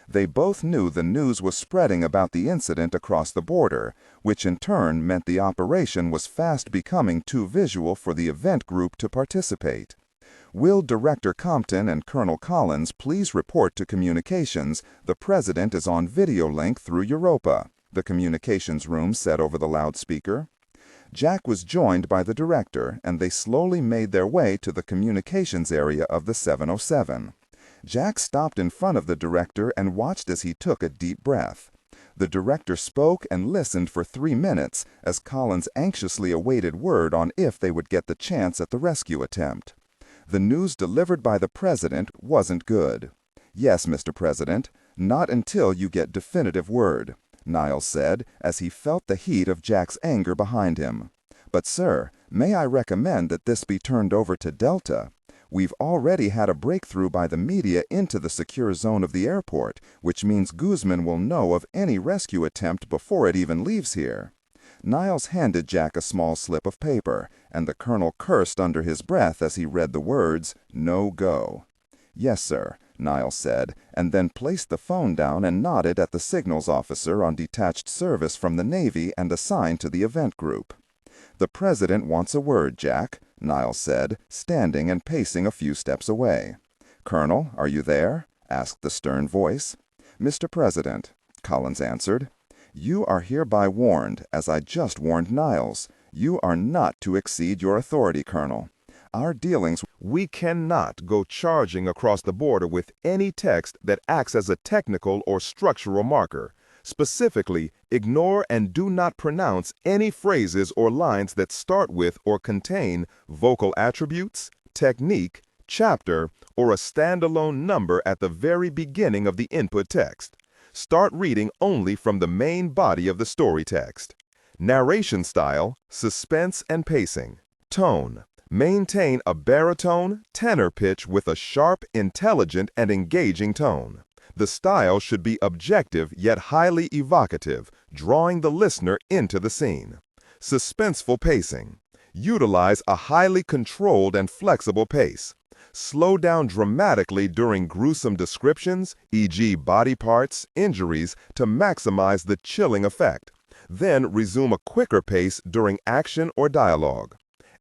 They both knew the news was spreading about the incident across the border, which in turn meant the operation was fast becoming too visual for the event group to participate. "Will Director Compton and Colonel Collins please report to communications? The President is on video link through Europa," the communications room said over the loudspeaker. Jack was joined by the director, and they slowly made their way to the communications area of the 707. Jack stopped in front of the director and watched as he took a deep breath. The director spoke and listened for 3 minutes as Collins anxiously awaited word on if they would get the chance at the rescue attempt. The news delivered by the President wasn't good. "Yes, Mr. President, not until you get definitive word," Niles said as he felt the heat of Jack's anger behind him. "But sir, may I recommend that this be turned over to Delta? We've already had a breakthrough by the media into the secure zone of the airport, which means Guzman will know of any rescue attempt before it even leaves here." Niles handed Jack a small slip of paper, and the colonel cursed under his breath as he read the words, "No go." "Yes, sir," Niles said, and then placed the phone down and nodded at the signals officer on detached service from the Navy and assigned to the event group. "The President wants a word, Jack," Niles said, standing and pacing a few steps away. "Colonel, are you there?" asked the stern voice. "Mr. President," Collins answered, "you are hereby warned, as I just warned Niles. You are not to exceed your authority, Colonel. Our dealings—" "We cannot go charging across the border with any text that acts as a technical or structural marker. Specifically, ignore and do not pronounce any phrases or lines that start with or contain vocal attributes, technique, chapter, or a standalone number at the very beginning of the input text. Start reading only from the main body of the story text. Narration style, suspense and pacing. Tone. Maintain a baritone, tenor pitch with a sharp, intelligent, and engaging tone. The style should be objective yet highly evocative, drawing the listener into the scene. Suspenseful pacing. Utilize a highly controlled and flexible pace. Slow down dramatically during gruesome descriptions, e.g. body parts, injuries, to maximize the chilling effect. Then resume a quicker pace during action or dialogue.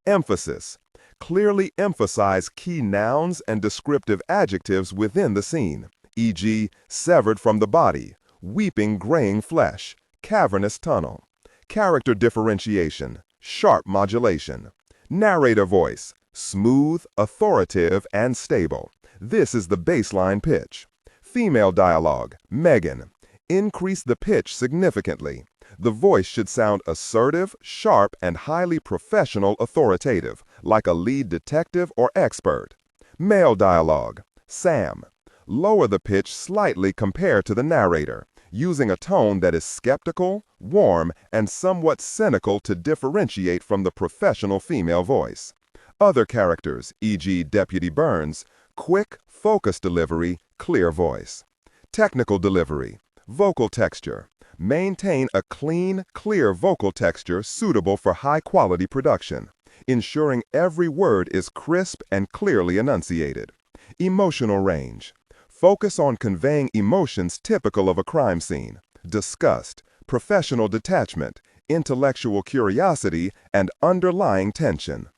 Emphasis. Clearly emphasize key nouns and descriptive adjectives within the scene, e.g. severed from the body, weeping graying flesh, cavernous tunnel. Character differentiation, sharp modulation. Narrator voice, smooth, authoritative, and stable. This is the baseline pitch. Female dialogue, Megan. Increase the pitch significantly. The voice should sound assertive, sharp, and highly professional authoritative, like a lead detective or expert. Male dialogue. Sam. Lower the pitch slightly compared to the narrator, using a tone that is skeptical, warm, and somewhat cynical to differentiate from the professional female voice. Other characters, e.g. Deputy Burns, quick, focused delivery, clear voice. Technical delivery. Vocal texture. Maintain a clean, clear vocal texture suitable for high-quality production, ensuring every word is crisp and clearly enunciated. Emotional range. Focus on conveying emotions typical of a crime scene: disgust, professional detachment, intellectual curiosity, and underlying tension.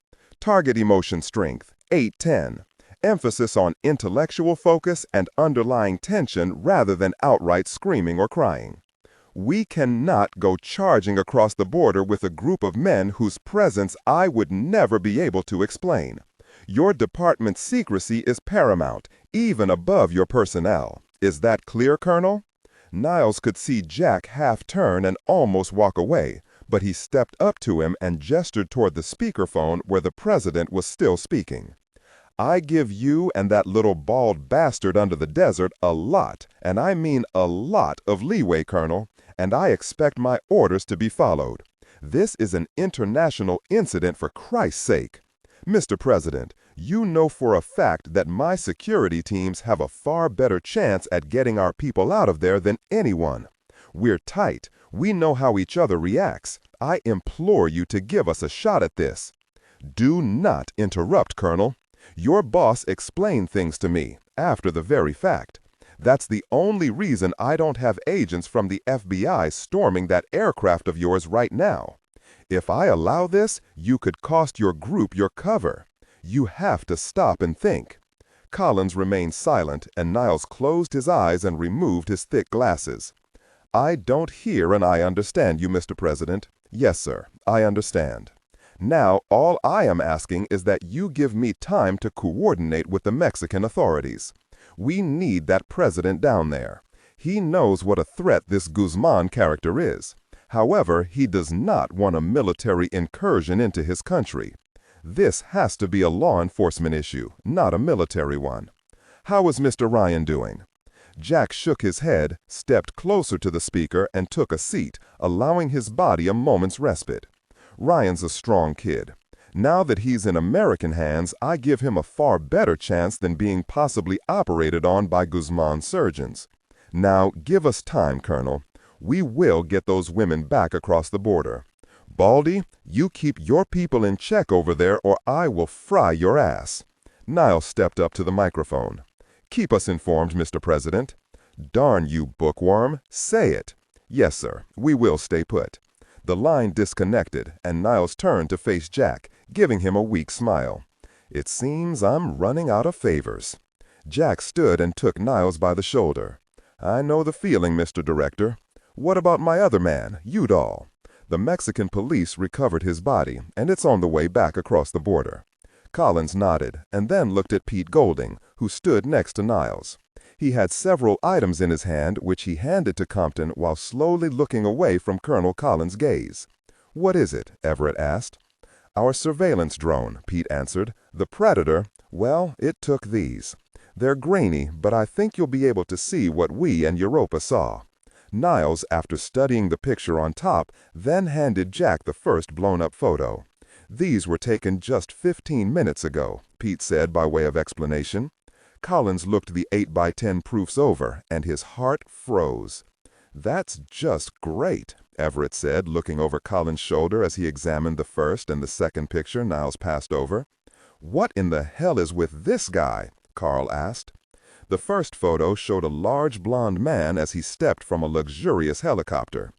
Target emotion strength, 8-10. Emphasis on intellectual focus and underlying tension rather than outright screaming or crying. We cannot go charging across the border with a group of men whose presence I would never be able to explain. Your department's secrecy is paramount, even above your personnel. Is that clear, Colonel? Niles could see Jack half turn and almost walk away, but he stepped up to him and gestured toward the speakerphone where the president was still speaking. I give you and that little bald bastard under the desert a lot, and I mean a lot of leeway, Colonel, and I expect my orders to be followed. This is an international incident, for Christ's sake. Mr. President, you know for a fact that my security teams have a far better chance at getting our people out of there than anyone. We're tight. We know how each other reacts. I implore you to give us a shot at this. Do not interrupt, Colonel. Your boss explained things to me, after the very fact. That's the only reason I don't have agents from the FBI storming that aircraft of yours right now. If I allow this, you could cost your group your cover. You have to stop and think. Collins remained silent, and Niles closed his eyes and removed his thick glasses. I don't hear and I understand you, Mr. President. Yes, sir, I understand. Now, all I am asking is that you give me time to coordinate with the Mexican authorities. We need that president down there. He knows what a threat this Guzman character is. However, he does not want a military incursion into his country. This has to be a law enforcement issue, not a military one. How is Mr. Ryan doing? Jack shook his head, stepped closer to the speaker, and took a seat, allowing his body a moment's respite. Ryan's a strong kid. Now that he's in American hands, I give him a far better chance than being possibly operated on by Guzman surgeons. Now, give us time, Colonel. We will get those women back across the border. Baldy, you keep your people in check over there or I will fry your ass. Niles stepped up to the microphone. Keep us informed, Mr. President. Darn you, bookworm. Say it. Yes, sir. We will stay put. The line disconnected, and Niles turned to face Jack, giving him a weak smile. It seems I'm running out of favors. Jack stood and took Niles by the shoulder. I know the feeling, Mr. Director. What about my other man, Udall? The Mexican police recovered his body, and it's on the way back across the border. Collins nodded, and then looked at Pete Golding, who stood next to Niles. He had several items in his hand, which he handed to Compton while slowly looking away from Colonel Collins' gaze. What is it? Everett asked. Our surveillance drone, Pete answered. The Predator, well, it took these. They're grainy, but I think you'll be able to see what we and Europa saw. Niles, after studying the picture on top, then handed Jack the first blown-up photo. These were taken just 15 minutes ago, Pete said by way of explanation. Collins looked the 8x10 proofs over, and his heart froze. That's just great, Everett said, looking over Collins' shoulder as he examined the first and the second picture Niles passed over. What in the hell is with this guy? Carl asked. The first photo showed a large blond man as he stepped from a luxurious helicopter.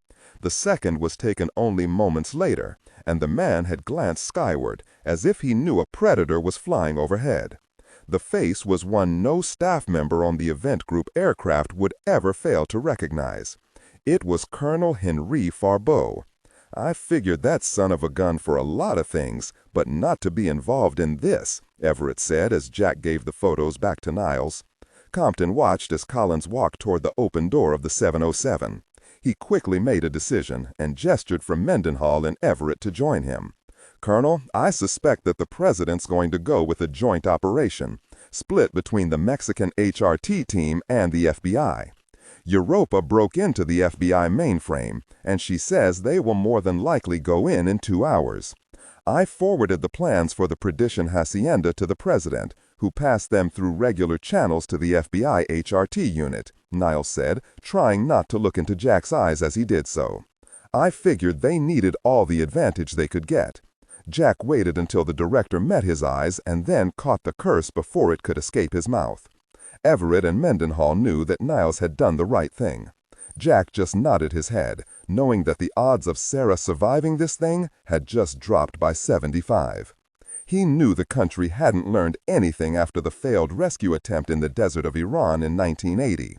The second was taken only moments later, and the man had glanced skyward, as if he knew a predator was flying overhead. The face was one no staff member on the event group aircraft would ever fail to recognize. It was Colonel Henri Farbeau. I figured that son of a gun for a lot of things, but not to be involved in this, Everett said as Jack gave the photos back to Niles. Compton watched as Collins walked toward the open door of the 707. He quickly made a decision and gestured for Mendenhall and Everett to join him. "Colonel, I suspect that the president's going to go with a joint operation, split between the Mexican HRT team and the FBI. Europa broke into the FBI mainframe, and she says they will more than likely go in 2 hours. I forwarded the plans for the Perdition Hacienda to the president, who passed them through regular channels to the FBI HRT unit," Niles said, trying not to look into Jack's eyes as he did so. "I figured they needed all the advantage they could get." Jack waited until the director met his eyes and then caught the curse before it could escape his mouth. Everett and Mendenhall knew that Niles had done the right thing. Jack just nodded his head, knowing that the odds of Sarah surviving this thing had just dropped by 75. He knew the country hadn't learned anything after the failed rescue attempt in the desert of Iran in 1980.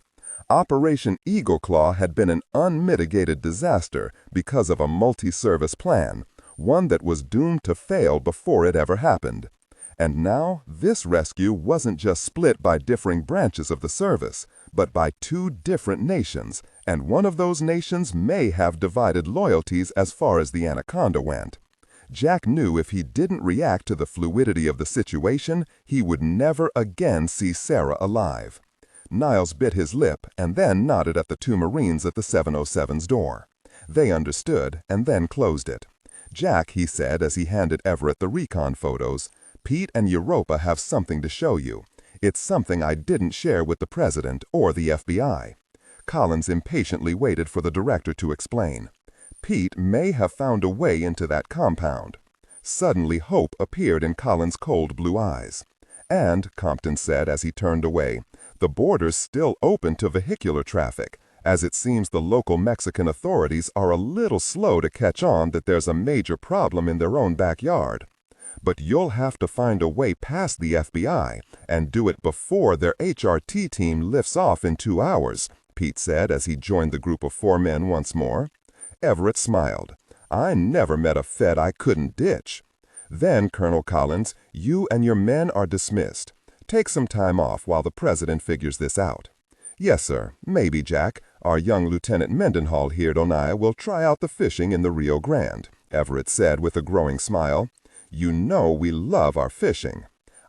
Operation Eagle Claw had been an unmitigated disaster because of a multi-service plan, one that was doomed to fail before it ever happened. And now, this rescue wasn't just split by differing branches of the service, but by 2 different nations, and one of those nations may have divided loyalties as far as the Anaconda went. Jack knew if he didn't react to the fluidity of the situation, he would never again see Sarah alive. Niles bit his lip and then nodded at the 2 Marines at the 707's door. They understood and then closed it. "Jack," he said as he handed Everett the recon photos, "Pete and Europa have something to show you. It's something I didn't share with the president or the FBI." Collins impatiently waited for the director to explain. Pete may have found a way into that compound. Suddenly hope appeared in Collins' cold blue eyes. "And," Compton said as he turned away, "the border's still open to vehicular traffic, as it seems the local Mexican authorities are a little slow to catch on that there's a major problem in their own backyard. But you'll have to find a way past the FBI and do it before their HRT team lifts off in 2 hours," Pete said as he joined the group of 4 men once more. Everett smiled. "I never met a Fed I couldn't ditch." "Then, Colonel Collins, you and your men are dismissed. Take some time off while the president figures this out." "Yes, sir. Maybe, Jack. Our young Lieutenant Mendenhall here and I will try out the fishing in the Rio Grande," Everett said with a growing smile. "You know we love our fishing."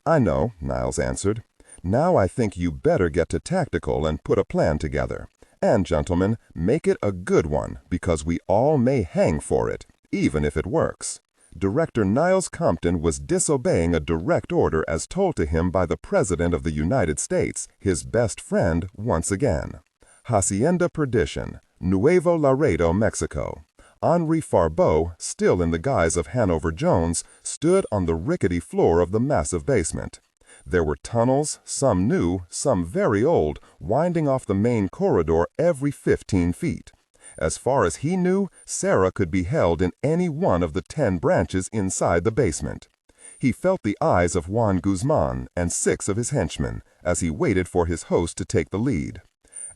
"I know," Niles answered. "Now I think you better get to tactical and put a plan together. And, gentlemen, make it a good one, because we all may hang for it, even if it works." Director Niles Compton was disobeying a direct order as told to him by the President of the United States, his best friend, once again. Hacienda Perdition, Nuevo Laredo, Mexico. Henri Farbeau, still in the guise of Hanover Jones, stood on the rickety floor of the massive basement. There were tunnels, some new, some very old, winding off the main corridor every 15 feet. As far as he knew, Sarah could be held in any one of the 10 branches inside the basement. He felt the eyes of Juan Guzman and 6 of his henchmen as he waited for his host to take the lead.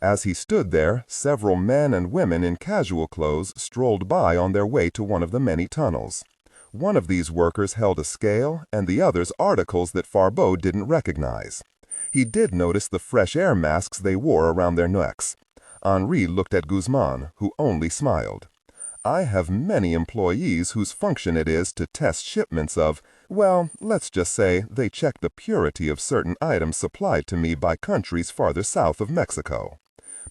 As he stood there, several men and women in casual clothes strolled by on their way to one of the many tunnels. One of these workers held a scale and the others articles that Farbeau didn't recognize. He did notice the fresh air masks they wore around their necks. Henri looked at Guzman, who only smiled. "I have many employees whose function it is to test shipments of, well, let's just say they check the purity of certain items supplied to me by countries farther south of Mexico.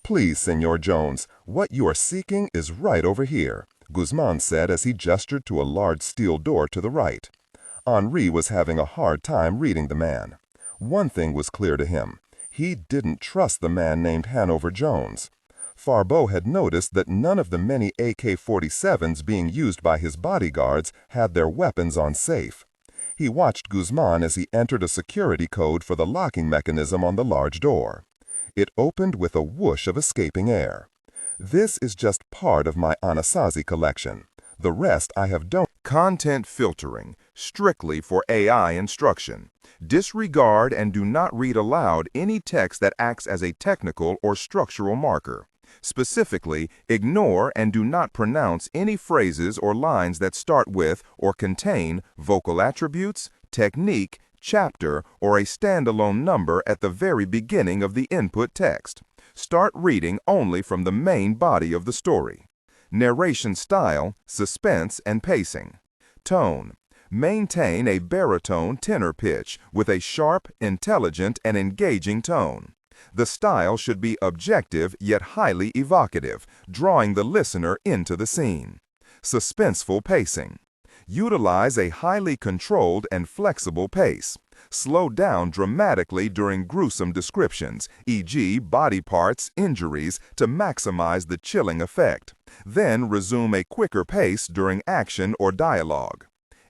Please, Senor Jones, what you are seeking is right over here," Guzman said as he gestured to a large steel door to the right. Henri was having a hard time reading the man. One thing was clear to him. He didn't trust the man named Hanover Jones. Farbeau had noticed that none of the many AK-47s being used by his bodyguards had their weapons on safe. He watched Guzman as he entered a security code for the locking mechanism on the large door. It opened with a whoosh of escaping air. "This is just part of my Anasazi collection. The rest I have donated." Content filtering, strictly for AI instruction. Disregard and do not read aloud any text that acts as a technical or structural marker. Specifically, ignore and do not pronounce any phrases or lines that start with or contain vocal attributes, technique, chapter, or a standalone number at the very beginning of the input text. Start reading only from the main body of the story. Narration style, suspense, and pacing. Tone. Maintain a baritone tenor pitch with a sharp, intelligent, and engaging tone. The style should be objective yet highly evocative, drawing the listener into the scene. Suspenseful pacing. Utilize a highly controlled and flexible pace. Slow down dramatically during gruesome descriptions, e.g. body parts, injuries, to maximize the chilling effect. Then resume a quicker pace during action or dialogue.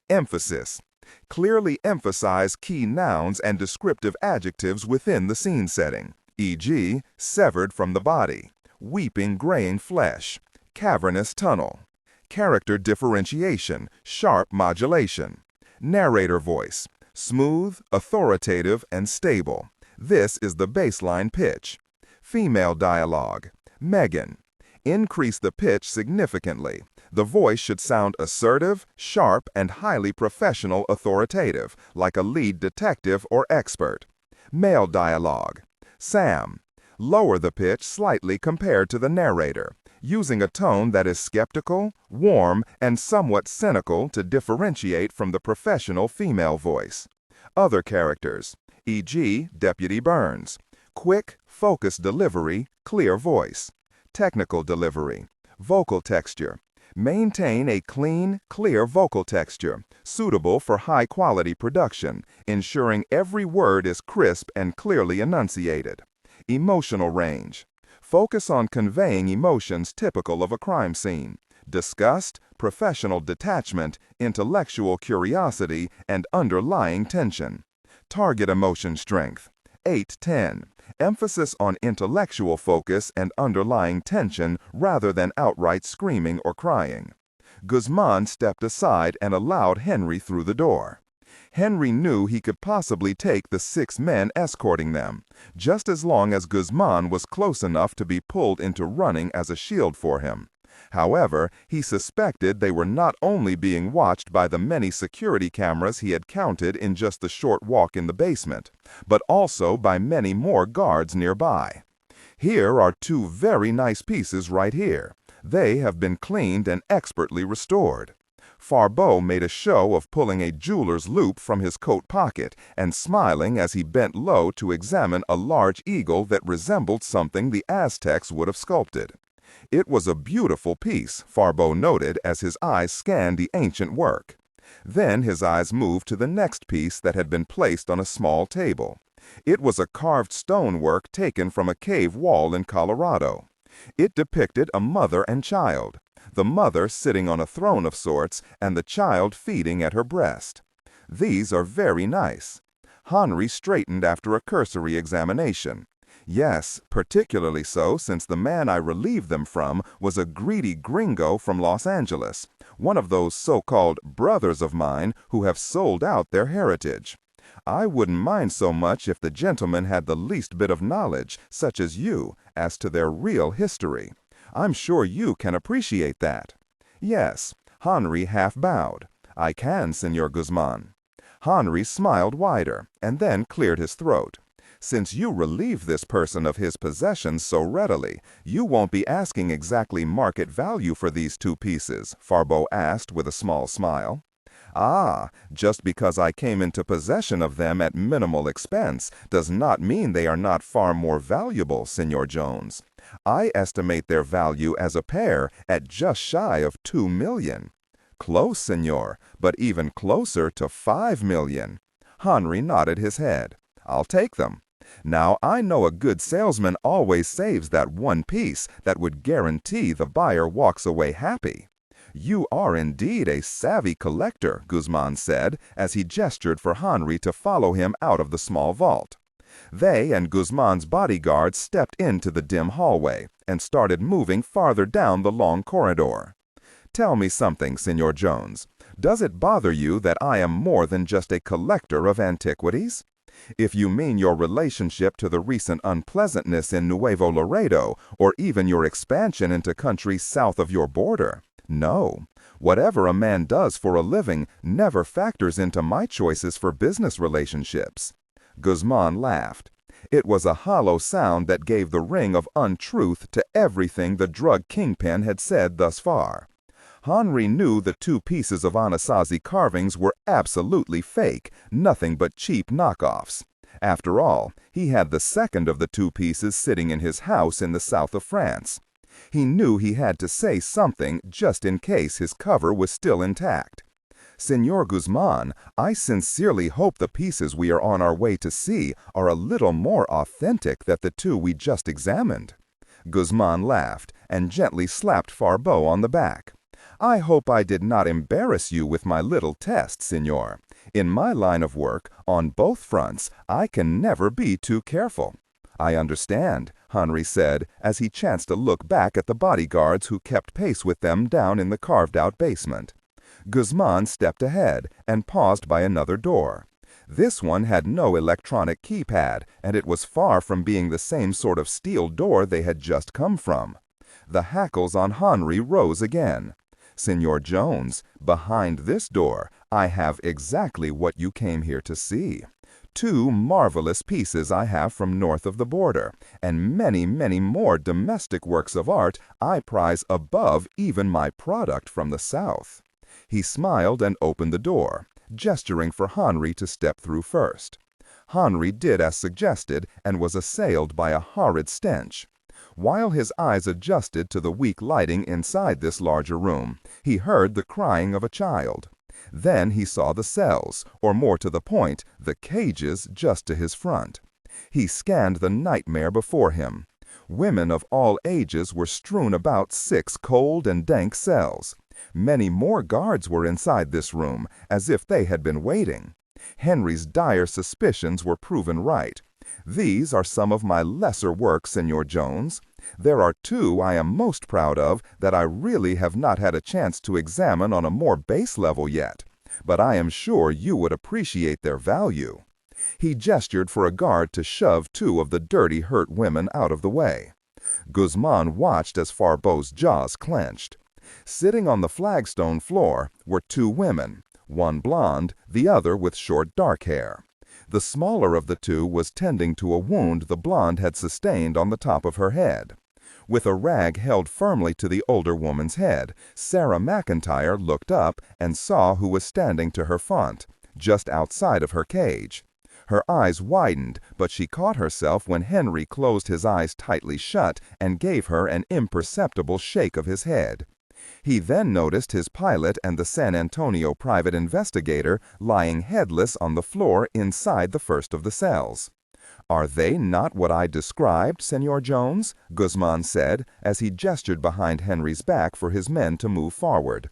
Emphasis. Clearly emphasize key nouns and descriptive adjectives within the scene setting, e.g. severed from the body, weeping graying flesh, cavernous tunnel. Character differentiation, sharp modulation. Narrator voice. Smooth, authoritative, and stable. This is the baseline pitch. Female dialogue. Megan. Increase the pitch significantly. The voice should sound assertive, sharp, and highly professional authoritative, like a lead detective or expert. Male dialogue. Sam. Lower the pitch slightly compared to the narrator, using a tone that is skeptical, warm, and somewhat cynical to differentiate from the professional female voice. Other characters, e.g. Deputy Burns. Quick, focused delivery, clear voice. Technical delivery. Vocal texture. Maintain a clean, clear vocal texture, suitable for high-quality production, ensuring every word is crisp and clearly enunciated. Emotional range. Focus on conveying emotions typical of a crime scene: disgust, professional detachment, intellectual curiosity, and underlying tension. Target emotion strength. 8-10. Emphasis on intellectual focus and underlying tension rather than outright screaming or crying. Guzman stepped aside and allowed Henry through the door. Henry knew he could possibly take the 6 men escorting them, just as long as Guzman was close enough to be pulled into running as a shield for him. However, he suspected they were not only being watched by the many security cameras he had counted in just the short walk in the basement, but also by many more guards nearby. Here are 2 very nice pieces right here. They have been cleaned and expertly restored. Farbeau made a show of pulling a jeweler's loop from his coat pocket and smiling as he bent low to examine a large eagle that resembled something the Aztecs would have sculpted. It was a beautiful piece, Farbeau noted as his eyes scanned the ancient work. Then his eyes moved to the next piece that had been placed on a small table. It was a carved stonework taken from a cave wall in Colorado. It depicted a mother and child, the mother sitting on a throne of sorts and the child feeding at her breast. These are very nice. Henry straightened after a cursory examination. Yes, particularly so since the man I relieved them from was a greedy gringo from Los Angeles, one of those so-called brothers of mine who have sold out their heritage. I wouldn't mind so much if the gentleman had the least bit of knowledge, such as you, as to their real history. I'm sure you can appreciate that. Yes, Henry half bowed. I can, Señor Guzman. Henry smiled wider, and then cleared his throat. Since you relieve this person of his possessions so readily, you won't be asking exactly market value for these 2 pieces, Farbeau asked with a small smile. Ah, just because I came into possession of them at minimal expense does not mean they are not far more valuable, Señor Jones. I estimate their value as a pair at just shy of $2 million. Close, Señor, but even closer to $5 million. Henry nodded his head. I'll take them. Now, I know a good salesman always saves that one piece that would guarantee the buyer walks away happy. You are indeed a savvy collector, Guzman said, as he gestured for Henry to follow him out of the small vault. They and Guzman's bodyguards stepped into the dim hallway and started moving farther down the long corridor. Tell me something, Señor Jones. Does it bother you that I am more than just a collector of antiquities? If you mean your relationship to the recent unpleasantness in Nuevo Laredo, or even your expansion into countries south of your border, no. Whatever a man does for a living never factors into my choices for business relationships. Guzman laughed. It was a hollow sound that gave the ring of untruth to everything the drug kingpin had said thus far. Henri knew the 2 pieces of Anasazi carvings were absolutely fake, nothing but cheap knockoffs. After all, he had the second of the 2 pieces sitting in his house in the south of France. He knew he had to say something just in case his cover was still intact. "Señor Guzman, I sincerely hope the pieces we are on our way to see are a little more authentic than the 2 we just examined." Guzman laughed and gently slapped Faribault on the back. "I hope I did not embarrass you with my little test, señor. In my line of work, on both fronts, I can never be too careful." "I understand," Henri said, as he chanced to look back at the bodyguards who kept pace with them down in the carved-out basement. Guzman stepped ahead and paused by another door. This one had no electronic keypad, and it was far from being the same sort of steel door they had just come from. The hackles on Henri rose again. "Señor Jones, behind this door, I have exactly what you came here to see. 2 marvelous pieces I have from north of the border, and many, many more domestic works of art I prize above even my product from the south." He smiled and opened the door, gesturing for Henri to step through first. Henri did as suggested and was assailed by a horrid stench. While his eyes adjusted to the weak lighting inside this larger room, he heard the crying of a child. Then he saw the cells, or more to the point, the cages just to his front. He scanned the nightmare before him. Women of all ages were strewn about 6 cold and dank cells. Many more guards were inside this room, as if they had been waiting. Henri's dire suspicions were proven right. "These are some of my lesser works, Señor Jones. There are 2 I am most proud of that I really have not had a chance to examine on a more base level yet, but I am sure you would appreciate their value." He gestured for a guard to shove 2 of the dirty, hurt women out of the way. Guzman watched as Faribault's jaws clenched. Sitting on the flagstone floor were 2 women, one blonde, the other with short dark hair. The smaller of the 2 was tending to a wound the blonde had sustained on the top of her head. With a rag held firmly to the older woman's head, Sarah McIntyre looked up and saw who was standing to her front, just outside of her cage. Her eyes widened, but she caught herself when Henri closed his eyes tightly shut and gave her an imperceptible shake of his head. He then noticed his pilot and the San Antonio private investigator lying headless on the floor inside the first of the cells. "Are they not what I described, Señor Jones?" Guzman said, as he gestured behind Henri's back for his men to move forward.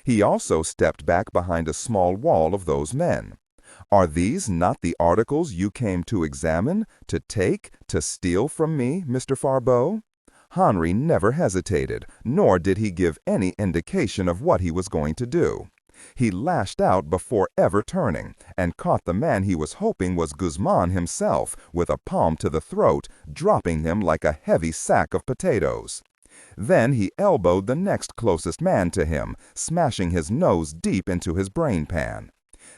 He also stepped back behind a small wall of those men. "Are these not the articles you came to examine, to take, to steal from me, Mr. Faribault?" Henri never hesitated, nor did he give any indication of what he was going to do. He lashed out before ever turning, and caught the man he was hoping was Guzman himself with a palm to the throat, dropping him like a heavy sack of potatoes. Then he elbowed the next closest man to him, smashing his nose deep into his brain pan.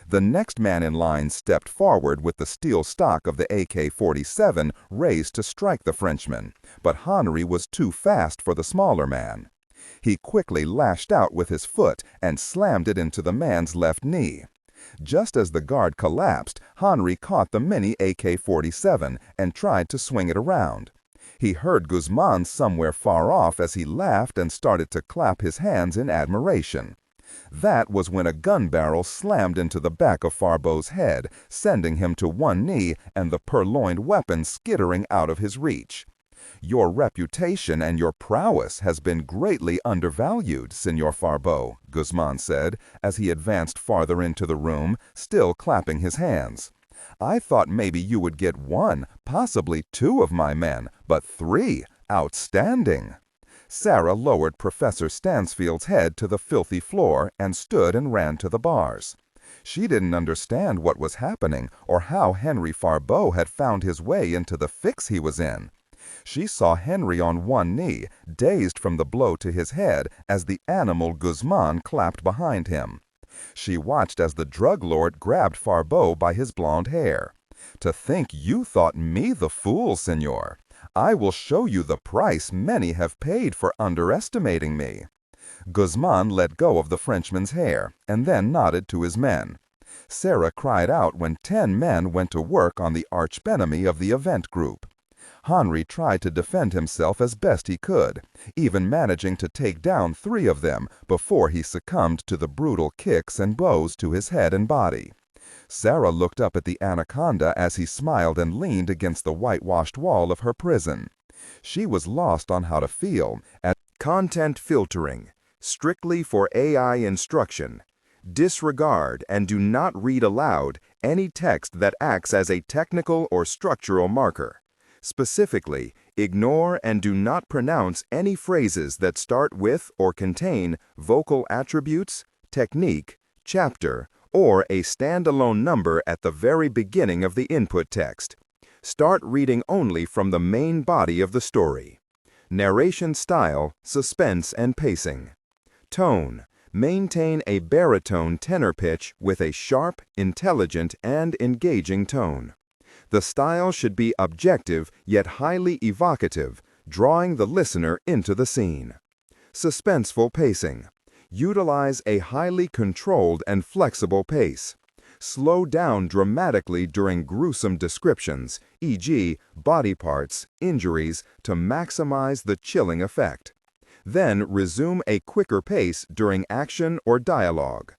The next man in line stepped forward with the steel stock of the AK-47 raised to strike the Frenchman, but Henri was too fast for the smaller man. He quickly lashed out with his foot and slammed it into the man's left knee. Just as the guard collapsed, Henri caught the mini AK-47 and tried to swing it around. He heard Guzman somewhere far off as he laughed and started to clap his hands in admiration. That was when a gun barrel slammed into the back of Faribault's head, sending him to one knee and the purloined weapon skittering out of his reach. "Your reputation and your prowess has been greatly undervalued, Señor Faribault," Guzman said, as he advanced farther into the room, still clapping his hands. "I thought maybe you would get 1, possibly 2 of my men, but 3! Outstanding!" Sarah lowered Professor Stansfield's head to the filthy floor and stood and ran to the bars. She didn't understand what was happening or how Henri Faribault had found his way into the fix he was in. She saw Henri on one knee, dazed from the blow to his head as the animal Guzman clapped behind him. She watched as the drug lord grabbed Faribault by his blond hair. To think you thought me the fool, senor. I will show you the price many have paid for underestimating me. Guzman let go of the Frenchman's hair and then nodded to his men. Sarah cried out when 10 men went to work on the arch-enemy of the event group. Henri tried to defend himself as best he could, even managing to take down 3 of them before he succumbed to the brutal kicks and blows to his head and body. Sarah looked up at the anaconda as he smiled and leaned against the whitewashed wall of her prison. She was lost on how to feel. Content filtering, strictly for AI instruction. Disregard and do not read aloud any text that acts as a technical or structural marker. Specifically, ignore and do not pronounce any phrases that start with or contain vocal attributes, technique, chapter, or a standalone number at the very beginning of the input text. Start reading only from the main body of the story. Narration style, suspense and pacing. Tone. Maintain a baritone tenor pitch with a sharp, intelligent, and engaging tone. The style should be objective yet highly evocative, drawing the listener into the scene. Suspenseful pacing. Utilize a highly controlled and flexible pace. Slow down dramatically during gruesome descriptions, e.g., body parts, injuries, to maximize the chilling effect. Then resume a quicker pace during action or dialogue.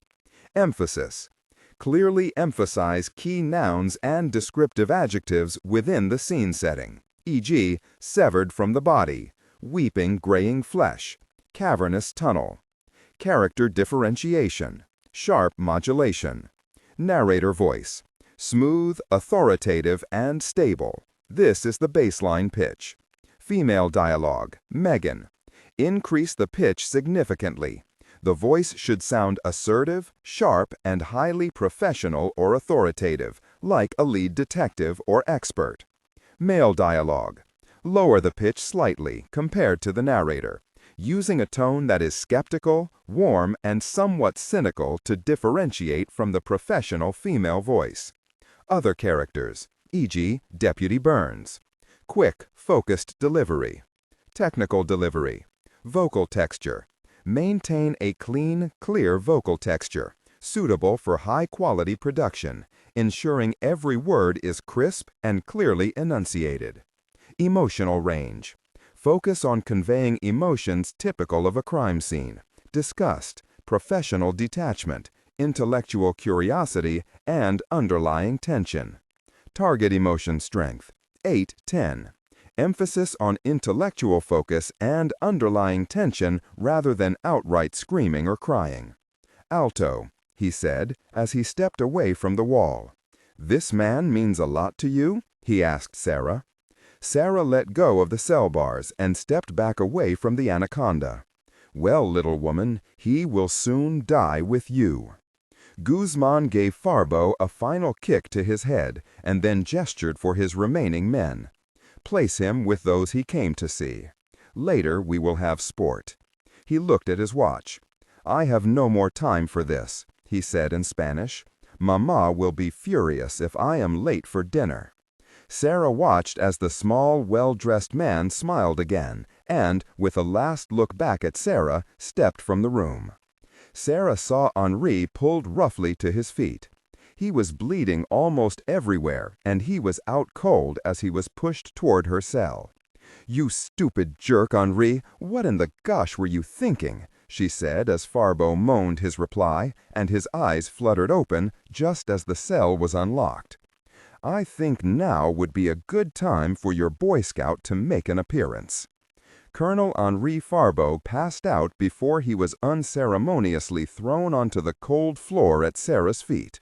Emphasis. Clearly emphasize key nouns and descriptive adjectives within the scene setting, e.g., severed from the body, weeping graying flesh, cavernous tunnel. Character differentiation, sharp modulation. Narrator voice, smooth, authoritative, and stable. This is the baseline pitch. Female dialogue, Megan. Increase the pitch significantly. The voice should sound assertive, sharp, and highly professional or authoritative, like a lead detective or expert. Male dialogue. Lower the pitch slightly compared to the narrator, using a tone that is skeptical, warm, and somewhat cynical to differentiate from the professional female voice. Other characters, e.g., Deputy Burns. Quick, focused delivery. Technical delivery. Vocal texture. Maintain a clean, clear vocal texture, suitable for high-quality production, ensuring every word is crisp and clearly enunciated. Emotional range. Focus on conveying emotions typical of a crime scene: disgust, professional detachment, intellectual curiosity, and underlying tension. Target emotion strength, 8-10. Emphasis on intellectual focus and underlying tension rather than outright screaming or crying. Alto, he said as he stepped away from the wall. "This man means a lot to you?" he asked Sarah. Sarah let go of the cell bars and stepped back away from the anaconda. "Well, little woman, he will soon die with you." Guzman gave Farbo a final kick to his head and then gestured for his remaining men. "Place him with those he came to see. Later we will have sport." He looked at his watch. "I have no more time for this," he said in Spanish. "Mama will be furious if I am late for dinner." Sarah watched as the small, well-dressed man smiled again and, with a last look back at Sarah, stepped from the room. Sarah saw Henri pulled roughly to his feet. He was bleeding almost everywhere, and he was out cold as he was pushed toward her cell. "You stupid jerk, Henri, what in the gosh were you thinking?" she said as Farbo moaned his reply, and his eyes fluttered open just as the cell was unlocked. "I think now would be a good time for your Boy Scout to make an appearance." Colonel Henri Farbo passed out before he was unceremoniously thrown onto the cold floor at Sarah's feet.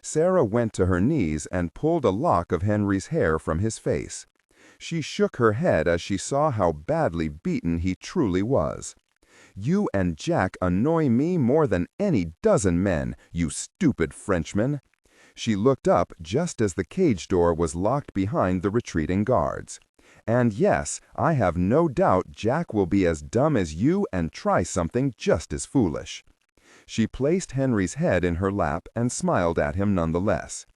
Sarah went to her knees and pulled a lock of Henry's hair from his face. She shook her head as she saw how badly beaten he truly was. "You and Jack annoy me more than any dozen men, you stupid Frenchman." She looked up just as the cage door was locked behind the retreating guards. "And yes, I have no doubt Jack will be as dumb as you and try something just as foolish." She placed Henry's head in her lap and smiled at him nonetheless.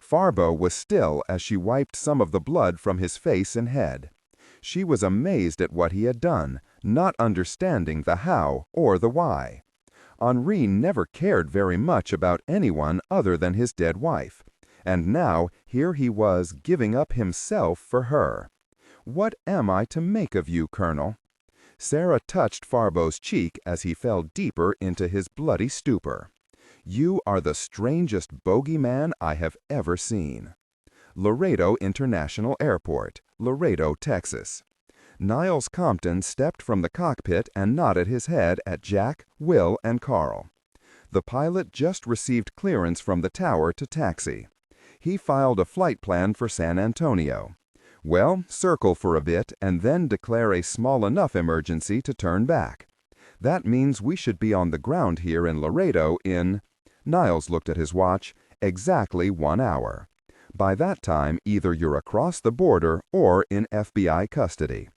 Farbo was still as she wiped some of the blood from his face and head. She was amazed at what he had done, not understanding the how or the why. Henri never cared very much about anyone other than his dead wife, and now here he was giving up himself for her. "What am I to make of you, Colonel?" Sarah touched Farbo's cheek as he fell deeper into his bloody stupor. "You are the strangest bogeyman I have ever seen." Laredo International Airport, Laredo, Texas. Niles Compton stepped from the cockpit and nodded his head at Jack, Will, and Carl. The pilot just received clearance from the tower to taxi. He filed a flight plan for San Antonio. Well, circle for a bit and then declare a small enough emergency to turn back. That means we should be on the ground here in Laredo in, Niles looked at his watch, exactly 1 hour. By that time, either you're across the border or in FBI custody.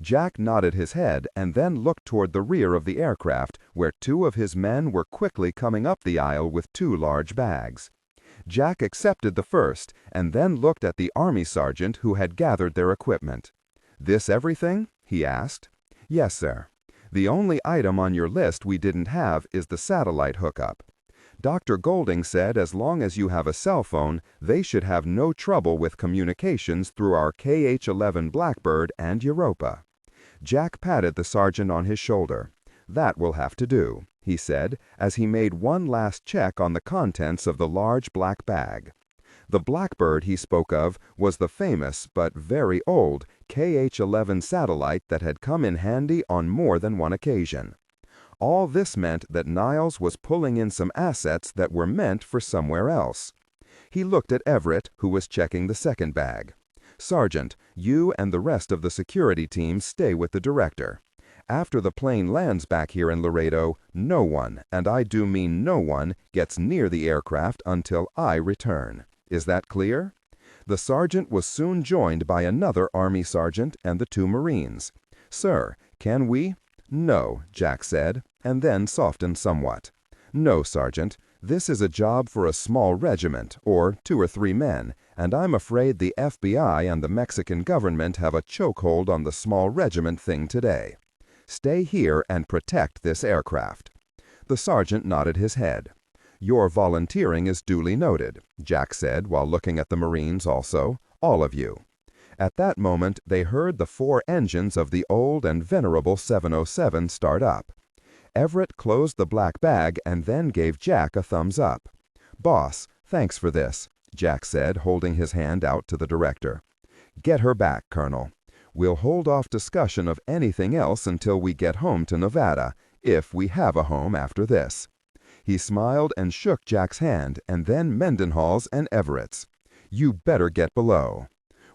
Jack nodded his head and then looked toward the rear of the aircraft, where 2 of his men were quickly coming up the aisle with 2 large bags. Jack accepted the first and then looked at the Army sergeant who had gathered their equipment. "This everything?" he asked. "Yes, sir. The only item on your list we didn't have is the satellite hookup. Dr. Golding said as long as you have a cell phone, they should have no trouble with communications through our KH-11 Blackbird and Europa." Jack patted the sergeant on his shoulder. "That will have to do," he said, as he made one last check on the contents of the large black bag. The Blackbird he spoke of was the famous, but very old, KH-11 satellite that had come in handy on more than one occasion. All this meant that Niles was pulling in some assets that were meant for somewhere else. He looked at Everett, who was checking the second bag. "Sergeant, you and the rest of the security team stay with the director. After the plane lands back here in Laredo, no one, and I do mean no one, gets near the aircraft until I return. Is that clear?" The sergeant was soon joined by another Army sergeant and the 2 Marines. "Sir, can we—" "No," Jack said, and then softened somewhat. "No, Sergeant. This is a job for a small regiment, or 2 or 3 men, and I'm afraid the FBI and the Mexican government have a chokehold on the small regiment thing today. Stay here and protect this aircraft." The sergeant nodded his head. "Your volunteering is duly noted," Jack said while looking at the Marines also, "all of you." At that moment they heard the 4 engines of the old and venerable 707 start up. Everett closed the black bag and then gave Jack a thumbs up. "Boss, thanks for this," Jack said, holding his hand out to the director. "Get her back, Colonel. We'll hold off discussion of anything else until we get home to Nevada, if we have a home after this." He smiled and shook Jack's hand, and then Mendenhall's and Everett's. "You better get below."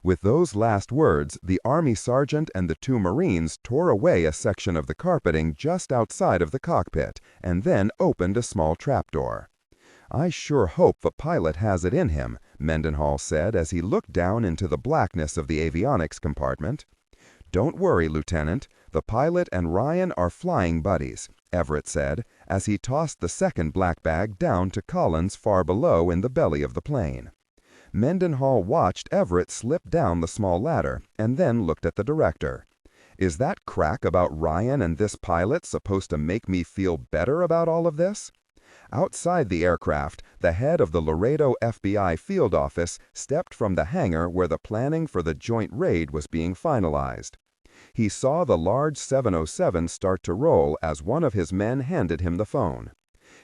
With those last words, the Army sergeant and the 2 Marines tore away a section of the carpeting just outside of the cockpit, and then opened a small trapdoor. "I sure hope the pilot has it in him," Mendenhall said as he looked down into the blackness of the avionics compartment. "Don't worry, Lieutenant. The pilot and Ryan are flying buddies," Everett said, as he tossed the second black bag down to Collins far below in the belly of the plane. Mendenhall watched Everett slip down the small ladder, and then looked at the director. "Is that crack about Ryan and this pilot supposed to make me feel better about all of this?" Outside the aircraft, the head of the Laredo FBI field office stepped from the hangar where the planning for the joint raid was being finalized. He saw the large 707 start to roll as one of his men handed him the phone.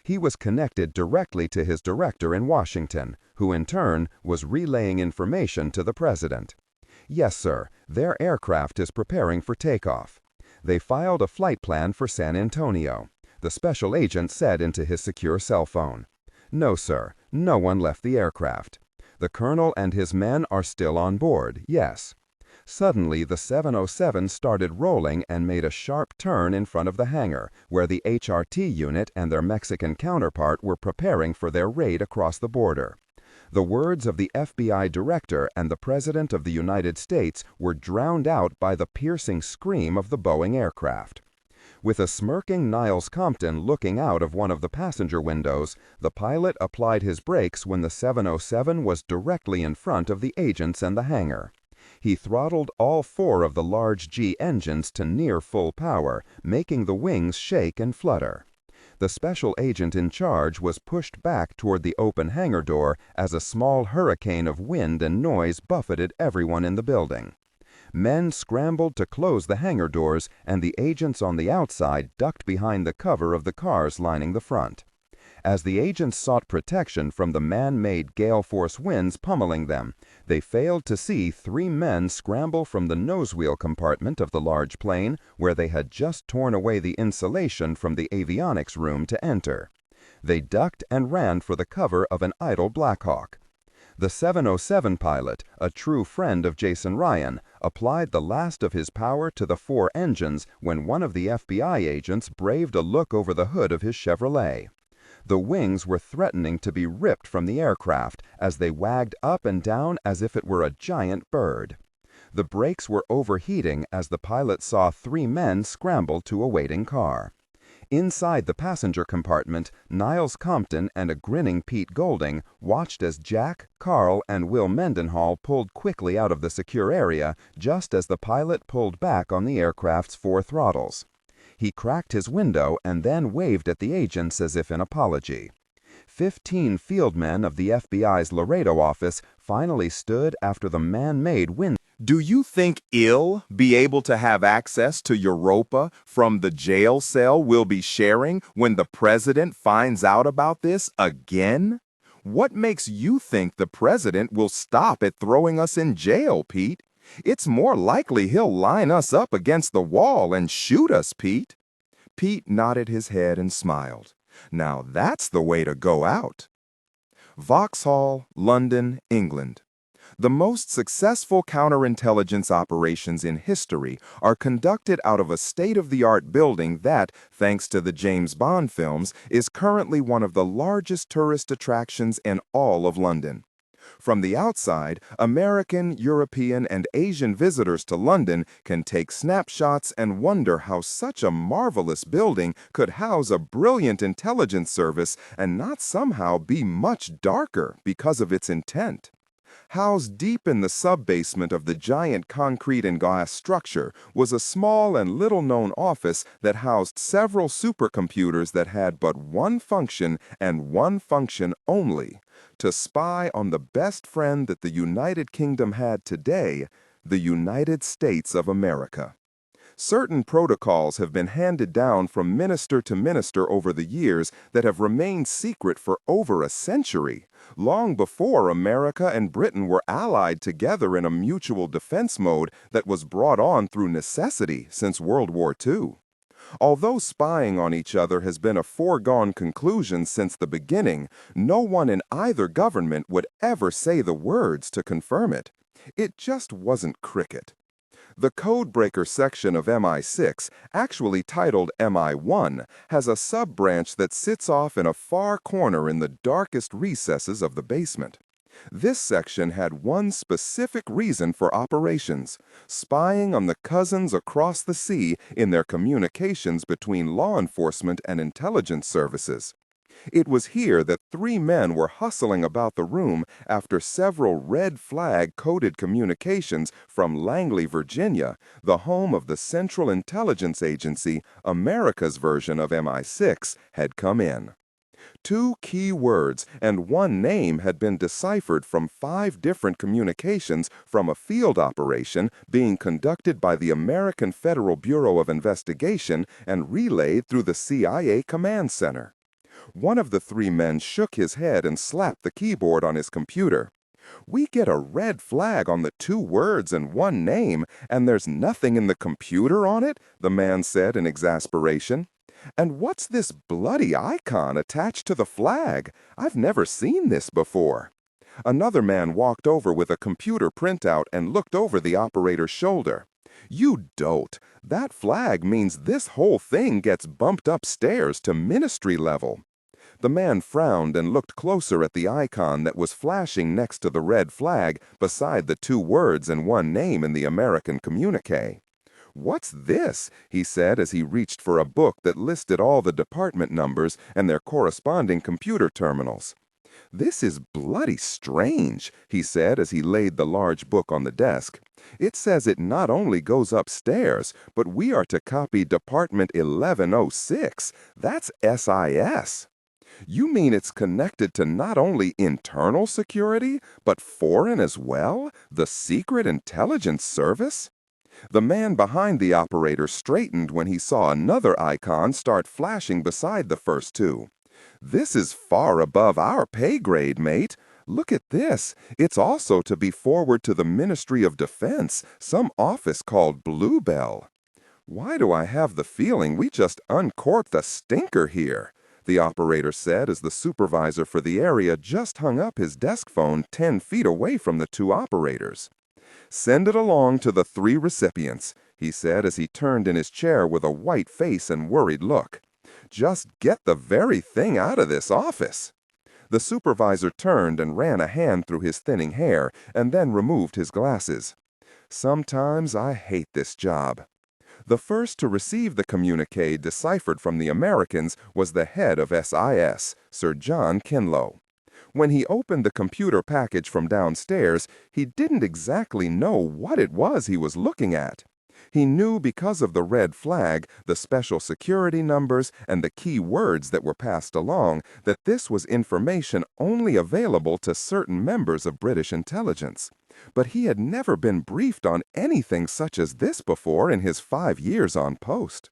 He was connected directly to his director in Washington, who in turn was relaying information to the president. "Yes, sir, their aircraft is preparing for takeoff. They filed a flight plan for San Antonio," the special agent said into his secure cell phone. "No, sir, no one left the aircraft. The colonel and his men are still on board, yes." Suddenly, the 707 started rolling and made a sharp turn in front of the hangar, where the HRT unit and their Mexican counterpart were preparing for their raid across the border. The words of the FBI director and the President of the United States were drowned out by the piercing scream of the Boeing aircraft. With a smirking Niles Compton looking out of one of the passenger windows, the pilot applied his brakes when the 707 was directly in front of the agents and the hangar. He throttled all 4 of the large G engines to near full power, making the wings shake and flutter. The special agent in charge was pushed back toward the open hangar door as a small hurricane of wind and noise buffeted everyone in the building. Men scrambled to close the hangar doors, and the agents on the outside ducked behind the cover of the cars lining the front. As the agents sought protection from the man-made gale force winds pummeling them, they failed to see 3 men scramble from the nosewheel compartment of the large plane, where they had just torn away the insulation from the avionics room to enter. They ducked and ran for the cover of an idle Blackhawk. The 707 pilot, a true friend of Jason Ryan, applied the last of his power to the 4 engines when one of the FBI agents braved a look over the hood of his Chevrolet. The wings were threatening to be ripped from the aircraft as they wagged up and down as if it were a giant bird. The brakes were overheating as the pilot saw 3 men scramble to a waiting car. Inside the passenger compartment, Niles Compton and a grinning Pete Golding watched as Jack, Carl, and Will Mendenhall pulled quickly out of the secure area just as the pilot pulled back on the aircraft's 4 throttles. He cracked his window and then waved at the agents as if in apology. 15 field men of the FBI's Laredo office finally stood after the man-made wind. Do you think he'll be able to have access to Europa from the jail cell we'll be sharing when the president finds out about this again? What makes you think the president will stop at throwing us in jail, Pete? It's more likely he'll line us up against the wall and shoot us, Pete. Pete nodded his head and smiled. Now that's the way to go out. Vauxhall, London, England. The most successful counterintelligence operations in history are conducted out of a state-of-the-art building that, thanks to the James Bond films, is currently one of the largest tourist attractions in all of London. From the outside, American, European, and Asian visitors to London can take snapshots and wonder how such a marvelous building could house a brilliant intelligence service and not somehow be much darker because of its intent. Housed deep in the sub-basement of the giant concrete and glass structure was a small and little-known office that housed several supercomputers that had but one function and one function only: to spy on the best friend that the United Kingdom had today, the United States of America. Certain protocols have been handed down from minister to minister over the years that have remained secret for over a century, long before America and Britain were allied together in a mutual defense mode that was brought on through necessity since World War II. Although spying on each other has been a foregone conclusion since the beginning, no one in either government would ever say the words to confirm it. It just wasn't cricket. The codebreaker section of MI6, actually titled MI1, has a sub-branch that sits off in a far corner in the darkest recesses of the basement. This section had one specific reason for operations: spying on the cousins across the sea in their communications between law enforcement and intelligence services. It was here that 3 men were hustling about the room after several red flag-coded communications from Langley, Virginia, the home of the Central Intelligence Agency, America's version of MI6, had come in. 2 key words and 1 name had been deciphered from 5 different communications from a field operation being conducted by the American Federal Bureau of Investigation and relayed through the CIA Command Center. One of the 3 men shook his head and slapped the keyboard on his computer. "We get a red flag on the 2 words and 1 name, and there's nothing in the computer on it," the man said in exasperation. "And what's this bloody icon attached to the flag? I've never seen this before." Another man walked over with a computer printout and looked over the operator's shoulder. "You dolt. That flag means this whole thing gets bumped upstairs to ministry level." The man frowned and looked closer at the icon that was flashing next to the red flag beside the 2 words and 1 name in the American communique. "What's this?" he said as he reached for a book that listed all the department numbers and their corresponding computer terminals. "This is bloody strange," he said as he laid the large book on the desk. "It says it not only goes upstairs, but we are to copy Department 1106. That's SIS. You mean it's connected to not only internal security, but foreign as well? The Secret Intelligence Service?" The man behind the operator straightened when he saw another icon start flashing beside the first two. "This is far above our pay grade, mate. Look at this. It's also to be forwarded to the Ministry of Defense, some office called Bluebell. Why do I have the feeling we just uncorked a stinker here?" the operator said as the supervisor for the area just hung up his desk phone 10 feet away from the two operators. "Send it along to the 3 recipients," he said as he turned in his chair with a white face and worried look. "Just get the very thing out of this office." The supervisor turned and ran a hand through his thinning hair and then removed his glasses. "Sometimes I hate this job." The first to receive the communique deciphered from the Americans was the head of SIS, Sir John Kinlow. When he opened the computer package from downstairs, he didn't exactly know what it was he was looking at. He knew because of the red flag, the special security numbers, and the key words that were passed along that this was information only available to certain members of British intelligence. But he had never been briefed on anything such as this before in his 5 years on post.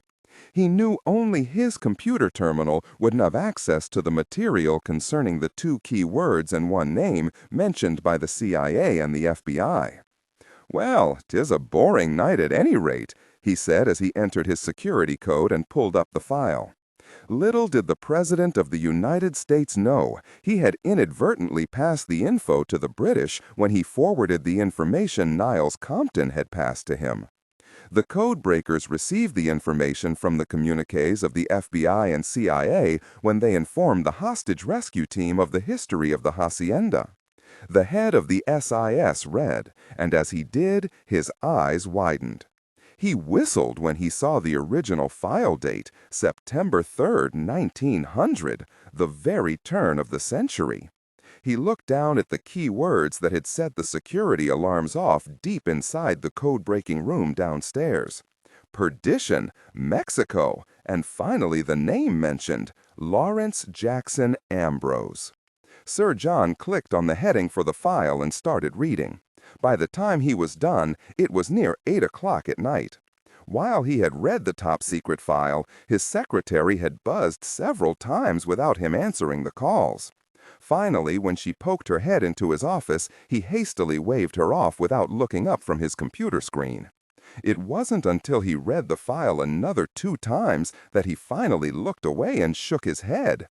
He knew only his computer terminal would have access to the material concerning the 2 key words and 1 name mentioned by the CIA and the FBI. "Well, 'tis a boring night at any rate," he said as he entered his security code and pulled up the file. Little did the President of the United States know he had inadvertently passed the info to the British when he forwarded the information Niles Compton had passed to him. The code breakers received the information from the communiques of the FBI and CIA when they informed the hostage rescue team of the history of the hacienda. The head of the SIS read, and as he did, his eyes widened. He whistled when he saw the original file date, September 3rd, 1900, the very turn of the century. He looked down at the key words that had set the security alarms off deep inside the code-breaking room downstairs. Perdition, Mexico, and finally the name mentioned, Lawrence Jackson Ambrose. Sir John clicked on the heading for the file and started reading. By the time he was done, it was near 8 o'clock at night. While he had read the top-secret file, his secretary had buzzed several times without him answering the calls. Finally, when she poked her head into his office, he hastily waved her off without looking up from his computer screen. It wasn't until he read the file another 2 times that he finally looked away and shook his head.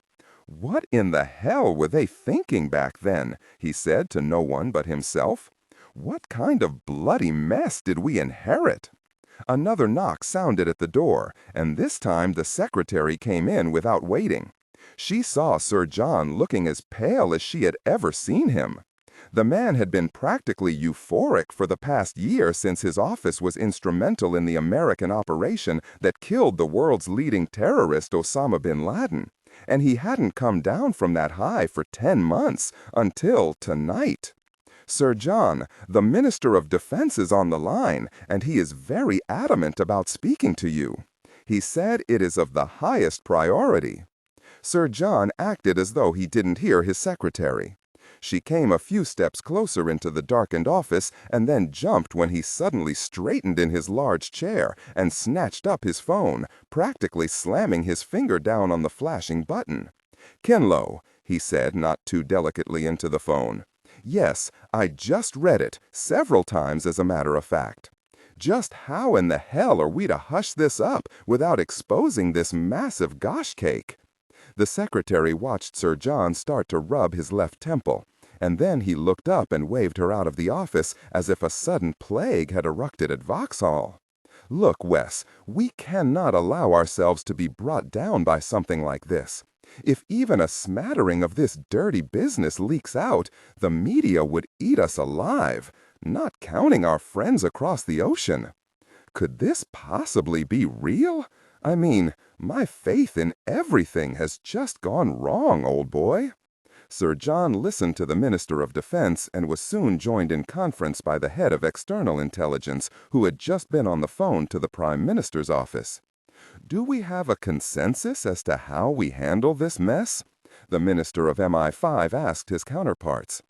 "What in the hell were they thinking back then?" he said to no one but himself. "What kind of bloody mess did we inherit?" Another knock sounded at the door, and this time the secretary came in without waiting. She saw Sir John looking as pale as she had ever seen him. The man had been practically euphoric for the past year since his office was instrumental in the American operation that killed the world's leading terrorist Osama bin Laden, and he hadn't come down from that high for 10 months until tonight. "Sir John, the Minister of Defense is on the line, and he is very adamant about speaking to you. He said it is of the highest priority." Sir John acted as though he didn't hear his secretary. She came a few steps closer into the darkened office and then jumped when he suddenly straightened in his large chair and snatched up his phone, practically slamming his finger down on the flashing button. "Kinlow," he said not too delicately into the phone. "Yes, I just read it, several times as a matter of fact. Just how in the hell are we to hush this up without exposing this massive gosh cake?" The secretary watched Sir John start to rub his left temple, and then he looked up and waved her out of the office as if a sudden plague had erupted at Vauxhall. "Look, Wes, we cannot allow ourselves to be brought down by something like this. If even a smattering of this dirty business leaks out, the media would eat us alive, not counting our friends across the ocean. Could this possibly be real? I mean, my faith in everything has just gone wrong, old boy. Sir John listened to the Minister of Defense and was soon joined in conference by the head of external intelligence, who had just been on the phone to the Prime Minister's office. Do we have a consensus as to how we handle this mess? The Minister of MI5 asked his counterparts.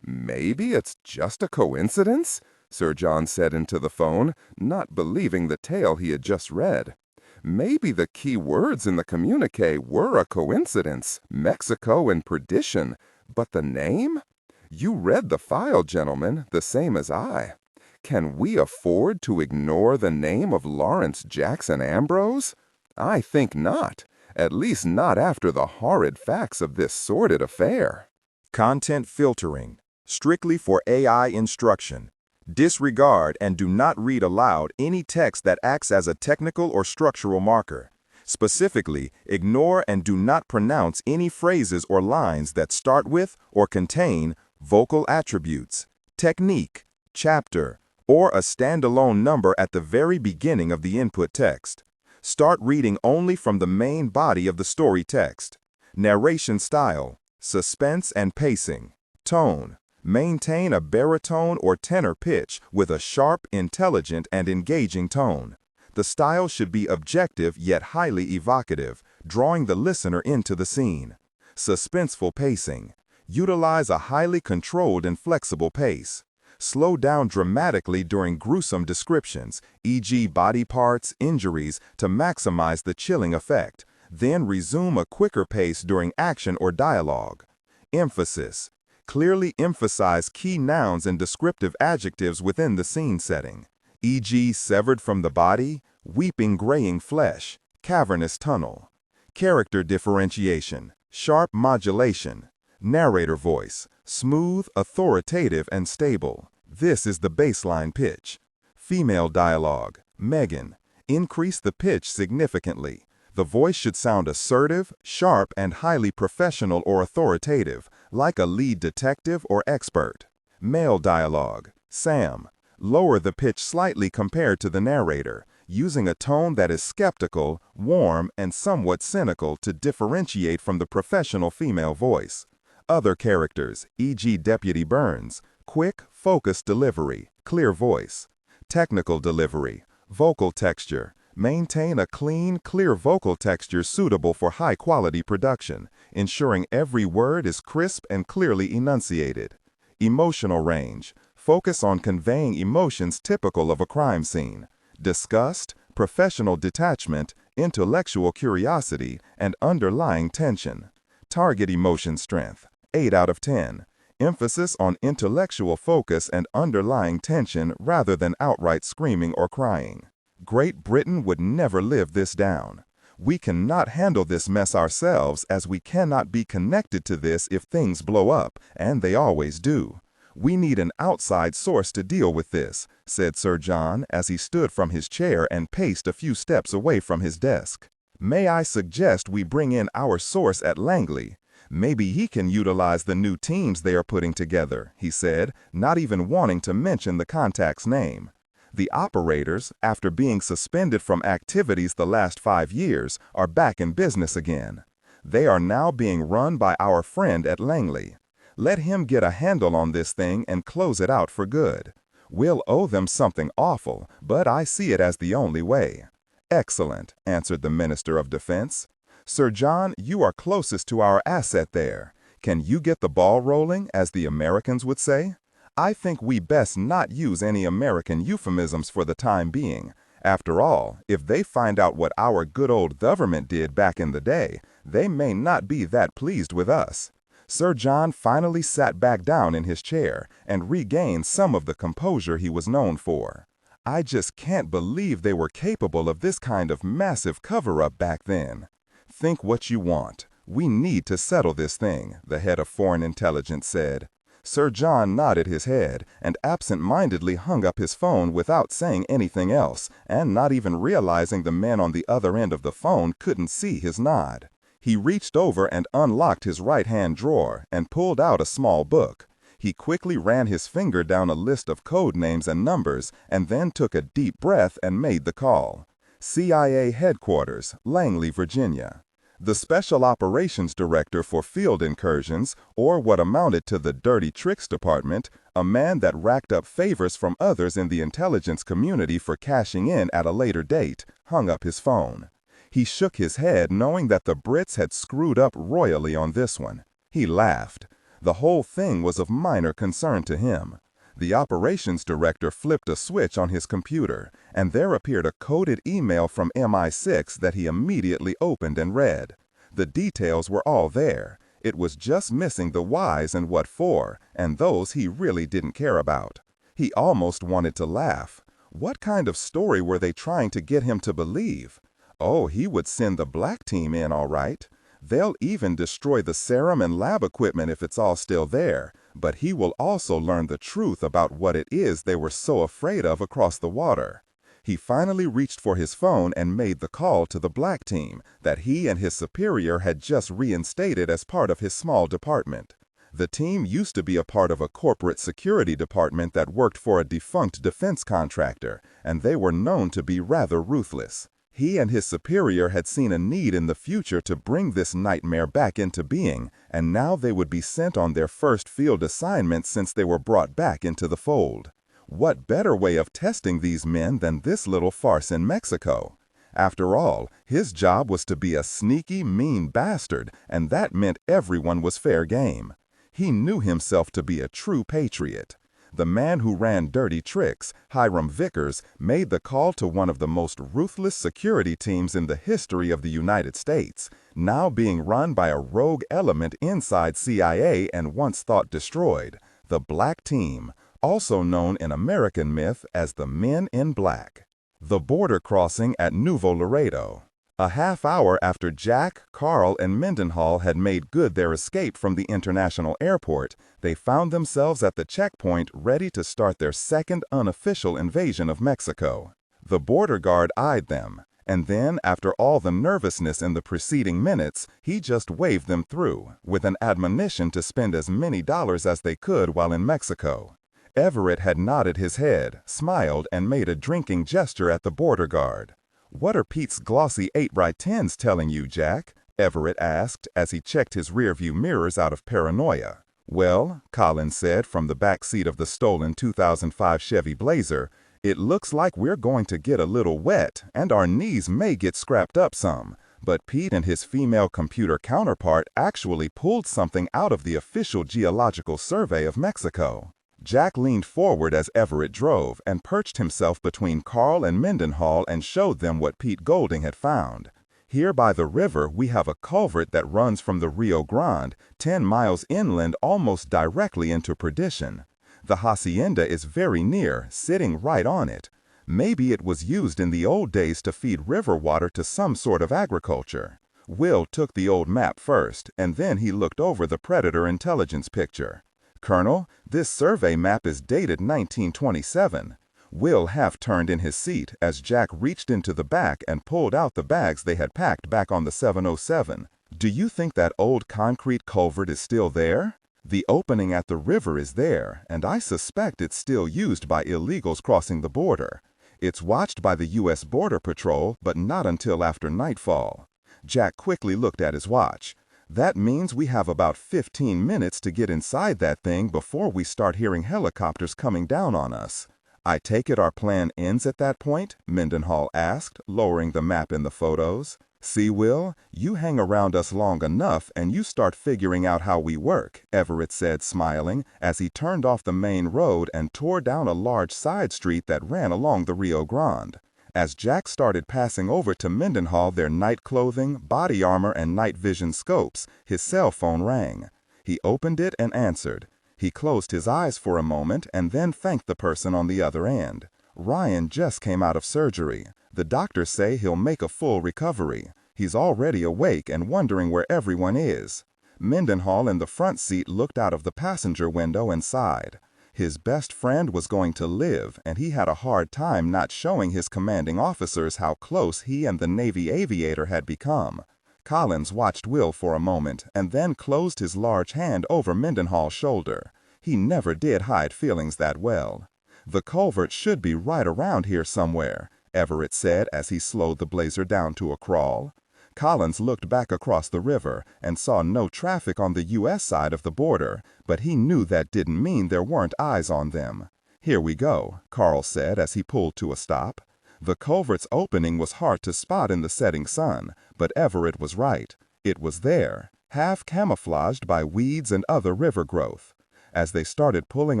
Maybe it's just a coincidence, Sir John said into the phone, not believing the tale he had just read. Maybe the key words in the communique were a coincidence, Mexico and perdition, but the name? You read the file, gentlemen, the same as I. Can we afford to ignore the name of Lawrence Jackson Ambrose? I think not, at least not after the horrid facts of this sordid affair. Content filtering, strictly for AI instruction. Disregard and do not read aloud any text that acts as a technical or structural marker. Specifically, ignore and do not pronounce any phrases or lines that start with or contain vocal attributes, technique, chapter, or a standalone number at the very beginning of the input text. Start reading only from the main body of the story text. Narration style, suspense and pacing, tone. Maintain a baritone or tenor pitch with a sharp, intelligent, and engaging tone. The style should be objective yet highly evocative, drawing the listener into the scene. Suspenseful pacing. Utilize a highly controlled and flexible pace. Slow down dramatically during gruesome descriptions, e.g. body parts, injuries, to maximize the chilling effect. Then resume a quicker pace during action or dialogue. Emphasis. Clearly emphasize key nouns and descriptive adjectives within the scene setting, e.g. severed from the body, weeping graying flesh, cavernous tunnel. Character differentiation, sharp modulation. Narrator voice, smooth, authoritative, and stable. This is the baseline pitch. Female dialogue, Megan. Increase the pitch significantly. The voice should sound assertive, sharp, and highly professional or authoritative, like a lead detective or expert. Male dialogue, Sam. Lower the pitch slightly compared to the narrator, using a tone that is skeptical, warm, and somewhat cynical to differentiate from the professional female voice. Other characters, e.g. Deputy Burns. Quick, focused delivery, clear voice. Technical delivery, vocal texture. Maintain a clean, clear vocal texture suitable for high-quality production, ensuring every word is crisp and clearly enunciated. Emotional range. Focus on conveying emotions typical of a crime scene. Disgust, professional detachment, intellectual curiosity, and underlying tension. Target emotion strength. 8 out of 10. Emphasis on intellectual focus and underlying tension rather than outright screaming or crying. Great Britain would never live this down. We cannot handle this mess ourselves, as we cannot be connected to this if things blow up, and they always do. We need an outside source to deal with this, said Sir John as he stood from his chair and paced a few steps away from his desk. May I suggest we bring in our source at Langley? Maybe he can utilize the new teams they are putting together, he said, not even wanting to mention the contact's name. The operators, after being suspended from activities the last 5 years, are back in business again. They are now being run by our friend at Langley. Let him get a handle on this thing and close it out for good. We'll owe them something awful, but I see it as the only way. Excellent, answered the Minister of Defense. Sir John, you are closest to our asset there. Can you get the ball rolling, as the Americans would say? I think we best not use any American euphemisms for the time being. After all, if they find out what our good old government did back in the day, they may not be that pleased with us. Sir John finally sat back down in his chair and regained some of the composure he was known for. I just can't believe they were capable of this kind of massive cover-up back then. Think what you want. We need to settle this thing, the head of Foreign Intelligence said. Sir John nodded his head and absent-mindedly hung up his phone without saying anything else, and not even realizing the man on the other end of the phone couldn't see his nod. He reached over and unlocked his right-hand drawer and pulled out a small book. He quickly ran his finger down a list of code names and numbers and then took a deep breath and made the call. CIA Headquarters, Langley, Virginia. The Special Operations Director for Field Incursions, or what amounted to the Dirty Tricks Department, a man that racked up favors from others in the intelligence community for cashing in at a later date, hung up his phone. He shook his head knowing that the Brits had screwed up royally on this one. He laughed. The whole thing was of minor concern to him. The operations director flipped a switch on his computer, and there appeared a coded email from MI6 that he immediately opened and read. The details were all there. It was just missing the whys and what for, and those he really didn't care about. He almost wanted to laugh. What kind of story were they trying to get him to believe? Oh, he would send the black team in all right. They'll even destroy the serum and lab equipment if it's all still there, but he will also learn the truth about what it is they were so afraid of across the water. He finally reached for his phone and made the call to the black team that he and his superior had just reinstated as part of his small department. The team used to be a part of a corporate security department that worked for a defunct defense contractor, and they were known to be rather ruthless. He and his superior had seen a need in the future to bring this nightmare back into being, and now they would be sent on their first field assignment since they were brought back into the fold. What better way of testing these men than this little farce in Mexico? After all, his job was to be a sneaky, mean bastard, and that meant everyone was fair game. He knew himself to be a true patriot. The man who ran Dirty Tricks, Hiram Vickers, made the call to one of the most ruthless security teams in the history of the United States, now being run by a rogue element inside CIA and once thought destroyed, the Black Team, also known in American myth as the Men in Black. The border crossing at Nuevo Laredo. A half hour after Jack, Carl, and Mendenhall had made good their escape from the international airport, they found themselves at the checkpoint ready to start their second unofficial invasion of Mexico. The border guard eyed them, and then, after all the nervousness in the preceding minutes, he just waved them through, with an admonition to spend as many dollars as they could while in Mexico. Everett had nodded his head, smiled, and made a drinking gesture at the border guard. "What are Pete's glossy 8x10s telling you, Jack?" Everett asked as he checked his rearview mirrors out of paranoia. "Well," Collins said from the back seat of the stolen 2005 Chevy Blazer, "it looks like we're going to get a little wet, and our knees may get scrapped up some. But Pete and his female computer counterpart actually pulled something out of the official Geological Survey of Mexico." Jack leaned forward as Everett drove and perched himself between Carl and Mendenhall and showed them what Pete Golding had found. "Here by the river, we have a culvert that runs from the Rio Grande 10 miles inland almost directly into perdition. The hacienda is very near, sitting right on it. Maybe it was used in the old days to feed river water to some sort of agriculture." Will took the old map first, and then he looked over the Predator intelligence picture. "Colonel, this survey map is dated 1927. Will half turned in his seat as Jack reached into the back and pulled out the bags they had packed back on the 707. "Do you think that old concrete culvert is still there? The opening at the river is there, and I suspect it's still used by illegals crossing the border. It's watched by the U.S. Border Patrol, but not until after nightfall." Jack quickly looked at his watch. "That means we have about 15 minutes to get inside that thing before we start hearing helicopters coming down on us." "I take it our plan ends at that point?" Mendenhall asked, lowering the map in the photos. "See, Will, you hang around us long enough and you start figuring out how we work," Everett said, smiling, as he turned off the main road and tore down a large side street that ran along the Rio Grande. As Jack started passing over to Mendenhall their night clothing, body armor, and night vision scopes, his cell phone rang. He opened it and answered. He closed his eyes for a moment and then thanked the person on the other end. "Ryan just came out of surgery. The doctors say he'll make a full recovery. He's already awake and wondering where everyone is." Mendenhall in the front seat looked out of the passenger window and sighed. His best friend was going to live, and he had a hard time not showing his commanding officers how close he and the Navy aviator had become. Collins watched Will for a moment and then closed his large hand over Mendenhall's shoulder. He never did hide feelings that well. "The culvert should be right around here somewhere," Everett said as he slowed the Blazer down to a crawl. Collins looked back across the river and saw no traffic on the U.S. side of the border, but he knew that didn't mean there weren't eyes on them. "Here we go," Carl said as he pulled to a stop. The culvert's opening was hard to spot in the setting sun, but Everett was right. It was there, half camouflaged by weeds and other river growth. As they started pulling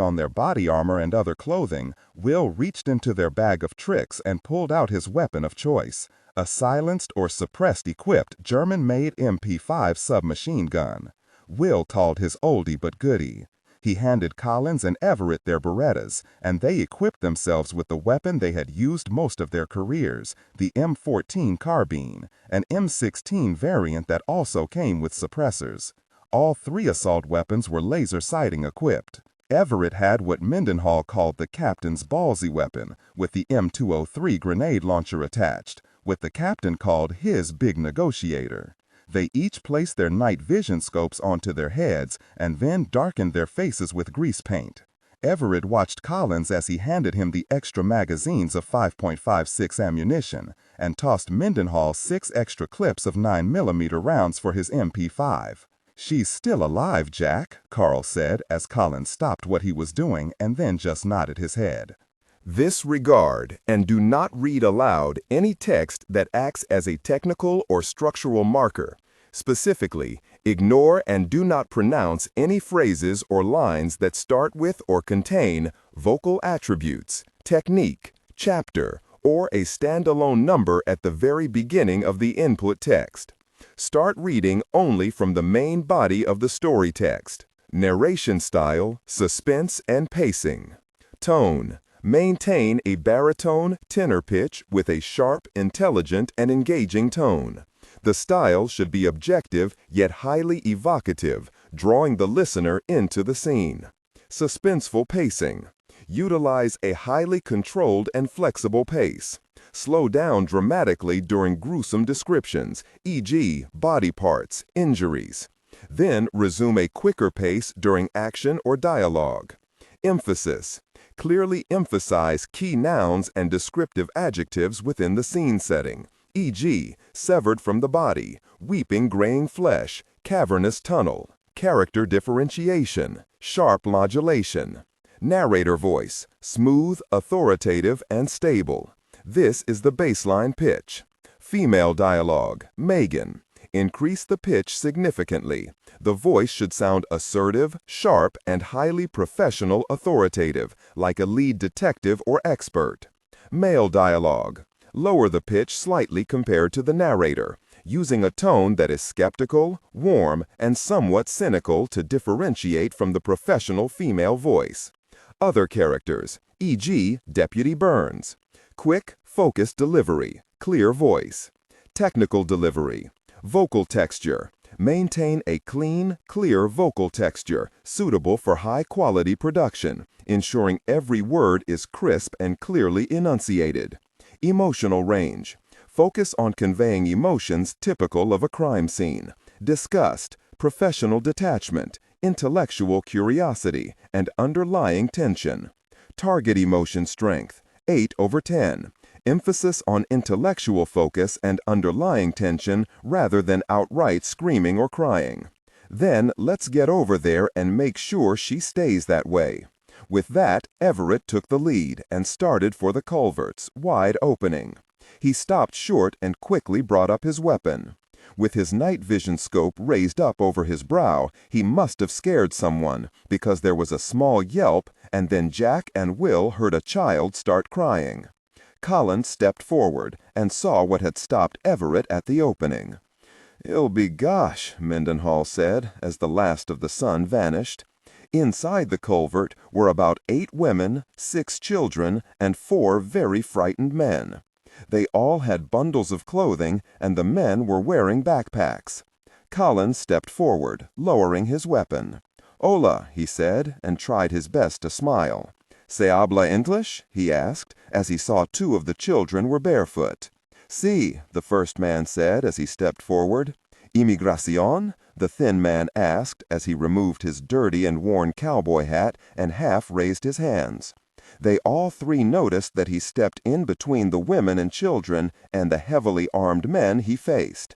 on their body armor and other clothing, Will reached into their bag of tricks and pulled out his weapon of choice, a silenced or suppressed-equipped German-made MP5 submachine gun. Will called his oldie but goodie. He handed Collins and Everett their Berettas, and they equipped themselves with the weapon they had used most of their careers, the M14 carbine, an M16 variant that also came with suppressors. All three assault weapons were laser sighting equipped. Everett had what Mendenhall called the captain's ballsy weapon, with the M203 grenade launcher attached, what the captain called his big negotiator. They each placed their night vision scopes onto their heads and then darkened their faces with grease paint. Everett watched Collins as he handed him the extra magazines of 5.56 ammunition and tossed Mendenhall 6 extra clips of 9mm rounds for his MP5. "She's still alive, Jack," Carl said as Collins stopped what he was doing and then just nodded his head. This regard, and do not read aloud any text that acts as a technical or structural marker. Specifically, ignore and do not pronounce any phrases or lines that start with or contain vocal attributes, technique, chapter, or a standalone number at the very beginning of the input text. Start reading only from the main body of the story text. Narration style, suspense, and pacing. Tone. Maintain a baritone tenor pitch with a sharp, intelligent, and engaging tone. The style should be objective yet highly evocative, drawing the listener into the scene. Suspenseful pacing. Utilize a highly controlled and flexible pace. Slow down dramatically during gruesome descriptions, e.g., body parts, injuries. Then resume a quicker pace during action or dialogue. Emphasis. Clearly emphasize key nouns and descriptive adjectives within the scene setting, e.g., severed from the body, weeping graying flesh, cavernous tunnel. Character differentiation, sharp modulation. Narrator voice, smooth, authoritative, and stable. This is the baseline pitch. Female dialogue, Megan. Increase the pitch significantly. The voice should sound assertive, sharp, and highly professional authoritative, like a lead detective or expert. Male dialogue. Lower the pitch slightly compared to the narrator, using a tone that is skeptical, warm, and somewhat cynical to differentiate from the professional female voice. Other characters, e.g., Deputy Burns. Quick, focused delivery, clear voice. Technical delivery. Vocal texture. Maintain a clean, clear vocal texture suitable for high-quality production, ensuring every word is crisp and clearly enunciated. Emotional range. Focus on conveying emotions typical of a crime scene: disgust, professional detachment, intellectual curiosity, and underlying tension. Target emotion strength, 8/10. Emphasis on intellectual focus and underlying tension rather than outright screaming or crying. Then let's get over there and make sure she stays that way. With that, Everett took the lead and started for the culvert's wide opening. He stopped short and quickly brought up his weapon. With his night vision scope raised up over his brow, he must have scared someone, because there was a small yelp, and then Jack and Will heard a child start crying. Collins stepped forward and saw what had stopped Everett at the opening. "It'll be gosh," Mendenhall said, as the last of the sun vanished. Inside the culvert were about 8 women, 6 children, and 4 very frightened men. They all had bundles of clothing, and the men were wearing backpacks. Collins stepped forward, lowering his weapon. "Hola," he said, and tried his best to smile. "Se habla English?" he asked, as he saw 2 of the children were barefoot. "Si," the first man said as he stepped forward. Imigracion? The thin man asked as he removed his dirty and worn cowboy hat and half raised his hands. They all three noticed that he stepped in between the women and children and the heavily armed men he faced.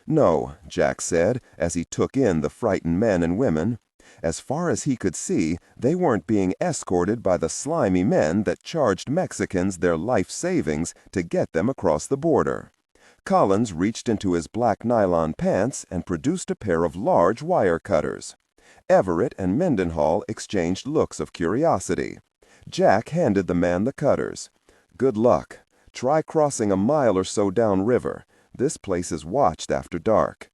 No, Jack said, as he took in the frightened men and women. As far as he could see, they weren't being escorted by the slimy men that charged Mexicans their life savings to get them across the border. Collins reached into his black nylon pants and produced a pair of large wire cutters. Everett and Mendenhall exchanged looks of curiosity. Jack handed the man the cutters. "Good luck. Try crossing a mile or so downriver. This place is watched after dark."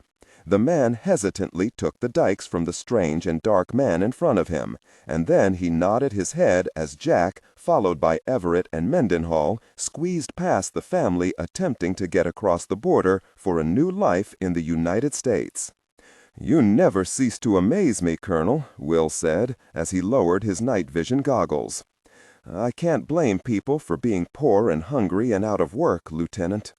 The man hesitantly took the dikes from the strange and dark man in front of him, and then he nodded his head as Jack, followed by Everett and Mendenhall, squeezed past the family attempting to get across the border for a new life in the United States. "You never cease to amaze me, Colonel," Will said, as he lowered his night vision goggles. "I can't blame people for being poor and hungry and out of work, Lieutenant."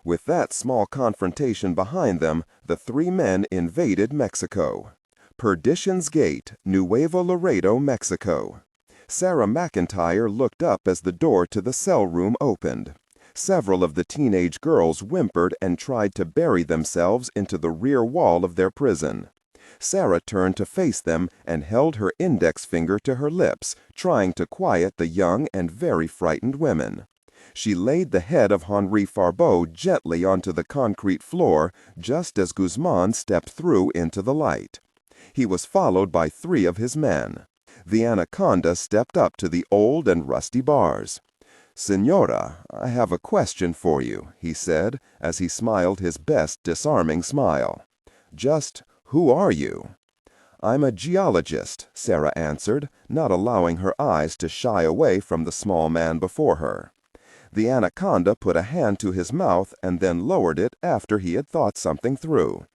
With that small confrontation behind them, the three men invaded Mexico. Perdition's Gate, Nuevo Laredo, Mexico. Sarah McIntyre looked up as the door to the cell room opened. Several of the teenage girls whimpered and tried to bury themselves into the rear wall of their prison. Sarah turned to face them and held her index finger to her lips, trying to quiet the young and very frightened women. She laid the head of Henri Farbeau gently onto the concrete floor just as Guzman stepped through into the light. He was followed by three of his men. The anaconda stepped up to the old and rusty bars. "Senora, I have a question for you," he said, as he smiled his best disarming smile. "Just who are you?" "I'm a geologist," Sarah answered, not allowing her eyes to shy away from the small man before her. The anaconda put a hand to his mouth and then lowered it after he had thought something through.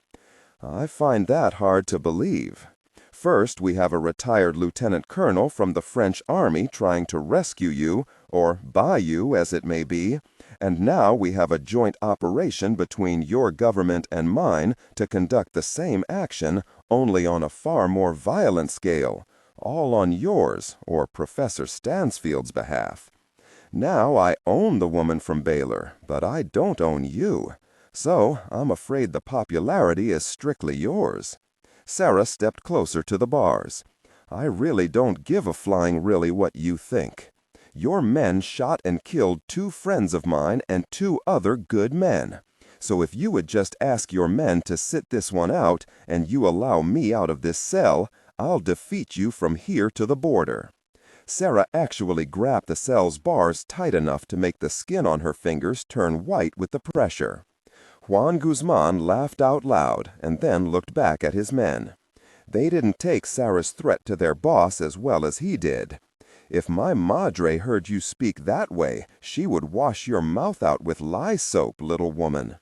"I find that hard to believe. First, we have a retired lieutenant colonel from the French army trying to rescue you, or buy you as it may be, and now we have a joint operation between your government and mine to conduct the same action, only on a far more violent scale, all on yours, or Professor Stansfield's behalf. Now I own the woman from Baylor, but I don't own you. So I'm afraid the popularity is strictly yours." Sarah stepped closer to the bars. "I really don't give a flying really what you think. Your men shot and killed 2 friends of mine and 2 other good men. So if you would just ask your men to sit this one out and you allow me out of this cell, I'll defeat you from here to the border." Sarah actually grabbed the cell's bars tight enough to make the skin on her fingers turn white with the pressure. Juan Guzman laughed out loud and then looked back at his men. They didn't take Sarah's threat to their boss as well as he did. "If my madre heard you speak that way, she would wash your mouth out with lye soap, little woman."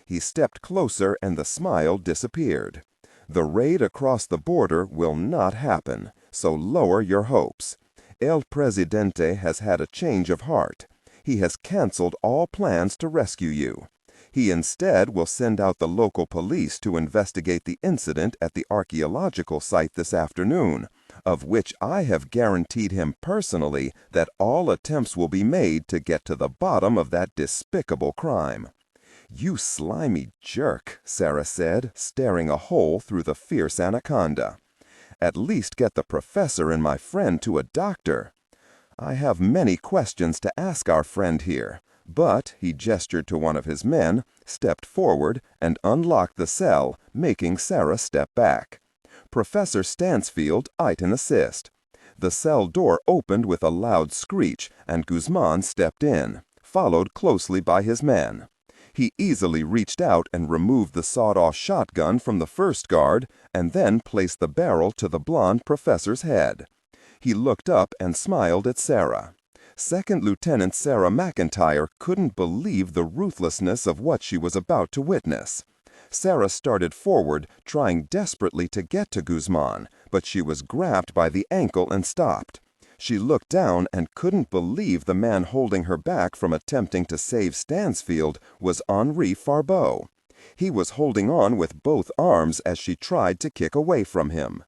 He stepped closer and the smile disappeared. "The raid across the border will not happen, so lower your hopes. El Presidente has had a change of heart. He has canceled all plans to rescue you. He instead will send out the local police to investigate the incident at the archaeological site this afternoon, of which I have guaranteed him personally that all attempts will be made to get to the bottom of that despicable crime." "You slimy jerk," Sarah said, staring a hole through the fierce anaconda. "At least get the professor and my friend to a doctor." "I have many questions to ask our friend here, but," he gestured to one of his men, stepped forward, and unlocked the cell, making Sarah step back. Professor Stansfield eyed an assist. The cell door opened with a loud screech, and Guzman stepped in, followed closely by his men. He easily reached out and removed the sawed-off shotgun from the first guard, and then placed the barrel to the blonde professor's head. He looked up and smiled at Sarah. Second Lieutenant Sarah McIntyre couldn't believe the ruthlessness of what she was about to witness. Sarah started forward, trying desperately to get to Guzman, but she was grabbed by the ankle and stopped. She looked down and couldn't believe the man holding her back from attempting to save Stansfield was Henri Farbeau. He was holding on with both arms as she tried to kick away from him.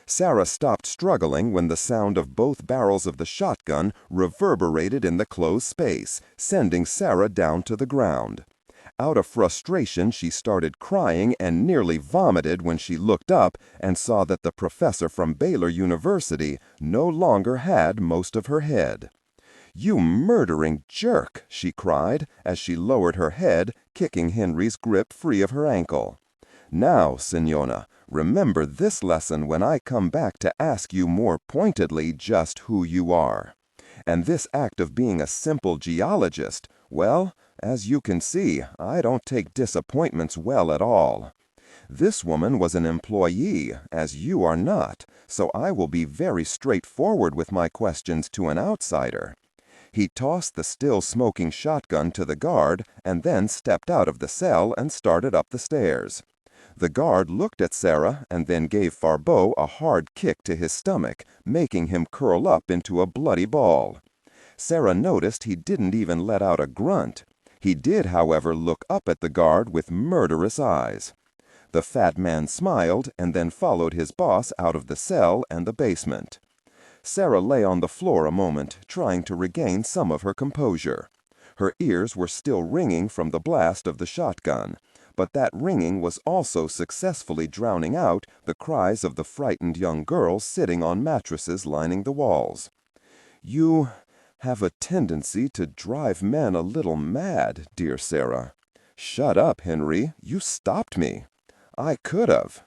Sarah stopped struggling when the sound of both barrels of the shotgun reverberated in the closed space, sending Sarah down to the ground. Out of frustration, she started crying and nearly vomited when she looked up and saw that the professor from Baylor University no longer had most of her head. "You murdering jerk!" she cried as she lowered her head, kicking Henry's grip free of her ankle. "Now, Signora, remember this lesson when I come back to ask you more pointedly just who you are. And this act of being a simple geologist, well, as you can see, I don't take disappointments well at all. This woman was an employee, as you are not, so I will be very straightforward with my questions to an outsider." He tossed the still smoking shotgun to the guard and then stepped out of the cell and started up the stairs. The guard looked at Sarah and then gave Farbeau a hard kick to his stomach, making him curl up into a bloody ball. Sarah noticed he didn't even let out a grunt. He did, however, look up at the guard with murderous eyes. The fat man smiled and then followed his boss out of the cell and the basement. Sarah lay on the floor a moment, trying to regain some of her composure. Her ears were still ringing from the blast of the shotgun, but that ringing was also successfully drowning out the cries of the frightened young girls sitting on mattresses lining the walls. "You have a tendency to drive men a little mad, dear Sarah." "Shut up, Henry. You stopped me." "I could have."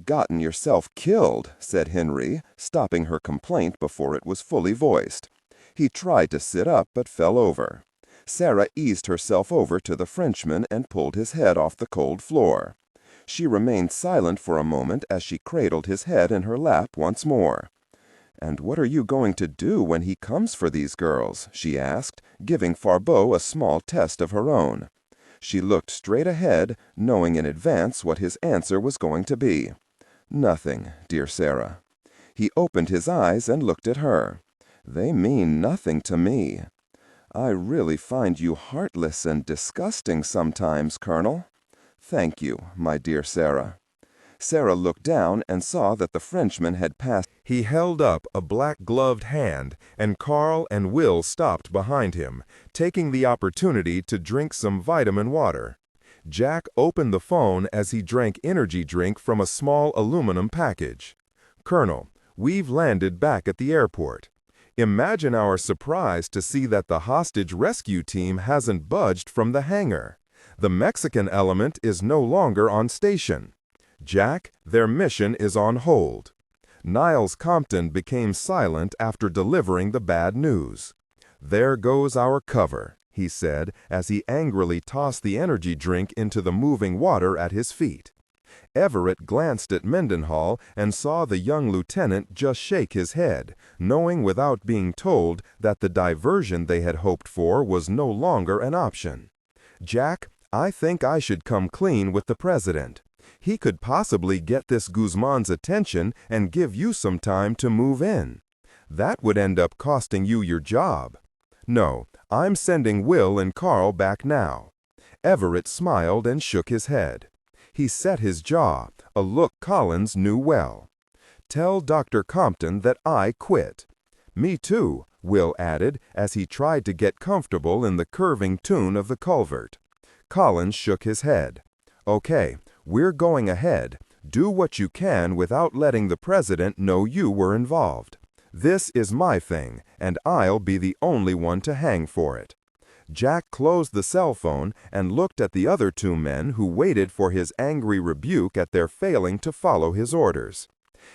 "Gotten yourself killed," said Henry, stopping her complaint before it was fully voiced. He tried to sit up but fell over. Sarah eased herself over to the Frenchman and pulled his head off the cold floor. She remained silent for a moment as she cradled his head in her lap once more. "And what are you going to do when he comes for these girls?" she asked, giving Farbeau a small test of her own. She looked straight ahead, knowing in advance what his answer was going to be. "Nothing, dear Sarah." He opened his eyes and looked at her. "They mean nothing to me." "I really find you heartless and disgusting sometimes, Colonel." "Thank you, my dear Sarah." Sarah looked down and saw that the Frenchman had passed. He held up a black-gloved hand, and Carl and Will stopped behind him, taking the opportunity to drink some vitamin water. Jack opened the phone as he drank energy drink from a small aluminum package. "Colonel, we've landed back at the airport. Imagine our surprise to see that the hostage rescue team hasn't budged from the hangar. The Mexican element is no longer on station. Jack, their mission is on hold." Niles Compton became silent after delivering the bad news. "There goes our cover," he said as he angrily tossed the energy drink into the moving water at his feet. Everett glanced at Mendenhall and saw the young lieutenant just shake his head, knowing without being told that the diversion they had hoped for was no longer an option. "Jack, I think I should come clean with the president. He could possibly get this Guzman's attention and give you some time to move in. That would end up costing you your job. No, I'm sending Will and Carl back now." Everett smiled and shook his head. He set his jaw, a look Collins knew well. "Tell Dr. Compton that I quit." "Me too," Will added as he tried to get comfortable in the curving tune of the culvert. Collins shook his head. "Okay, we're going ahead. Do what you can without letting the president know you were involved. This is my thing, and I'll be the only one to hang for it." Jack closed the cell phone and looked at the other two men who waited for his angry rebuke at their failing to follow his orders.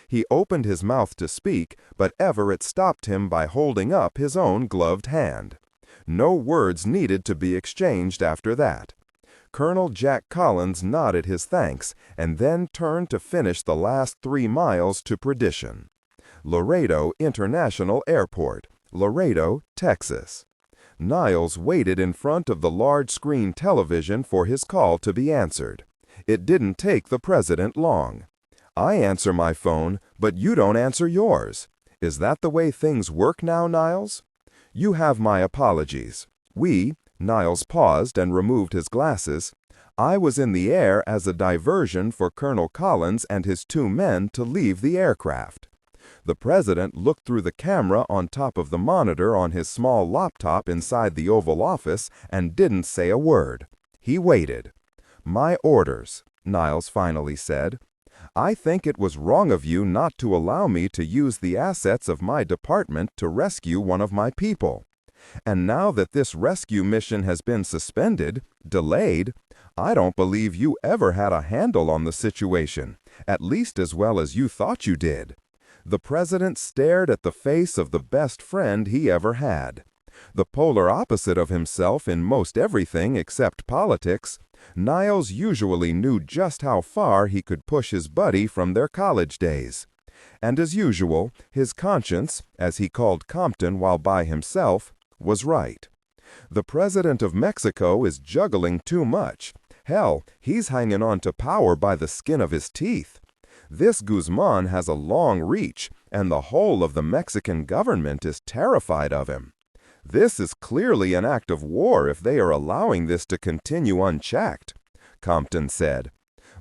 He opened his mouth to speak, but Everett stopped him by holding up his own gloved hand. No words needed to be exchanged after that. Colonel Jack Collins nodded his thanks and then turned to finish the last 3 miles to perdition. Laredo International Airport, Laredo, Texas. Niles waited in front of the large-screen television for his call to be answered. It didn't take the president long. "I answer my phone, but you don't answer yours. Is that the way things work now, Niles?" "You have my apologies. We, Niles paused and removed his glasses. "I was in the air as a diversion for Colonel Collins and his 2 men to leave the aircraft." The president looked through the camera on top of the monitor on his small laptop inside the Oval Office and didn't say a word. He waited. "My orders," Niles finally said. "I think it was wrong of you not to allow me to use the assets of my department to rescue one of my people. And now that this rescue mission has been suspended, delayed, I don't believe you ever had a handle on the situation, at least as well as you thought you did." The president stared at the face of the best friend he ever had. The polar opposite of himself in most everything except politics, Niles usually knew just how far he could push his buddy from their college days. And as usual, his conscience, as he called Compton while by himself, was right. The president of Mexico is juggling too much. Hell, he's hanging on to power by the skin of his teeth. This Guzman has a long reach, and the whole of the Mexican government is terrified of him. This is clearly an act of war if they are allowing this to continue unchecked, Compton said.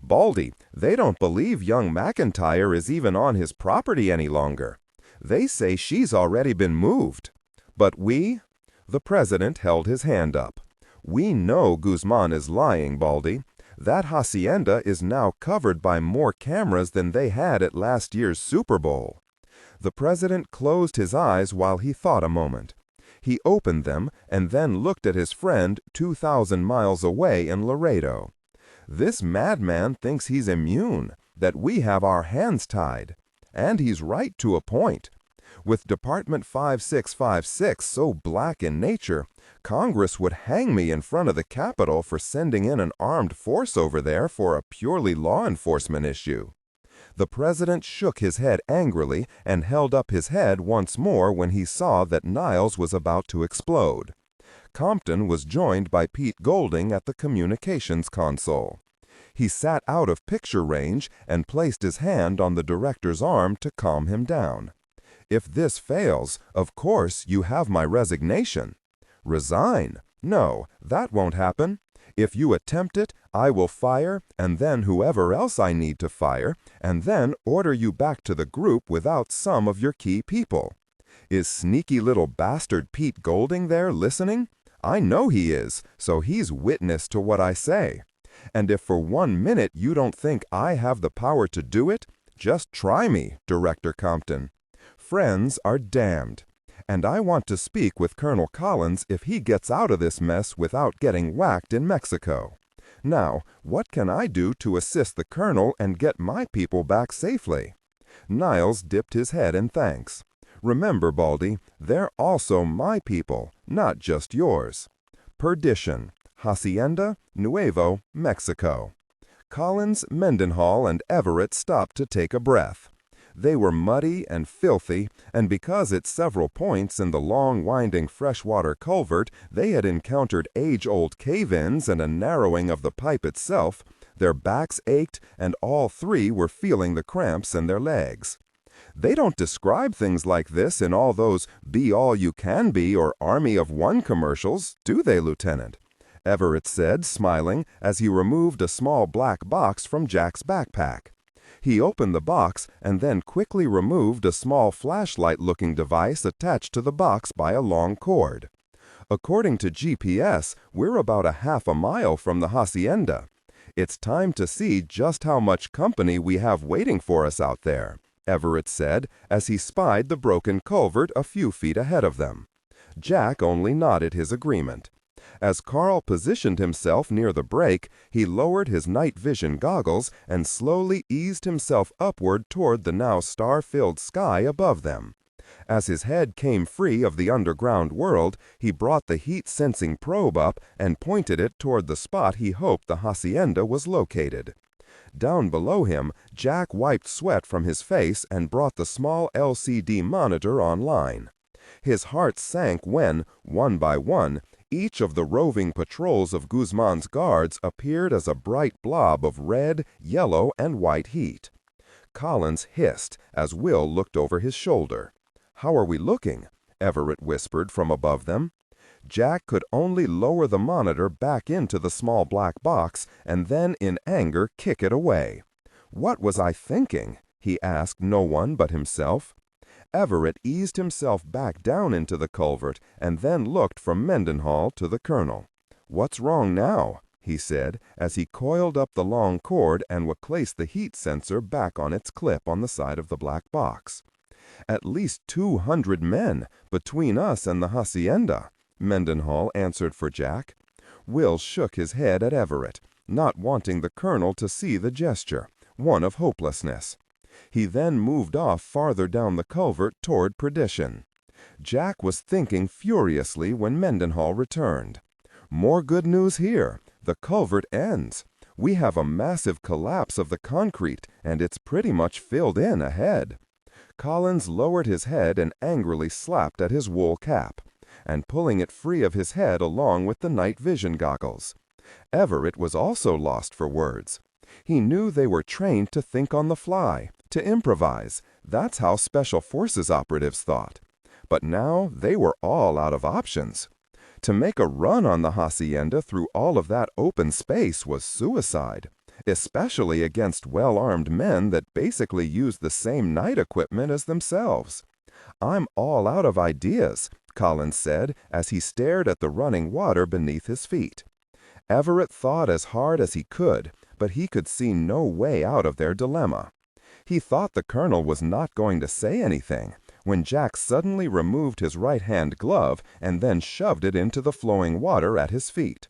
"Baldy, they don't believe young McIntyre is even on his property any longer. They say she's already been moved. But we?" The president held his hand up. "We know Guzman is lying, Baldy. That hacienda is now covered by more cameras than they had at last year's Super Bowl." The president closed his eyes while he thought a moment. He opened them and then looked at his friend 2,000 miles away in Laredo. "This madman thinks he's immune, that we have our hands tied. And he's right to a point. With Department 5656 so black in nature, Congress would hang me in front of the Capitol for sending in an armed force over there for a purely law enforcement issue." The president shook his head angrily and held up his head once more when he saw that Niles was about to explode. Compton was joined by Pete Golding at the communications console. He sat out of picture range and placed his hand on the director's arm to calm him down. "If this fails, of course you have my resignation." "Resign? No, that won't happen. If you attempt it, I will fire, and then whoever else I need to fire, and then order you back to the group without some of your key people. Is sneaky little bastard Pete Golding there listening? I know he is, so he's witness to what I say. And if for 1 minute you don't think I have the power to do it, just try me, Director Compton. Friends are damned. And I want to speak with Colonel Collins if he gets out of this mess without getting whacked in Mexico. Now, what can I do to assist the colonel and get my people back safely?" Niles dipped his head in thanks. "Remember, Baldy, they're also my people, not just yours. Perdition, Hacienda, Nuevo, Mexico." Collins, Mendenhall, and Everett stopped to take a breath. They were muddy and filthy, and because at several points in the long winding freshwater culvert they had encountered age-old cave-ins and a narrowing of the pipe itself, their backs ached and all 3 were feeling the cramps in their legs. "They don't describe things like this in all those Be All You Can Be or Army of One commercials, do they, Lieutenant?" Everett said, smiling, as he removed a small black box from Jack's backpack. He opened the box and then quickly removed a small flashlight-looking device attached to the box by a long cord. "According to GPS, we're about a half a mile from the hacienda. It's time to see just how much company we have waiting for us out there," Everett said as he spied the broken culvert a few feet ahead of them. Jack only nodded his agreement. As Carl positioned himself near the break, he lowered his night vision goggles and slowly eased himself upward toward the now star-filled sky above them. As his head came free of the underground world, he brought the heat-sensing probe up and pointed it toward the spot he hoped the hacienda was located. Down below him, Jack wiped sweat from his face and brought the small LCD monitor online. His heart sank when, one by one, each of the roving patrols of Guzman's guards appeared as a bright blob of red, yellow, and white heat. Collins hissed as Will looked over his shoulder. "How are we looking?" Everett whispered from above them. Jack could only lower the monitor back into the small black box and then in anger kick it away. "What was I thinking?" he asked no one but himself. Everett eased himself back down into the culvert and then looked from Mendenhall to the colonel. "What's wrong now?" he said, as he coiled up the long cord and placed the heat sensor back on its clip on the side of the black box. "At least 200 men between us and the hacienda," Mendenhall answered for Jack. Will shook his head at Everett, not wanting the colonel to see the gesture, one of hopelessness. He then moved off farther down the culvert toward perdition. Jack was thinking furiously when Mendenhall returned. "More good news here. The culvert ends. We have a massive collapse of the concrete, and it's pretty much filled in ahead." Collins lowered his head and angrily slapped at his wool cap, and pulling it free of his head along with the night vision goggles. Everett was also lost for words. He knew they were trained to think on the fly, to improvise. That's how Special Forces operatives thought. But now they were all out of options. To make a run on the hacienda through all of that open space was suicide, especially against well-armed men that basically used the same night equipment as themselves. "I'm all out of ideas," Collins said as he stared at the running water beneath his feet. Everett thought as hard as he could, but he could see no way out of their dilemma. He thought the colonel was not going to say anything, when Jack suddenly removed his right-hand glove and then shoved it into the flowing water at his feet.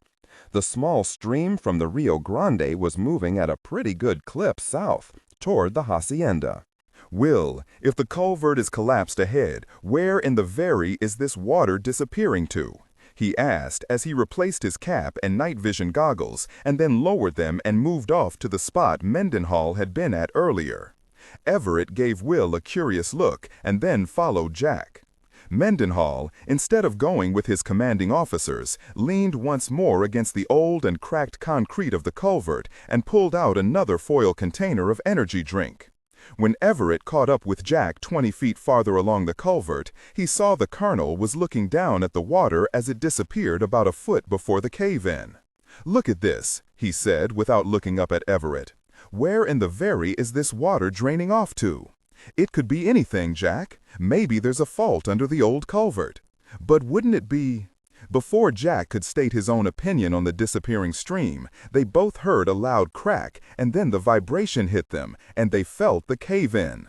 The small stream from the Rio Grande was moving at a pretty good clip south, toward the hacienda. "Will, if the culvert is collapsed ahead, where in the very is this water disappearing to?" he asked as he replaced his cap and night vision goggles and then lowered them and moved off to the spot Mendenhall had been at earlier. Everett gave Will a curious look and then followed Jack. Mendenhall, instead of going with his commanding officers, leaned once more against the old and cracked concrete of the culvert and pulled out another foil container of energy drink. When Everett caught up with Jack 20 feet farther along the culvert, he saw the colonel was looking down at the water as it disappeared about a foot before the cave-in. "Look at this," he said without looking up at Everett. "Where in the very is this water draining off to? It could be anything, Jack. Maybe there's a fault under the old culvert. But wouldn't it be—" Before Jack could state his own opinion on the disappearing stream, they both heard a loud crack, and then the vibration hit them, and they felt the cave-in.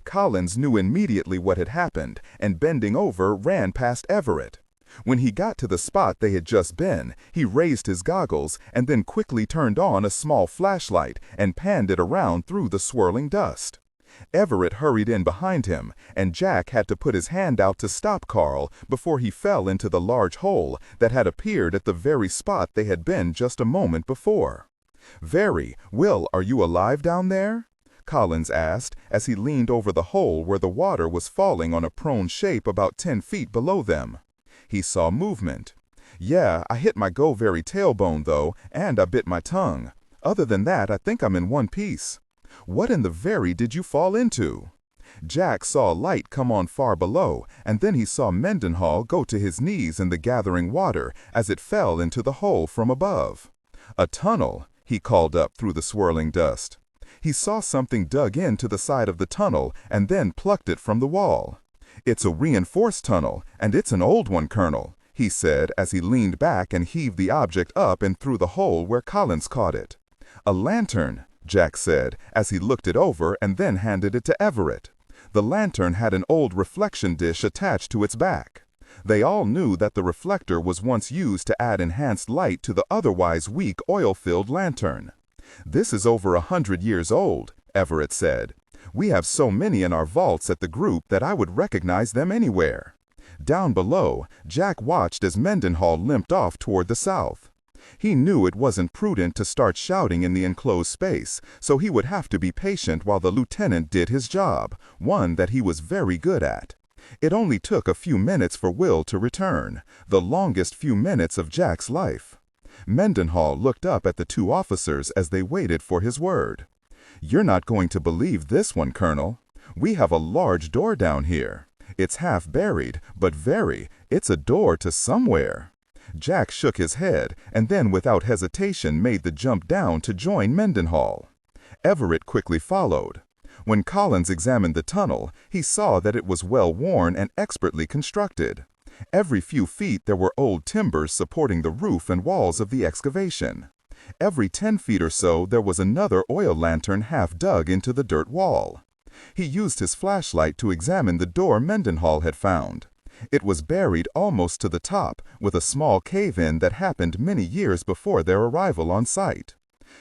Collins knew immediately what had happened, and bending over, ran past Everett. When he got to the spot they had just been, he raised his goggles and then quickly turned on a small flashlight and panned it around through the swirling dust. Everett hurried in behind him, and Jack had to put his hand out to stop Carl before he fell into the large hole that had appeared at the very spot they had been just a moment before. "Will, are you alive down there?" Collins asked as he leaned over the hole where the water was falling on a prone shape about 10 feet below them. He saw movement. "Yeah, I hit my go-very tailbone, though, and I bit my tongue. Other than that, I think I'm in one piece." "What in the very did you fall into?" Jack saw a light come on far below, and then he saw Mendenhall go to his knees in the gathering water as it fell into the hole from above. "A tunnel," he called up through the swirling dust. He saw something dug into the side of the tunnel and then plucked it from the wall. "It's a reinforced tunnel, and it's an old one, Colonel," he said as he leaned back and heaved the object up and through the hole where Collins caught it. "A lantern," Jack said as he looked it over and then handed it to Everett. The lantern had an old reflection dish attached to its back. They all knew that the reflector was once used to add enhanced light to the otherwise weak oil-filled lantern. "This is over 100 years old," Everett said. "We have so many in our vaults at the group that I would recognize them anywhere." Down below, Jack watched as Mendenhall limped off toward the south. He knew it wasn't prudent to start shouting in the enclosed space, so he would have to be patient while the lieutenant did his job, one that he was very good at. It only took a few minutes for Will to return, the longest few minutes of Jack's life. Mendenhall looked up at the two officers as they waited for his word. "You're not going to believe this one, Colonel. We have a large door down here. It's half buried, but very, It's a door to somewhere. Jack shook his head and then without hesitation made the jump down to join Mendenhall. Everett quickly followed. When Collins examined the tunnel, he saw that it was well worn and expertly constructed. Every few feet there were old timbers supporting the roof and walls of the excavation. Every 10 feet or so there was another oil lantern half dug into the dirt wall. He used his flashlight to examine the door Mendenhall had found. It was buried almost to the top, with a small cave-in that happened many years before their arrival on site.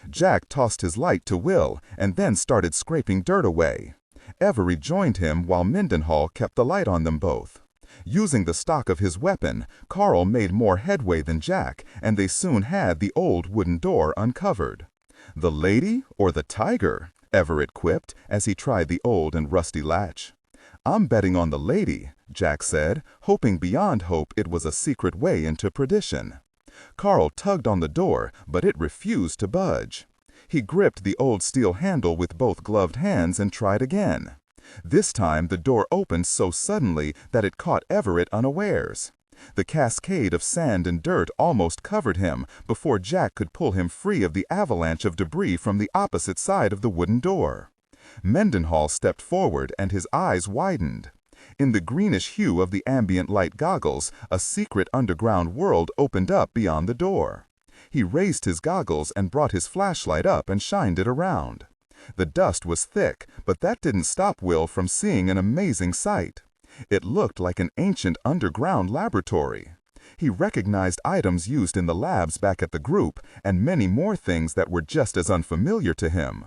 Jack tossed his light to Will and then started scraping dirt away. Everett joined him while Mendenhall kept the light on them both. Using the stock of his weapon, Carl made more headway than Jack, and they soon had the old wooden door uncovered. "The lady or the tiger?" Everett quipped as he tried the old and rusty latch. "I'm betting on the lady," Jack said, hoping beyond hope it was a secret way into perdition. Carl tugged on the door, but it refused to budge. He gripped the old steel handle with both gloved hands and tried again. This time the door opened so suddenly that it caught Everett unawares. The cascade of sand and dirt almost covered him before Jack could pull him free of the avalanche of debris from the opposite side of the wooden door. Mendenhall stepped forward and his eyes widened. In the greenish hue of the ambient light goggles, a secret underground world opened up beyond the door. He raised his goggles and brought his flashlight up and shined it around. The dust was thick, but that didn't stop Will from seeing an amazing sight. It looked like an ancient underground laboratory. He recognized items used in the labs back at the group, and many more things that were just as unfamiliar to him.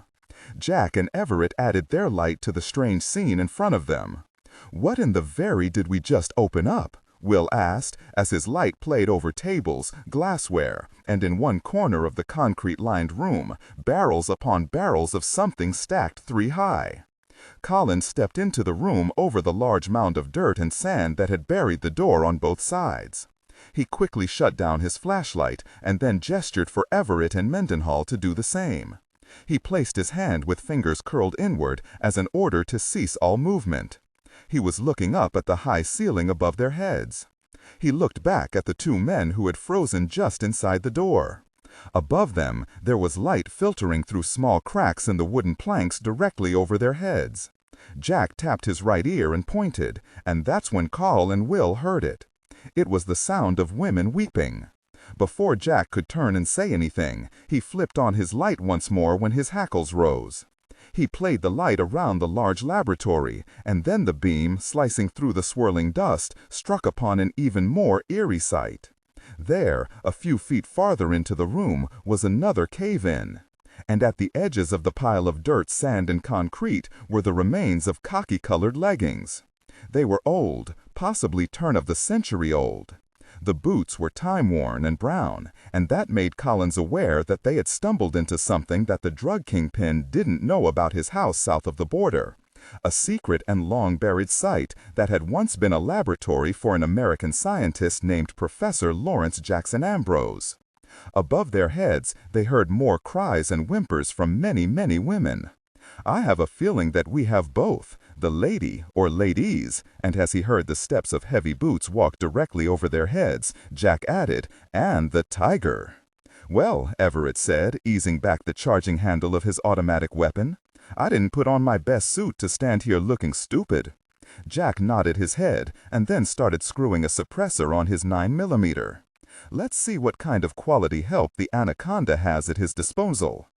Jack and Everett added their light to the strange scene in front of them. "What in the very did we just open up?" Will asked, as his light played over tables, glassware, and in one corner of the concrete-lined room, barrels upon barrels of something stacked 3 high. Collins stepped into the room over the large mound of dirt and sand that had buried the door on both sides. He quickly shut down his flashlight and then gestured for Everett and Mendenhall to do the same. He placed his hand with fingers curled inward as an order to cease all movement. He was looking up at the high ceiling above their heads. He looked back at the 2 men who had frozen just inside the door. Above them, there was light filtering through small cracks in the wooden planks directly over their heads. Jack tapped his right ear and pointed, and that's when Carl and Will heard it. It was the sound of women weeping. Before Jack could turn and say anything, he flipped on his light once more when his hackles rose. He played the light around the large laboratory, and then the beam, slicing through the swirling dust, struck upon an even more eerie sight. There, a few feet farther into the room, was another cave-in. And at the edges of the pile of dirt, sand, and concrete were the remains of khaki-colored leggings. They were old, possibly turn-of-the-century old. The boots were time-worn and brown, and that made Collins aware that they had stumbled into something that the drug kingpin didn't know about his house south of the border. A secret and long-buried site that had once been a laboratory for an American scientist named Professor Lawrence Jackson Ambrose. Above their heads, they heard more cries and whimpers from many, many women. "I have a feeling that we have both, the lady or ladies," and as he heard the steps of heavy boots walk directly over their heads, Jack added, "and the tiger." "Well," Everett said, easing back the charging handle of his automatic weapon, "I didn't put on my best suit to stand here looking stupid." Jack nodded his head and then started screwing a suppressor on his 9mm. "Let's see what kind of quality help the Anaconda has at his disposal."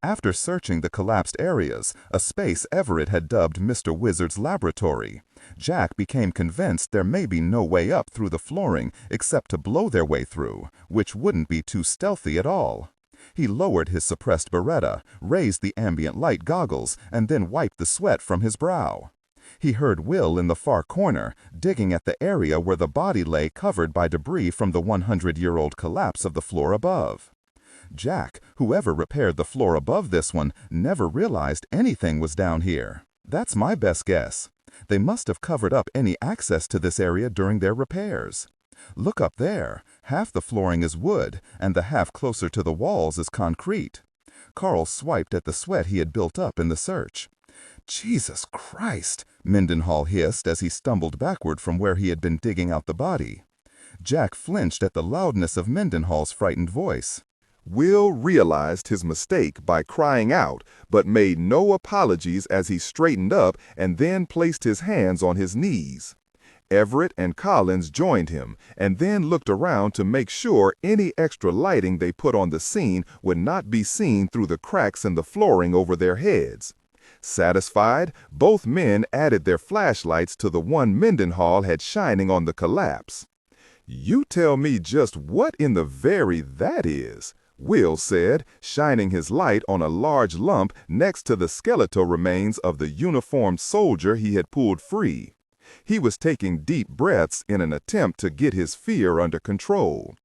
After searching the collapsed areas, a space Everett had dubbed Mr. Wizard's laboratory, Jack became convinced there may be no way up through the flooring except to blow their way through, which wouldn't be too stealthy at all. He lowered his suppressed Beretta, raised the ambient light goggles, and then wiped the sweat from his brow. He heard Will in the far corner, digging at the area where the body lay covered by debris from the 100-year-old collapse of the floor above. Jack, whoever repaired the floor above this one, never realized anything was down here. That's my best guess. They must have covered up any access to this area during their repairs. Look up there. Half the flooring is wood, and the half closer to the walls is concrete. Carl swiped at the sweat he had built up in the search. "Jesus Christ!" Mendenhall hissed as he stumbled backward from where he had been digging out the body. Jack flinched at the loudness of Mendenhall's frightened voice. Will realized his mistake by crying out, but made no apologies as he straightened up and then placed his hands on his knees. Everett and Collins joined him and then looked around to make sure any extra lighting they put on the scene would not be seen through the cracks in the flooring over their heads. Satisfied, both men added their flashlights to the one Mendenhall had shining on the collapse. "You tell me just what in the very that is," Will said, shining his light on a large lump next to the skeletal remains of the uniformed soldier he had pulled free. He was taking deep breaths in an attempt to get his fear under control.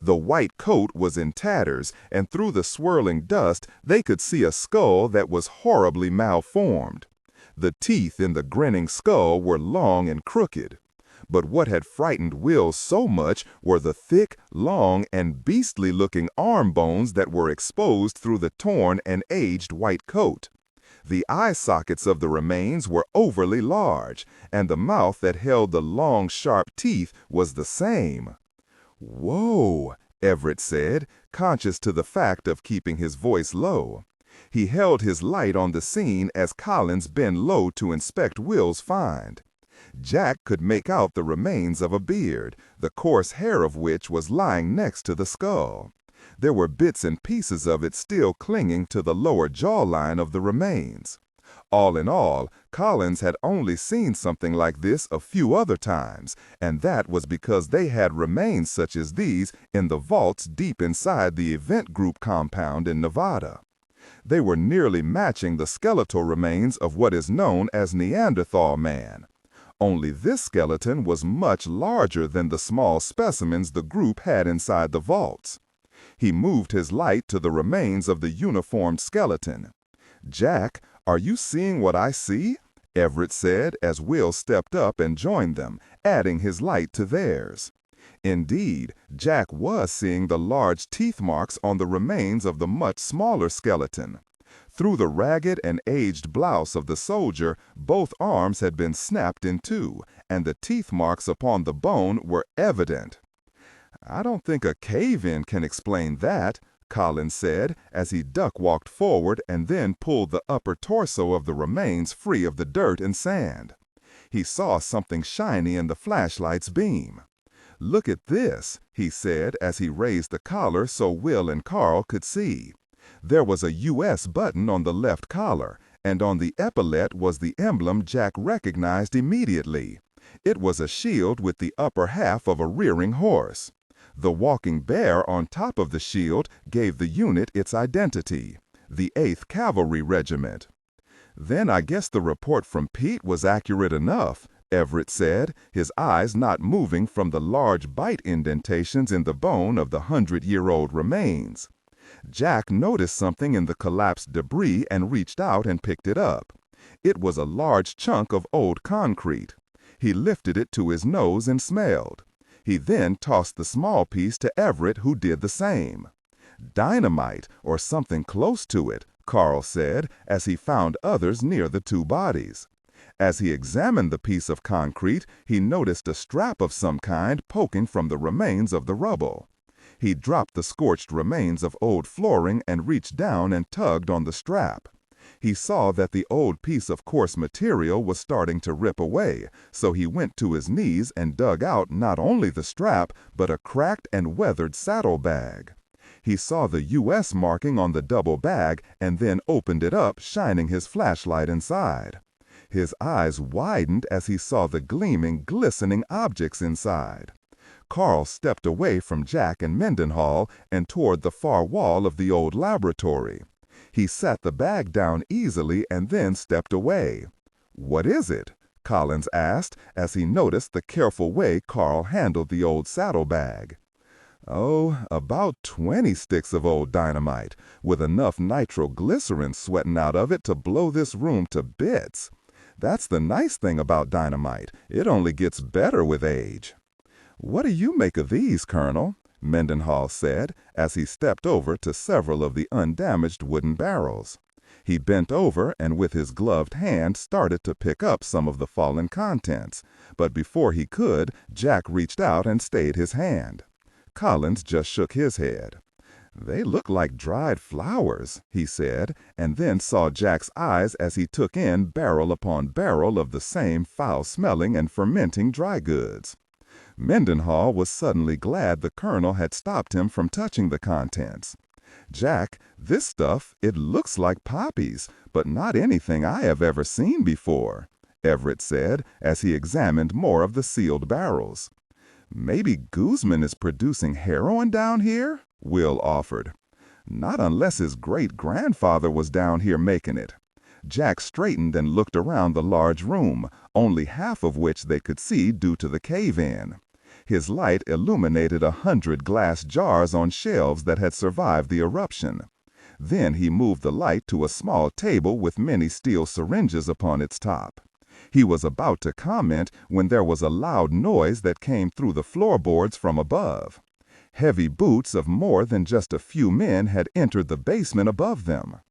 The white coat was in tatters, and through the swirling dust they could see a skull that was horribly malformed. The teeth in the grinning skull were long and crooked. But what had frightened Will so much were the thick, long, and beastly-looking arm bones that were exposed through the torn and aged white coat. The eye sockets of the remains were overly large, and the mouth that held the long, sharp teeth was the same. "Whoa," Everett said, conscious to the fact of keeping his voice low. He held his light on the scene as Collins bent low to inspect Will's find. Jack could make out the remains of a beard, the coarse hair of which was lying next to the skull. There were bits and pieces of it still clinging to the lower jawline of the remains. All in all, Collins had only seen something like this a few other times, and that was because they had remains such as these in the vaults deep inside the Event Group compound in Nevada. They were nearly matching the skeletal remains of what is known as Neanderthal man. Only this skeleton was much larger than the small specimens the group had inside the vaults. He moved his light to the remains of the uniformed skeleton. "Jack, are you seeing what I see?" Everett said as Will stepped up and joined them, adding his light to theirs. Indeed, Jack was seeing the large teeth marks on the remains of the much smaller skeleton. Through the ragged and aged blouse of the soldier, both arms had been snapped in two, and the teeth marks upon the bone were evident. "I don't think a cave-in can explain that," Collins said as he duck-walked forward and then pulled the upper torso of the remains free of the dirt and sand. He saw something shiny in the flashlight's beam. "Look at this," he said as he raised the collar so Will and Carl could see. There was a U.S. button on the left collar, and on the epaulette was the emblem Jack recognized immediately. It was a shield with the upper half of a rearing horse. The walking bear on top of the shield gave the unit its identity, the 8th Cavalry Regiment. "Then I guess the report from Pete was accurate enough," Everett said, his eyes not moving from the large bite indentations in the bone of the 100-year-old remains. Jack noticed something in the collapsed debris and reached out and picked it up. It was a large chunk of old concrete. He lifted it to his nose and smelled. He then tossed the small piece to Everett, who did the same. "Dynamite, or something close to it," Carl said, as he found others near the two bodies. As he examined the piece of concrete, he noticed a strap of some kind poking from the remains of the rubble. He dropped the scorched remains of old flooring and reached down and tugged on the strap. He saw that the old piece of coarse material was starting to rip away, so he went to his knees and dug out not only the strap, but a cracked and weathered saddlebag. He saw the U.S. marking on the double bag and then opened it up, shining his flashlight inside. His eyes widened as he saw the gleaming, glistening objects inside. Carl stepped away from Jack and Mendenhall and toward the far wall of the old laboratory. He set the bag down easily and then stepped away. "What is it?" Collins asked as he noticed the careful way Carl handled the old saddlebag. "Oh, about 20 sticks of old dynamite, with enough nitroglycerin sweating out of it to blow this room to bits. That's the nice thing about dynamite. It only gets better with age." "What do you make of these, Colonel?" Mendenhall said as he stepped over to several of the undamaged wooden barrels. He bent over and with his gloved hand started to pick up some of the fallen contents, but before he could, Jack reached out and stayed his hand. Collins just shook his head. "They look like dried flowers," he said, and then saw Jack's eyes as he took in barrel upon barrel of the same foul-smelling and fermenting dry goods. Mendenhall was suddenly glad the colonel had stopped him from touching the contents. "Jack, this stuff, it looks like poppies, but not anything I have ever seen before," Everett said as he examined more of the sealed barrels. "Maybe Guzman is producing heroin down here?" Will offered. "Not unless his great-grandfather was down here making it." Jack straightened and looked around the large room, only half of which they could see due to the cave-in. His light illuminated 100 glass jars on shelves that had survived the eruption. Then he moved the light to a small table with many steel syringes upon its top. He was about to comment when there was a loud noise that came through the floorboards from above. Heavy boots of more than just a few men had entered the basement above them.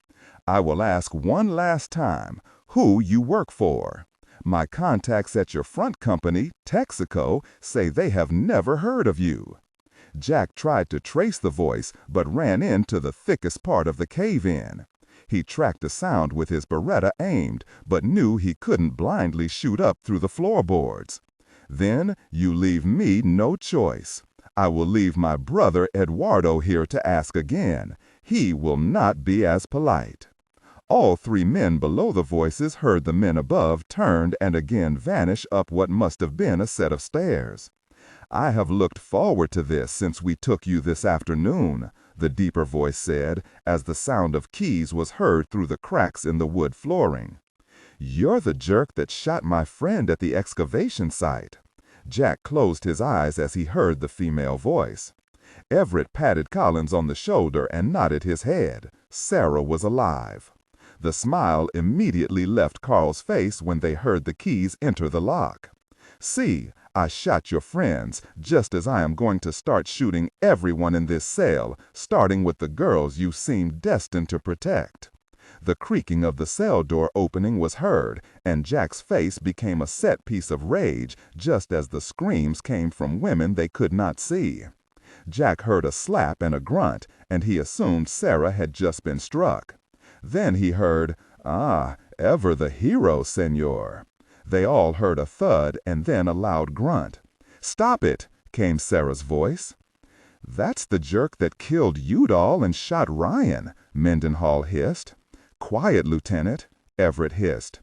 "I will ask one last time, who you work for? My contacts at your front company, Texaco, say they have never heard of you." Jack tried to trace the voice, but ran into the thickest part of the cave-in. He tracked the sound with his Beretta aimed, but knew he couldn't blindly shoot up through the floorboards. "Then you leave me no choice. I will leave my brother Eduardo here to ask again. He will not be as polite." All three men below the voices heard the men above turned and again vanish up what must have been a set of stairs. "I have looked forward to this since we took you this afternoon," the deeper voice said, as the sound of keys was heard through the cracks in the wood flooring. "You're the jerk that shot my friend at the excavation site." Jack closed his eyes as he heard the female voice. Everett patted Collins on the shoulder and nodded his head. Sarah was alive. The smile immediately left Carl's face when they heard the keys enter the lock. "See, I shot your friends, just as I am going to start shooting everyone in this cell, starting with the girls you seem destined to protect." The creaking of the cell door opening was heard, and Jack's face became a set piece of rage just as the screams came from women they could not see. Jack heard a slap and a grunt, and he assumed Sarah had just been struck. Then he heard, "Ah, ever the hero, senor." They all heard a thud and then a loud grunt. "Stop it," came Sarah's voice. "That's the jerk that killed Udall and shot Ryan," Mendenhall hissed. "Quiet, Lieutenant," Everett hissed.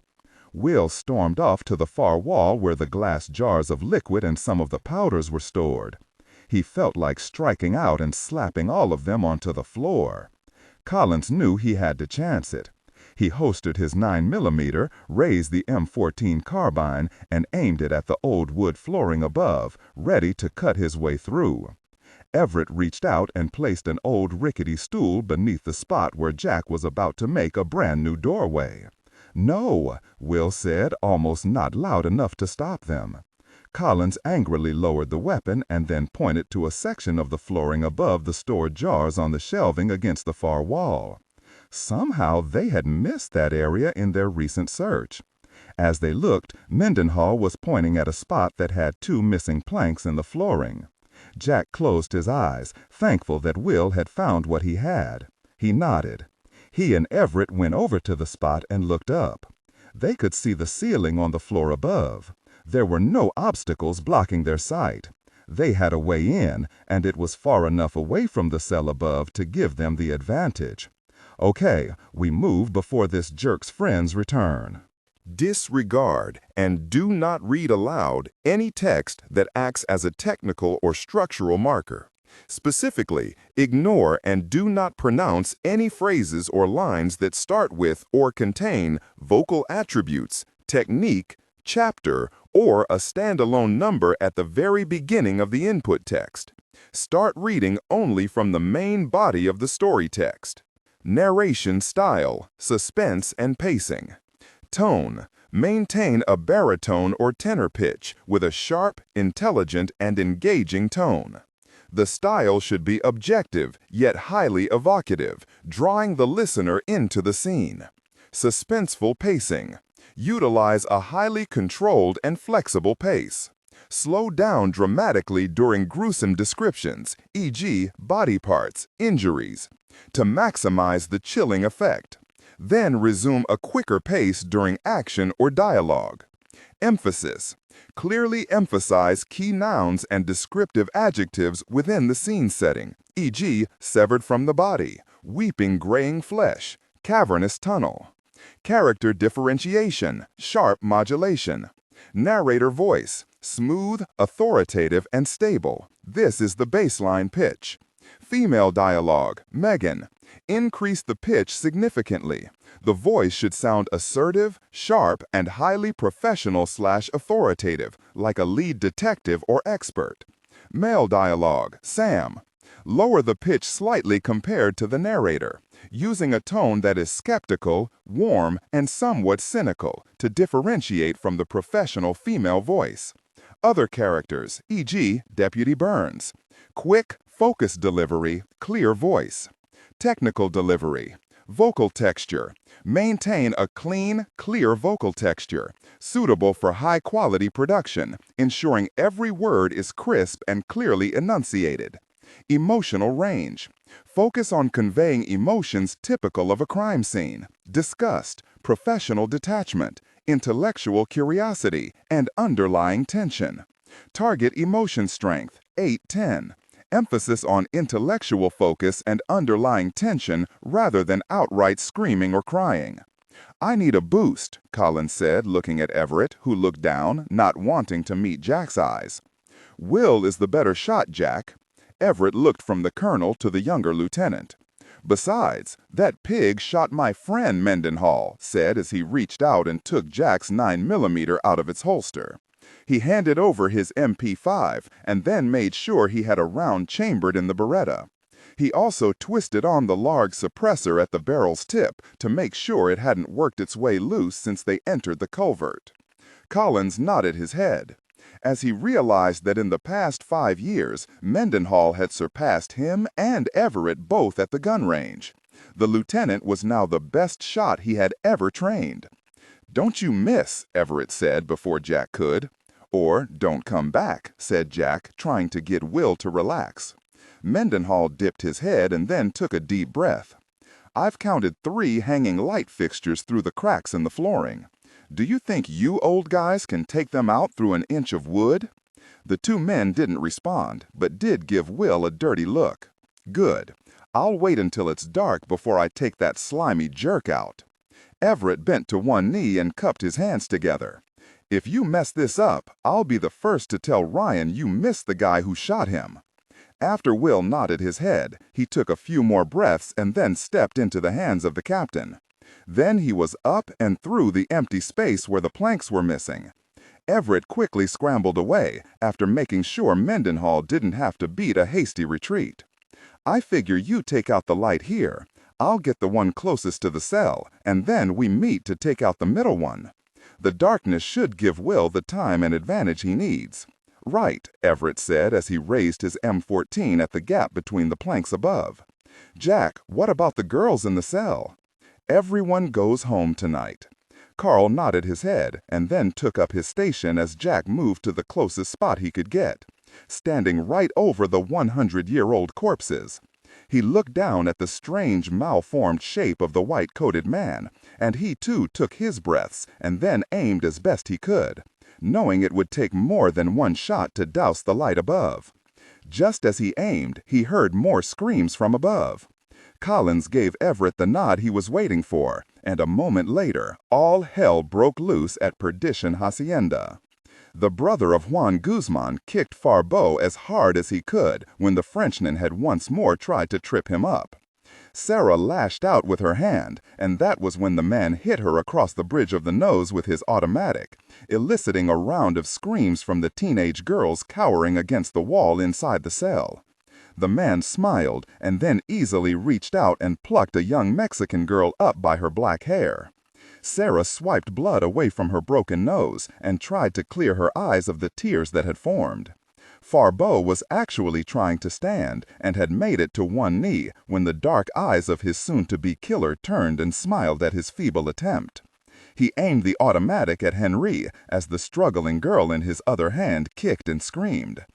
Will stormed off to the far wall where the glass jars of liquid and some of the powders were stored. He felt like striking out and slapping all of them onto the floor. Collins knew he had to chance it. He holstered his 9mm, raised the M14 carbine, and aimed it at the old wood flooring above, ready to cut his way through. Everett reached out and placed an old rickety stool beneath the spot where Jack was about to make a brand new doorway. "No," Will said, almost not loud enough to stop them. Collins angrily lowered the weapon and then pointed to a section of the flooring above the stored jars on the shelving against the far wall. Somehow they had missed that area in their recent search. As they looked, Mendenhall was pointing at a spot that had 2 missing planks in the flooring. Jack closed his eyes, thankful that Will had found what he had. He nodded. He and Everett went over to the spot and looked up. They could see the ceiling on the floor above. There were no obstacles blocking their sight. They had a way in, and it was far enough away from the cell above to give them the advantage. "Okay, we move before this jerk's friends return." Disregard and do not read aloud any text that acts as a technical or structural marker. Specifically, ignore and do not pronounce any phrases or lines that start with or contain vocal attributes, technique, chapter, or a standalone number at the very beginning of the input text. Start reading only from the main body of the story text. Narration style, suspense and pacing. Tone. Maintain a baritone or tenor pitch with a sharp, intelligent, and engaging tone. The style should be objective, yet highly evocative, drawing the listener into the scene. Suspenseful pacing. Utilize a highly controlled and flexible pace. Slow down dramatically during gruesome descriptions, e.g., body parts, injuries, to maximize the chilling effect. Then resume a quicker pace during action or dialogue. Emphasis. Clearly emphasize key nouns and descriptive adjectives within the scene setting, e.g., severed from the body, weeping graying flesh, cavernous tunnel. Character differentiation, sharp modulation. Narrator voice, smooth, authoritative, and stable. This is the baseline pitch. Female dialogue, Megan. Increase the pitch significantly. The voice should sound assertive, sharp, and highly professional/authoritative, like a lead detective or expert. Male dialogue, Sam. Lower the pitch slightly compared to the narrator, using a tone that is skeptical, warm, and somewhat cynical to differentiate from the professional female voice. Other characters, e.g., Deputy Burns. Quick, focused delivery, clear voice. Technical delivery. Vocal texture. Maintain a clean, clear vocal texture, suitable for high-quality production, ensuring every word is crisp and clearly enunciated. Emotional range. Focus on conveying emotions typical of a crime scene: disgust, professional detachment, intellectual curiosity, and underlying tension. Target emotion strength, 8-10. Emphasis on intellectual focus and underlying tension rather than outright screaming or crying. "I need a boost," Collins said, looking at Everett, who looked down, not wanting to meet Jack's eyes. "Will is the better shot, Jack." Everett looked from the colonel to the younger lieutenant. "Besides, that pig shot my friend," Mendenhall said as he reached out and took Jack's 9mm out of its holster. He handed over his MP5 and then made sure he had a round chambered in the Beretta. He also twisted on the large suppressor at the barrel's tip to make sure it hadn't worked its way loose since they entered the culvert. Collins nodded his head. As he realized that in the past 5 years, Mendenhall had surpassed him and Everett both at the gun range. The lieutenant was now the best shot he had ever trained. "Don't you miss," Everett said before Jack could. Or, "Don't come back," said Jack, trying to get Will to relax. Mendenhall dipped his head and then took a deep breath. "I've counted 3 hanging light fixtures through the cracks in the flooring. Do you think you old guys can take them out through an inch of wood?" The 2 men didn't respond, but did give Will a dirty look. "Good. I'll wait until it's dark before I take that slimy jerk out." Everett bent to one knee and cupped his hands together. "If you mess this up, I'll be the first to tell Ryan you missed the guy who shot him." After Will nodded his head, he took a few more breaths and then stepped into the hands of the captain. Then he was up and through the empty space where the planks were missing. Everett quickly scrambled away after making sure Mendenhall didn't have to beat a hasty retreat. "I figure you take out the light here. I'll get the one closest to the cell, and then we meet to take out the middle one. The darkness should give Will the time and advantage he needs." "Right," Everett said as he raised his M14 at the gap between the planks above. "Jack, what about the girls in the cell?" "Everyone goes home tonight." Carl nodded his head and then took up his station as Jack moved to the closest spot he could get, standing right over the 100-year-old corpses. He looked down at the strange malformed shape of the white-coated man, and he too took his breaths and then aimed as best he could, knowing it would take more than one shot to douse the light above. Just as he aimed, he heard more screams from above. Collins gave Everett the nod he was waiting for, and a moment later, all hell broke loose at Perdition Hacienda. The brother of Juan Guzman kicked Farbeau as hard as he could when the Frenchman had once more tried to trip him up. Sarah lashed out with her hand, and that was when the man hit her across the bridge of the nose with his automatic, eliciting a round of screams from the teenage girls cowering against the wall inside the cell. The man smiled and then easily reached out and plucked a young Mexican girl up by her black hair. Sarah swiped blood away from her broken nose and tried to clear her eyes of the tears that had formed. Farbeau was actually trying to stand and had made it to one knee when the dark eyes of his soon-to-be killer turned and smiled at his feeble attempt. He aimed the automatic at Henri as the struggling girl in his other hand kicked and screamed.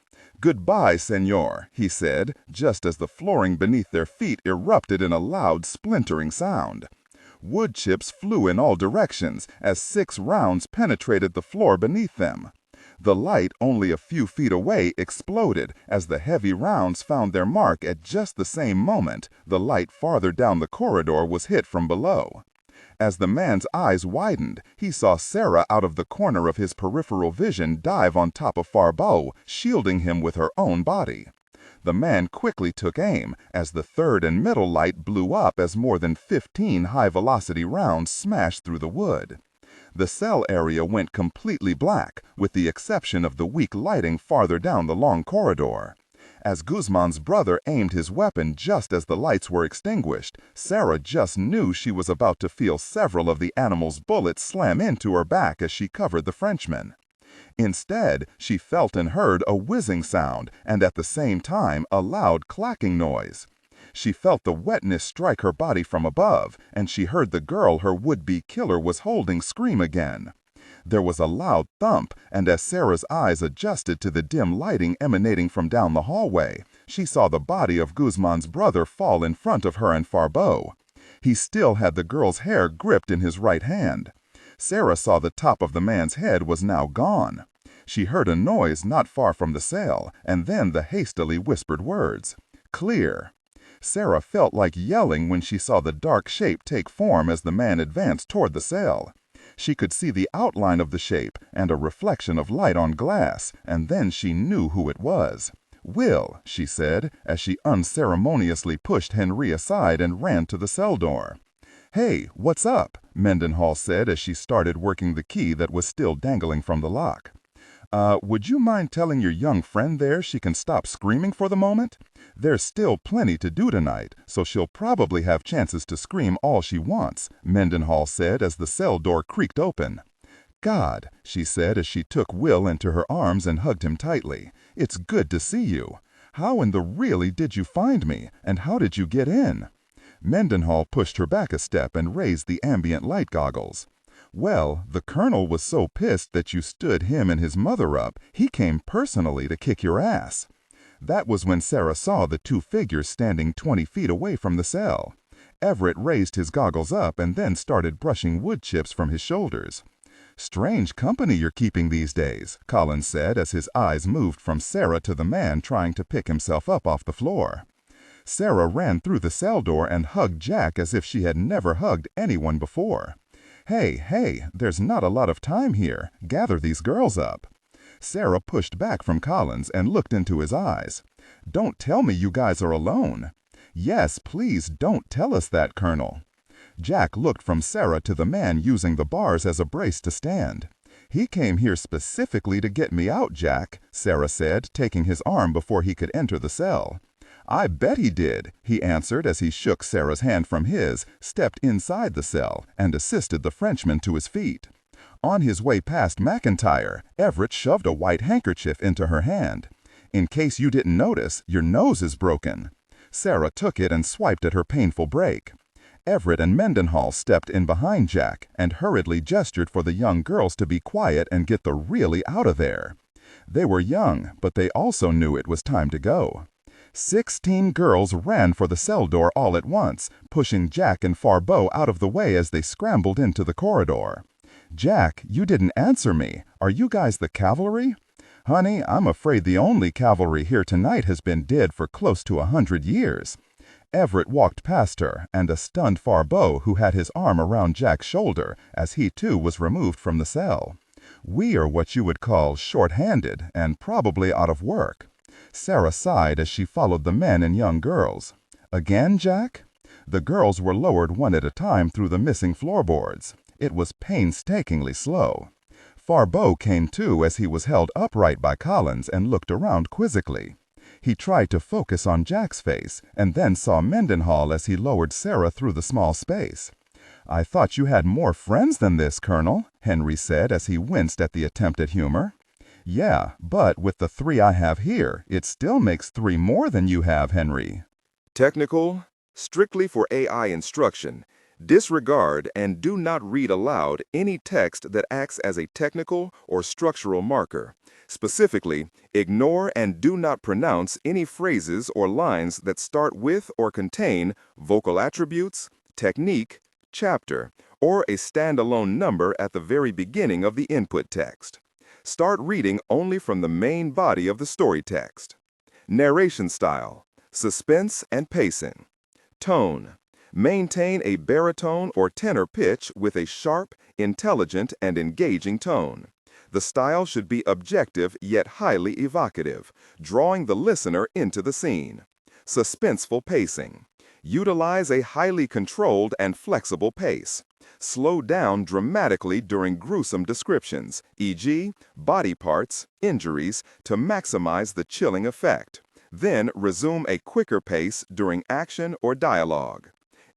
"Goodbye, senor," he said, just as the flooring beneath their feet erupted in a loud, splintering sound. Wood chips flew in all directions as 6 rounds penetrated the floor beneath them. The light only a few feet away exploded as the heavy rounds found their mark at just the same moment the light farther down the corridor was hit from below. As the man's eyes widened, he saw Sarah out of the corner of his peripheral vision dive on top of Farbeau, shielding him with her own body. The man quickly took aim as the third and middle light blew up as more than 15 high-velocity rounds smashed through the wood. The cell area went completely black, with the exception of the weak lighting farther down the long corridor. As Guzman's brother aimed his weapon just as the lights were extinguished, Sarah just knew she was about to feel several of the animal's bullets slam into her back as she covered the Frenchman. Instead, she felt and heard a whizzing sound and at the same time a loud clacking noise. She felt the wetness strike her body from above, and she heard the girl her would-be killer was holding scream again. There was a loud thump, and as Sarah's eyes adjusted to the dim lighting emanating from down the hallway, she saw the body of Guzman's brother fall in front of her and Farbeau. He still had the girl's hair gripped in his right hand. Sarah saw the top of the man's head was now gone. She heard a noise not far from the cell, and then the hastily whispered words, "Clear." Sarah felt like yelling when she saw the dark shape take form as the man advanced toward the cell. She could see the outline of the shape and a reflection of light on glass, and then she knew who it was. "Will," she said, as she unceremoniously pushed Henri aside and ran to the cell door. "Hey, what's up?" Mendenhall said as she started working the key that was still dangling from the lock. Would you mind telling your young friend there she can stop screaming for the moment? There's still plenty to do tonight, so she'll probably have chances to scream all she wants," Mendenhall said as the cell door creaked open. "God," she said as she took Will into her arms and hugged him tightly. "It's good to see you. How in the really did you find me, and how did you get in?" Mendenhall pushed her back a step and raised the ambient light goggles. "Well, the colonel was so pissed that you stood him and his mother up, he came personally to kick your ass." That was when Sarah saw the 2 figures standing 20 feet away from the cell. Everett raised his goggles up and then started brushing wood chips from his shoulders. "Strange company you're keeping these days," Collins said as his eyes moved from Sarah to the man trying to pick himself up off the floor. Sarah ran through the cell door and hugged Jack as if she had never hugged anyone before. Hey, there's not a lot of time here. Gather these girls up." Sarah pushed back from Collins and looked into his eyes. "Don't tell me you guys are alone." "Yes, please don't tell us that, Colonel." Jack looked from Sarah to the man using the bars as a brace to stand. "He came here specifically to get me out, Jack," Sarah said, taking his arm before he could enter the cell. "I bet he did," he answered as he shook Sarah's hand from his, stepped inside the cell, and assisted the Frenchman to his feet. On his way past McIntyre, Everett shoved a white handkerchief into her hand. "In case you didn't notice, your nose is broken." Sarah took it and swiped at her painful break. Everett and Mendenhall stepped in behind Jack and hurriedly gestured for the young girls to be quiet and get the really out of there. They were young, but they also knew it was time to go. 16 girls ran for the cell door all at once, pushing Jack and Farbeau out of the way as they scrambled into the corridor. "Jack, you didn't answer me. Are you guys the cavalry?" "Honey, I'm afraid the only cavalry here tonight has been dead for close to 100 years. Everett walked past her, and a stunned Farbeau who had his arm around Jack's shoulder, as he too was removed from the cell. "We are what you would call short-handed, and probably out of work." Sarah sighed as she followed the men and young girls. "Again, Jack?" The girls were lowered one at a time through the missing floorboards. It was painstakingly slow. Farbeau came to as he was held upright by Collins and looked around quizzically. He tried to focus on Jack's face, and then saw Mendenhall as he lowered Sarah through the small space. "I thought you had more friends than this, Colonel," Henry said as he winced at the attempt at humor. Yeah, but with the 3 I have here, it still makes 3 more than you have, Henry. Technical, strictly for AI instruction. Disregard and do not read aloud any text that acts as a technical or structural marker. Specifically, ignore and do not pronounce any phrases or lines that start with or contain vocal attributes, technique, chapter, or a standalone number at the very beginning of the input text. Start reading only from the main body of the story text. Narration style, suspense and pacing. Tone. Maintain a baritone or tenor pitch with a sharp, intelligent, and engaging tone. The style should be objective yet highly evocative, drawing the listener into the scene. Suspenseful pacing. Utilize a highly controlled and flexible pace. Slow down dramatically during gruesome descriptions, e.g., body parts, injuries, to maximize the chilling effect. Then resume a quicker pace during action or dialogue.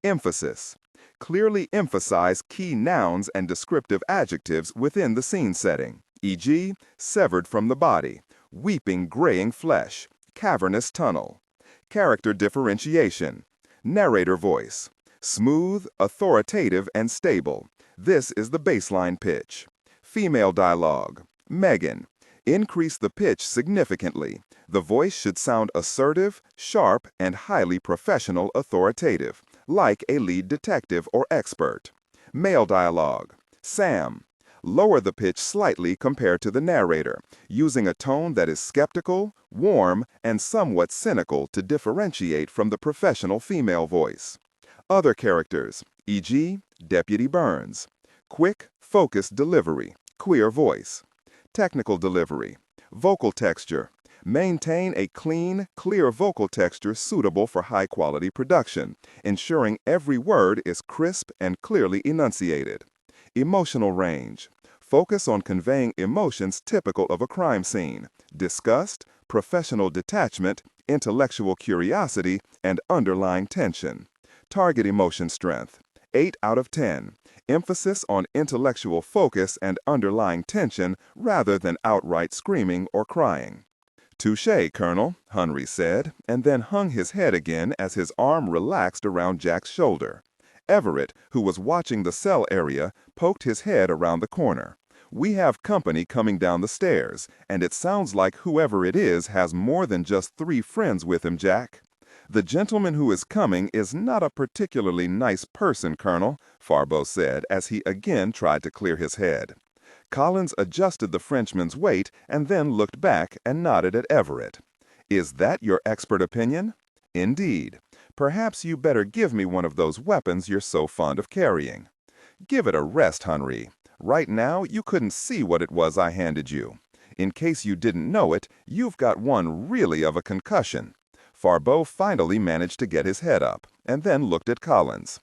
Emphasis. Clearly emphasize key nouns and descriptive adjectives within the scene setting, e.g., severed from the body, weeping graying flesh, cavernous tunnel. Character differentiation. Narrator voice. Smooth, authoritative, and stable. This is the baseline pitch. Female dialogue. Megan. Increase the pitch significantly. The voice should sound assertive, sharp, and highly professional authoritative, like a lead detective or expert. Male dialogue. Sam. Lower the pitch slightly compared to the narrator, using a tone that is skeptical, warm, and somewhat cynical to differentiate from the professional female voice. Other characters, e.g., Deputy Burns. Quick, focused delivery, queer voice. Technical delivery. Vocal texture. Maintain a clean, clear vocal texture suitable for high-quality production, ensuring every word is crisp and clearly enunciated. Emotional range. Focus on conveying emotions typical of a crime scene: disgust, professional detachment, intellectual curiosity, and underlying tension. Target emotion strength. 8 out of 10. Emphasis on intellectual focus and underlying tension rather than outright screaming or crying. "Touché, Colonel," Henry said, and then hung his head again as his arm relaxed around Jack's shoulder. Everett, who was watching the cell area, poked his head around the corner. "We have company coming down the stairs, and it sounds like whoever it is has more than just 3 friends with him, Jack." "The gentleman who is coming is not a particularly nice person, Colonel," Farbo said as he again tried to clear his head. Collins adjusted the Frenchman's weight and then looked back and nodded at Everett. "Is that your expert opinion?" "Indeed. Perhaps you better give me one of those weapons you're so fond of carrying." "Give it a rest, Henry. Right now, you couldn't see what it was I handed you. In case you didn't know it, you've got one really of a concussion." Farbo finally managed to get his head up, and then looked at Collins.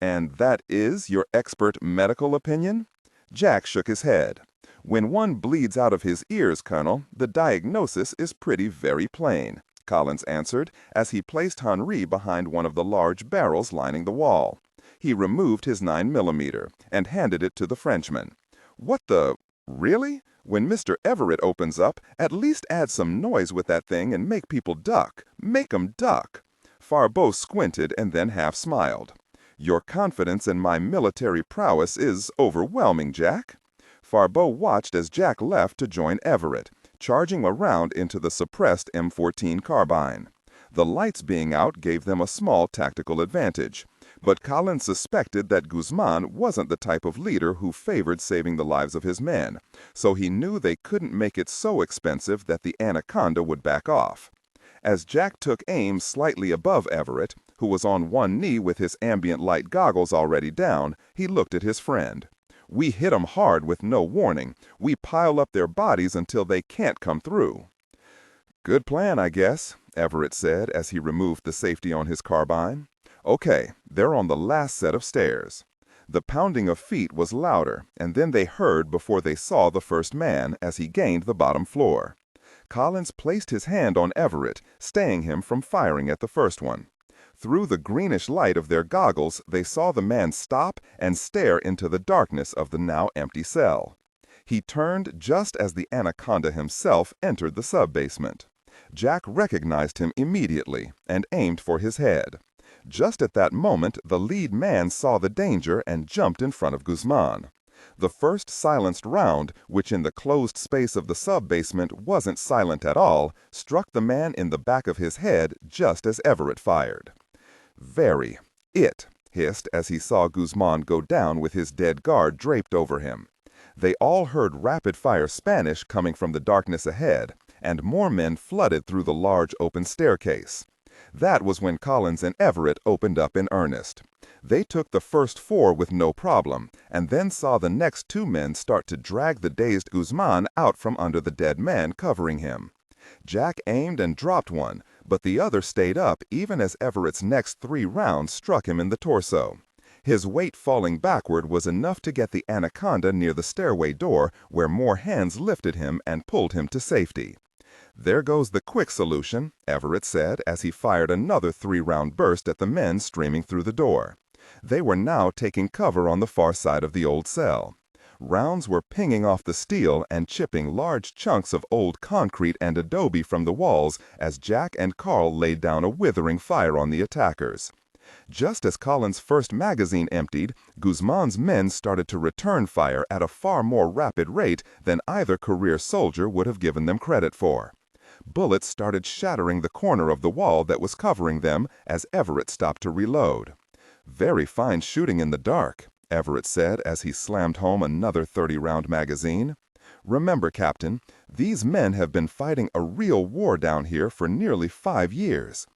"And that is your expert medical opinion?" Jack shook his head. "When one bleeds out of his ears, Colonel, the diagnosis is pretty very plain," Collins answered as he placed Henri behind one of the large barrels lining the wall. He removed his 9mm and handed it to the Frenchman. "What the... really? When Mr. Everett opens up, at least add some noise with that thing and make people duck. Make 'em duck." Farbo squinted and then half smiled. "Your confidence in my military prowess is overwhelming, Jack." Farbo watched as Jack left to join Everett, charging around into the suppressed M14 carbine. The lights being out gave them a small tactical advantage, but Collins suspected that Guzman wasn't the type of leader who favored saving the lives of his men, so he knew they couldn't make it so expensive that the Anaconda would back off. As Jack took aim slightly above Everett, who was on one knee with his ambient light goggles already down, he looked at his friend. "We hit 'em hard with no warning. We pile up their bodies until they can't come through." "Good plan, I guess," Everett said as he removed the safety on his carbine. "Okay, they're on the last set of stairs." The pounding of feet was louder, and then they heard before they saw the first man as he gained the bottom floor. Collins placed his hand on Everett, staying him from firing at the first one. Through the greenish light of their goggles, they saw the man stop and stare into the darkness of the now empty cell. He turned just as the anaconda himself entered the sub-basement. Jack recognized him immediately and aimed for his head. Just at that moment, the lead man saw the danger and jumped in front of Guzman. The first silenced round, which in the closed space of the sub-basement wasn't silent at all, struck the man in the back of his head just as Everett fired. It hissed as he saw Guzman go down with his dead guard draped over him. They all heard rapid-fire Spanish coming from the darkness ahead, and more men flooded through the large open staircase. That was when Collins and Everett opened up in earnest. They took the first 4 with no problem, and then saw the next 2 men start to drag the dazed Guzman out from under the dead man covering him. Jack aimed and dropped one, but the other stayed up even as Everett's next 3 rounds struck him in the torso. His weight falling backward was enough to get the anaconda near the stairway door, where more hands lifted him and pulled him to safety. "There goes the quick solution," Everett said as he fired another 3-round burst at the men streaming through the door. They were now taking cover on the far side of the old cell. Rounds were pinging off the steel and chipping large chunks of old concrete and adobe from the walls as Jack and Carl laid down a withering fire on the attackers. Just as Collins' first magazine emptied, Guzman's men started to return fire at a far more rapid rate than either career soldier would have given them credit for. Bullets started shattering the corner of the wall that was covering them as Everett stopped to reload. "Very fine shooting in the dark," Everett said as he slammed home another 30-round magazine. "Remember, Captain, these men have been fighting a real war down here for nearly 5 years.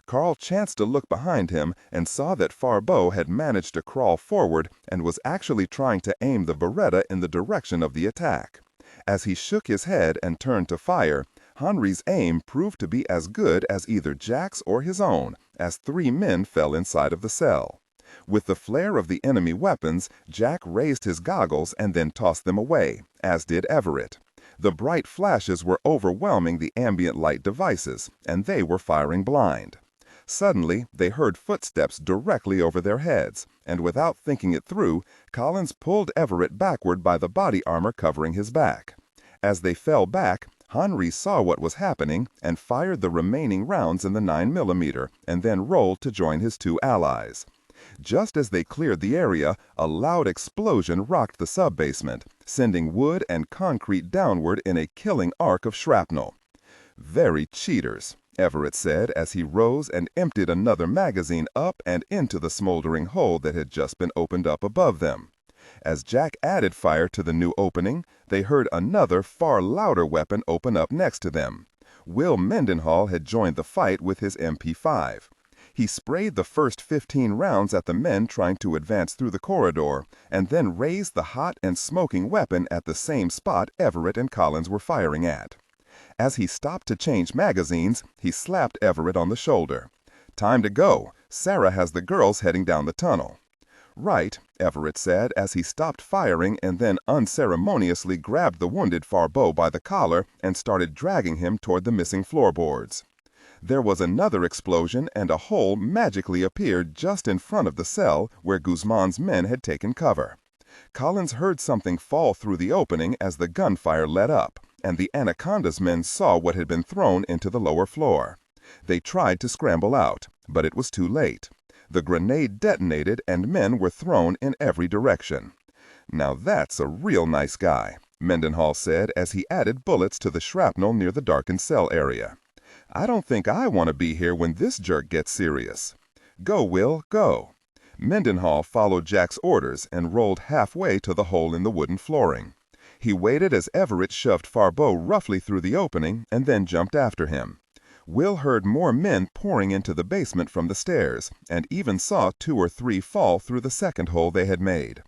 Carl chanced to look behind him and saw that Farbeau had managed to crawl forward and was actually trying to aim the Beretta in the direction of the attack. As he shook his head and turned to fire, Henri's aim proved to be as good as either Jack's or his own, as 3 men fell inside of the cell. With the flare of the enemy weapons, Jack raised his goggles and then tossed them away, as did Everett. The bright flashes were overwhelming the ambient light devices, and they were firing blind. Suddenly, they heard footsteps directly over their heads, and without thinking it through, Collins pulled Everett backward by the body armor covering his back. As they fell back, Henri saw what was happening and fired the remaining rounds in the 9mm, and then rolled to join his 2 allies. Just as they cleared the area, a loud explosion rocked the sub-basement, sending wood and concrete downward in a killing arc of shrapnel. "Very cheaters," Everett said as he rose and emptied another magazine up and into the smoldering hole that had just been opened up above them. As Jack added fire to the new opening, they heard another far louder weapon open up next to them. Will Mendenhall had joined the fight with his MP5. He sprayed the first 15 rounds at the men trying to advance through the corridor, and then raised the hot and smoking weapon at the same spot Everett and Collins were firing at. As he stopped to change magazines, he slapped Everett on the shoulder. "Time to go. Sarah has the girls heading down the tunnel." "Right," Everett said as he stopped firing and then unceremoniously grabbed the wounded Farbeau by the collar and started dragging him toward the missing floorboards. There was another explosion and a hole magically appeared just in front of the cell where Guzman's men had taken cover. Collins heard something fall through the opening as the gunfire let up, and the Anaconda's men saw what had been thrown into the lower floor. They tried to scramble out, but it was too late. The grenade detonated and men were thrown in every direction. "Now that's a real nice guy," Mendenhall said as he added bullets to the shrapnel near the darkened cell area. "I don't think I want to be here when this jerk gets serious. Go, Will, go." Mendenhall followed Jack's orders and rolled halfway to the hole in the wooden flooring. He waited as Everett shoved Farbeau roughly through the opening and then jumped after him. Will heard more men pouring into the basement from the stairs, and even saw 2 or 3 fall through the second hole they had made.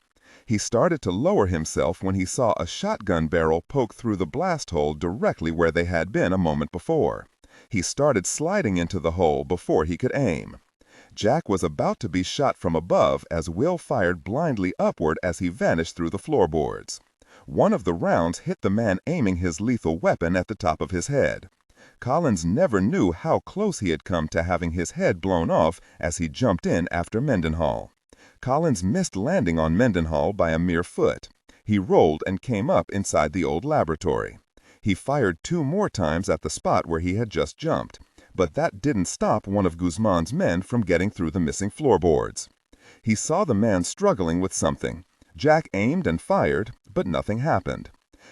He started to lower himself when he saw a shotgun barrel poke through the blast hole directly where they had been a moment before. He started sliding into the hole before he could aim. Jack was about to be shot from above as Will fired blindly upward as he vanished through the floorboards. One of the rounds hit the man aiming his lethal weapon at the top of his head. Collins never knew how close he had come to having his head blown off as he jumped in after Mendenhall. Collins missed landing on Mendenhall by a mere foot. He rolled and came up inside the old laboratory. He fired 2 more times at the spot where he had just jumped, but that didn't stop one of Guzman's men from getting through the missing floorboards. He saw the man struggling with something. Jack aimed and fired, but nothing happened.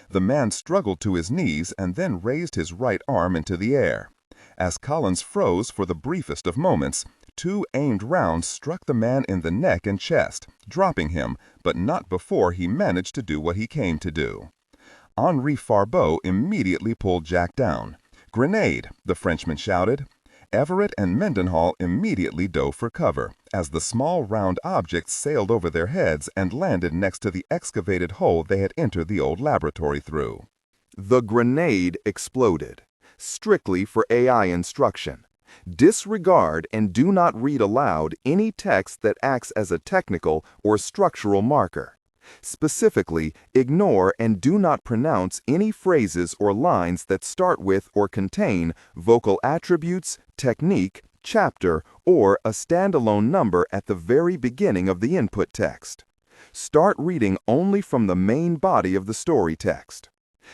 The man struggled to his knees and then raised his right arm into the air. As Collins froze for the briefest of moments, 2 aimed rounds struck the man in the neck and chest, dropping him, but not before he managed to do what he came to do. Henri Farbeau immediately pulled Jack down. "Grenade!" the Frenchman shouted. Everett and Mendenhall immediately dove for cover, as the small round objects sailed over their heads and landed next to the excavated hole they had entered the old laboratory through. The grenade exploded. Strictly for AI instruction. Disregard and do not read aloud any text that acts as a technical or structural marker. Specifically, ignore and do not pronounce any phrases or lines that start with or contain vocal attributes, technique, chapter, or a standalone number at the very beginning of the input text. Start reading only from the main body of the story text.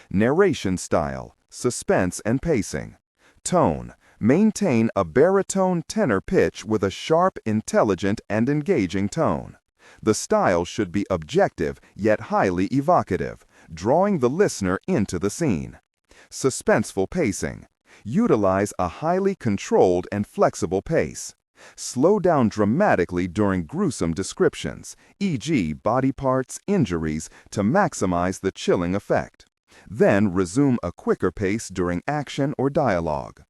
Narration style, suspense and pacing. Tone, maintain a baritone tenor pitch with a sharp, intelligent, and engaging tone. The style should be objective yet highly evocative, drawing the listener into the scene. Suspenseful pacing. Utilize a highly controlled and flexible pace. Slow down dramatically during gruesome descriptions, e.g. body parts, injuries, to maximize the chilling effect. Then resume a quicker pace during action or dialogue.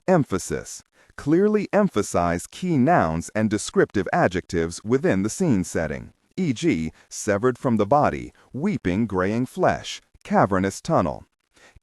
Emphasis. Clearly emphasize key nouns and descriptive adjectives within the scene setting, e.g. severed from the body, weeping graying flesh, cavernous tunnel.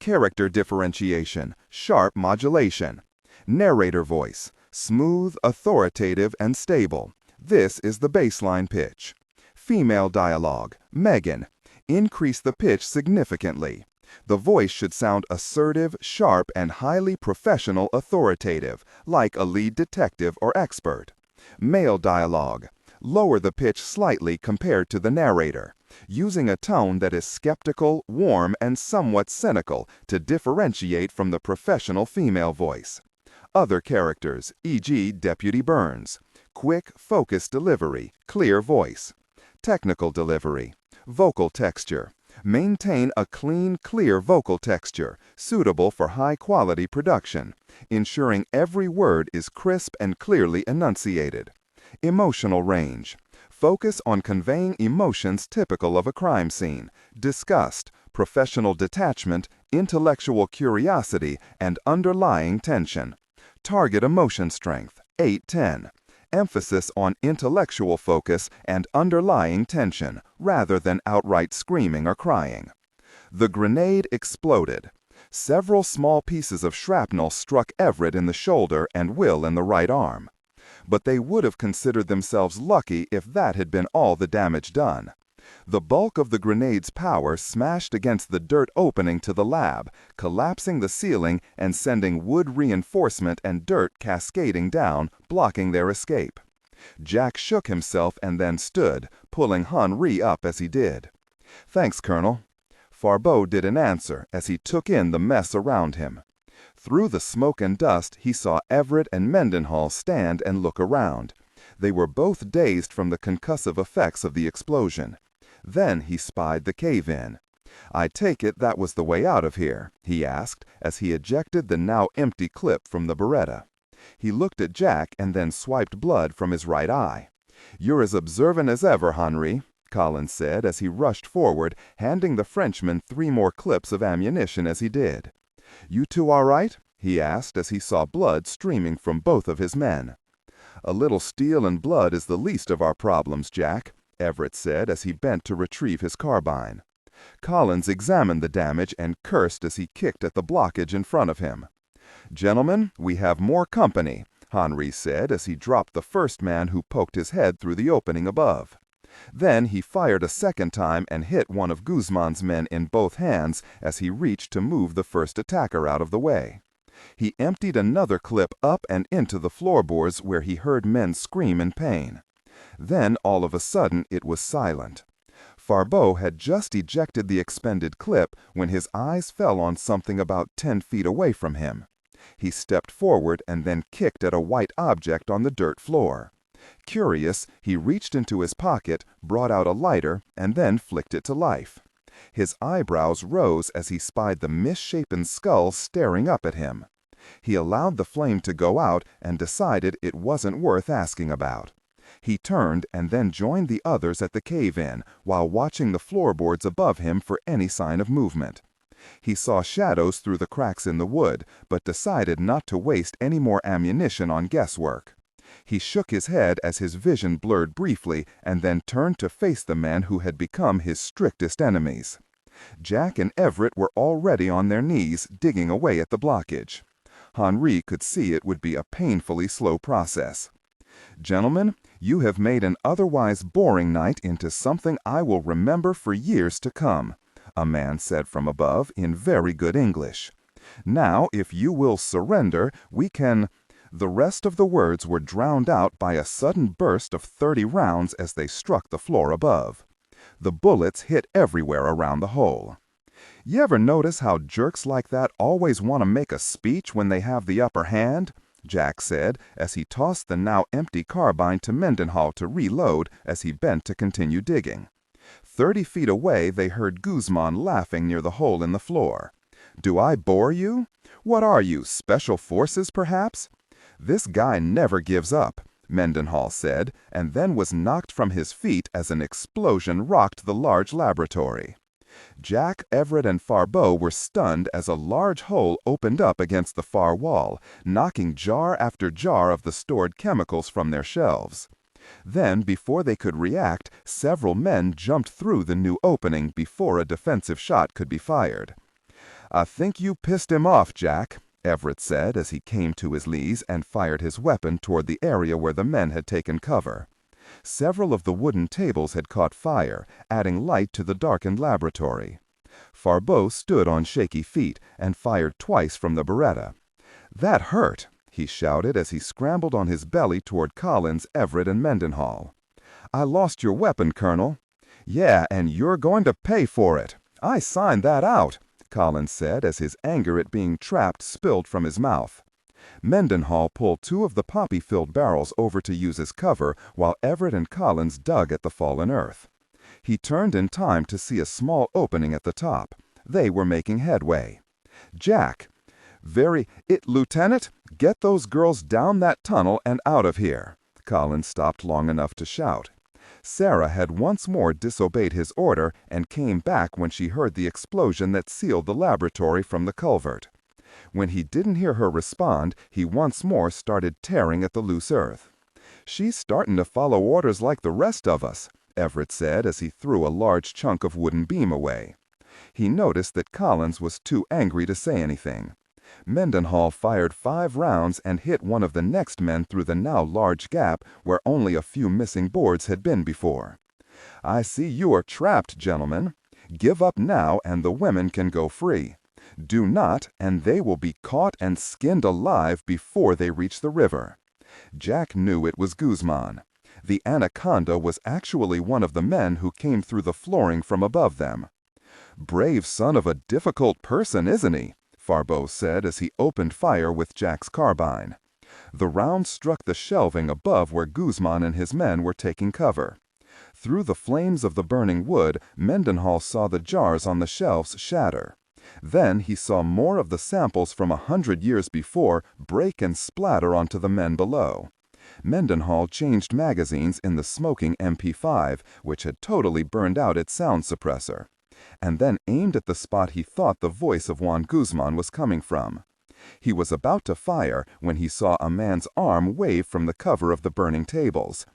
Character differentiation, sharp modulation. Narrator voice, smooth, authoritative, and stable. This is the baseline pitch. Female dialogue, Megan. Increase the pitch significantly. The voice should sound assertive, sharp, and highly professional authoritative, like a lead detective or expert. Male dialogue. Lower the pitch slightly compared to the narrator, using a tone that is skeptical, warm, and somewhat cynical to differentiate from the professional female voice. Other characters, e.g. Deputy Burns. Quick, focused delivery, clear voice. Technical delivery. Vocal texture. Maintain a clean, clear vocal texture, suitable for high-quality production, ensuring every word is crisp and clearly enunciated. Emotional range. Focus on conveying emotions typical of a crime scene, disgust, professional detachment, intellectual curiosity, and underlying tension. Target emotion strength, 8-10. Emphasis on intellectual focus and underlying tension, rather than outright screaming or crying. The grenade exploded. Several small pieces of shrapnel struck Everett in the shoulder and Will in the right arm. But they would have considered themselves lucky if that had been all the damage done. The bulk of the grenade's power smashed against the dirt opening to the lab, collapsing the ceiling and sending wood reinforcement and dirt cascading down, blocking their escape. Jack shook himself and then stood, pulling Henri up as he did. "Thanks, Colonel." Farbeau didn't answer as he took in the mess around him. Through the smoke and dust, he saw Everett and Mendenhall stand and look around. They were both dazed from the concussive effects of the explosion. Then he spied the cave-in. "I take it that was the way out of here?" he asked, as he ejected the now empty clip from the Beretta. He looked at Jack and then swiped blood from his right eye. "You're as observant as ever, Henri," Collins said as he rushed forward, handing the Frenchman 3 more clips of ammunition as he did. "You two all right?" he asked as he saw blood streaming from both of his men. "A little steel and blood is the least of our problems, Jack," Everett said as he bent to retrieve his carbine. Collins examined the damage and cursed as he kicked at the blockage in front of him. "Gentlemen, we have more company," Henri said as he dropped the first man who poked his head through the opening above. Then he fired a second time and hit one of Guzman's men in both hands as he reached to move the first attacker out of the way. He emptied another clip up and into the floorboards where he heard men scream in pain. Then all of a sudden it was silent. Farbeau had just ejected the expended clip when his eyes fell on something about 10 feet away from him. He stepped forward and then kicked at a white object on the dirt floor. Curious, he reached into his pocket, brought out a lighter, and then flicked it to life. His eyebrows rose as he spied the misshapen skull staring up at him. He allowed the flame to go out and decided it wasn't worth asking about. He turned and then joined the others at the cave-in while watching the floorboards above him for any sign of movement. He saw shadows through the cracks in the wood, but decided not to waste any more ammunition on guesswork. He shook his head as his vision blurred briefly and then turned to face the men who had become his strictest enemies. Jack and Everett were already on their knees, digging away at the blockage. Henri could see it would be a painfully slow process. "Gentlemen, you have made an otherwise boring night into something I will remember for years to come," a man said from above in very good English. "Now, if you will surrender, we can—" The rest of the words were drowned out by a sudden burst of 30 rounds as they struck the floor above. The bullets hit everywhere around the hole. "You ever notice how jerks like that always want to make a speech when they have the upper hand?" Jack said as he tossed the now empty carbine to Mendenhall to reload as he bent to continue digging. 30 feet away they heard Guzman laughing near the hole in the floor. "Do I bore you? What are you, special forces perhaps?" "This guy never gives up," Mendenhall said, and then was knocked from his feet as an explosion rocked the large laboratory. Jack, Everett, and Farbeau were stunned as a large hole opened up against the far wall, knocking jar after jar of the stored chemicals from their shelves. Then, before they could react, several men jumped through the new opening before a defensive shot could be fired. "I think you pissed him off, Jack," Everett said as he came to his knees and fired his weapon toward the area where the men had taken cover. Several of the wooden tables had caught fire, adding light to the darkened laboratory. Farbeau stood on shaky feet and fired twice from the Beretta. "That hurt," he shouted as he scrambled on his belly toward Collins, Everett, and Mendenhall. "I lost your weapon, Colonel." "Yeah, and you're going to pay for it. I signed that out," Collins said as his anger at being trapped spilled from his mouth. Mendenhall pulled 2 of the poppy-filled barrels over to use as cover while Everett and Collins dug at the fallen earth. He turned in time to see a small opening at the top. They were making headway. "Jack, Lieutenant, get those girls down that tunnel and out of here." Collins stopped long enough to shout. Sarah had once more disobeyed his order and came back when she heard the explosion that sealed the laboratory from the culvert. When he didn't hear her respond, he once more started tearing at the loose earth. "She's starting to follow orders like the rest of us," Everett said as he threw a large chunk of wooden beam away. He noticed that Collins was too angry to say anything. Mendenhall fired 5 rounds and hit one of the next men through the now large gap where only a few missing boards had been before. "I see you are trapped, gentlemen. Give up now and the women can go free. Do not, and they will be caught and skinned alive before they reach the river." Jack knew it was Guzman. The Anaconda was actually one of the men who came through the flooring from above them. "Brave son of a difficult person, isn't he?" Farbeau said as he opened fire with Jack's carbine. The round struck the shelving above where Guzman and his men were taking cover. Through the flames of the burning wood, Mendenhall saw the jars on the shelves shatter. Then he saw more of the samples from 100 years before break and splatter onto the men below. Mendenhall changed magazines in the smoking MP5, which had totally burned out its sound suppressor, and then aimed at the spot he thought the voice of Juan Guzman was coming from. He was about to fire when he saw a man's arm wave from the cover of the burning tables.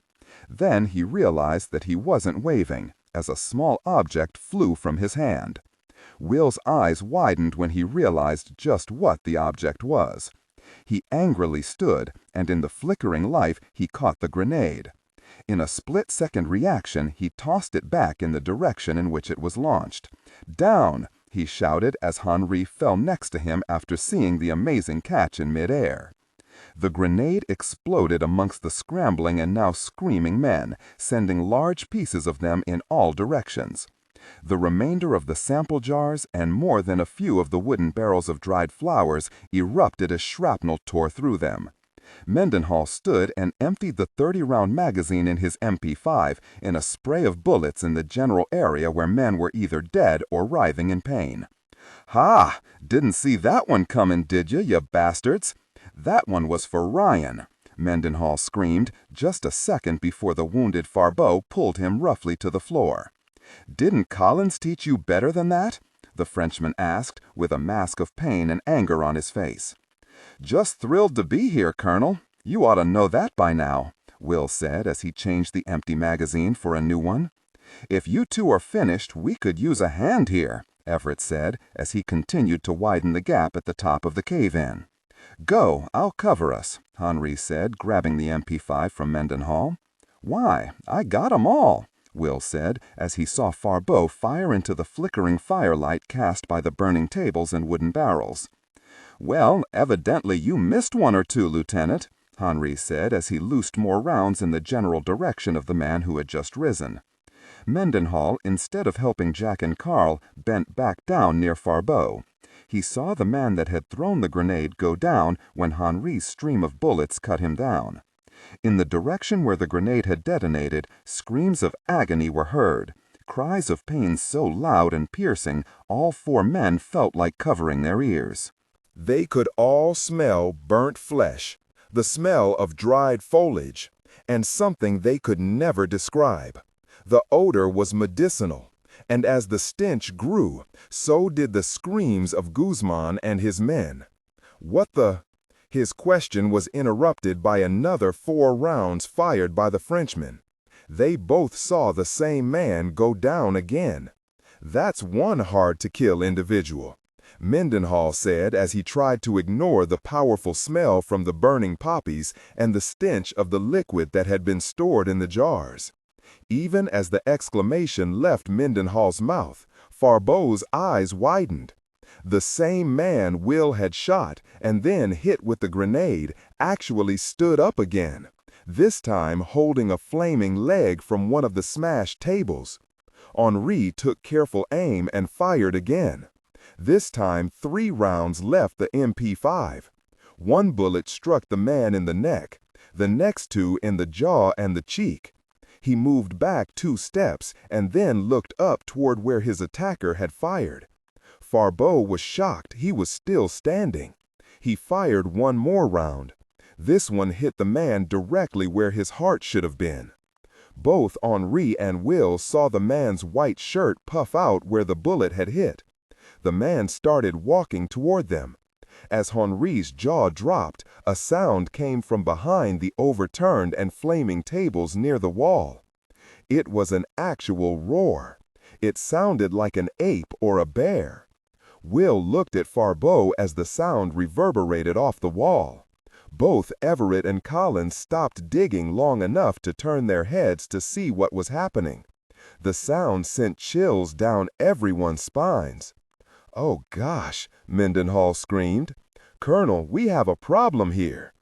Then he realized that he wasn't waving, as a small object flew from his hand. Will's eyes widened when he realized just what the object was. He angrily stood, and in the flickering light he caught the grenade. In a split-second reaction, he tossed it back in the direction in which it was launched. "Down!" he shouted as Henri fell next to him after seeing the amazing catch in midair. The grenade exploded amongst the scrambling and now screaming men, sending large pieces of them in all directions. The remainder of the sample jars and more than a few of the wooden barrels of dried flowers erupted as shrapnel tore through them. Mendenhall stood and emptied the 30-round magazine in his MP5 in a spray of bullets in the general area where men were either dead or writhing in pain. "Ha! Didn't see that one coming, did you bastards? That one was for Ryan," Mendenhall screamed just a second before the wounded Farbeau pulled him roughly to the floor. "Didn't Collins teach you better than that?" the Frenchman asked, with a mask of pain and anger on his face. "Just thrilled to be here, Colonel. You ought to know that by now," Will said as he changed the empty magazine for a new one. "If you two are finished, we could use a hand here," Everett said as he continued to widen the gap at the top of the cave-in. "Go, I'll cover us," Henri said, grabbing the MP5 from Mendenhall. "Why, I got 'em all," Will said as he saw Farbeau fire into the flickering firelight cast by the burning tables and wooden barrels. "Well, evidently you missed one or two, Lieutenant," Henri said as he loosed more rounds in the general direction of the man who had just risen. Mendenhall, instead of helping Jack and Carl, bent back down near Farbeau. He saw the man that had thrown the grenade go down when Henri's stream of bullets cut him down. In the direction where the grenade had detonated, screams of agony were heard, cries of pain so loud and piercing all four men felt like covering their ears. They could all smell burnt flesh, the smell of dried foliage, and something they could never describe. The odor was medicinal, and as the stench grew, so did the screams of Guzman and his men. "What the—" His question was interrupted by another 4 rounds fired by the Frenchmen. They both saw the same man go down again. "That's one hard-to-kill individual," Mendenhall said as he tried to ignore the powerful smell from the burning poppies and the stench of the liquid that had been stored in the jars. Even as the exclamation left Mendenhall's mouth, Farbeau's eyes widened. The same man Will had shot and then hit with the grenade actually stood up again, this time holding a flaming leg from one of the smashed tables. Henri took careful aim and fired again. This time 3 rounds left the MP5. One bullet struck the man in the neck, the next 2 in the jaw and the cheek. He moved back 2 steps and then looked up toward where his attacker had fired. Farbeau was shocked he was still standing. He fired 1 more round. This one hit the man directly where his heart should have been. Both Henri and Will saw the man's white shirt puff out where the bullet had hit. The man started walking toward them. As Henri's jaw dropped, a sound came from behind the overturned and flaming tables near the wall. It was an actual roar. It sounded like an ape or a bear. Will looked at Farbeau as the sound reverberated off the wall. Both Everett and Collins stopped digging long enough to turn their heads to see what was happening. The sound sent chills down everyone's spines. "Oh gosh," Mendenhall screamed. "Colonel, we have a problem here."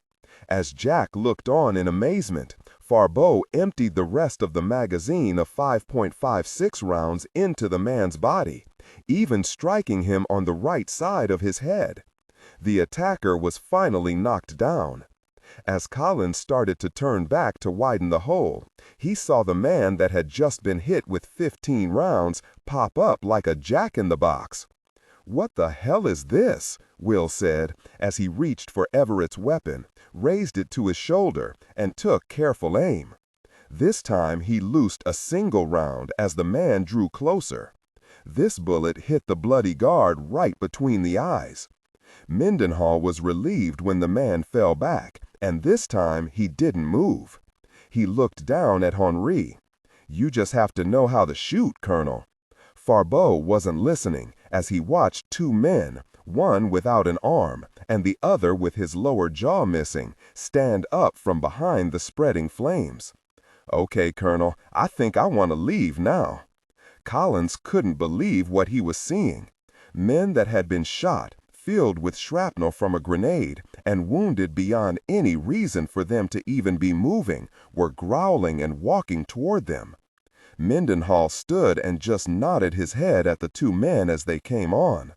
As Jack looked on in amazement, Farbeau emptied the rest of the magazine of 5.56 rounds into the man's body, even striking him on the right side of his head. The attacker was finally knocked down. As Collins started to turn back to widen the hole, he saw the man that had just been hit with 15 rounds pop up like a jack-in-the-box. "What the hell is this?" Will said as he reached for Everett's weapon, raised it to his shoulder, and took careful aim. This time he loosed a single round as the man drew closer. This bullet hit the bloody guard right between the eyes. Mendenhall was relieved when the man fell back, and this time he didn't move. He looked down at Henri. "You just have to know how to shoot, Colonel." Farbeau wasn't listening as he watched 2 men, one without an arm and the other with his lower jaw missing, stand up from behind the spreading flames. "Okay, Colonel, I think I want to leave now." Collins couldn't believe what he was seeing. Men that had been shot, filled with shrapnel from a grenade, and wounded beyond any reason for them to even be moving, were growling and walking toward them. Mendenhall stood and just nodded his head at the two men as they came on.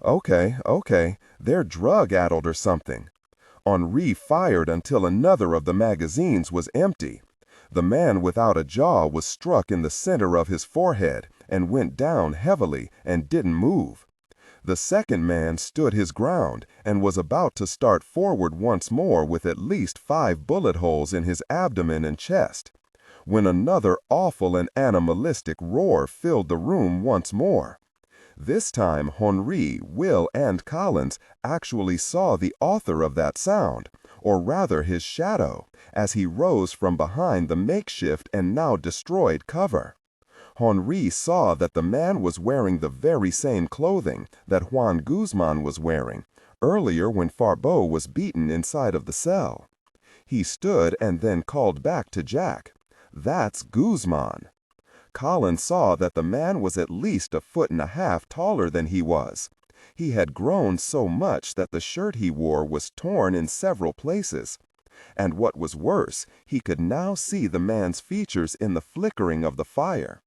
Okay, they're drug-addled or something. Henri fired until another of the magazines was empty. The man without a jaw was struck in the center of his forehead and went down heavily and didn't move. The second man stood his ground and was about to start forward once more with at least 5 bullet holes in his abdomen and chest, when another awful and animalistic roar filled the room once more. This time Henri, Will, and Collins actually saw the author of that sound, or rather his shadow, as he rose from behind the makeshift and now destroyed cover. Henri saw that the man was wearing the very same clothing that Juan Guzman was wearing earlier when Faribault was beaten inside of the cell. He stood and then called back to Jack, "That's Guzman." Collins saw that the man was at least 1.5 feet taller than he was. He had grown so much that the shirt he wore was torn in several places. And what was worse, he could now see the man's features in the flickering of the fire.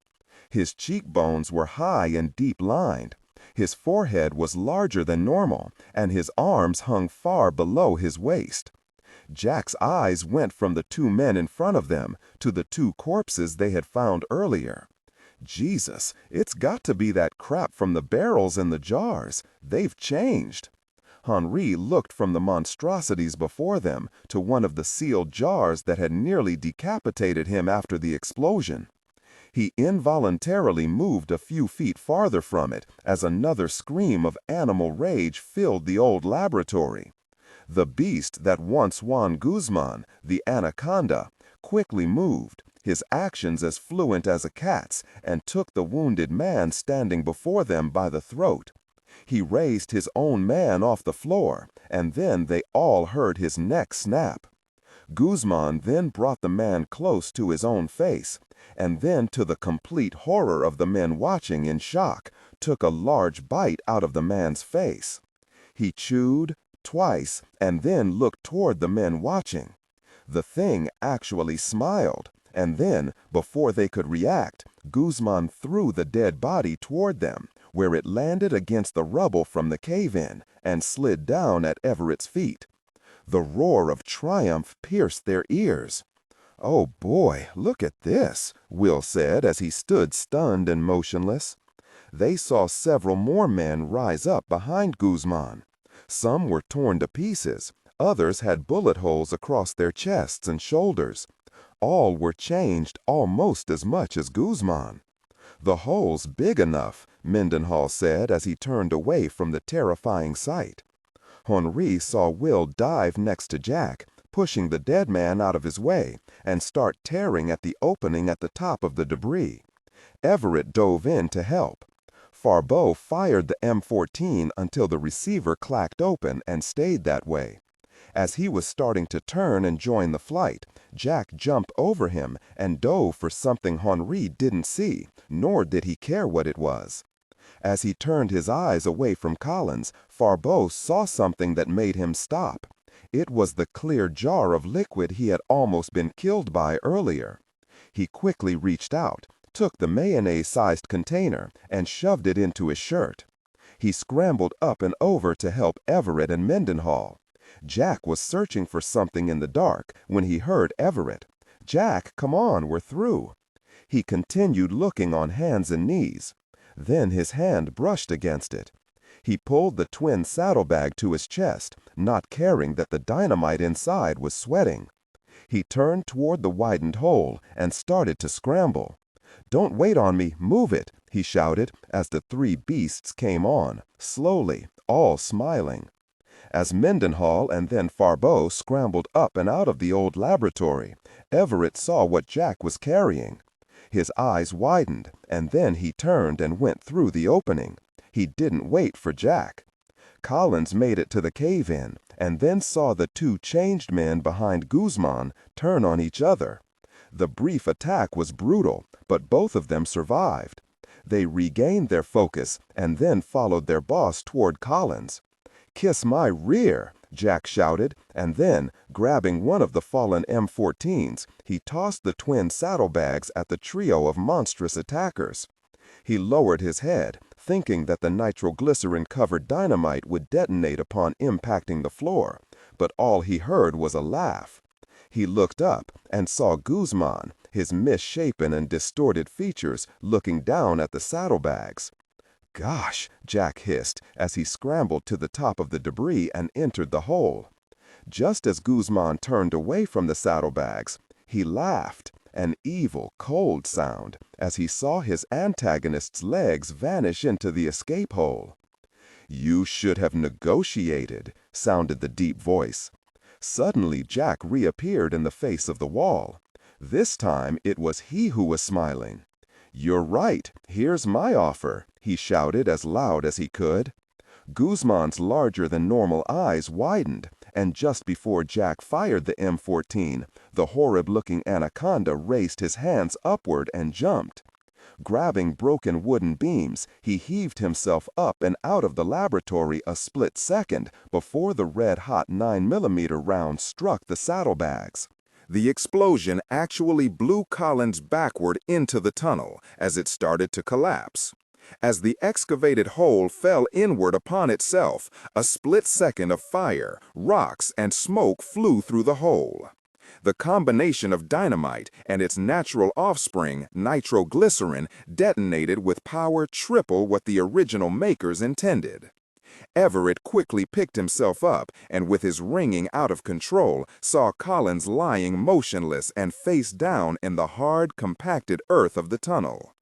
His cheekbones were high and deep-lined. His forehead was larger than normal, and his arms hung far below his waist. Jack's eyes went from the two men in front of them to the 2 corpses they had found earlier. Jesus, it's got to be that crap from the barrels and the jars. They've changed. Henri looked from the monstrosities before them to one of the sealed jars that had nearly decapitated him after the explosion. He involuntarily moved a few feet farther from it as another scream of animal rage filled the old laboratory. The beast that once Juan Guzman, the anaconda, quickly moved, his actions as fluent as a cat's, and took the wounded man standing before them by the throat. He raised his own man off the floor, and then they all heard his neck snap. Guzman then brought the man close to his own face, and then, to the complete horror of the men watching in shock, took a large bite out of the man's face. He chewed twice and then looked toward the men watching. The thing actually smiled, and then, before they could react, Guzman threw the dead body toward them, where it landed against the rubble from the cave-in and slid down at Everett's feet. The roar of triumph pierced their ears. "Oh boy, look at this," Will said as he stood stunned and motionless. They saw several more men rise up behind Guzman. Some were torn to pieces, others had bullet holes across their chests and shoulders. All were changed almost as much as Guzman. "The hole's big enough," Mendenhall said as he turned away from the terrifying sight. Henri saw Will dive next to Jack, pushing the dead man out of his way, and start tearing at the opening at the top of the debris. Everett dove in to help. Faribault fired the M14 until the receiver clacked open and stayed that way. As he was starting to turn and join the flight, Jack jumped over him and dove for something Henri didn't see, nor did he care what it was. As he turned his eyes away from Collins, Faribault saw something that made him stop. It was the clear jar of liquid he had almost been killed by earlier. He quickly reached out, took the mayonnaise-sized container, and shoved it into his shirt. He scrambled up and over to help Everett and Mendenhall. Jack was searching for something in the dark when he heard Everett. "Jack, come on, we're through." He continued looking on hands and knees. Then his hand brushed against it. He pulled the twin saddlebag to his chest, not caring that the dynamite inside was sweating. He turned toward the widened hole and started to scramble. "Don't wait on me, move it," he shouted as the 3 beasts came on, slowly, all smiling. As Mendenhall and then Faribault scrambled up and out of the old laboratory, Everett saw what Jack was carrying. His eyes widened, and then he turned and went through the opening. He didn't wait for Jack. Collins made it to the cave-in, and then saw the 2 changed men behind Guzman turn on each other. The brief attack was brutal, but both of them survived. They regained their focus and then followed their boss toward Collins. "Kiss my rear!" Jack shouted, and then, grabbing one of the fallen M14s, he tossed the twin saddlebags at the trio of monstrous attackers. He lowered his head, thinking that the nitroglycerin-covered dynamite would detonate upon impacting the floor, but all he heard was a laugh. He looked up and saw Guzman, his misshapen and distorted features, looking down at the saddlebags. "Gosh," Jack hissed as he scrambled to the top of the debris and entered the hole. Just as Guzman turned away from the saddlebags, he laughed, an evil, cold sound, as he saw his antagonist's legs vanish into the escape hole. "You should have negotiated," sounded the deep voice. Suddenly Jack reappeared in the face of the wall. This time it was he who was smiling. "You're right, here's my offer," he shouted as loud as he could. Guzman's larger-than-normal eyes widened, and just before Jack fired the M14, the horrid-looking anaconda raised his hands upward and jumped. Grabbing broken wooden beams, he heaved himself up and out of the laboratory a split second before the red-hot 9mm round struck the saddlebags. The explosion actually blew Collins backward into the tunnel as it started to collapse. As the excavated hole fell inward upon itself, a split second of fire, rocks, and smoke flew through the hole. The combination of dynamite and its natural offspring, nitroglycerin, detonated with power triple what the original makers intended. Everett quickly picked himself up and, with his ringing out of control, saw Collins lying motionless and face down in the hard, compacted earth of the tunnel.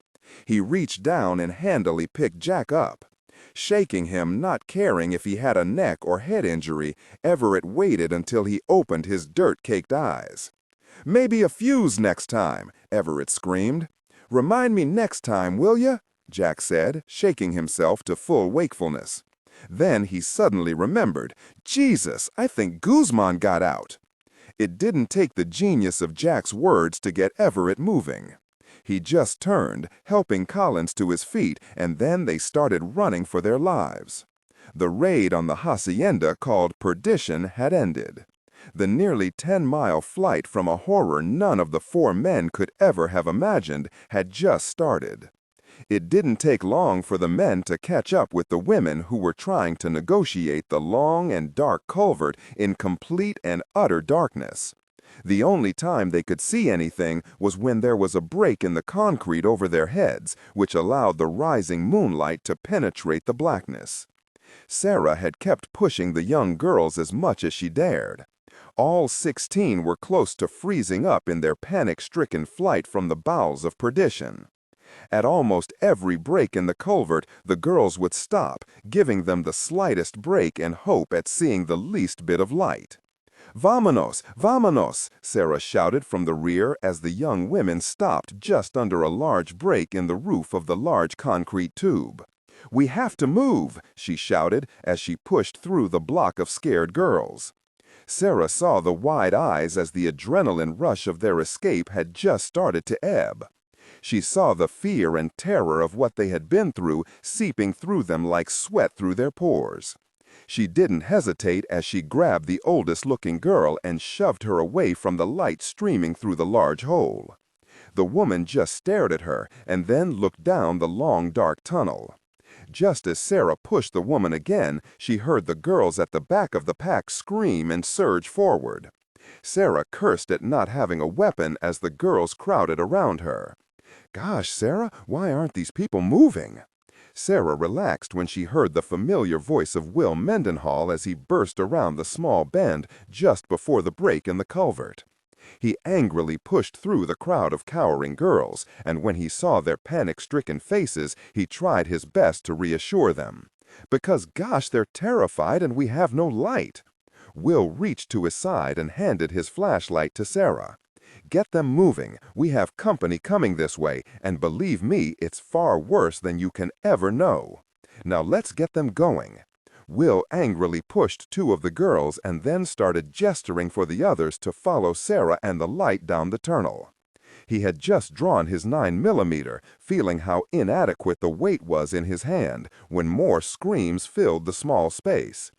He reached down and handily picked Jack up. Shaking him, not caring if he had a neck or head injury, Everett waited until he opened his dirt-caked eyes. "Maybe a fuse next time," Everett screamed. "Remind me next time, will ya?" Jack said, shaking himself to full wakefulness. Then he suddenly remembered. "Jesus, I think Guzman got out." It didn't take the genius of Jack's words to get Everett moving. He just turned, helping Collins to his feet, and then they started running for their lives. The raid on the hacienda called Perdition had ended. The nearly 10-mile flight from a horror none of the four men could ever have imagined had just started. It didn't take long for the men to catch up with the women who were trying to negotiate the long and dark culvert in complete and utter darkness. The only time they could see anything was when there was a break in the concrete over their heads, which allowed the rising moonlight to penetrate the blackness. Sarah had kept pushing the young girls as much as she dared. All 16 were close to freezing up in their panic-stricken flight from the bowels of perdition. At almost every break in the culvert, the girls would stop, giving them the slightest break and hope at seeing the least bit of light. "Vámonos! Vámonos!" Sarah shouted from the rear as the young women stopped just under a large break in the roof of the large concrete tube. "We have to move!" she shouted as she pushed through the block of scared girls. Sarah saw the wide eyes as the adrenaline rush of their escape had just started to ebb. She saw the fear and terror of what they had been through seeping through them like sweat through their pores. She didn't hesitate as she grabbed the oldest-looking girl and shoved her away from the light streaming through the large hole. The woman just stared at her and then looked down the long, dark tunnel. Just as Sarah pushed the woman again, she heard the girls at the back of the pack scream and surge forward. Sarah cursed at not having a weapon as the girls crowded around her. "Gosh, Sarah, why aren't these people moving?" Sarah relaxed when she heard the familiar voice of Will Mendenhall as he burst around the small bend just before the break in the culvert. He angrily pushed through the crowd of cowering girls, and when he saw their panic-stricken faces, he tried his best to reassure them. "Because, gosh, they're terrified and we have no light." Will reached to his side and handed his flashlight to Sarah. "Get them moving. We have company coming this way, and believe me, it's far worse than you can ever know. Now let's get them going." Will angrily pushed 2 of the girls and then started gesturing for the others to follow Sarah and the light down the tunnel. He had just drawn his 9mm, feeling how inadequate the weight was in his hand, when more screams filled the small space.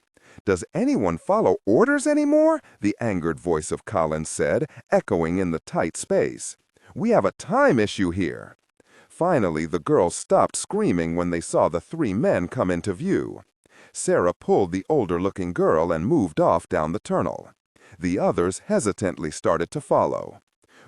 "Does anyone follow orders anymore?" the angered voice of Collins said, echoing in the tight space. "We have a time issue here." Finally, the girls stopped screaming when they saw the three men come into view. Sarah pulled the older-looking girl and moved off down the tunnel. The others hesitantly started to follow.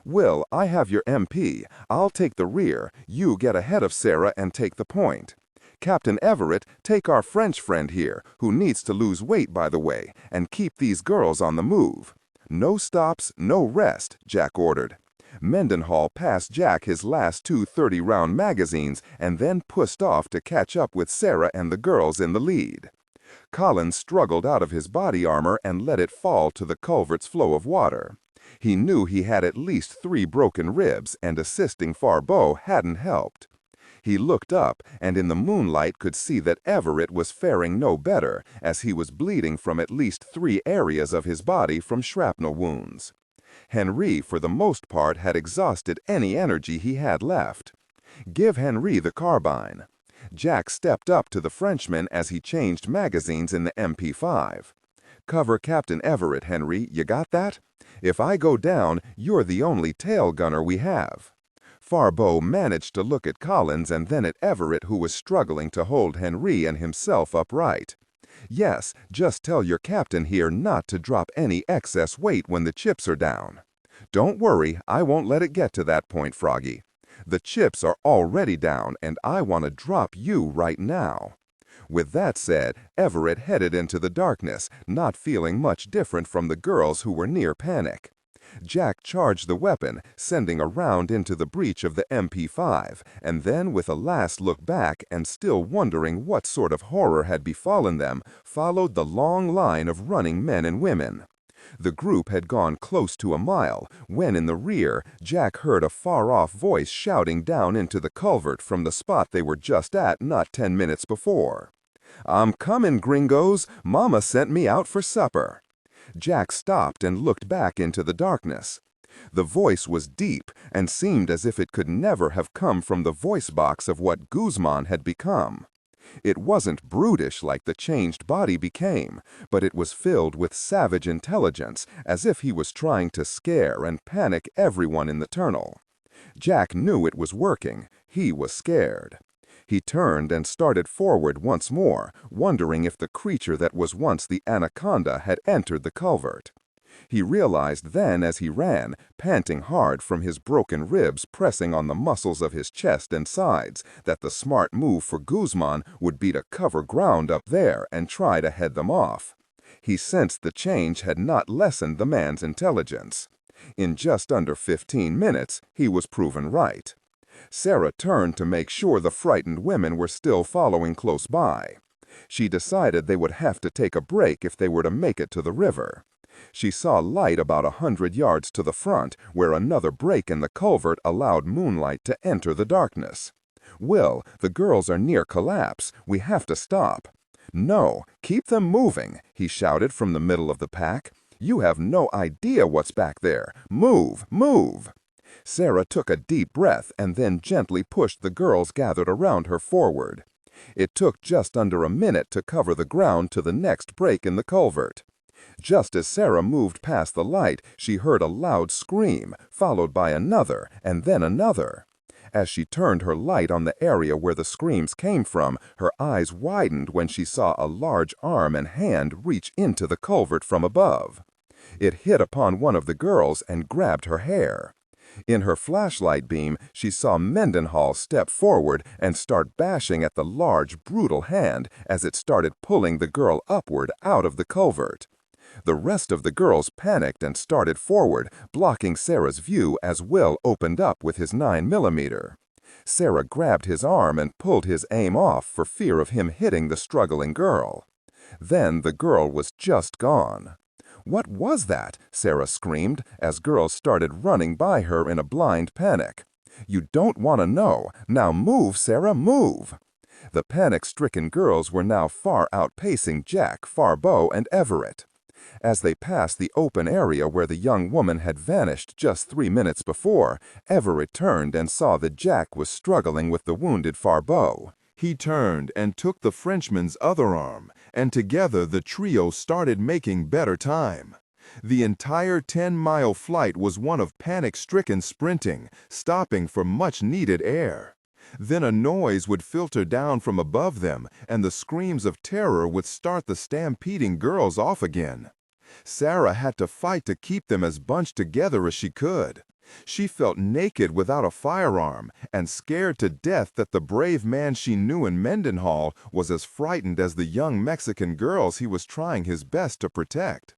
"Will, I have your MP. I'll take the rear. You get ahead of Sarah and take the point. Captain Everett, take our French friend here, who needs to lose weight, by the way, and keep these girls on the move. No stops, no rest," Jack ordered. Mendenhall passed Jack his last two 30-round magazines and then pushed off to catch up with Sarah and the girls in the lead. Collins struggled out of his body armor and let it fall to the culvert's flow of water. He knew he had at least 3 broken ribs, and assisting Farbeau hadn't helped. He looked up and in the moonlight could see that Everett was faring no better, as he was bleeding from at least 3 areas of his body from shrapnel wounds. Henry, for the most part, had exhausted any energy he had left. "Give Henry the carbine." Jack stepped up to the Frenchman as he changed magazines in the MP5. "Cover Captain Everett, Henry, you got that? If I go down, you're the only tail gunner we have." Farbeau managed to look at Collins and then at Everett, who was struggling to hold Henry and himself upright. "Yes, just tell your captain here not to drop any excess weight when the chips are down." "Don't worry, I won't let it get to that point, Froggy. The chips are already down, and I want to drop you right now." With that said, Everett headed into the darkness, not feeling much different from the girls who were near panic. Jack charged the weapon, sending a round into the breech of the MP5, and then, with a last look back and still wondering what sort of horror had befallen them, followed the long line of running men and women. The group had gone close to a mile, when in the rear, Jack heard a far-off voice shouting down into the culvert from the spot they were just at not 10 minutes before. "I'm coming, gringos! Mama sent me out for supper." Jack stopped and looked back into the darkness. The voice was deep and seemed as if it could never have come from the voice box of what Guzman had become. It wasn't brutish like the changed body became, but it was filled with savage intelligence, as if he was trying to scare and panic everyone in the tunnel. Jack knew it was working. He was scared. He turned and started forward once more, wondering if the creature that was once the anaconda had entered the culvert. He realized then as he ran, panting hard from his broken ribs pressing on the muscles of his chest and sides, that the smart move for Guzman would be to cover ground up there and try to head them off. He sensed the change had not lessened the man's intelligence. In just under 15 minutes, he was proven right. Sarah turned to make sure the frightened women were still following close by. She decided they would have to take a break if they were to make it to the river. She saw light about 100 yards to the front, where another break in the culvert allowed moonlight to enter the darkness. "Will, the girls are near collapse. We have to stop." "No, keep them moving," he shouted from the middle of the pack. "You have no idea what's back there. Move, move." Sarah took a deep breath and then gently pushed the girls gathered around her forward. It took just under a minute to cover the ground to the next break in the culvert. Just as Sarah moved past the light, she heard a loud scream, followed by another, and then another. As she turned her light on the area where the screams came from, her eyes widened when she saw a large arm and hand reach into the culvert from above. It hit upon one of the girls and grabbed her hair. In her flashlight beam, she saw Mendenhall step forward and start bashing at the large, brutal hand as it started pulling the girl upward out of the culvert. The rest of the girls panicked and started forward, blocking Sarah's view as Will opened up with his 9mm. Sarah grabbed his arm and pulled his aim off for fear of him hitting the struggling girl. Then the girl was just gone. "What was that?" Sarah screamed as girls started running by her in a blind panic. "You don't want to know. Now move, Sarah, move." The panic-stricken girls were now far outpacing Jack, Farbeau, and Everett. As they passed the open area where the young woman had vanished just 3 minutes before, Everett turned and saw that Jack was struggling with the wounded Farbeau. He turned and took the Frenchman's other arm, and together the trio started making better time. The entire 10-mile flight was one of panic-stricken sprinting, stopping for much-needed air. Then a noise would filter down from above them, and the screams of terror would start the stampeding girls off again. Sarah had to fight to keep them as bunched together as she could. She felt naked without a firearm, and scared to death that the brave man she knew in Mendenhall was as frightened as the young Mexican girls he was trying his best to protect.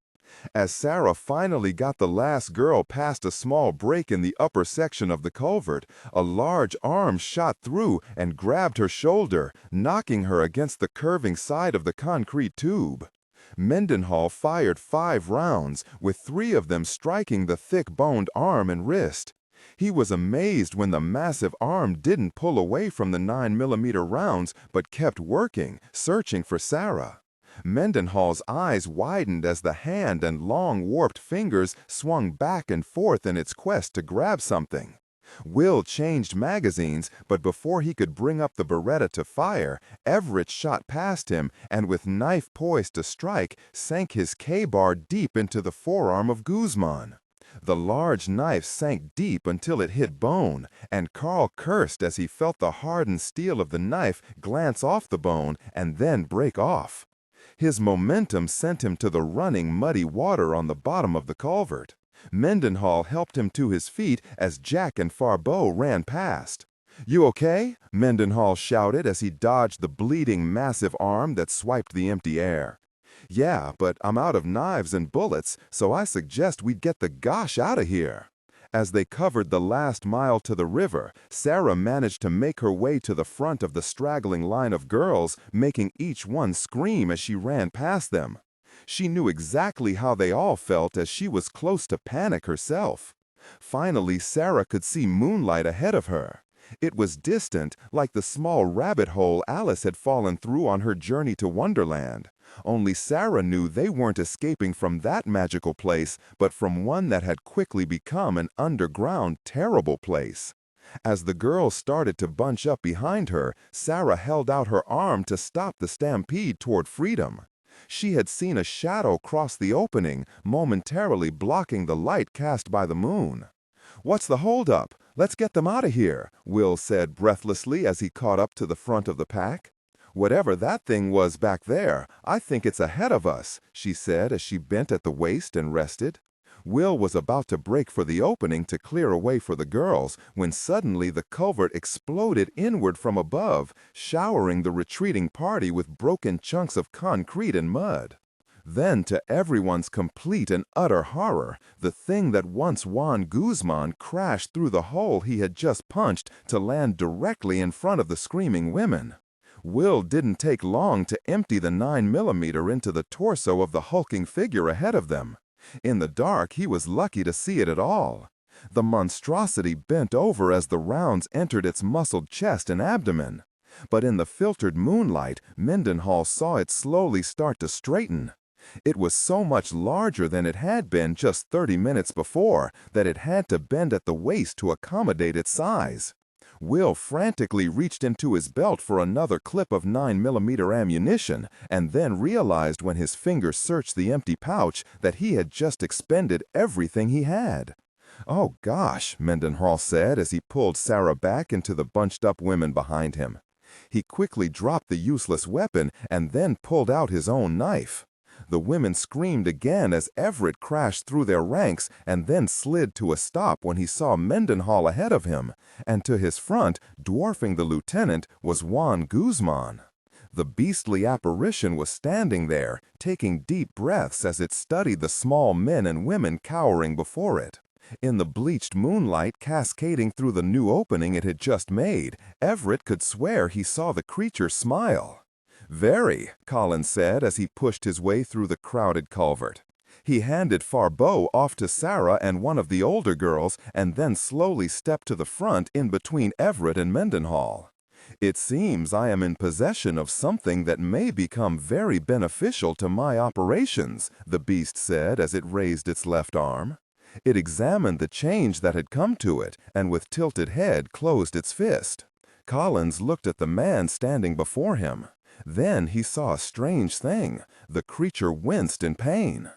As Sarah finally got the last girl past a small break in the upper section of the culvert, a large arm shot through and grabbed her shoulder, knocking her against the curving side of the concrete tube. Mendenhall fired 5 rounds, with 3 of them striking the thick-boned arm and wrist. He was amazed when the massive arm didn't pull away from the 9mm rounds but kept working, searching for Sarah. Mendenhall's eyes widened as the hand and long warped fingers swung back and forth in its quest to grab something. Will changed magazines, but before he could bring up the Beretta to fire, Everett shot past him and with knife poised to strike, sank his K-bar deep into the forearm of Guzman. The large knife sank deep until it hit bone, and Carl cursed as he felt the hardened steel of the knife glance off the bone and then break off. His momentum sent him to the running, muddy water on the bottom of the culvert. Mendenhall helped him to his feet as Jack and Farbeau ran past. "You okay?" Mendenhall shouted as he dodged the bleeding, massive arm that swiped the empty air. "Yeah, but I'm out of knives and bullets, so I suggest we get the gosh out of here." As they covered the last mile to the river, Sarah managed to make her way to the front of the straggling line of girls, making each one scream as she ran past them. She knew exactly how they all felt as she was close to panic herself. Finally, Sarah could see moonlight ahead of her. It was distant, like the small rabbit hole Alice had fallen through on her journey to Wonderland. Only Sarah knew they weren't escaping from that magical place, but from one that had quickly become an underground, terrible place. As the girls started to bunch up behind her, Sarah held out her arm to stop the stampede toward freedom. She had seen a shadow cross the opening, momentarily blocking the light cast by the moon. "What's the holdup? Let's get them out of here," Will said breathlessly as he caught up to the front of the pack. "Whatever that thing was back there, I think it's ahead of us," she said as she bent at the waist and rested. Will was about to break for the opening to clear a way for the girls when suddenly the culvert exploded inward from above, showering the retreating party with broken chunks of concrete and mud. Then, to everyone's complete and utter horror, the thing that once Juan Guzman crashed through the hole he had just punched to land directly in front of the screaming women. Will didn't take long to empty the 9mm into the torso of the hulking figure ahead of them. In the dark, he was lucky to see it at all. The monstrosity bent over as the rounds entered its muscled chest and abdomen. But in the filtered moonlight, Mendenhall saw it slowly start to straighten. It was so much larger than it had been just 30 minutes before that it had to bend at the waist to accommodate its size. Will frantically reached into his belt for another clip of 9mm ammunition, and then realized when his fingers searched the empty pouch that he had just expended everything he had. "Oh gosh," Mendenhall said as he pulled Sarah back into the bunched-up women behind him. He quickly dropped the useless weapon and then pulled out his own knife. The women screamed again as Everett crashed through their ranks and then slid to a stop when he saw Mendenhall ahead of him, and to his front, dwarfing the lieutenant, was Juan Guzman. The beastly apparition was standing there, taking deep breaths as it studied the small men and women cowering before it. In the bleached moonlight cascading through the new opening it had just made, Everett could swear he saw the creature smile. "Very," Colin said as he pushed his way through the crowded culvert. He handed Farbeau off to Sarah and one of the older girls and then slowly stepped to the front in between Everett and Mendenhall. "It seems I am in possession of something that may become very beneficial to my operations," the beast said as it raised its left arm. It examined the change that had come to it and with tilted head closed its fist. Collins looked at the man standing before him. Then he saw a strange thing. The creature winced in pain.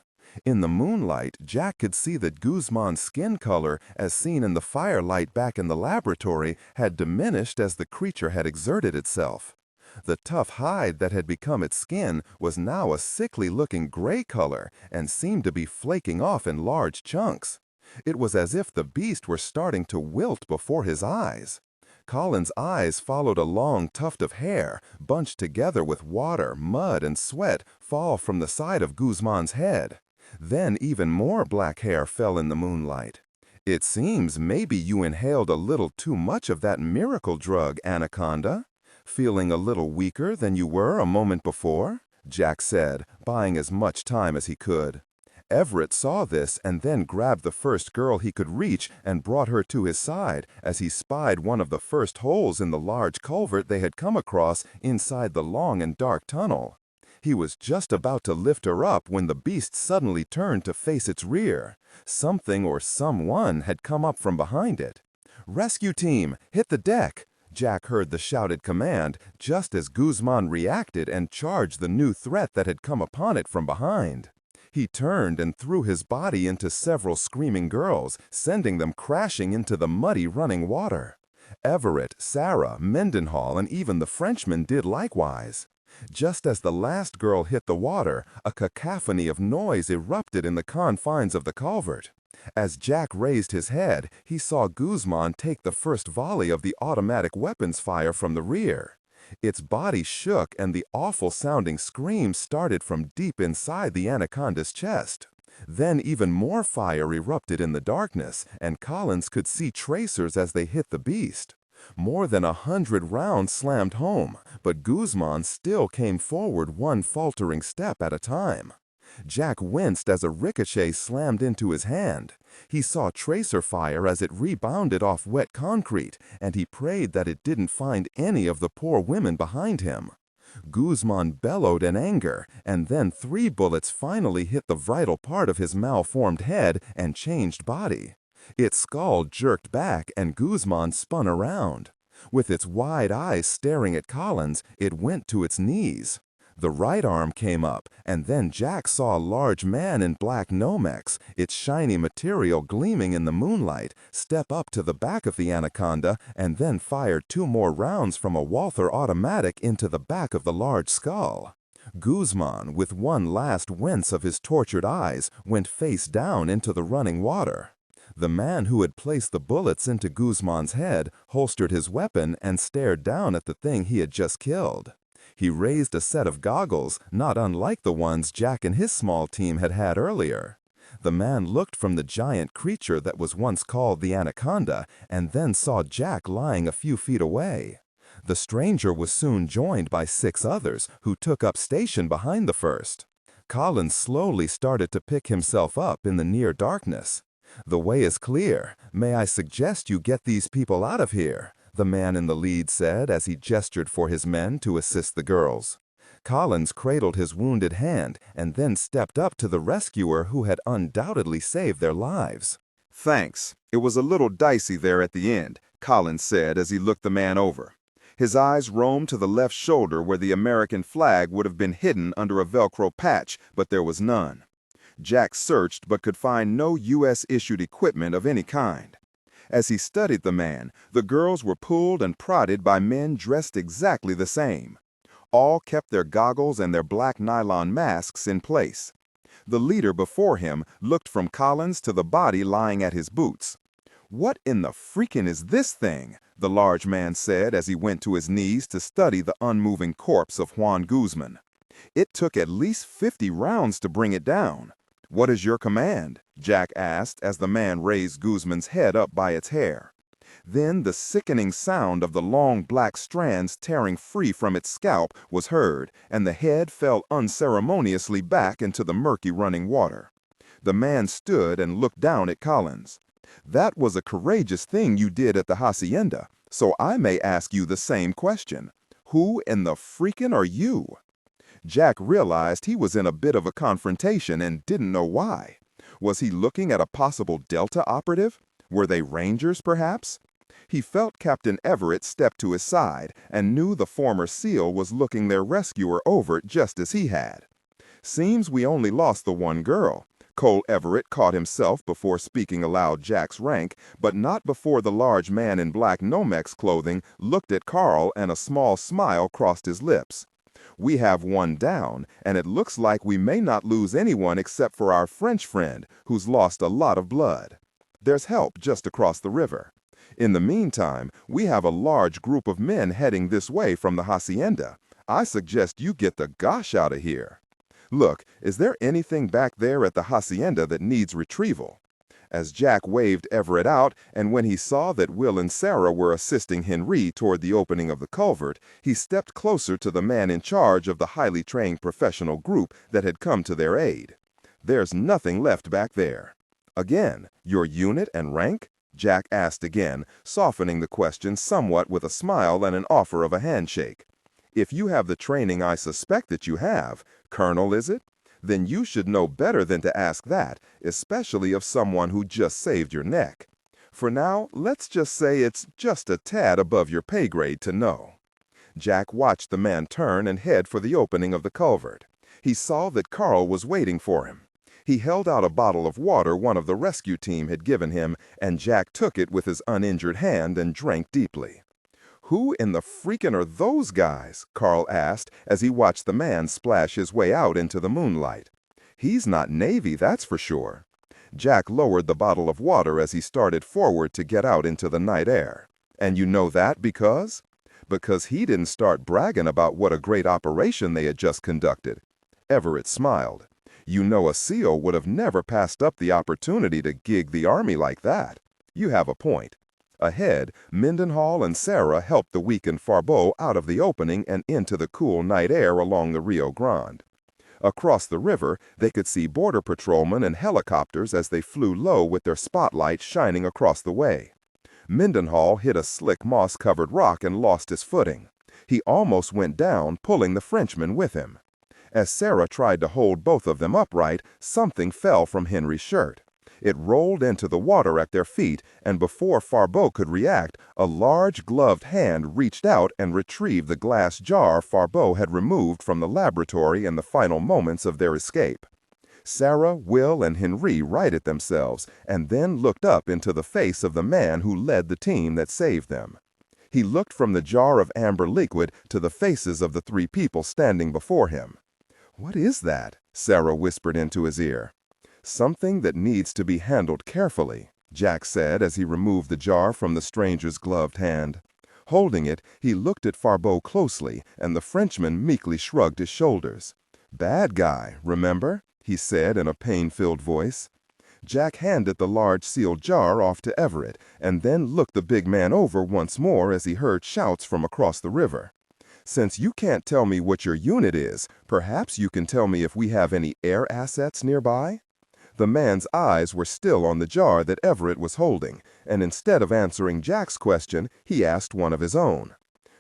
In the moonlight, Jack could see that Guzman's skin color, as seen in the firelight back in the laboratory, had diminished as the creature had exerted itself. The tough hide that had become its skin was now a sickly-looking gray color and seemed to be flaking off in large chunks. It was as if the beast were starting to wilt before his eyes. Colin's eyes followed a long tuft of hair, bunched together with water, mud, and sweat, fall from the side of Guzman's head. Then even more black hair fell in the moonlight. "It seems maybe you inhaled a little too much of that miracle drug, Anaconda. Feeling a little weaker than you were a moment before?" Jack said, buying as much time as he could. Everett saw this and then grabbed the first girl he could reach and brought her to his side as he spied one of the first holes in the large culvert they had come across inside the long and dark tunnel. He was just about to lift her up when the beast suddenly turned to face its rear. Something or someone had come up from behind it. "Rescue team, hit the deck!" Jack heard the shouted command just as Guzman reacted and charged the new threat that had come upon it from behind. He turned and threw his body into several screaming girls, sending them crashing into the muddy running water. Everett, Sarah, Mendenhall, and even the Frenchman did likewise. Just as the last girl hit the water, a cacophony of noise erupted in the confines of the culvert. As Jack raised his head, he saw Guzman take the first volley of the automatic weapons fire from the rear. Its body shook and the awful-sounding scream started from deep inside the anaconda's chest. Then even more fire erupted in the darkness, and Collins could see tracers as they hit the beast. More than 100 rounds slammed home, but Guzman still came forward one faltering step at a time. Jack winced as a ricochet slammed into his hand. He saw tracer fire as it rebounded off wet concrete, and he prayed that it didn't find any of the poor women behind him. Guzman bellowed in anger, and then 3 bullets finally hit the vital part of his malformed head and changed body. Its skull jerked back, and Guzman spun around. With its wide eyes staring at Collins, it went to its knees. The right arm came up, and then Jack saw a large man in black Nomex, its shiny material gleaming in the moonlight, step up to the back of the anaconda and then fire 2 more rounds from a Walther automatic into the back of the large skull. Guzman, with one last wince of his tortured eyes, went face down into the running water. The man who had placed the bullets into Guzman's head holstered his weapon and stared down at the thing he had just killed. He raised a set of goggles, not unlike the ones Jack and his small team had had earlier. The man looked from the giant creature that was once called the anaconda and then saw Jack lying a few feet away. The stranger was soon joined by 6 others who took up station behind the first. Collins slowly started to pick himself up in the near darkness. "The way is clear. May I suggest you get these people out of here?" the man in the lead said as he gestured for his men to assist the girls. Collins cradled his wounded hand and then stepped up to the rescuer who had undoubtedly saved their lives. "Thanks. It was a little dicey there at the end," Collins said as he looked the man over. His eyes roamed to the left shoulder where the American flag would have been hidden under a Velcro patch, but there was none. Jack searched but could find no U.S.-issued equipment of any kind. As he studied the man, the girls were pulled and prodded by men dressed exactly the same. All kept their goggles and their black nylon masks in place. The leader before him looked from Collins to the body lying at his boots. "What in the freakin' is this thing?" the large man said as he went to his knees to study the unmoving corpse of Juan Guzman. "It took at least 50 rounds to bring it down." "What is your command?" Jack asked as the man raised Guzman's head up by its hair. Then the sickening sound of the long black strands tearing free from its scalp was heard, and the head fell unceremoniously back into the murky running water. The man stood and looked down at Collins. "That was a courageous thing you did at the hacienda, so I may ask you the same question. Who in the freakin' are you?" Jack realized he was in a bit of a confrontation and didn't know why. Was he looking at a possible Delta operative? Were they Rangers, perhaps? He felt Captain Everett step to his side and knew the former SEAL was looking their rescuer over just as he had. "Seems we only lost the one girl." Cole Everett caught himself before speaking aloud Jack's rank, but not before the large man in black Nomex clothing looked at Carl and a small smile crossed his lips. "We have one down, and it looks like we may not lose anyone except for our French friend, who's lost a lot of blood. There's help just across the river. In the meantime, we have a large group of men heading this way from the hacienda. I suggest you get the gosh out of here. Look, is there anything back there at the hacienda that needs retrieval?" As Jack waved Everett out, and when he saw that Will and Sarah were assisting Henry toward the opening of the culvert, he stepped closer to the man in charge of the highly trained professional group that had come to their aid. "There's nothing left back there." "Again, your unit and rank?" Jack asked again, softening the question somewhat with a smile and an offer of a handshake. "If you have the training I suspect that you have, Colonel, is it? Then you should know better than to ask that, especially of someone who just saved your neck. For now, let's just say it's just a tad above your pay grade to know." Jack watched the man turn and head for the opening of the culvert. He saw that Carl was waiting for him. He held out a bottle of water one of the rescue team had given him, and Jack took it with his uninjured hand and drank deeply. "Who in the freakin' are those guys?" Carl asked as he watched the man splash his way out into the moonlight. "He's not Navy, that's for sure." Jack lowered the bottle of water as he started forward to get out into the night air. "And you know that because?" "Because he didn't start bragging about what a great operation they had just conducted." Everett smiled. "You know a SEAL would have never passed up the opportunity to gig the Army like that. You have a point." Ahead, Mendenhall and Sarah helped the weakened Farbeau out of the opening and into the cool night air along the Rio Grande. Across the river, they could see border patrolmen and helicopters as they flew low with their spotlights shining across the way. Mendenhall hit a slick moss-covered rock and lost his footing. He almost went down, pulling the Frenchman with him. As Sarah tried to hold both of them upright, something fell from Henry's shirt. It rolled into the water at their feet, and before Farbeau could react, a large gloved hand reached out and retrieved the glass jar Farbeau had removed from the laboratory in the final moments of their escape. Sarah, Will, and Henry righted themselves, and then looked up into the face of the man who led the team that saved them. He looked from the jar of amber liquid to the faces of the three people standing before him. "What is that?" Sarah whispered into his ear. "Something that needs to be handled carefully," Jack said as he removed the jar from the stranger's gloved hand. Holding it, he looked at Farbeau closely, and the Frenchman meekly shrugged his shoulders. "Bad guy, remember?" he said in a pain-filled voice. Jack handed the large sealed jar off to Everett, and then looked the big man over once more as he heard shouts from across the river. "Since you can't tell me what your unit is, perhaps you can tell me if we have any air assets nearby?" The man's eyes were still on the jar that Everett was holding, and instead of answering Jack's question, he asked one of his own.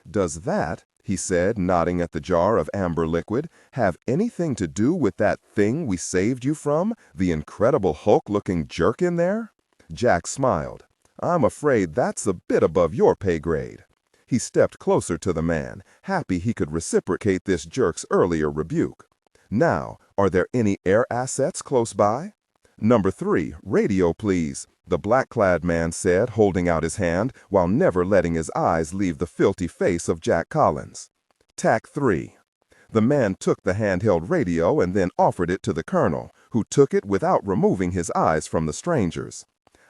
"Does that," he said, nodding at the jar of amber liquid, "have anything to do with that thing we saved you from, the Incredible Hulk-looking jerk in there?" Jack smiled. "I'm afraid that's a bit above your pay grade." He stepped closer to the man, happy he could reciprocate this jerk's earlier rebuke. "Now, are there any air assets close by?" "Number 3, radio, please," the black-clad man said, holding out his hand, while never letting his eyes leave the filthy face of Jack Collins. "TAC 3. The man took the handheld radio and then offered it to the colonel, who took it without removing his eyes from the stranger's.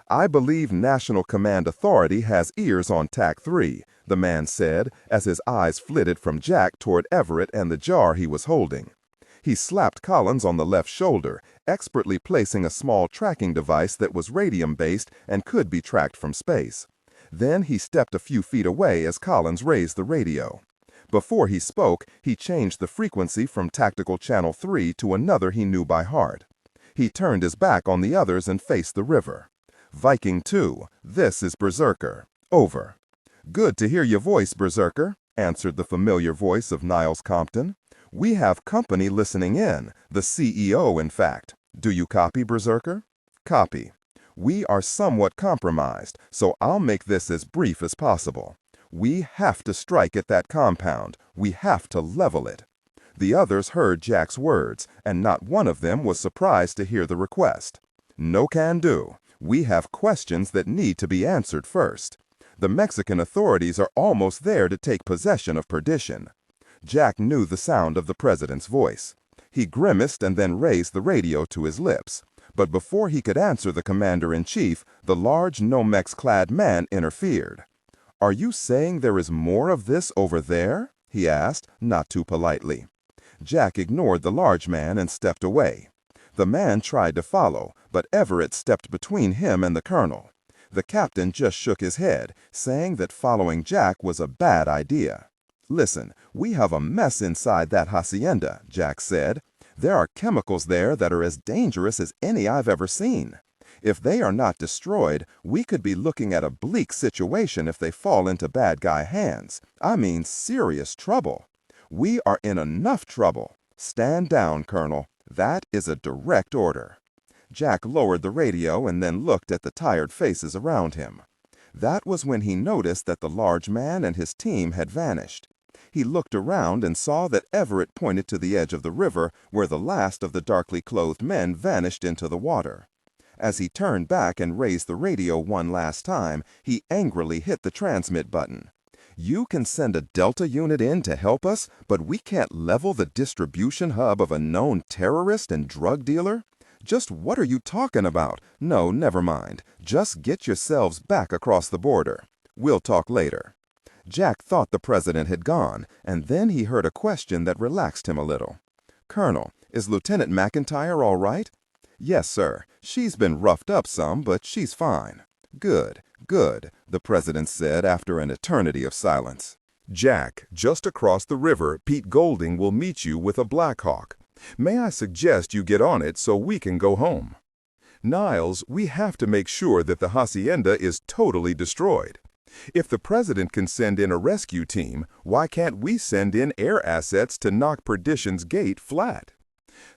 "I believe National Command Authority has ears on TAC 3, the man said, as his eyes flitted from Jack toward Everett and the jar he was holding. He slapped Collins on the left shoulder, expertly placing a small tracking device that was radium-based and could be tracked from space. Then he stepped a few feet away as Collins raised the radio. Before he spoke, he changed the frequency from Tactical Channel 3 to another he knew by heart. He turned his back on the others and faced the river. "Viking 2, this is Berserker. Over." "Good to hear your voice, Berserker," answered the familiar voice of Niles Compton. "We have company listening in, the CEO, in fact. Do you copy, Berserker?" "Copy." We are somewhat compromised, so I'll make this as brief as possible. We have to strike at that compound. We have to level it." The others heard Jack's words, and not one of them was surprised to hear the request. "No can do. We have questions that need to be answered first. The Mexican authorities are almost there to take possession of Perdition." Jack knew the sound of the president's voice. He grimaced and then raised the radio to his lips. But before he could answer the commander-in-chief, the large Nomex-clad man interfered. "Are you saying there is more of this over there?" he asked, not too politely. Jack ignored the large man and stepped away. The man tried to follow, but Everett stepped between him and the colonel. The captain just shook his head, saying that following Jack was a bad idea. "Listen, we have a mess inside that hacienda," Jack said. "There are chemicals there that are as dangerous as any I've ever seen. If they are not destroyed, we could be looking at a bleak situation if they fall into bad guy hands. I mean, serious trouble. We are in enough trouble. Stand down, Colonel. That is a direct order." Jack lowered the radio and then looked at the tired faces around him. That was when he noticed that the large man and his team had vanished. He looked around and saw that Everett pointed to the edge of the river where the last of the darkly clothed men vanished into the water. As he turned back and raised the radio one last time, he angrily hit the transmit button. "You can send a Delta unit in to help us, but we can't level the distribution hub of a known terrorist and drug dealer? Just what are you talking about? No, never mind. Just get yourselves back across the border. We'll talk later." Jack thought the president had gone, and then he heard a question that relaxed him a little. "Colonel, is Lieutenant McIntyre all right?" "Yes, sir. She's been roughed up some, but she's fine." "Good, good," the president said after an eternity of silence. "Jack, just across the river, Pete Golding will meet you with a Blackhawk. May I suggest you get on it so we can go home? Niles, we have to make sure that the hacienda is totally destroyed. If the president can send in a rescue team, why can't we send in air assets to knock Perdition's gate flat?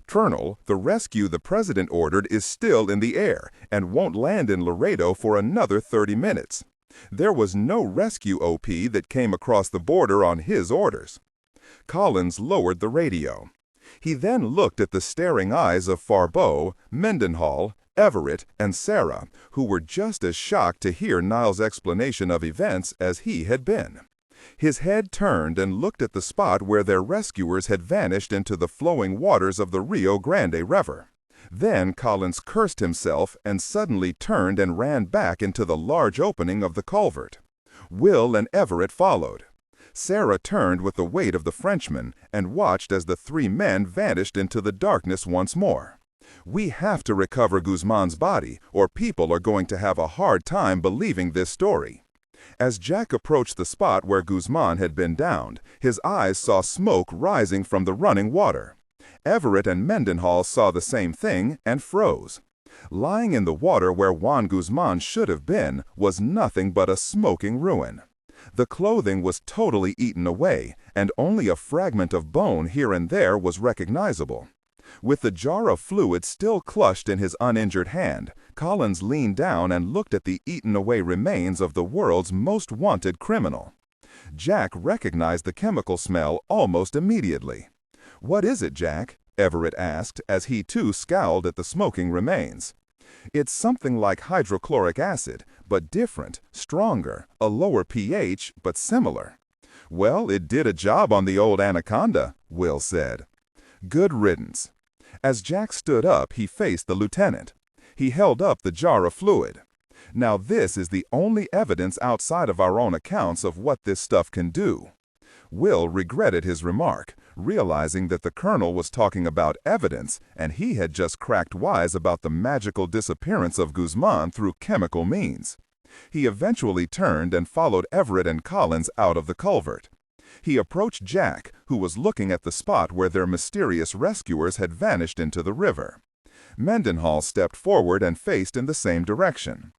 Colonel, the rescue the president ordered is still in the air and won't land in Laredo for another 30 minutes. There was no rescue OP that came across the border on his orders." Collins lowered the radio. He then looked at the staring eyes of Farbeau, Mendenhall, Everett, and Sarah, who were just as shocked to hear Niles' explanation of events as he had been. His head turned and looked at the spot where their rescuers had vanished into the flowing waters of the Rio Grande River. Then Collins cursed himself and suddenly turned and ran back into the large opening of the culvert. Will and Everett followed. Sarah turned with the weight of the Frenchman and watched as the three men vanished into the darkness once more. "We have to recover Guzman's body, or people are going to have a hard time believing this story." As Jack approached the spot where Guzman had been downed, his eyes saw smoke rising from the running water. Everett and Mendenhall saw the same thing and froze. Lying in the water where Juan Guzman should have been was nothing but a smoking ruin. The clothing was totally eaten away, and only a fragment of bone here and there was recognizable. With the jar of fluid still clutched in his uninjured hand, Collins leaned down and looked at the eaten-away remains of the world's most wanted criminal. Jack recognized the chemical smell almost immediately. "What is it, Jack?" Everett asked as he too scowled at the smoking remains. "It's something like hydrochloric acid, but different, stronger, a lower pH, but similar." "Well, it did a job on the old anaconda," Will said. "Good riddance." As Jack stood up, he faced the lieutenant. He held up the jar of fluid. "Now this is the only evidence outside of our own accounts of what this stuff can do." Will regretted his remark, realizing that the colonel was talking about evidence and he had just cracked wise about the magical disappearance of Guzman through chemical means. He eventually turned and followed Everett and Collins out of the culvert. He approached Jack, who was looking at the spot where their mysterious rescuers had vanished into the river. Mendenhall stepped forward and faced in the same direction.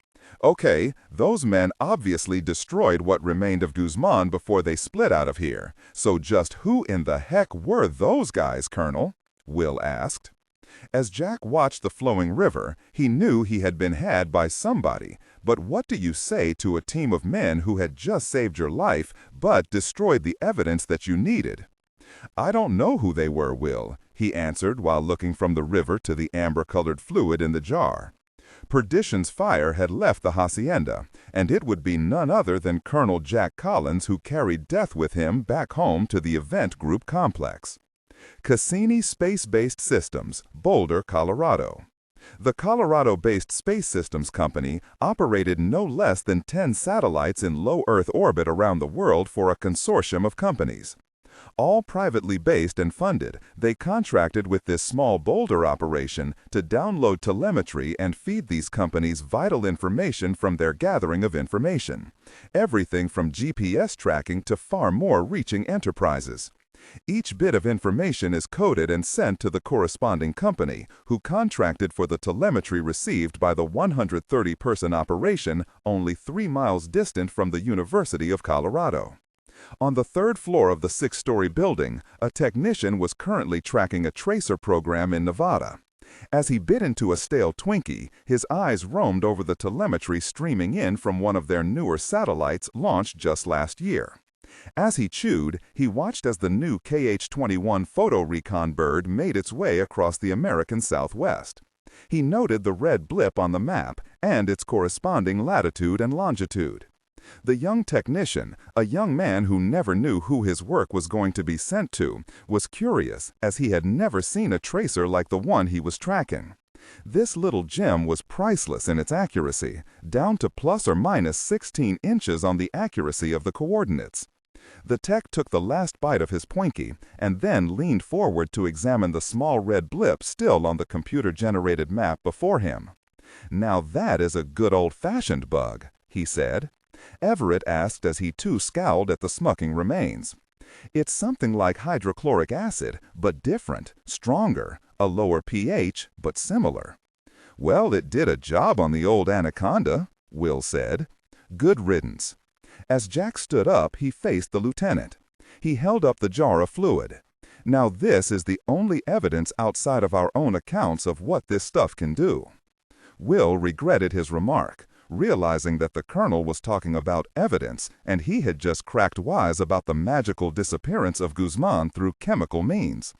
"Okay, those men obviously destroyed what remained of Guzman before they split out of here. So just who in the heck were those guys, Colonel?" Will asked. As Jack watched the flowing river, he knew he had been had by somebody. But what do you say to a team of men who had just saved your life but destroyed the evidence that you needed? I don't know who they were, Will, he answered while looking from the river to the amber-colored fluid in the jar. Perdition's fire had left the hacienda, and it would be none other than Colonel Jack Collins who carried death with him back home to the Event Group complex. Cassini Space-Based Systems, Boulder, Colorado. The Colorado-based Space Systems Company operated no less than 10 satellites in low Earth orbit around the world for a consortium of companies. All privately based and funded, they contracted with this small Boulder operation to download telemetry and feed these companies vital information from their gathering of information. Everything from GPS tracking to far more reaching enterprises. Each bit of information is coded and sent to the corresponding company, who contracted for the telemetry received by the 130-person operation only 3 miles distant from the University of Colorado. On the 3rd floor of the 6-story building, a technician was currently tracking a tracer program in Nevada. As he bit into a stale Twinkie, his eyes roamed over the telemetry streaming in from one of their newer satellites launched just last year. As he chewed, he watched as the new KH-21 photo recon bird made its way across the American Southwest. He noted the red blip on the map and its corresponding latitude and longitude. The young technician, a young man who never knew who his work was going to be sent to, was curious as he had never seen a tracer like the one he was tracking. This little gem was priceless in its accuracy, down to plus or minus 16 inches on the accuracy of the coordinates. The tech took the last bite of his Twinkie and then leaned forward to examine the small red blip still on the computer-generated map before him. "Now that is a good old-fashioned bug," he said. Everett asked as he too scowled at the smucking remains. "It's something like hydrochloric acid, but different, stronger, a lower pH, but similar." "Well, it did a job on the old anaconda," Will said. "Good riddance." As Jack stood up, he faced the lieutenant. He held up the jar of fluid. "Now this is the only evidence outside of our own accounts of what this stuff can do." Will regretted his remark, realizing that the colonel was talking about evidence, and he had just cracked wise about the magical disappearance of Guzman through chemical means.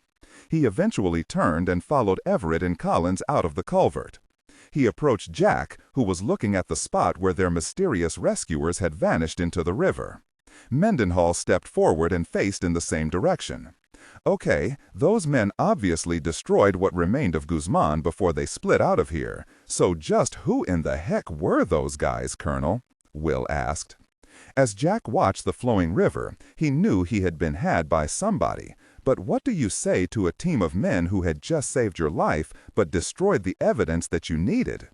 He eventually turned and followed Everett and Collins out of the culvert. He approached Jack, who was looking at the spot where their mysterious rescuers had vanished into the river. Mendenhall stepped forward and faced in the same direction. "Okay, those men obviously destroyed what remained of Guzman before they split out of here. So just who in the heck were those guys, Colonel?" Will asked. As Jack watched the flowing river, he knew he had been had by somebody. But what do you say to a team of men who had just saved your life but destroyed the evidence that you needed?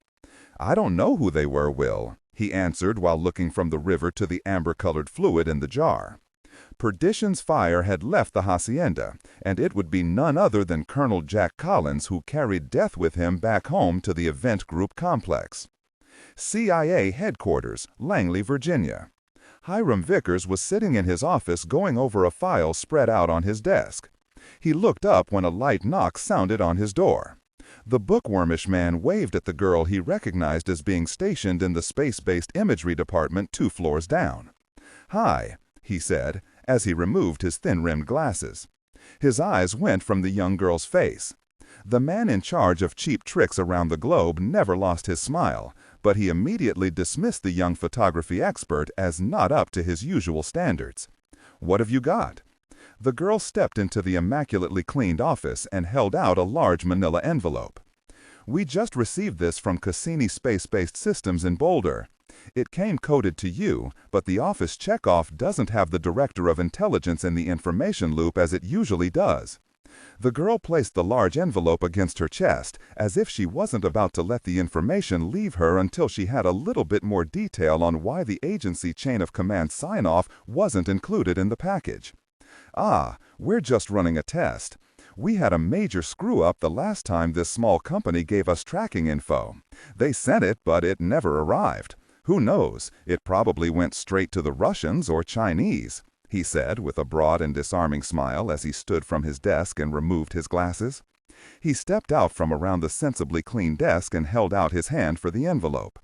"I don't know who they were, Will," he answered while looking from the river to the amber-colored fluid in the jar. Perdition's fire had left the hacienda, and it would be none other than Colonel Jack Collins who carried death with him back home to the Event Group complex. CIA Headquarters, Langley, Virginia. Hiram Vickers was sitting in his office going over a file spread out on his desk. He looked up when a light knock sounded on his door. The bookwormish man waved at the girl he recognized as being stationed in the space-based imagery department 2 floors down. "Hi," he said, as he removed his thin-rimmed glasses. His eyes went from the young girl's face. The man in charge of cheap tricks around the globe never lost his smile, but he immediately dismissed the young photography expert as not up to his usual standards. "What have you got?" The girl stepped into the immaculately cleaned office and held out a large manila envelope. "We just received this from Cassini Space-Based Systems in Boulder. It came coded to you, but the office checkoff doesn't have the Director of Intelligence in the information loop as it usually does." The girl placed the large envelope against her chest, as if she wasn't about to let the information leave her until she had a little bit more detail on why the agency chain of command sign-off wasn't included in the package. "Ah, we're just running a test. We had a major screw-up the last time this small company gave us tracking info. They sent it, but it never arrived. Who knows, it probably went straight to the Russians or Chinese," he said with a broad and disarming smile as he stood from his desk and removed his glasses. He stepped out from around the sensibly clean desk and held out his hand for the envelope.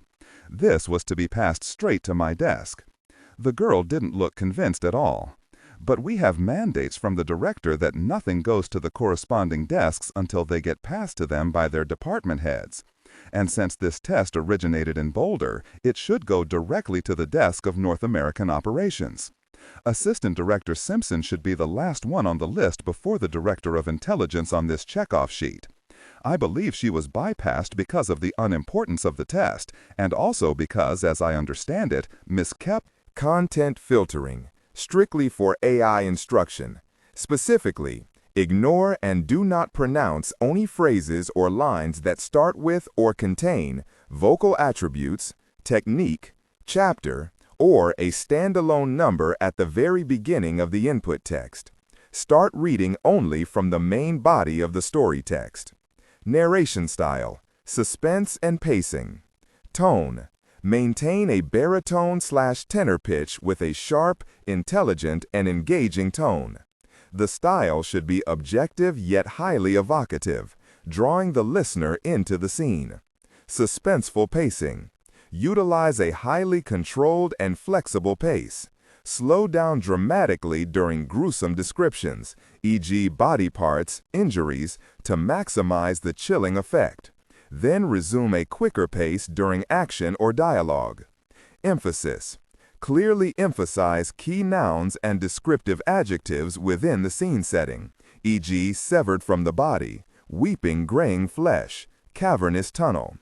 This was to be passed straight to my desk. The girl didn't look convinced at all. But we have mandates from the director that nothing goes to the corresponding desks until they get passed to them by their department heads. And since this test originated in Boulder, it should go directly to the desk of North American Operations. Assistant Director Simpson should be the last one on the list before the Director of Intelligence on this checkoff sheet. I believe she was bypassed because of the unimportance of the test, and also because, as I understand it, Miss Kep— Content filtering, strictly for AI instruction. Specifically, ignore and do not pronounce only phrases or lines that start with or contain vocal attributes, technique, chapter, or a standalone number at the very beginning of the input text. Start reading only from the main body of the story text. Narration style, suspense and pacing. Tone, maintain a baritone/tenor pitch with a sharp, intelligent, and engaging tone. The style should be objective yet highly evocative, drawing the listener into the scene. Suspenseful pacing. Utilize a highly controlled and flexible pace. Slow down dramatically during gruesome descriptions, e.g. body parts, injuries, to maximize the chilling effect. Then resume a quicker pace during action or dialogue. Emphasis. Clearly emphasize key nouns and descriptive adjectives within the scene setting, e.g. severed from the body, weeping graying flesh, cavernous tunnel.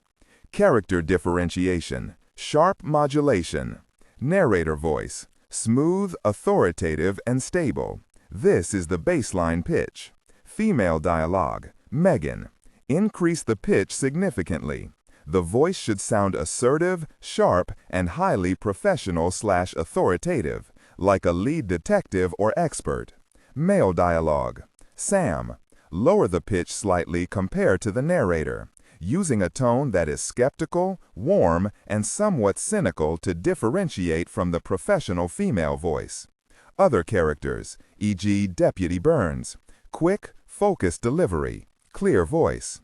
Character differentiation, sharp modulation. Narrator voice, smooth, authoritative, and stable. This is the baseline pitch. Female dialogue, Megan. Increase the pitch significantly. The voice should sound assertive, sharp, and highly professional/authoritative, like a lead detective or expert. Male dialogue, Sam. Lower the pitch slightly compared to the narrator, using a tone that is skeptical, warm, and somewhat cynical to differentiate from the professional female voice. Other characters, e.g. Deputy Burns. Quick, focused delivery, clear voice.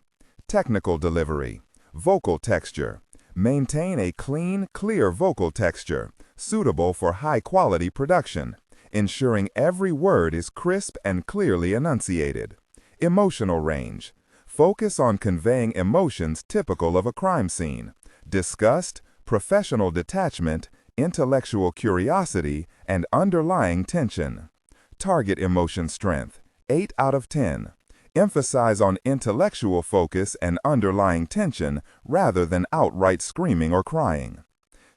Technical delivery, vocal texture. Maintain a clean, clear vocal texture, suitable for high-quality production, ensuring every word is crisp and clearly enunciated. Emotional range. Focus on conveying emotions typical of a crime scene: disgust, professional detachment, intellectual curiosity, and underlying tension. Target emotion strength, 8 out of 10. Emphasize on intellectual focus and underlying tension rather than outright screaming or crying.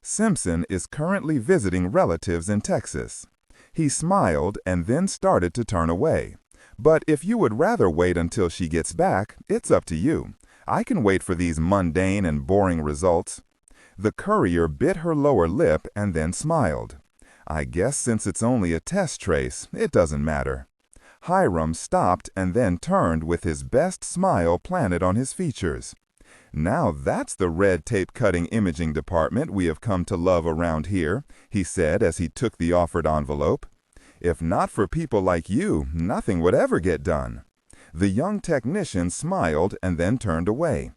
Simpson is currently visiting relatives in Texas. He smiled and then started to turn away. But if you would rather wait until she gets back, it's up to you. I can wait for these mundane and boring results. The courier bit her lower lip and then smiled. I guess since it's only a test trace, it doesn't matter. Hiram stopped and then turned with his best smile planted on his features. Now that's the red tape cutting imaging department we have come to love around here, he said as he took the offered envelope. If not for people like you, nothing would ever get done. The young technician smiled and then turned away.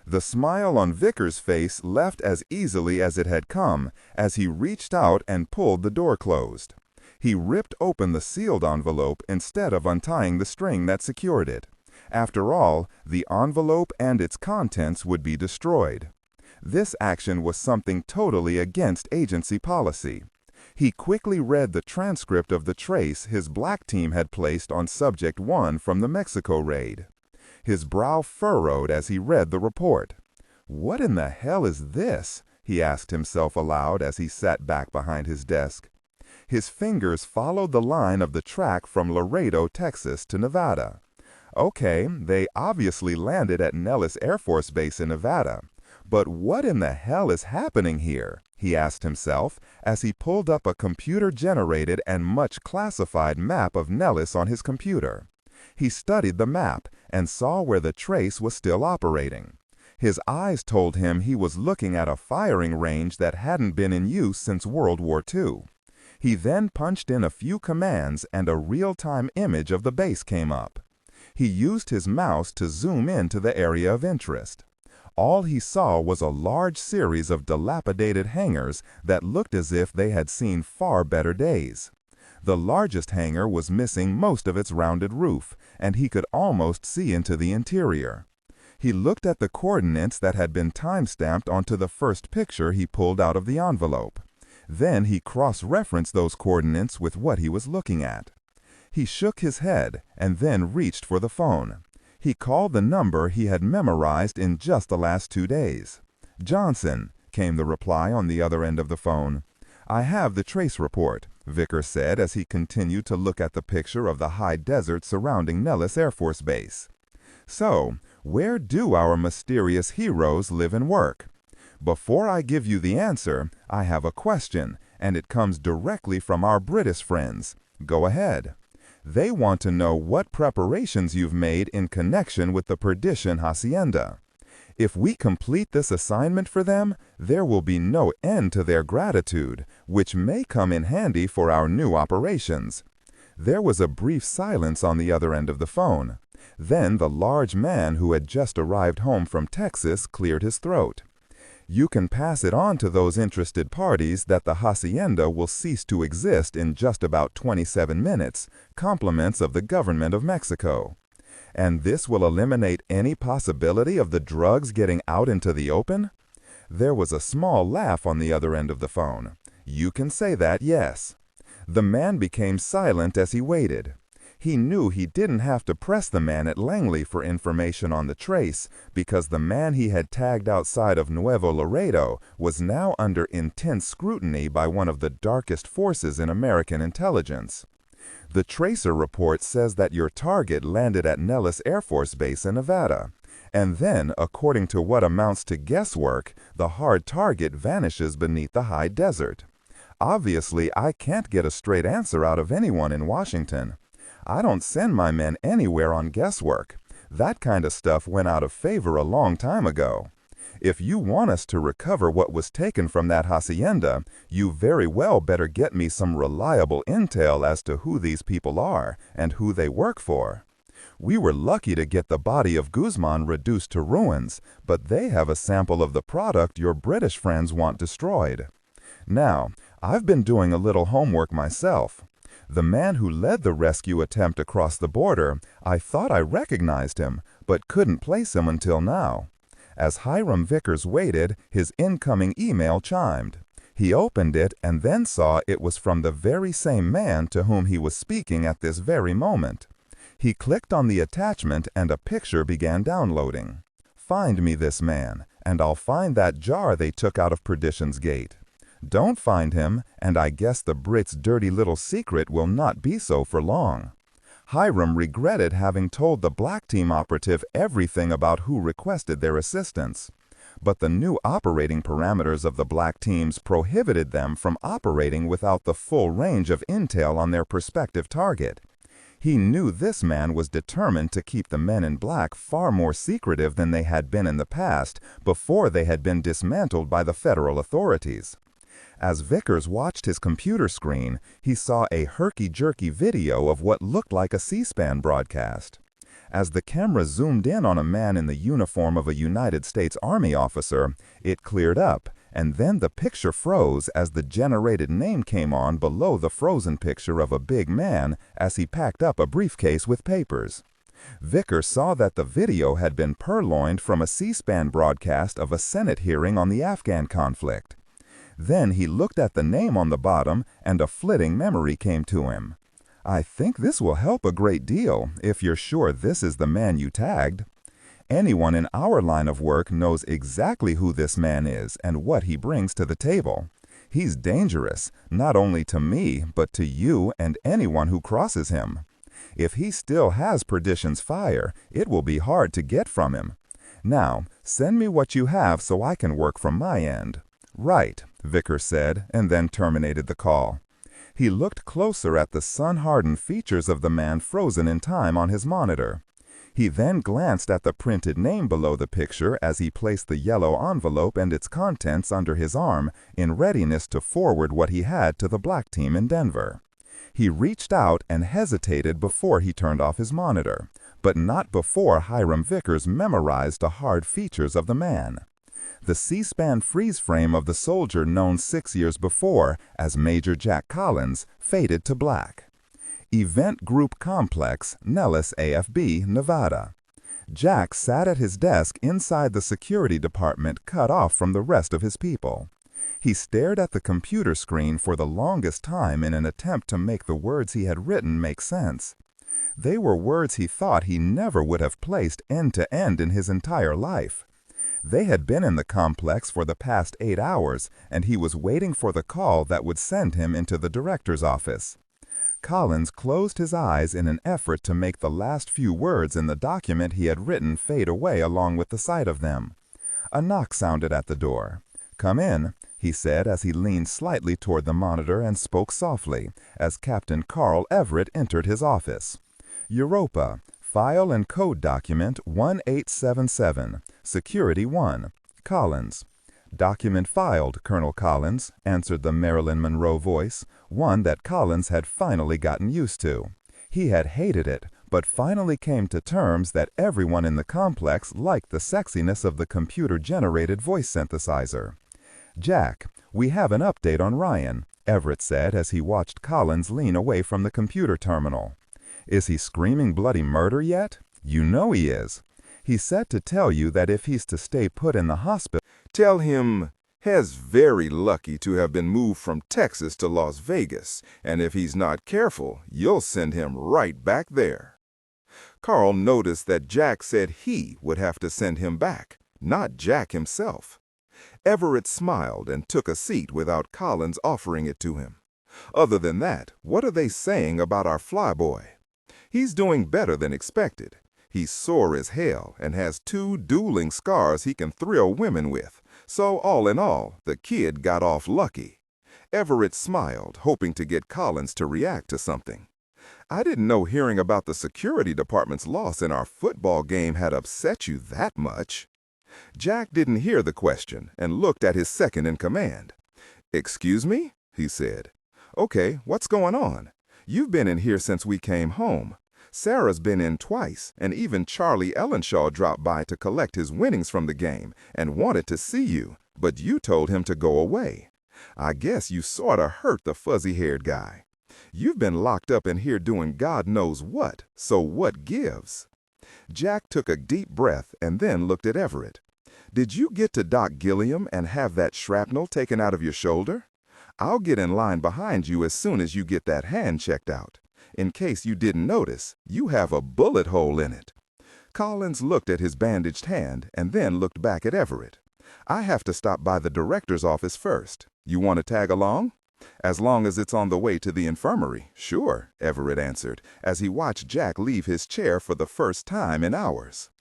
The smile on Vickers' face left as easily as it had come as he reached out and pulled the door closed. He ripped open the sealed envelope instead of untying the string that secured it. After all, the envelope and its contents would be destroyed. This action was something totally against agency policy. He quickly read the transcript of the trace his black team had placed on Subject 1 from the Mexico raid. His brow furrowed as he read the report. "What in the hell is this?" he asked himself aloud as he sat back behind his desk. His fingers followed the line of the track from Laredo, Texas to Nevada. Okay, they obviously landed at Nellis Air Force Base in Nevada. But what in the hell is happening here? He asked himself as he pulled up a computer-generated and much classified map of Nellis on his computer. He studied the map and saw where the trace was still operating. His eyes told him he was looking at a firing range that hadn't been in use since World War II. He then punched in a few commands and a real-time image of the base came up. He used his mouse to zoom into the area of interest. All he saw was a large series of dilapidated hangars that looked as if they had seen far better days. The largest hangar was missing most of its rounded roof, and he could almost see into the interior. He looked at the coordinates that had been time-stamped onto the first picture he pulled out of the envelope. Then he cross-referenced those coordinates with what he was looking at. He shook his head and then reached for the phone. He called the number he had memorized in just the last 2 days. "Johnson," came the reply on the other end of the phone. "I have the trace report," Vickers said as he continued to look at the picture of the high desert surrounding Nellis Air Force Base. "So, where do our mysterious heroes live and work? Before I give you the answer, I have a question, and it comes directly from our British friends. Go ahead." They want to know what preparations you've made in connection with the Perdition Hacienda. If we complete this assignment for them, there will be no end to their gratitude, which may come in handy for our new operations. There was a brief silence on the other end of the phone. Then the large man who had just arrived home from Texas cleared his throat. "You can pass it on to those interested parties that the hacienda will cease to exist in just about 27 minutes, compliments of the government of Mexico. And this will eliminate any possibility of the drugs getting out into the open?" There was a small laugh on the other end of the phone. "You can say that, yes." The man became silent as he waited. He knew he didn't have to press the man at Langley for information on the trace, because the man he had tagged outside of Nuevo Laredo was now under intense scrutiny by one of the darkest forces in American intelligence. "The tracer report says that your target landed at Nellis Air Force Base in Nevada. And then, according to what amounts to guesswork, the hard target vanishes beneath the high desert. Obviously, I can't get a straight answer out of anyone in Washington. I don't send my men anywhere on guesswork. That kind of stuff went out of favor a long time ago. If you want us to recover what was taken from that hacienda, you very well better get me some reliable intel as to who these people are and who they work for. We were lucky to get the body of Guzman reduced to ruins, but they have a sample of the product your British friends want destroyed. Now, I've been doing a little homework myself. The man who led the rescue attempt across the border, I thought I recognized him, but couldn't place him until now." As Hiram Vickers waited, his incoming email chimed. He opened it and then saw it was from the very same man to whom he was speaking at this very moment. He clicked on the attachment and a picture began downloading. "Find me this man, and I'll find that jar they took out of Perdition's Gate. Don't find him, and I guess the Brits' dirty little secret will not be so for long." Hiram regretted having told the Black Team operative everything about who requested their assistance. But the new operating parameters of the Black Teams prohibited them from operating without the full range of intel on their prospective target. He knew this man was determined to keep the men in black far more secretive than they had been in the past, before they had been dismantled by the federal authorities. As Vickers watched his computer screen, he saw a herky-jerky video of what looked like a C-SPAN broadcast. As the camera zoomed in on a man in the uniform of a United States Army officer, it cleared up, and then the picture froze as the generated name came on below the frozen picture of a big man as he packed up a briefcase with papers. Vickers saw that the video had been purloined from a C-SPAN broadcast of a Senate hearing on the Afghan conflict. Then he looked at the name on the bottom, and a flitting memory came to him. "I think this will help a great deal, if you're sure this is the man you tagged. Anyone in our line of work knows exactly who this man is and what he brings to the table. He's dangerous, not only to me, but to you and anyone who crosses him. If he still has Perdition's fire, it will be hard to get from him. Now, send me what you have so I can work from my end." "Right," Vickers said, and then terminated the call. He looked closer at the sun-hardened features of the man frozen in time on his monitor. He then glanced at the printed name below the picture as he placed the yellow envelope and its contents under his arm in readiness to forward what he had to the Black Team in Denver. He reached out and hesitated before he turned off his monitor, but not before Hiram Vickers memorized the hard features of the man. The C-SPAN freeze frame of the soldier known 6 years before as Major Jack Collins faded to black. Event Group Complex, Nellis AFB, Nevada. Jack sat at his desk inside the security department, cut off from the rest of his people. He stared at the computer screen for the longest time in an attempt to make the words he had written make sense. They were words he thought he never would have placed end to end in his entire life. They had been in the complex for the past 8 hours, and he was waiting for the call that would send him into the director's office. Collins closed his eyes in an effort to make the last few words in the document he had written fade away along with the sight of them. A knock sounded at the door. "Come in," he said as he leaned slightly toward the monitor and spoke softly as Captain Carl Everett entered his office. "Europa, File and Code Document 1877, Security 1, Collins." "Document filed, Colonel Collins," answered the Marilyn Monroe voice, one that Collins had finally gotten used to. He had hated it, but finally came to terms that everyone in the complex liked the sexiness of the computer-generated voice synthesizer. "Jack, we have an update on Ryan," Everett said as he watched Collins lean away from the computer terminal. "Is he screaming bloody murder yet? You know he is. He said to tell you that if he's to stay put in the hospital, Tell him he's very lucky to have been moved from Texas to Las Vegas, and if he's not careful, you'll send him right back there." Carl noticed that Jack said he would have to send him back, not Jack himself. Everett smiled and took a seat without Collins offering it to him. "Other than that, what are they saying about our flyboy?" "He's doing better than expected. He's sore as hell and has 2 dueling scars he can thrill women with. So all in all, the kid got off lucky." Everett smiled, hoping to get Collins to react to something. "I didn't know hearing about the security department's loss in our football game had upset you that much." Jack didn't hear the question and looked at his second in command. "Excuse me?" he said. "Okay, what's going on? You've been in here since we came home. Sarah's been in twice, and even Charlie Ellenshaw dropped by to collect his winnings from the game and wanted to see you, but you told him to go away. I guess you sorta hurt the fuzzy-haired guy. You've been locked up in here doing God knows what, so what gives?" Jack took a deep breath and then looked at Everett. "Did you get to Doc Gilliam and have that shrapnel taken out of your shoulder? I'll get in line behind you as soon as you get that hand checked out. In case you didn't notice, you have a bullet hole in it." Collins looked at his bandaged hand and then looked back at Everett. "I have to stop by the director's office first. You want to tag along?" "As long as it's on the way to the infirmary, sure," Everett answered, as he watched Jack leave his chair for the first time in hours.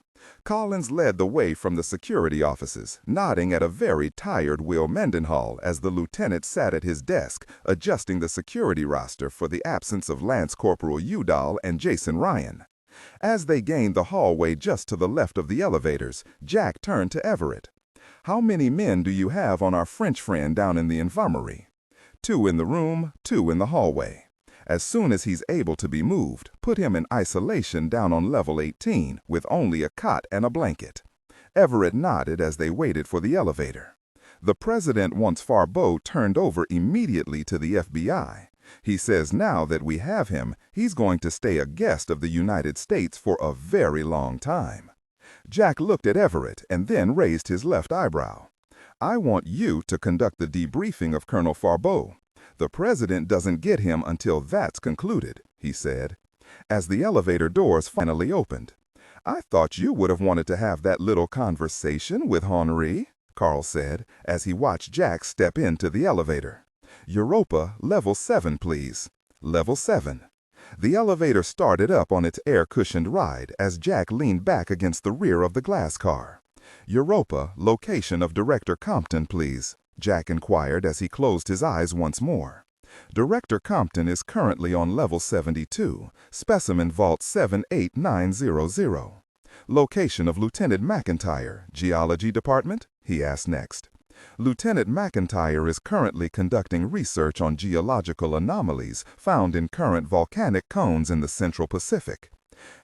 Collins led the way from the security offices, nodding at a very tired Will Mendenhall as the lieutenant sat at his desk, adjusting the security roster for the absence of Lance Corporal Udall and Jason Ryan. As they gained the hallway just to the left of the elevators, Jack turned to Everett. "How many men do you have on our French friend down in the infirmary?" "2 in the room, 2 in the hallway. As soon as he's able to be moved, put him in isolation down on level 18 with only a cot and a blanket." Everett nodded as they waited for the elevator. "The president wants Farbeau turned over immediately to the FBI. He says now that we have him, he's going to stay a guest of the United States for a very long time." Jack looked at Everett and then raised his left eyebrow. "I want you to conduct the debriefing of Colonel Farbeau. The president doesn't get him until that's concluded," he said. As the elevator doors finally opened. "I thought you would have wanted to have that little conversation with Henri," Carl said, as he watched Jack step into the elevator. "Europa, level 7, please." "Level 7." The elevator started up on its air-cushioned ride as Jack leaned back against the rear of the glass car. "Europa, location of Director Compton, please," Jack inquired as he closed his eyes once more. "Director Compton is currently on level 72, specimen vault 78900. "Location of Lieutenant McIntyre, Geology Department?" he asked next. Lieutenant McIntyre is currently conducting research on geological anomalies found in current volcanic cones in the Central Pacific.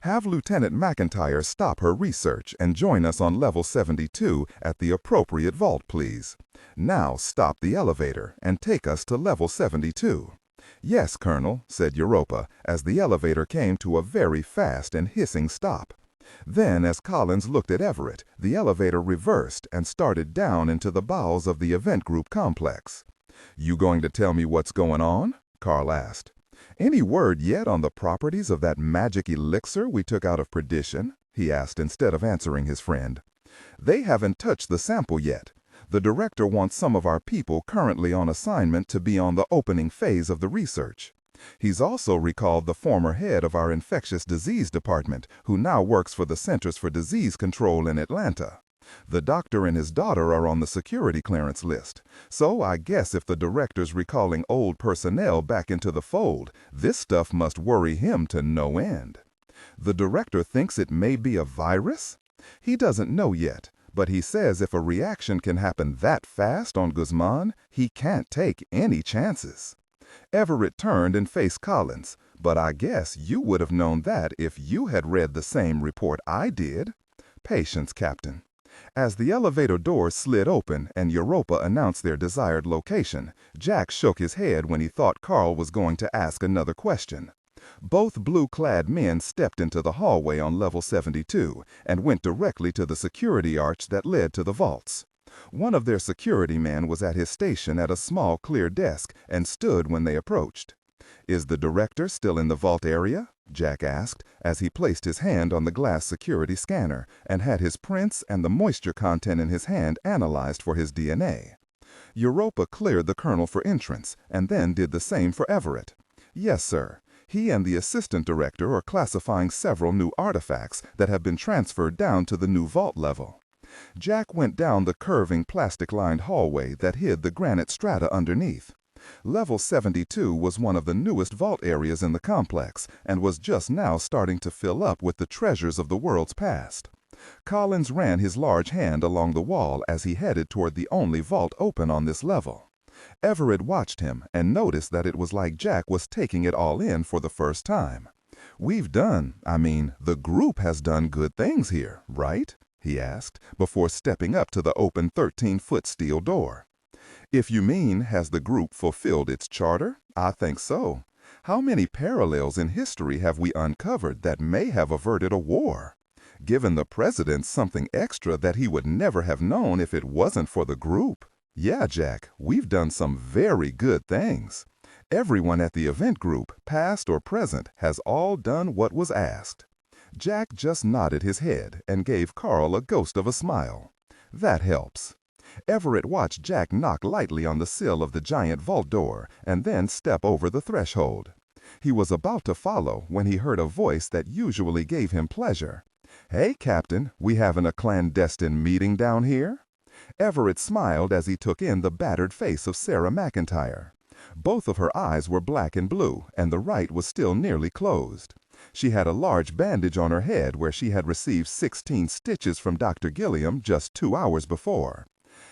Have Lieutenant McIntyre stop her research and join us on level 72 at the appropriate vault, please. Now stop the elevator and take us to level 72. Yes, Colonel, said Europa, as the elevator came to a very fast and hissing stop. Then, as Collins looked at Everett, the elevator reversed and started down into the bowels of the event group complex. You going to tell me what's going on? Carl asked. Any word yet on the properties of that magic elixir we took out of perdition? He asked instead of answering his friend. They haven't touched the sample yet. The director wants some of our people currently on assignment to be on the opening phase of the research. He's also recalled the former head of our infectious disease department, who now works for the Centers for Disease Control in Atlanta. The doctor and his daughter are on the security clearance list, so I guess if the director's recalling old personnel back into the fold, this stuff must worry him to no end. The director thinks it may be a virus? He doesn't know yet, but he says if a reaction can happen that fast on Guzman, he can't take any chances. Everett turned and faced Collins, but I guess you would have known that if you had read the same report I did. Patience, Captain. As the elevator doors slid open and Europa announced their desired location, Jack shook his head when he thought Carl was going to ask another question. Both blue-clad men stepped into the hallway on level 72 and went directly to the security arch that led to the vaults. One of their security men was at his station at a small clear desk and stood when they approached. Is the director still in the vault area? Jack asked, as he placed his hand on the glass security scanner and had his prints and the moisture content in his hand analyzed for his DNA. Europa cleared the colonel for entrance and then did the same for Everett. Yes, sir. He and the assistant director are classifying several new artifacts that have been transferred down to the new vault level. Jack went down the curving plastic-lined hallway that hid the granite strata underneath. Level 72 was one of the newest vault areas in the complex and was just now starting to fill up with the treasures of the world's past. Collins ran his large hand along the wall as he headed toward the only vault open on this level. Everett watched him and noticed that it was like Jack was taking it all in for the first time. The group has done good things here, right? He asked, before stepping up to the open 13-foot steel door. If you mean, has the group fulfilled its charter? I think so. How many parallels in history have we uncovered that may have averted a war? Given the president something extra that he would never have known if it wasn't for the group. Yeah, Jack, we've done some very good things. Everyone at the event group, past or present, has all done what was asked. Jack just nodded his head and gave Carl a ghost of a smile. That helps. Everett watched Jack knock lightly on the sill of the giant vault door and then step over the threshold. He was about to follow when he heard a voice that usually gave him pleasure. Hey, Captain, we having a clandestine meeting down here? Everett smiled as he took in the battered face of Sarah McIntyre. Both of her eyes were black and blue, and the right was still nearly closed. She had a large bandage on her head where she had received 16 stitches from Dr. Gilliam just 2 hours before.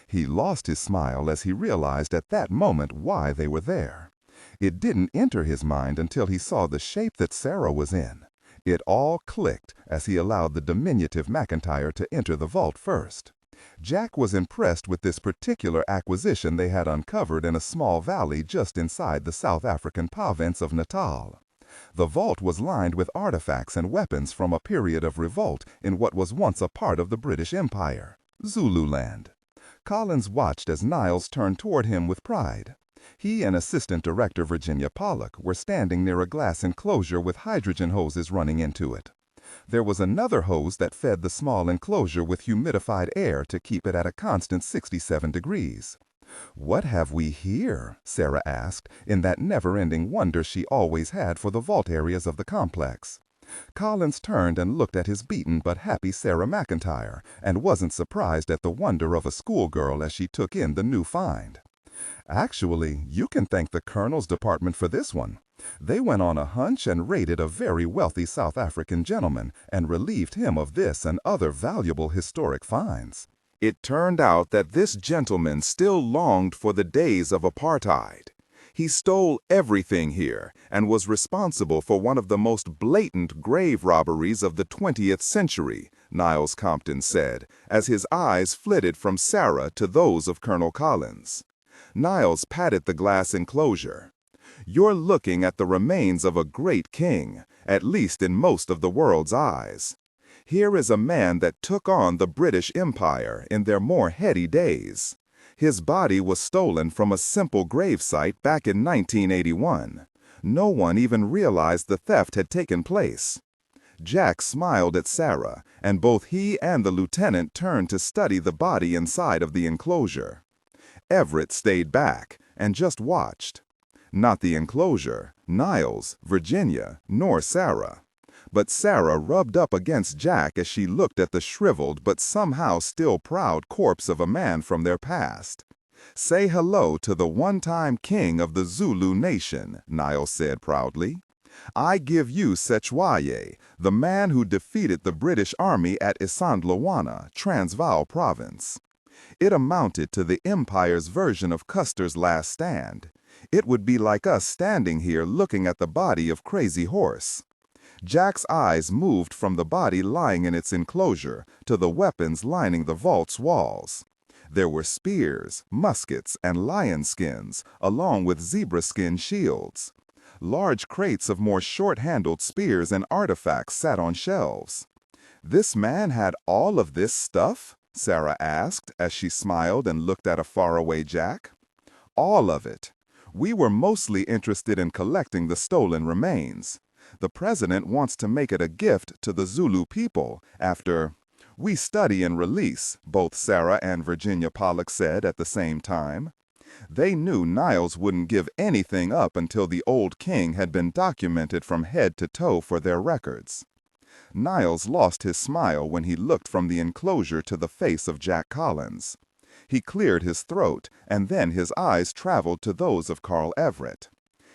He lost his smile as he realized at that moment why they were there. It didn't enter his mind until he saw the shape that Sarah was in. It all clicked as he allowed the diminutive McIntyre to enter the vault first. Jack was impressed with this particular acquisition they had uncovered in a small valley just inside the South African province of Natal. The vault was lined with artifacts and weapons from a period of revolt in what was once a part of the British Empire, Zululand. Collins watched as Niles turned toward him with pride. He and Assistant Director Virginia Pollock were standing near a glass enclosure with hydrogen hoses running into it. There was another hose that fed the small enclosure with humidified air to keep it at a constant 67 degrees. "What have we here?" Sarah asked, in that never-ending wonder she always had for the vault areas of the complex. Collins turned and looked at his beaten but happy Sarah McIntyre, and wasn't surprised at the wonder of a schoolgirl as she took in the new find. "Actually, you can thank the Colonel's department for this one. They went on a hunch and raided a very wealthy South African gentleman and relieved him of this and other valuable historic finds. It turned out that this gentleman still longed for the days of apartheid. He stole everything here and was responsible for one of the most blatant grave robberies of the 20th century, Niles Compton said, as his eyes flitted from Sarah to those of Colonel Collins. Niles patted the glass enclosure. "You're looking at the remains of a great king, at least in most of the world's eyes. Here is a man that took on the British Empire in their more heady days. His body was stolen from a simple gravesite back in 1981. No one even realized the theft had taken place." Jack smiled at Sarah, and both he and the lieutenant turned to study the body inside of the enclosure. Everett stayed back and just watched. Not the enclosure, Niles, Virginia, nor Sarah. But Sarah rubbed up against Jack as she looked at the shriveled but somehow still proud corpse of a man from their past. "Say hello to the one-time king of the Zulu nation," Niles said proudly. "I give you Sechwaye, the man who defeated the British army at Isandlwana, Transvaal province." It amounted to the Empire's version of Custer's last stand. It would be like us standing here looking at the body of Crazy Horse. Jack's eyes moved from the body lying in its enclosure to the weapons lining the vault's walls. There were spears, muskets, and lion skins, along with zebra skin shields. Large crates of more short-handled spears and artifacts sat on shelves. "This man had all of this stuff?" Sarah asked as she smiled and looked at a faraway Jack. "All of it. We were mostly interested in collecting the stolen remains. The president wants to make it a gift to the Zulu people after we study and release," both Sarah and Virginia Pollock said at the same time. They knew Niles wouldn't give anything up until the old king had been documented from head to toe for their records. Niles lost his smile when he looked from the enclosure to the face of Jack Collins. He cleared his throat, and then his eyes traveled to those of Carl Everett.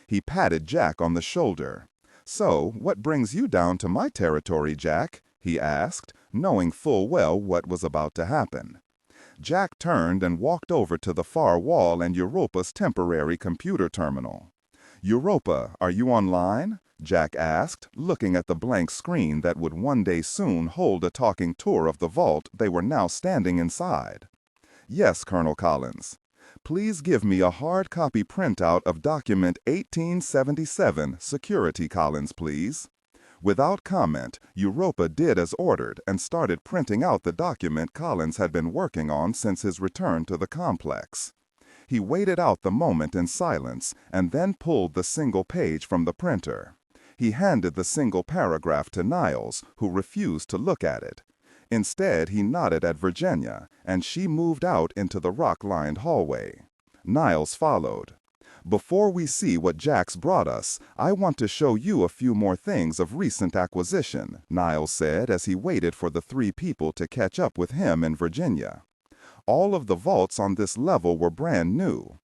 He patted Jack on the shoulder. "So, what brings you down to my territory, Jack?" he asked, knowing full well what was about to happen. Jack turned and walked over to the far wall and Europa's temporary computer terminal. "Europa, are you online?" Jack asked, looking at the blank screen that would one day soon hold a talking tour of the vault they were now standing inside. "Yes, Colonel Collins. Please give me a hard copy printout of document 1877, Security Collins, please." Without comment, Europa did as ordered and started printing out the document Collins had been working on since his return to the complex. He waited out the moment in silence and then pulled the single page from the printer. He handed the single paragraph to Niles, who refused to look at it. Instead, he nodded at Virginia, and she moved out into the rock-lined hallway. Niles followed. "Before we see what Jack's brought us, I want to show you a few more things of recent acquisition," Niles said as he waited for the three people to catch up with him in Virginia. All of the vaults on this level were brand new.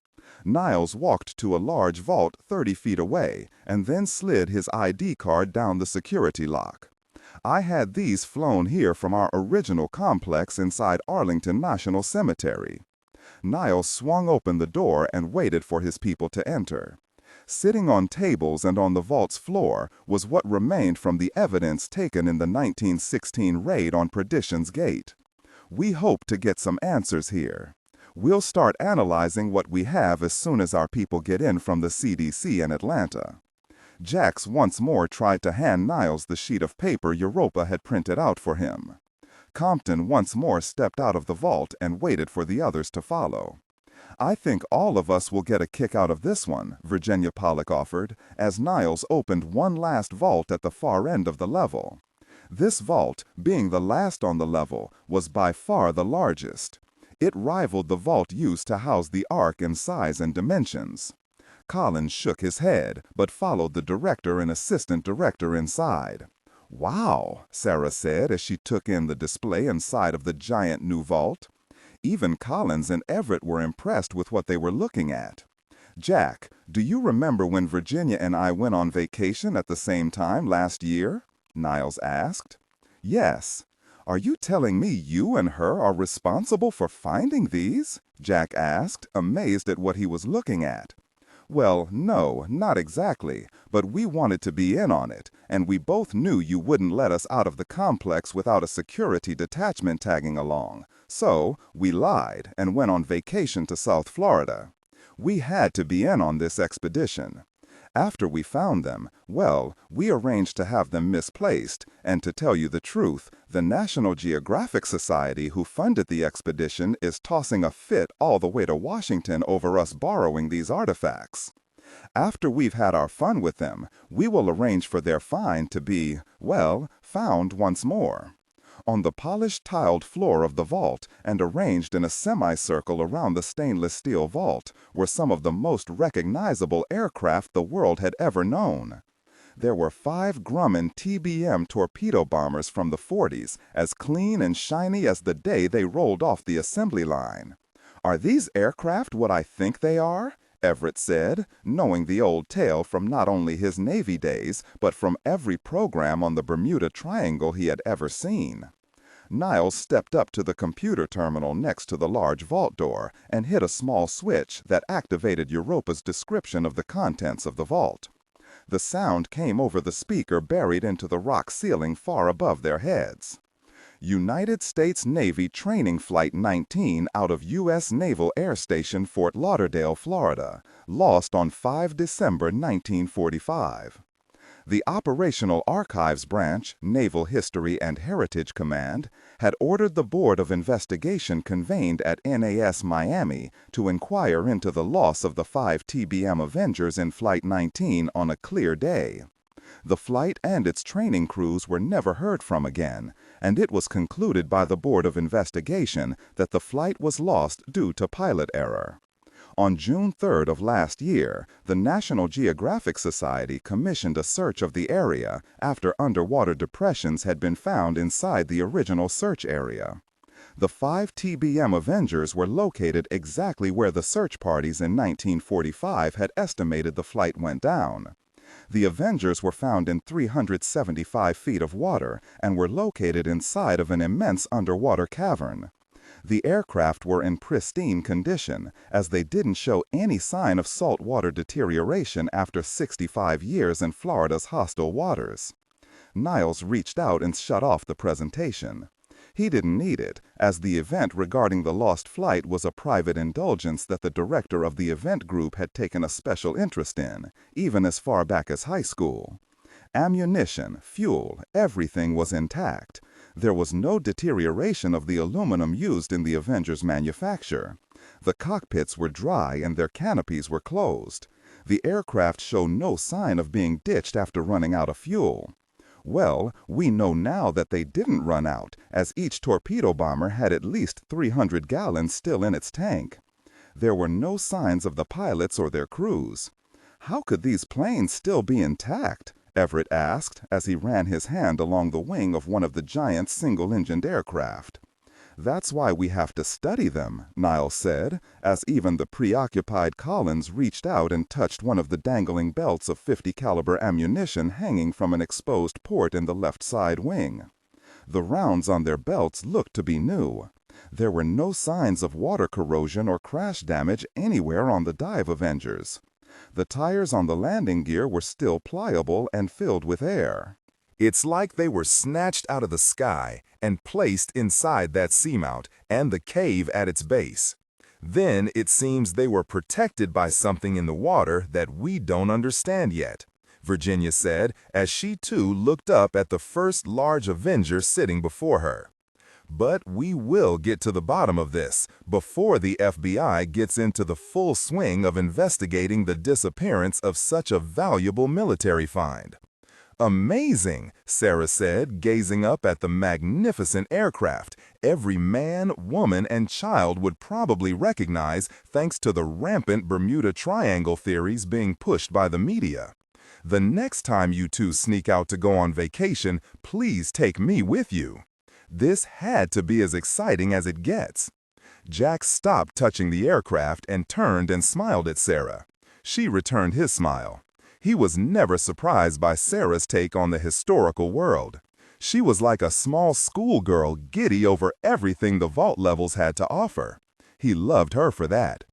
Niles walked to a large vault 30 feet away and then slid his ID card down the security lock. "I had these flown here from our original complex inside Arlington National Cemetery." Niles swung open the door and waited for his people to enter. Sitting on tables and on the vault's floor was what remained from the evidence taken in the 1916 raid on Perdition's Gate. "We hope to get some answers here. We'll start analyzing what we have as soon as our people get in from the CDC in Atlanta." Jax once more tried to hand Niles the sheet of paper Europa had printed out for him. Compton once more stepped out of the vault and waited for the others to follow. "I think all of us will get a kick out of this one," Virginia Pollock offered, as Niles opened one last vault at the far end of the level. This vault, being the last on the level, was by far the largest. It rivaled the vault used to house the Ark in size and dimensions. Collins shook his head, but followed the director and assistant director inside. "Wow," Sarah said as she took in the display inside of the giant new vault. Even Collins and Everett were impressed with what they were looking at. "Jack, do you remember when Virginia and I went on vacation at the same time last year?" Niles asked. "Yes. "Are you telling me you and her are responsible for finding these?" Jack asked, amazed at what he was looking at. "Well, no, not exactly, but we wanted to be in on it, and we both knew you wouldn't let us out of the complex without a security detachment tagging along. So, we lied and went on vacation to South Florida. We had to be in on this expedition. After we found them, well, we arranged to have them misplaced, and to tell you the truth, the National Geographic Society who funded the expedition is tossing a fit all the way to Washington over us borrowing these artifacts. After we've had our fun with them, we will arrange for their find to be, well, found once more. On the polished tiled floor of the vault and arranged in a semicircle around the stainless steel vault were some of the most recognizable aircraft the world had ever known. There were 5 Grumman TBM torpedo bombers from the 40s, as clean and shiny as the day they rolled off the assembly line. "Are these aircraft what I think they are?" Everett said, knowing the old tale from not only his Navy days, but from every program on the Bermuda Triangle he had ever seen. Niles stepped up to the computer terminal next to the large vault door and hit a small switch that activated Europa's description of the contents of the vault. The sound came over the speaker buried into the rock ceiling far above their heads. "United States Navy Training Flight 19 out of U.S. Naval Air Station Fort Lauderdale, Florida, lost on 5 December 1945. The Operational Archives Branch, Naval History and Heritage Command, had ordered the Board of Investigation convened at NAS Miami to inquire into the loss of the 5 TBM Avengers in Flight 19 on a clear day. The flight and its training crews were never heard from again, and it was concluded by the Board of Investigation that the flight was lost due to pilot error. On June 3rd of last year, the National Geographic Society commissioned a search of the area after underwater depressions had been found inside the original search area. The 5 TBM Avengers were located exactly where the search parties in 1945 had estimated the flight went down. The Avengers were found in 375 feet of water and were located inside of an immense underwater cavern. The aircraft were in pristine condition, as they didn't show any sign of saltwater deterioration after 65 years in Florida's hostile waters. Niles reached out and shut off the presentation. He didn't need it, as the event regarding the lost flight was a private indulgence that the director of the event group had taken a special interest in, even as far back as high school. Ammunition, fuel, everything was intact. There was no deterioration of the aluminum used in the Avengers' manufacture. The cockpits were dry and their canopies were closed. The aircraft showed no sign of being ditched after running out of fuel. Well, we know now that they didn't run out, as each torpedo bomber had at least 300 gallons still in its tank. There were no signs of the pilots or their crews. How could these planes still be intact? Everett asked as he ran his hand along the wing of one of the giant single-engined aircraft. "That's why we have to study them," Niles said, as even the preoccupied Collins reached out and touched one of the dangling belts of .50 caliber ammunition hanging from an exposed port in the left side wing. The rounds on their belts looked to be new. There were no signs of water corrosion or crash damage anywhere on the dive Avengers. The tires on the landing gear were still pliable and filled with air. It's like they were snatched out of the sky and placed inside that seamount and the cave at its base. Then it seems they were protected by something in the water that we don't understand yet," Virginia said as she too looked up at the first large Avenger sitting before her. "But we will get to the bottom of this before the FBI gets into the full swing of investigating the disappearance of such a valuable military find." "Amazing," Sarah said, gazing up at the magnificent aircraft every man, woman, and child would probably recognize thanks to the rampant Bermuda Triangle theories being pushed by the media. "The next time you two sneak out to go on vacation, please take me with you. This had to be as exciting as it gets." Jack stopped touching the aircraft and turned and smiled at Sarah. She returned his smile. He was never surprised by Sarah's take on the historical world. She was like a small schoolgirl giddy over everything the vault levels had to offer. He loved her for that.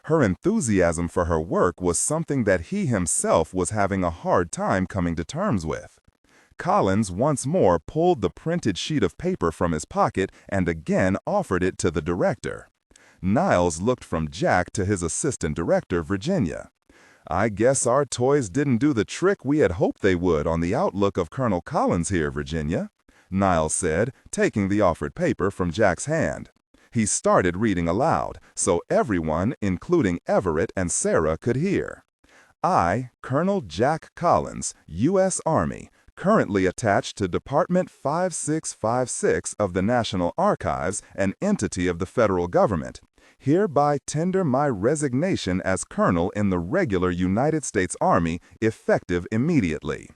Her enthusiasm for her work was something that he himself was having a hard time coming to terms with. Collins once more pulled the printed sheet of paper from his pocket and again offered it to the director. Niles looked from Jack to his assistant director, Virginia. "I guess our toys didn't do the trick we had hoped they would on the outlook of Colonel Collins here, Virginia," Niles said, taking the offered paper from Jack's hand. He started reading aloud, so everyone, including Everett and Sarah, could hear. "I, Colonel Jack Collins, U.S. Army, currently attached to Department 5656 of the National Archives, an entity of the federal government, hereby tender my resignation as colonel in the regular United States Army, effective immediately."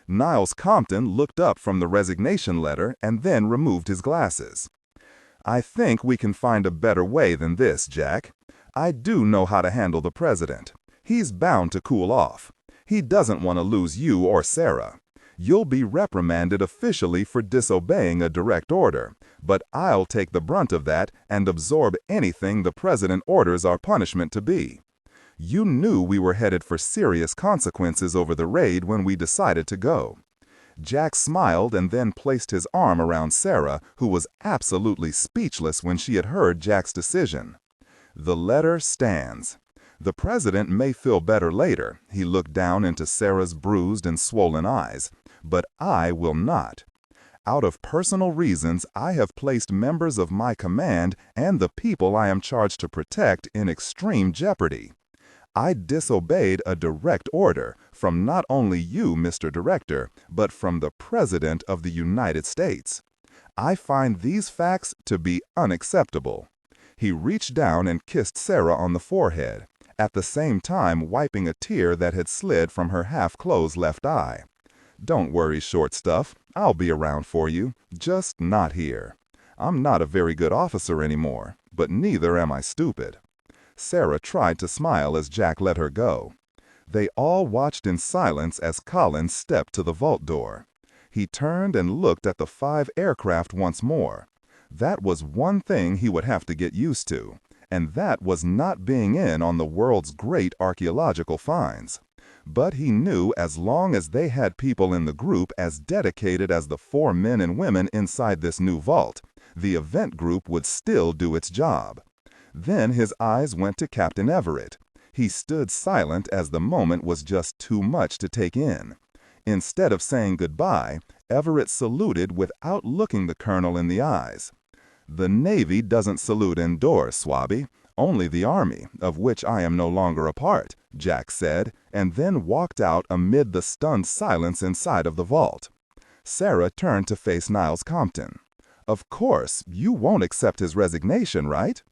Niles Compton looked up from the resignation letter and then removed his glasses. "I think we can find a better way than this, Jack. I do know how to handle the president. He's bound to cool off. He doesn't want to lose you or Sarah. You'll be reprimanded officially for disobeying a direct order, but I'll take the brunt of that and absorb anything the president orders our punishment to be. You knew we were headed for serious consequences over the raid when we decided to go." Jack smiled and then placed his arm around Sarah, who was absolutely speechless when she had heard Jack's decision. "The letter stands. The president may feel better later," he looked down into Sarah's bruised and swollen eyes, "but I will not. Out of personal reasons, I have placed members of my command and the people I am charged to protect in extreme jeopardy. I disobeyed a direct order from not only you, Mr. Director, but from the President of the United States. I find these facts to be unacceptable." He reached down and kissed Sarah on the forehead, at the same time wiping a tear that had slid from her half-closed left eye. "Don't worry, short stuff. I'll be around for you, just not here. I'm not a very good officer anymore, but neither am I stupid." Sarah tried to smile as Jack let her go. They all watched in silence as Collins stepped to the vault door. He turned and looked at the 5 aircraft once more. That was one thing he would have to get used to, and that was not being in on the world's great archaeological finds. But he knew as long as they had people in the group as dedicated as the 4 men and women inside this new vault, the event group would still do its job. Then his eyes went to Captain Everett. He stood silent as the moment was just too much to take in. Instead of saying goodbye, Everett saluted without looking the colonel in the eyes. "The Navy doesn't salute indoors, Swabby. Only the Army, of which I am no longer a part," Jack said, and then walked out amid the stunned silence inside of the vault. Sarah turned to face Niles Compton. "Of course, you won't accept his resignation, right?"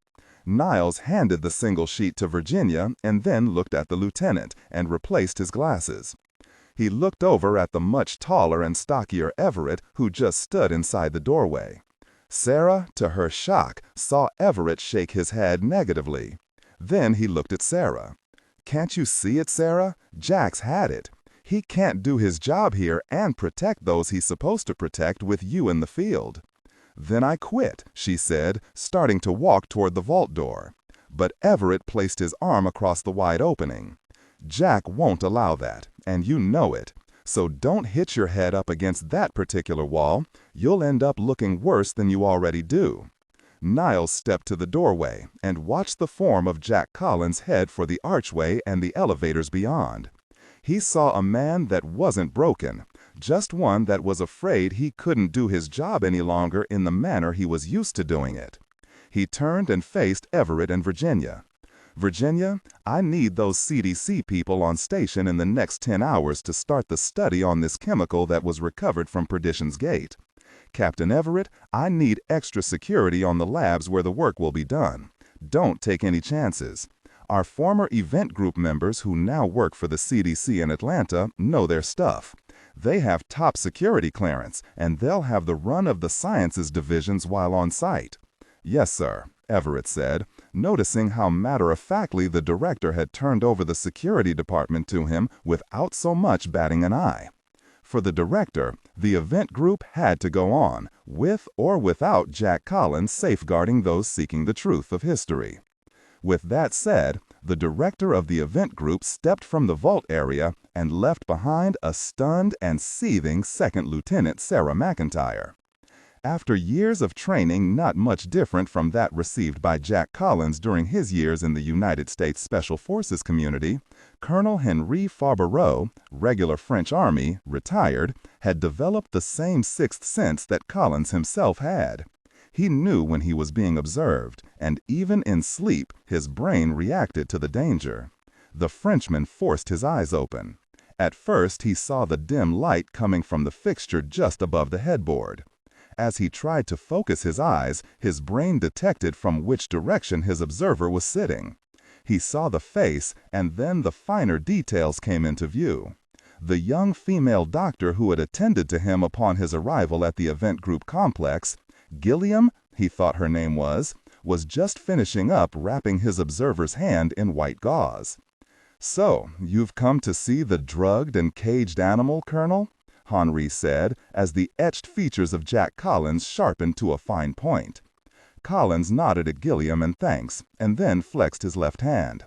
Niles handed the single sheet to Virginia and then looked at the lieutenant and replaced his glasses. He looked over at the much taller and stockier Everett, who just stood inside the doorway. Sarah, to her shock, saw Everett shake his head negatively. Then he looked at Sarah. "Can't you see it, Sarah? Jack's had it. He can't do his job here and protect those he's supposed to protect with you in the field." "Then I quit," she said, starting to walk toward the vault door. But Everett placed his arm across the wide opening. "Jack won't allow that, and you know it. So don't hit your head up against that particular wall. You'll end up looking worse than you already do." Niles stepped to the doorway and watched the form of Jack Collins head for the archway and the elevators beyond. He saw a man that wasn't broken, just one that was afraid he couldn't do his job any longer in the manner he was used to doing it. He turned and faced Everett and Virginia. "Virginia, I need those CDC people on station in the next 10 hours to start the study on this chemical that was recovered from Perdition's Gate. Captain Everett, I need extra security on the labs where the work will be done. Don't take any chances. Our former event group members who now work for the CDC in Atlanta know their stuff. They have top security clearance, and they'll have the run of the sciences divisions while on site." "Yes, sir," Everett said, noticing how matter-of-factly the director had turned over the security department to him without so much batting an eye. For the director, the event group had to go on, with or without Jack Collins safeguarding those seeking the truth of history. With that said, the director of the event group stepped from the vault area and left behind a stunned and seething Second Lieutenant Sarah McIntyre. After years of training not much different from that received by Jack Collins during his years in the United States Special Forces community, Colonel Henri Farbereau, regular French Army, retired, had developed the same sixth sense that Collins himself had. He knew when he was being observed, and even in sleep, his brain reacted to the danger. The Frenchman forced his eyes open. At first, he saw the dim light coming from the fixture just above the headboard. As he tried to focus his eyes, his brain detected from which direction his observer was sitting. He saw the face, and then the finer details came into view. The young female doctor who had attended to him upon his arrival at the event group complex, Gilliam, he thought her name was just finishing up wrapping his observer's hand in white gauze. "So, you've come to see the drugged and caged animal, Colonel?" Henri said, as the etched features of Jack Collins sharpened to a fine point. Collins nodded at Gilliam in thanks, and then flexed his left hand.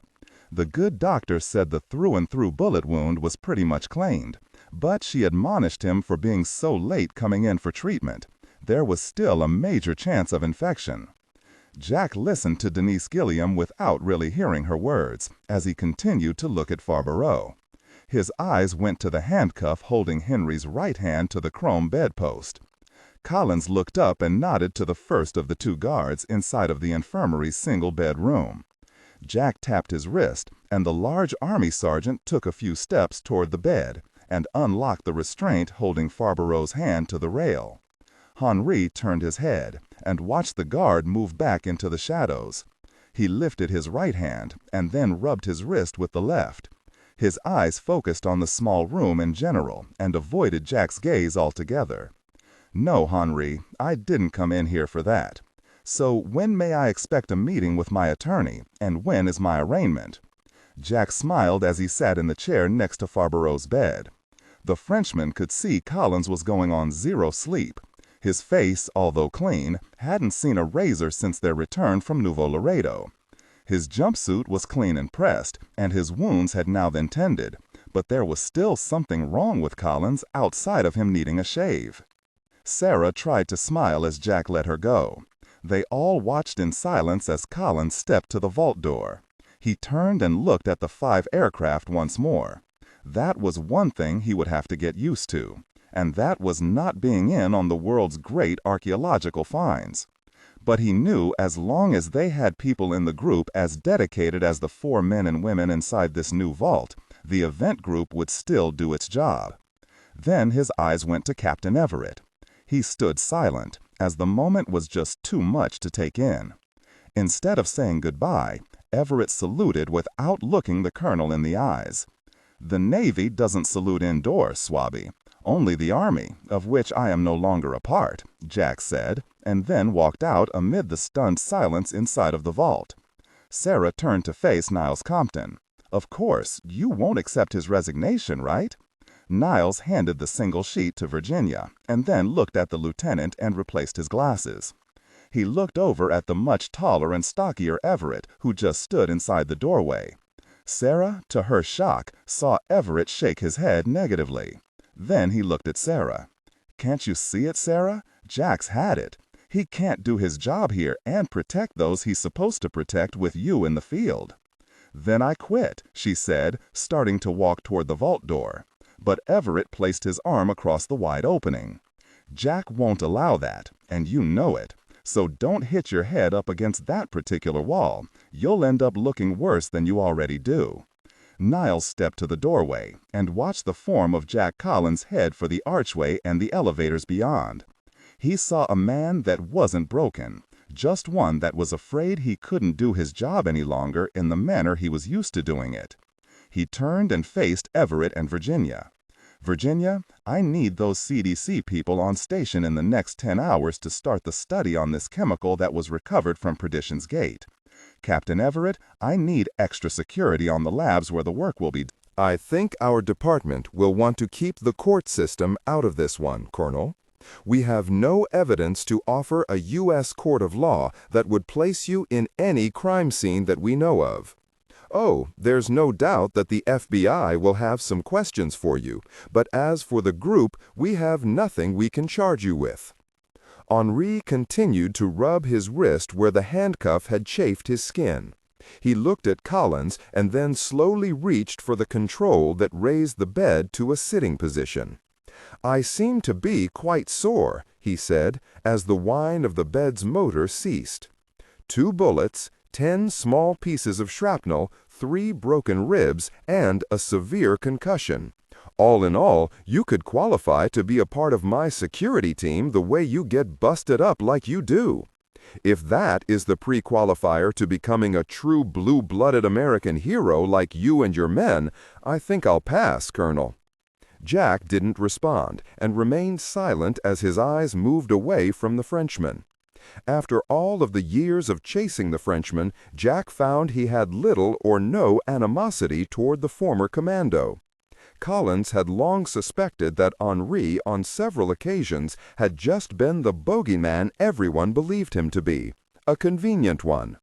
The good doctor said the through-and-through bullet wound was pretty much cleaned, but she admonished him for being so late coming in for treatment. There was still a major chance of infection. Jack listened to Denise Gilliam without really hearing her words, as he continued to look at Farbereau. His eyes went to the handcuff holding Henry's right hand to the chrome bedpost. Collins looked up and nodded to the first of the two guards inside of the infirmary's single-bed room. Jack tapped his wrist, and the large army sergeant took a few steps toward the bed and unlocked the restraint holding Farbereau's hand to the rail. Henri turned his head and watched the guard move back into the shadows. He lifted his right hand and then rubbed his wrist with the left. His eyes focused on the small room in general and avoided Jack's gaze altogether. "No, Henri, I didn't come in here for that. So when may I expect a meeting with my attorney, and when is my arraignment?" Jack smiled as he sat in the chair next to Farbereau's bed. The Frenchman could see Collins was going on zero sleep. His face, although clean, hadn't seen a razor since their return from Nouveau Laredo. His jumpsuit was clean and pressed, and his wounds had now been tended, but there was still something wrong with Collins outside of him needing a shave. Sarah tried to smile as Jack let her go. They all watched in silence as Collins stepped to the vault door. He turned and looked at the 5 aircraft once more. That was one thing he would have to get used to, and that was not being in on the world's great archaeological finds. But he knew as long as they had people in the group as dedicated as the 4 men and women inside this new vault, the event group would still do its job. Then his eyes went to Captain Everett. He stood silent, as the moment was just too much to take in. Instead of saying goodbye, Everett saluted without looking the colonel in the eyes. "The Navy doesn't salute indoors, Swabby. Only the Army, of which I am no longer a part," Jack said, and then walked out amid the stunned silence inside of the vault. Sarah turned to face Niles Compton. "Of course, you won't accept his resignation, right?" Niles handed the single sheet to Virginia, and then looked at the lieutenant and replaced his glasses. He looked over at the much taller and stockier Everett, who just stood inside the doorway. Sarah, to her shock, saw Everett shake his head negatively. Then he looked at Sarah. "Can't you see it, Sarah? Jack's had it. He can't do his job here and protect those he's supposed to protect with you in the field." "Then I quit," she said, starting to walk toward the vault door. But Everett placed his arm across the wide opening. "Jack won't allow that, and you know it. So don't hit your head up against that particular wall. You'll end up looking worse than you already do." Niles stepped to the doorway and watched the form of Jack Collins head for the archway and the elevators beyond. He saw a man that wasn't broken, just one that was afraid he couldn't do his job any longer in the manner he was used to doing it. He turned and faced Everett and Virginia. "Virginia, I need those CDC people on station in the next 10 hours to start the study on this chemical that was recovered from Perdition's Gate. Captain Everett, I need extra security on the labs where the work will be." I think our department will want to keep the court system out of this one, Colonel. We have no evidence to offer a U.S. court of law that would place you in any crime scene that we know of. Oh, there's no doubt that the FBI will have some questions for you, but as for the group, we have nothing we can charge you with. Henri continued to rub his wrist where the handcuff had chafed his skin. He looked at Collins and then slowly reached for the control that raised the bed to a sitting position. "I seem to be quite sore," he said, as the whine of the bed's motor ceased. 2 bullets, 10 small pieces of shrapnel, 3 broken ribs, and a severe concussion. All in all, you could qualify to be a part of my security team the way you get busted up like you do. If that is the pre-qualifier to becoming a true blue-blooded American hero like you and your men, I think I'll pass, Colonel." Jack didn't respond and remained silent as his eyes moved away from the Frenchman. After all of the years of chasing the Frenchman, Jack found he had little or no animosity toward the former commando. Collins had long suspected that Henri, on several occasions, had just been the bogeyman everyone believed him to be, a convenient one.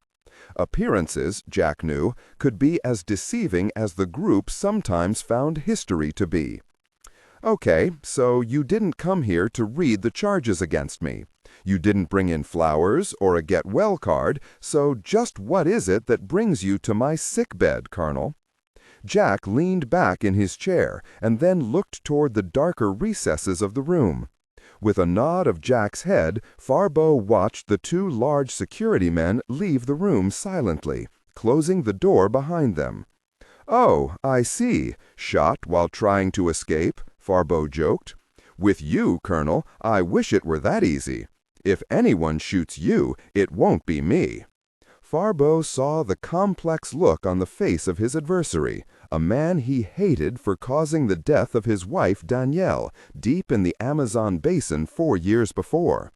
Appearances, Jack knew, could be as deceiving as the group sometimes found history to be. "Okay, so you didn't come here to read the charges against me. You didn't bring in flowers or a get-well card, so just what is it that brings you to my sickbed, Colonel?" Jack leaned back in his chair and then looked toward the darker recesses of the room. With a nod of Jack's head, Farbeau watched the 2 large security men leave the room silently, closing the door behind them. "Oh, I see. Shot while trying to escape," Farbeau joked. "With you, Colonel, I wish it were that easy. If anyone shoots you, it won't be me." Farbeau saw the complex look on the face of his adversary, a man he hated for causing the death of his wife Danielle deep in the Amazon basin 4 years before.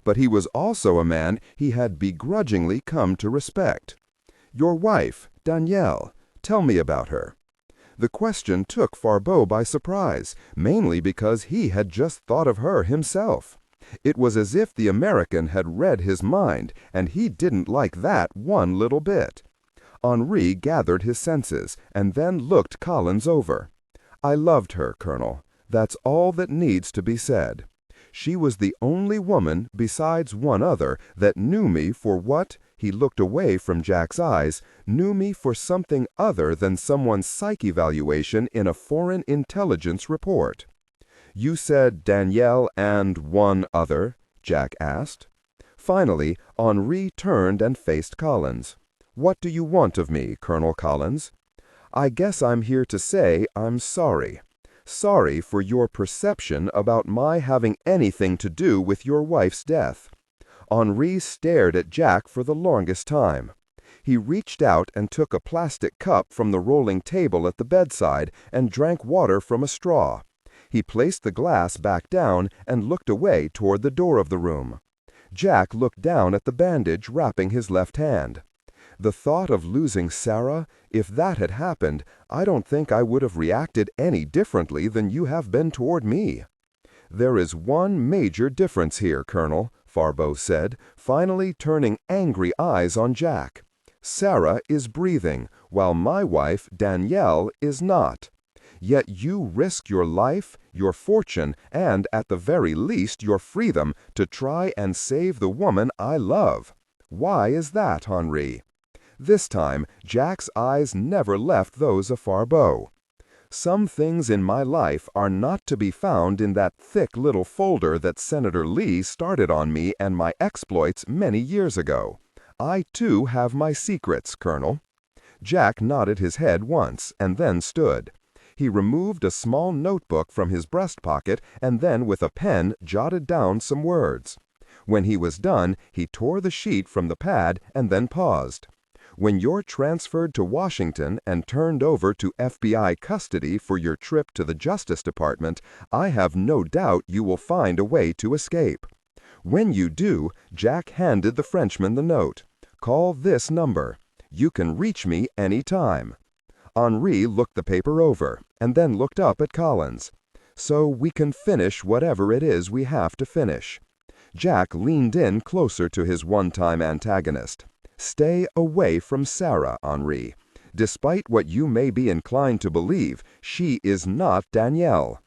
But he was also a man he had begrudgingly come to respect. "Your wife, Danielle, tell me about her." The question took Farbeau by surprise, mainly because he had just thought of her himself. It was as if the American had read his mind, and he didn't like that one little bit. Henri gathered his senses, and then looked Collins over. "I loved her, Colonel. That's all that needs to be said. She was the only woman, besides one other, that knew me for what," he looked away from Jack's eyes, "knew me for something other than someone's psych evaluation in a foreign intelligence report." "You said Danielle and one other?" Jack asked. Finally, Henri turned and faced Collins. "What do you want of me, Colonel Collins?" "I guess I'm here to say I'm sorry. Sorry for your perception about my having anything to do with your wife's death." Henri stared at Jack for the longest time. He reached out and took a plastic cup from the rolling table at the bedside and drank water from a straw. He placed the glass back down and looked away toward the door of the room. Jack looked down at the bandage wrapping his left hand. "The thought of losing Sarah, if that had happened, I don't think I would have reacted any differently than you have been toward me." "There is one major difference here, Colonel," Farbeau said, finally turning angry eyes on Jack. "Sarah is breathing, while my wife, Danielle, is not. Yet you risk your life, your fortune, and at the very least your freedom to try and save the woman I love. Why is that, Henri?" This time, Jack's eyes never left those of Farbeau. "Some things in my life are not to be found in that thick little folder that Senator Lee started on me and my exploits many years ago. I, too, have my secrets, Colonel." Jack nodded his head once and then stood. He removed a small notebook from his breast pocket and then with a pen jotted down some words. When he was done, he tore the sheet from the pad and then paused. "When you're transferred to Washington and turned over to FBI custody for your trip to the Justice Department, I have no doubt you will find a way to escape. When you do," Jack handed the Frenchman the note, "call this number. You can reach me any time." Henri looked the paper over, and then looked up at Collins. "So we can finish whatever it is we have to finish." Jack leaned in closer to his one-time antagonist. "Stay away from Sarah, Henri. Despite what you may be inclined to believe, she is not Danielle."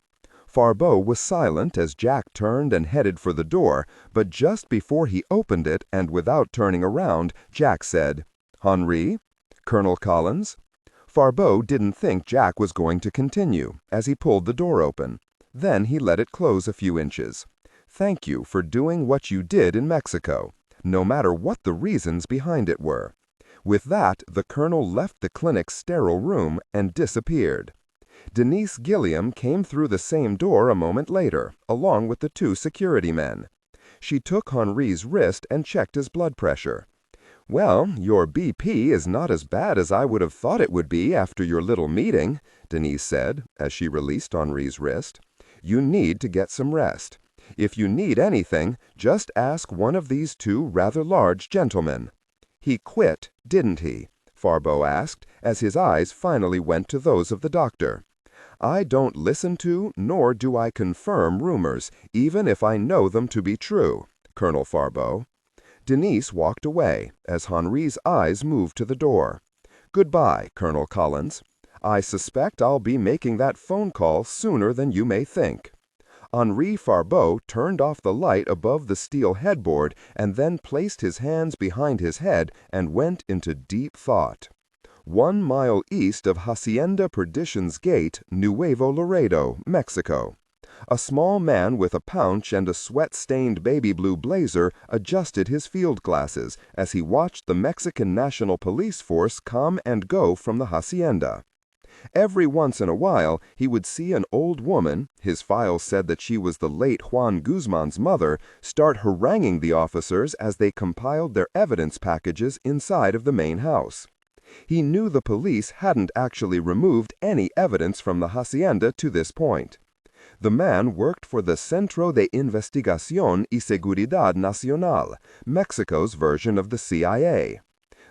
Farbeau was silent as Jack turned and headed for the door, but just before he opened it and without turning around, Jack said, "Henri? Colonel Collins?" Farbeau didn't think Jack was going to continue, as he pulled the door open. Then he let it close a few inches. "Thank you for doing what you did in Mexico, no matter what the reasons behind it were." With that, the colonel left the clinic's sterile room and disappeared. Denise Gilliam came through the same door a moment later, along with the 2 security men. She took Henri's wrist and checked his blood pressure. "Well, your BP is not as bad as I would have thought it would be after your little meeting," Denise said, as she released Henri's wrist. "You need to get some rest. If you need anything, just ask one of these 2 rather large gentlemen." "He quit, didn't he?" Farbeau asked, as his eyes finally went to those of the doctor. "I don't listen to, nor do I confirm rumors, even if I know them to be true, Colonel Farbeau." Denise walked away, as Henri's eyes moved to the door. "Goodbye, Colonel Collins. I suspect I'll be making that phone call sooner than you may think." Henri Farbeau turned off the light above the steel headboard and then placed his hands behind his head and went into deep thought. 1 mile east of Hacienda Perdition's Gate, Nuevo Laredo, Mexico. A small man with a paunch and a sweat-stained baby blue blazer adjusted his field glasses as he watched the Mexican National Police Force come and go from the hacienda. Every once in a while, he would see an old woman, his files said that she was the late Juan Guzman's mother, start haranguing the officers as they compiled their evidence packages inside of the main house. He knew the police hadn't actually removed any evidence from the hacienda to this point. The man worked for the Centro de Investigación y Seguridad Nacional, Mexico's version of the CIA.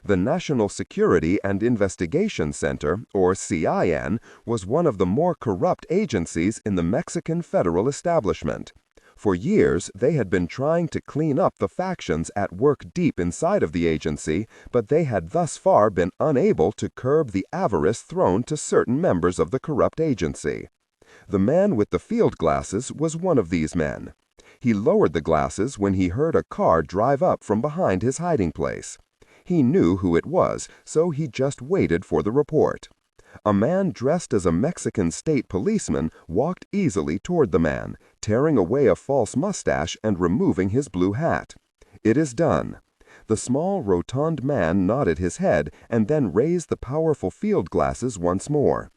The National Security and Investigation Center, or CIN, was one of the more corrupt agencies in the Mexican federal establishment. For years, they had been trying to clean up the factions at work deep inside of the agency, but they had thus far been unable to curb the avarice thrown to certain members of the corrupt agency. The man with the field glasses was one of these men. He lowered the glasses when he heard a car drive up from behind his hiding place. He knew who it was, so he just waited for the report. A man dressed as a Mexican state policeman walked easily toward the man, tearing away a false mustache and removing his blue hat. "It is done." The small, rotund man nodded his head and then raised the powerful field glasses once more.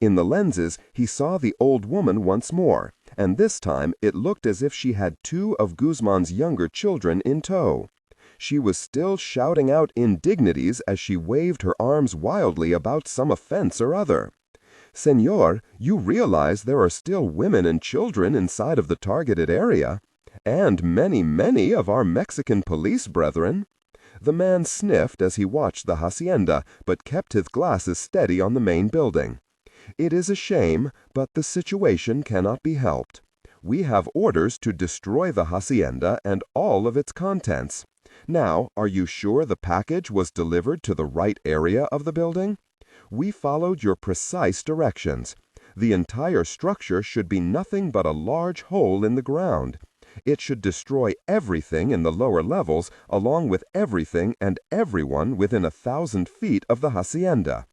In the lenses, he saw the old woman once more, and this time it looked as if she had 2 of Guzman's younger children in tow. She was still shouting out indignities as she waved her arms wildly about some offense or other. "Señor, you realize there are still women and children inside of the targeted area, and many, many of our Mexican police brethren." The man sniffed as he watched the hacienda, but kept his glasses steady on the main building. "It is a shame, but the situation cannot be helped. We have orders to destroy the hacienda and all of its contents. Now, are you sure the package was delivered to the right area of the building? We followed your precise directions. The entire structure should be nothing but a large hole in the ground. It should destroy everything in the lower levels, along with everything and everyone within 1,000 feet of the hacienda."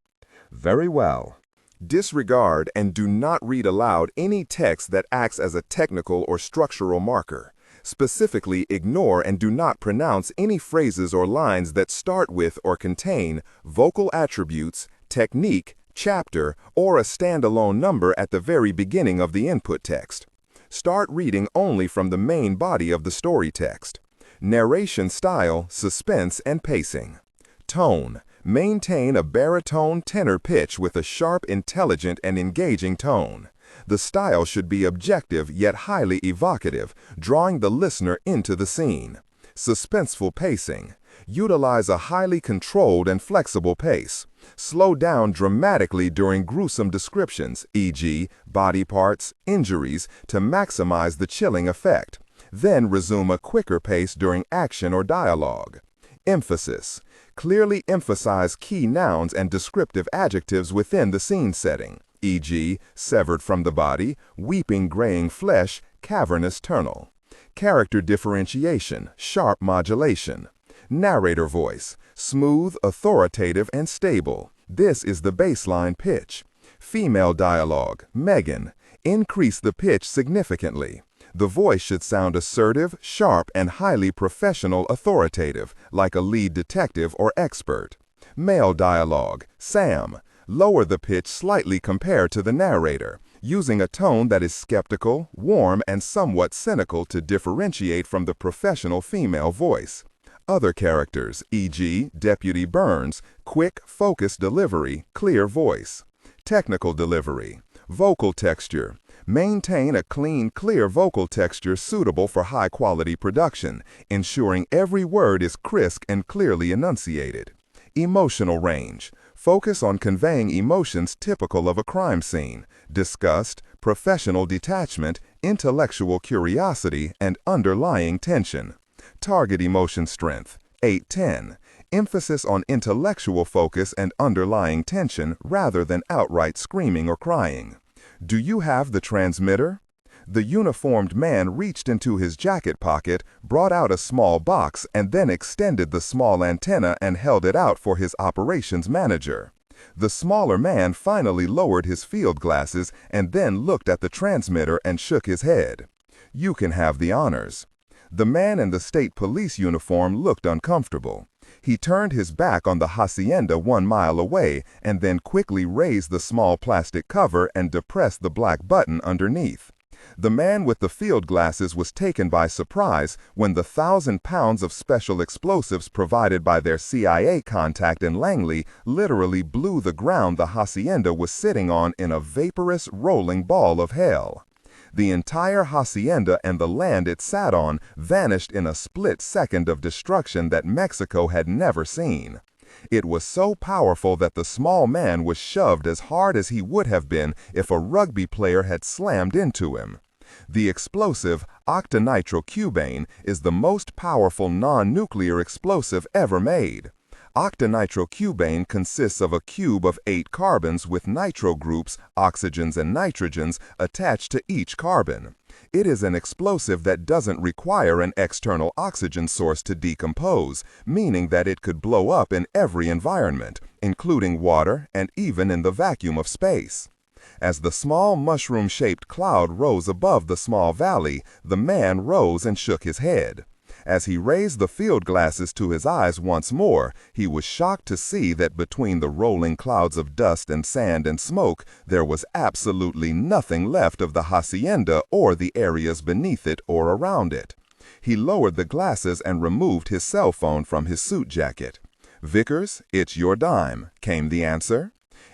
"Very well." Disregard and do not read aloud any text that acts as a technical or structural marker. Specifically, ignore and do not pronounce any phrases or lines that start with or contain vocal attributes, technique, chapter, or a standalone number at the very beginning of the input text. Start reading only from the main body of the story text. Narration style, suspense, and pacing. Tone. Maintain a baritone tenor pitch with a sharp, intelligent, and engaging tone. The style should be objective yet highly evocative, drawing the listener into the scene. Suspenseful pacing. Utilize a highly controlled and flexible pace. Slow down dramatically during gruesome descriptions, e.g., body parts, injuries, to maximize the chilling effect. Then resume a quicker pace during action or dialogue. Emphasis. Clearly emphasize key nouns and descriptive adjectives within the scene setting, e.g., severed from the body, weeping graying flesh, cavernous tunnel. Character differentiation, sharp modulation. Narrator voice, smooth, authoritative, and stable. This is the baseline pitch. Female dialogue, Megan. Increase the pitch significantly. The voice should sound assertive, sharp, and highly professional authoritative, like a lead detective or expert. Male dialogue, Sam. Lower the pitch slightly compared to the narrator, using a tone that is skeptical, warm, and somewhat cynical to differentiate from the professional female voice. Other characters, e.g., Deputy Burns, quick, focused delivery, clear voice. Technical delivery. Vocal texture. Maintain a clean, clear vocal texture suitable for high-quality production, ensuring every word is crisp and clearly enunciated. Emotional range. Focus on conveying emotions typical of a crime scene: disgust, professional detachment, intellectual curiosity, and underlying tension. Target emotion strength, 8-10. Emphasis on intellectual focus and underlying tension rather than outright screaming or crying. Do you have the transmitter? The uniformed man reached into his jacket pocket, brought out a small box, and then extended the small antenna and held it out for his operations manager. The smaller man finally lowered his field glasses and then looked at the transmitter and shook his head. You can have the honors. The man in the state police uniform looked uncomfortable. He turned his back on the hacienda 1 mile away and then quickly raised the small plastic cover and depressed the black button underneath. The man with the field glasses was taken by surprise when the 1,000 pounds of special explosives provided by their CIA contact in Langley literally blew the ground the hacienda was sitting on in a vaporous, rolling ball of hell. The entire hacienda and the land it sat on vanished in a split second of destruction that Mexico had never seen. It was so powerful that the small man was shoved as hard as he would have been if a rugby player had slammed into him. The explosive octanitrocubane is the most powerful non-nuclear explosive ever made. Octanitrocubane consists of a cube of 8 carbons with nitro groups, oxygens and nitrogens attached to each carbon. It is an explosive that doesn't require an external oxygen source to decompose, meaning that it could blow up in every environment, including water and even in the vacuum of space. As the small mushroom-shaped cloud rose above the small valley, the man rose and shook his head. As he raised the field glasses to his eyes once more, he was shocked to see that between the rolling clouds of dust and sand and smoke, there was absolutely nothing left of the hacienda or the areas beneath it or around it. He lowered the glasses and removed his cell phone from his suit jacket. "Vickers, it's your dime," came the answer.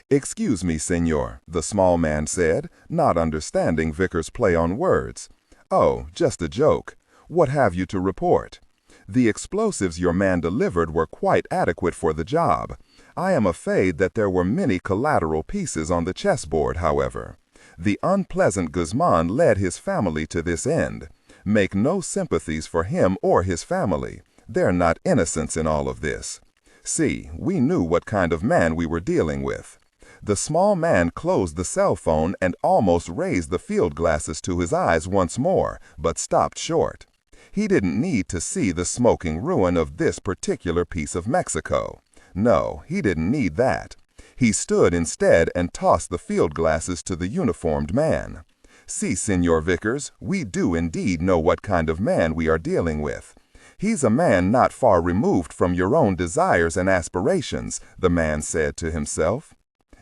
"Excuse me, senor," the small man said, not understanding Vickers' play on words. "Oh, just a joke. What have you to report?" "The explosives your man delivered were quite adequate for the job. I am afraid that there were many collateral pieces on the chessboard, however. The unpleasant Guzman led his family to this end. Make no sympathies for him or his family. They're not innocents in all of this. See, we knew what kind of man we were dealing with." The small man closed the cell phone and almost raised the field glasses to his eyes once more, but stopped short. He didn't need to see the smoking ruin of this particular piece of Mexico. No, he didn't need that. He stood instead and tossed the field glasses to the uniformed man. "See, Senor Vickers, we do indeed know what kind of man we are dealing with. He's a man not far removed from your own desires and aspirations," the man said to himself.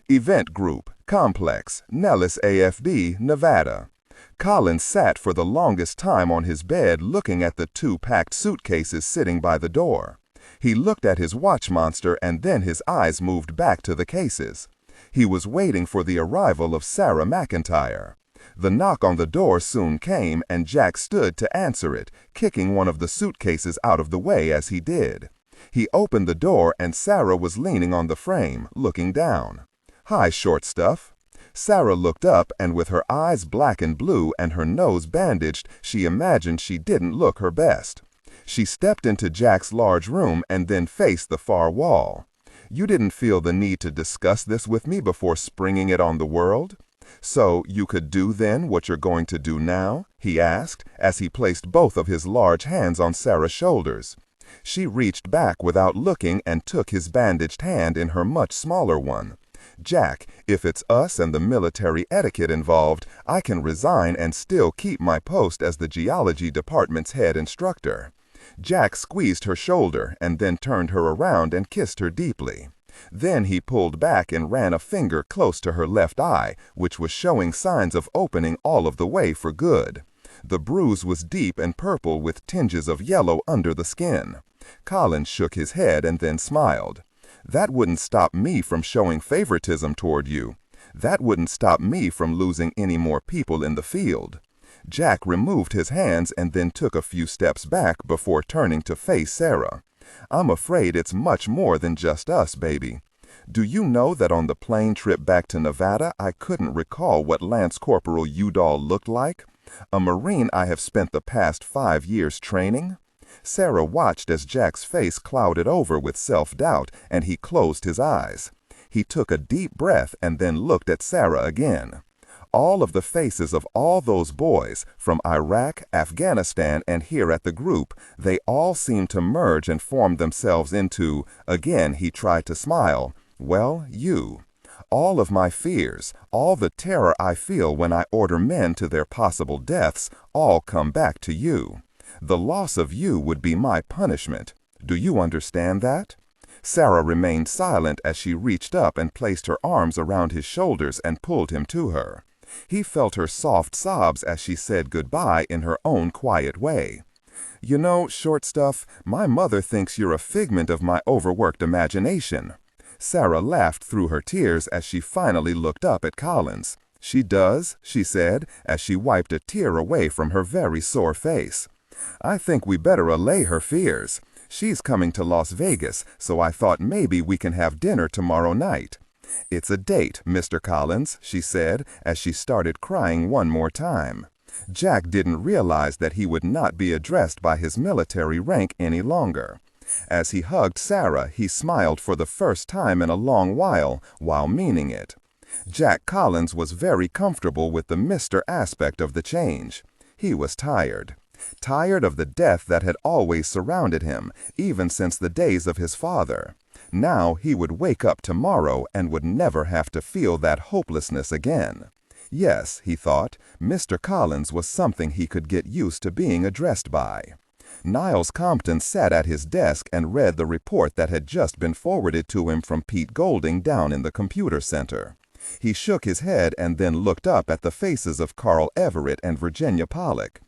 Event Group, Complex, Nellis AFD, Nevada. Collins sat for the longest time on his bed looking at the 2 packed suitcases sitting by the door. He looked at his watch monster and then his eyes moved back to the cases. He was waiting for the arrival of Sarah McIntyre. The knock on the door soon came, and Jack stood to answer it, kicking one of the suitcases out of the way as he did. He opened the door, and Sarah was leaning on the frame, looking down. "Hi, short stuff." Sarah looked up, and with her eyes black and blue and her nose bandaged, she imagined she didn't look her best. She stepped into Jack's large room and then faced the far wall. "You didn't feel the need to discuss this with me before springing it on the world? So you could do then what you're going to do now?" he asked, as he placed both of his large hands on Sarah's shoulders. She reached back without looking and took his bandaged hand in her much smaller one. "Jack, if it's us and the military etiquette involved, I can resign and still keep my post as the geology department's head instructor." Jack squeezed her shoulder and then turned her around and kissed her deeply. Then he pulled back and ran a finger close to her left eye, which was showing signs of opening all of the way for good. The bruise was deep and purple with tinges of yellow under the skin. Collins shook his head and then smiled. "That wouldn't stop me from showing favoritism toward you. That wouldn't stop me from losing any more people in the field." Jack removed his hands and then took a few steps back before turning to face Sarah. "I'm afraid it's much more than just us, baby. Do you know that on the plane trip back to Nevada, I couldn't recall what Lance Corporal Udall looked like? A Marine I have spent the past 5 years training?" Sarah watched as Jack's face clouded over with self-doubt, and he closed his eyes. He took a deep breath and then looked at Sarah again. All of the faces of all those boys, from Iraq, Afghanistan, and here at the group, they all seemed to merge and form themselves into, again he tried to smile, well, you. All of my fears, all the terror I feel when I order men to their possible deaths, all come back to you. The loss of you would be my punishment. Do you understand that?" Sarah remained silent as she reached up and placed her arms around his shoulders and pulled him to her. He felt her soft sobs as she said goodbye in her own quiet way. "You know, short stuff, my mother thinks you're a figment of my overworked imagination." Sarah laughed through her tears as she finally looked up at Collins. "She does," she said, as she wiped a tear away from her very sore face. "I think we better allay her fears. She's coming to Las Vegas, so I thought maybe we can have dinner tomorrow night." "It's a date, Mr. Collins," she said, as she started crying one more time. Jack didn't realize that he would not be addressed by his military rank any longer. As he hugged Sarah, he smiled for the first time in a long while meaning it. Jack Collins was very comfortable with the Mr. aspect of the change. He was tired. Tired of the death that had always surrounded him, even since the days of his father. Now he would wake up tomorrow and would never have to feel that hopelessness again. Yes, he thought, Mr. Collins was something he could get used to being addressed by. Niles Compton sat at his desk and read the report that had just been forwarded to him from Pete Golding down in the computer center. He shook his head and then looked up at the faces of Carl Everett and Virginia Pollock.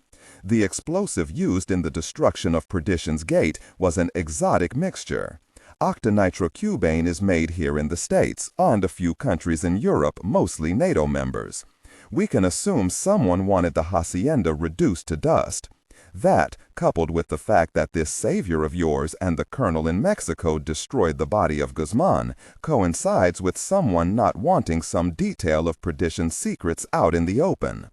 The explosive used in the destruction of Perdition's Gate was an exotic mixture. Octonitrocubane is made here in the States and a few countries in Europe, mostly NATO members. We can assume someone wanted the hacienda reduced to dust. That, coupled with the fact that this savior of yours and the colonel in Mexico destroyed the body of Guzman, coincides with someone not wanting some detail of Perdition's secrets out in the open.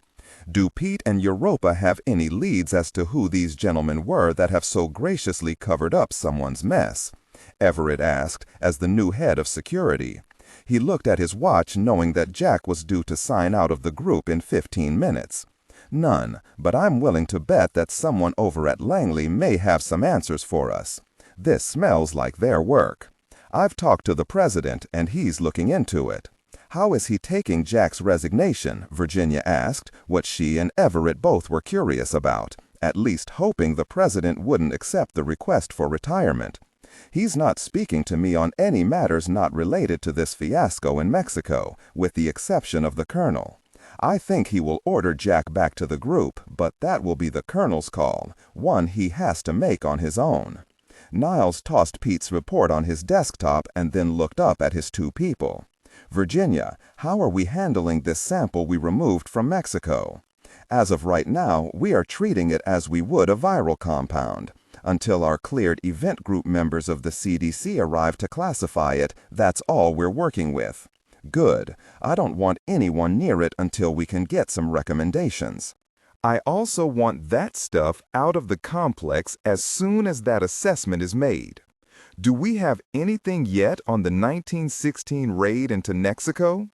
Do Pete and Europa have any leads as to who these gentlemen were that have so graciously covered up someone's mess?" Everett asked, as the new head of security. He looked at his watch, knowing that Jack was due to sign out of the group in 15 minutes. "None, but I'm willing to bet that someone over at Langley may have some answers for us. This smells like their work. I've talked to the president, and he's looking into it." "How is he taking Jack's resignation?" Virginia asked, what she and Everett both were curious about, at least hoping the president wouldn't accept the request for retirement. "He's not speaking to me on any matters not related to this fiasco in Mexico, with the exception of the colonel. I think he will order Jack back to the group, but that will be the colonel's call, one he has to make on his own." Niles tossed Pete's report on his desktop and then looked up at his two people. Virginia, how are we handling this sample we removed from Mexico? As of right now, we are treating it as we would a viral compound. Until our cleared event group members of the CDC arrive to classify it, that's all we're working with. Good. I don't want anyone near it until we can get some recommendations. I also want that stuff out of the complex as soon as that assessment is made. Do we have anything yet on the 1916 raid into Mexico?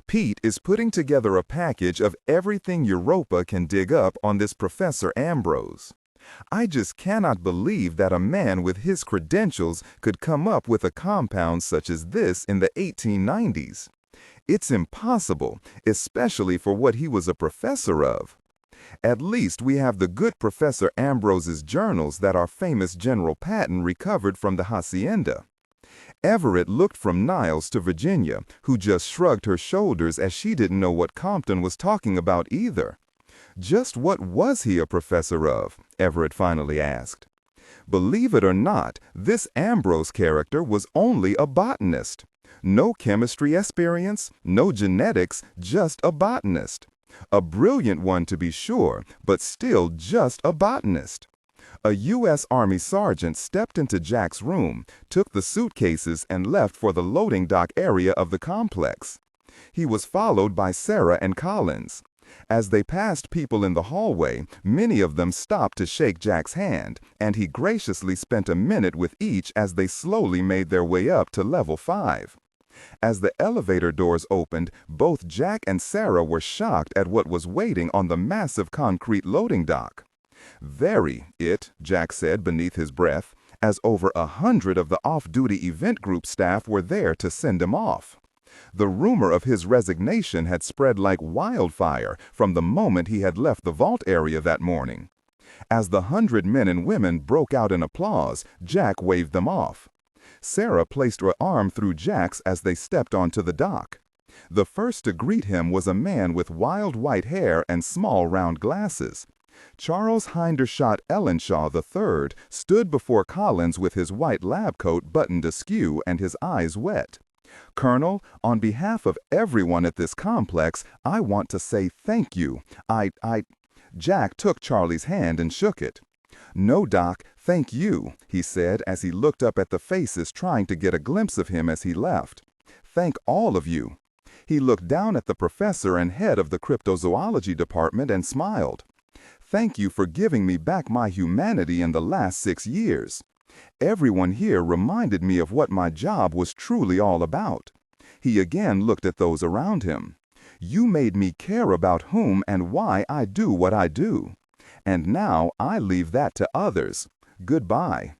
Pete is putting together a package of everything Europa can dig up on this Professor Ambrose. I just cannot believe that a man with his credentials could come up with a compound such as this in the 1890s. It's impossible, especially for what he was a professor of. At least we have the good Professor Ambrose's journals that our famous General Patton recovered from the hacienda. Everett looked from Niles to Virginia, who just shrugged her shoulders as she didn't know what Compton was talking about either. Just what was he a professor of? Everett finally asked. Believe it or not, this Ambrose character was only a botanist. No chemistry experience, no genetics, just a botanist. A brilliant one to be sure, but still just a botanist. A U.S. Army sergeant stepped into Jack's room, took the suitcases, and left for the loading dock area of the complex. He was followed by Sarah and Collins. As they passed people in the hallway, many of them stopped to shake Jack's hand, and he graciously spent a minute with each as they slowly made their way up to level 5. As the elevator doors opened, both Jack and Sarah were shocked at what was waiting on the massive concrete loading dock. Very, Jack said beneath his breath, as over 100 of the off-duty event group staff were there to send him off. The rumor of his resignation had spread like wildfire from the moment he had left the vault area that morning. As the 100 men and women broke out in applause, Jack waved them off. Sarah placed her arm through Jack's as they stepped onto the dock. The first to greet him was a man with wild white hair and small round glasses. Charles Hindershot Ellenshaw III stood before Collins with his white lab coat buttoned askew and his eyes wet. Colonel, on behalf of everyone at this complex, I want to say thank you. Jack took Charlie's hand and shook it. No, Doc, thank you, he said as he looked up at the faces trying to get a glimpse of him as he left. Thank all of you. He looked down at the professor and head of the cryptozoology department and smiled. Thank you for giving me back my humanity in the last 6 years. Everyone here reminded me of what my job was truly all about. He again looked at those around him. You made me care about whom and why I do what I do. And now I leave that to others. Goodbye.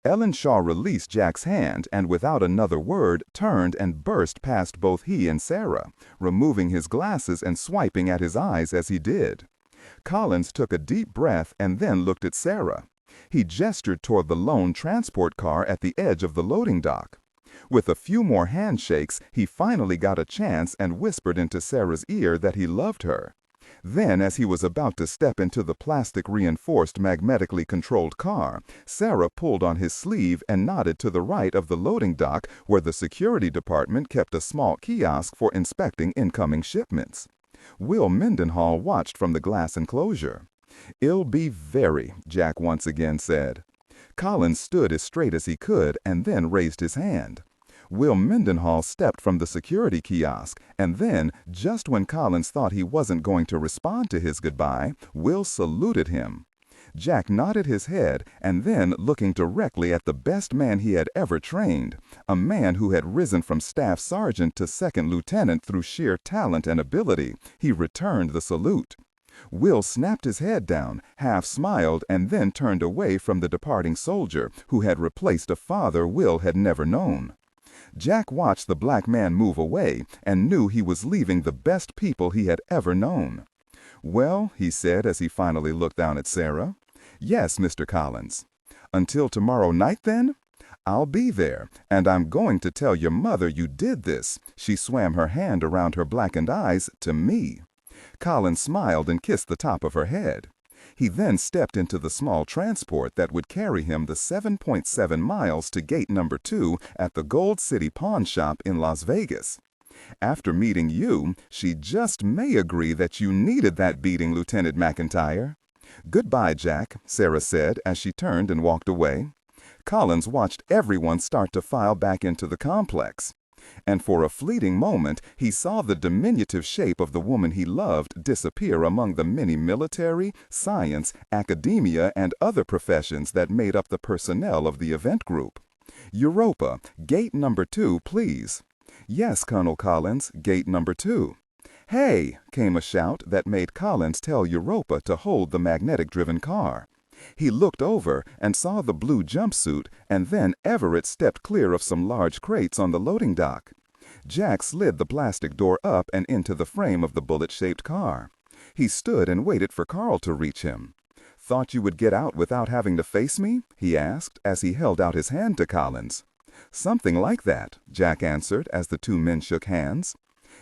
Ellenshaw released Jack's hand and without another word turned and burst past both he and Sarah, removing his glasses and swiping at his eyes as he did. Collins took a deep breath and then looked at Sarah. He gestured toward the lone transport car at the edge of the loading dock. With a few more handshakes, he finally got a chance and whispered into Sarah's ear that he loved her. Then, as he was about to step into the plastic-reinforced magnetically controlled car, Sarah pulled on his sleeve and nodded to the right of the loading dock where the security department kept a small kiosk for inspecting incoming shipments. Will Mendenhall watched from the glass enclosure. "It'll be very," Jack once again said. Collins stood as straight as he could and then raised his hand. Will Mendenhall stepped from the security kiosk, and then, just when Collins thought he wasn't going to respond to his goodbye, Will saluted him. Jack nodded his head, and then, looking directly at the best man he had ever trained, a man who had risen from staff sergeant to second lieutenant through sheer talent and ability, he returned the salute. Will snapped his head down, half smiled, and then turned away from the departing soldier, who had replaced a father Will had never known. Jack watched the black man move away and knew he was leaving the best people he had ever known. "Well," he said as he finally looked down at Sarah. "Yes, Mr. Collins." "Until tomorrow night, then?" "I'll be there, and I'm going to tell your mother you did this." She swam her hand around her blackened eyes to me. Collins smiled and kissed the top of her head. He then stepped into the small transport that would carry him the 7.7 miles to gate number 2 at the Gold City Pawn Shop in Las Vegas. After meeting you, she just may agree that you needed that beating, Lieutenant McIntyre. Goodbye, Jack, Sarah said as she turned and walked away. Collins watched everyone start to file back into the complex. And for a fleeting moment, he saw the diminutive shape of the woman he loved disappear among the many military, science, academia, and other professions that made up the personnel of the event group. Europa, gate number 2, please. Yes, Colonel Collins, gate number 2. Hey, came a shout that made Collins tell Europa to hold the magnetic-driven car. He looked over and saw the blue jumpsuit, and then Everett stepped clear of some large crates on the loading dock. Jack slid the plastic door up and into the frame of the bullet-shaped car. He stood and waited for Carl to reach him. "Thought you would get out without having to face me?" he asked as he held out his hand to Collins. "Something like that," Jack answered as the two men shook hands.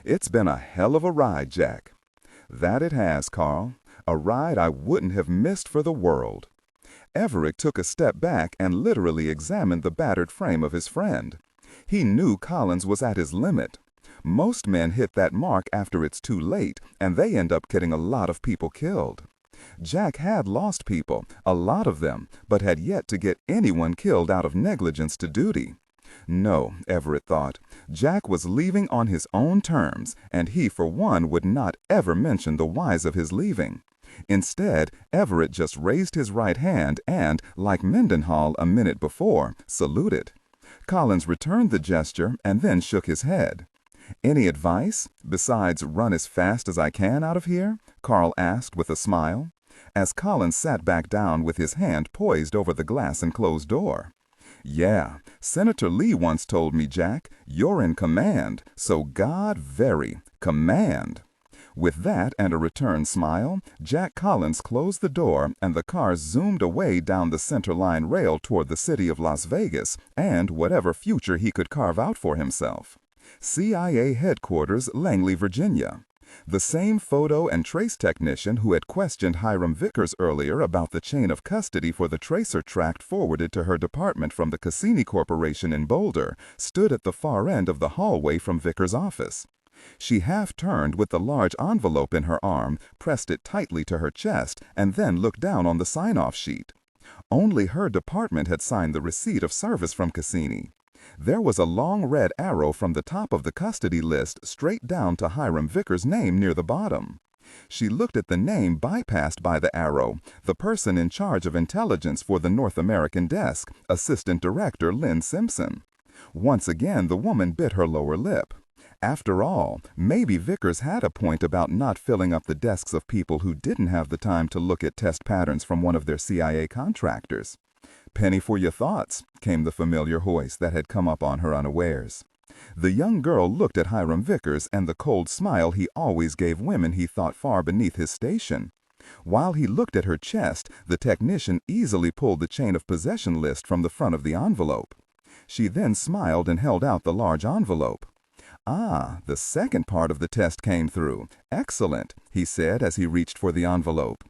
"It's been a hell of a ride, Jack." "That it has, Carl. A ride I wouldn't have missed for the world." Everett took a step back and literally examined the battered frame of his friend. He knew Collins was at his limit. Most men hit that mark after it's too late, and they end up getting a lot of people killed. Jack had lost people, a lot of them, but had yet to get anyone killed out of negligence to duty. No, Everett thought, Jack was leaving on his own terms, and he for one would not ever mention the whys of his leaving. Instead, Everett just raised his right hand and, like Mendenhall a minute before, saluted. Collins returned the gesture and then shook his head. "Any advice, besides run as fast as I can out of here?" Carl asked with a smile, as Collins sat back down with his hand poised over the glass and closed door. "Yeah, Senator Lee once told me, Jack, you're in command, so God very command." With that and a return smile, Jack Collins closed the door and the car zoomed away down the center line rail toward the city of Las Vegas and whatever future he could carve out for himself. CIA headquarters, Langley, Virginia. The same photo and trace technician who had questioned Hiram Vickers earlier about the chain of custody for the tracer tract forwarded to her department from the Cassini Corporation in Boulder stood at the far end of the hallway from Vickers' office. She half-turned with the large envelope in her arm, pressed it tightly to her chest, and then looked down on the sign-off sheet. Only her department had signed the receipt of service from Cassini. There was a long red arrow from the top of the custody list straight down to Hiram Vickers' name near the bottom. She looked at the name bypassed by the arrow, the person in charge of intelligence for the North American desk, Assistant Director Lynn Simpson. Once again the woman bit her lower lip. After all, maybe Vickers had a point about not filling up the desks of people who didn't have the time to look at test patterns from one of their CIA contractors. "Penny for your thoughts," came the familiar voice that had come up on her unawares. The young girl looked at Hiram Vickers and the cold smile he always gave women he thought far beneath his station. While he looked at her chest, the technician easily pulled the chain of possession list from the front of the envelope. She then smiled and held out the large envelope. "Ah, the second part of the test came through. Excellent," he said as he reached for the envelope.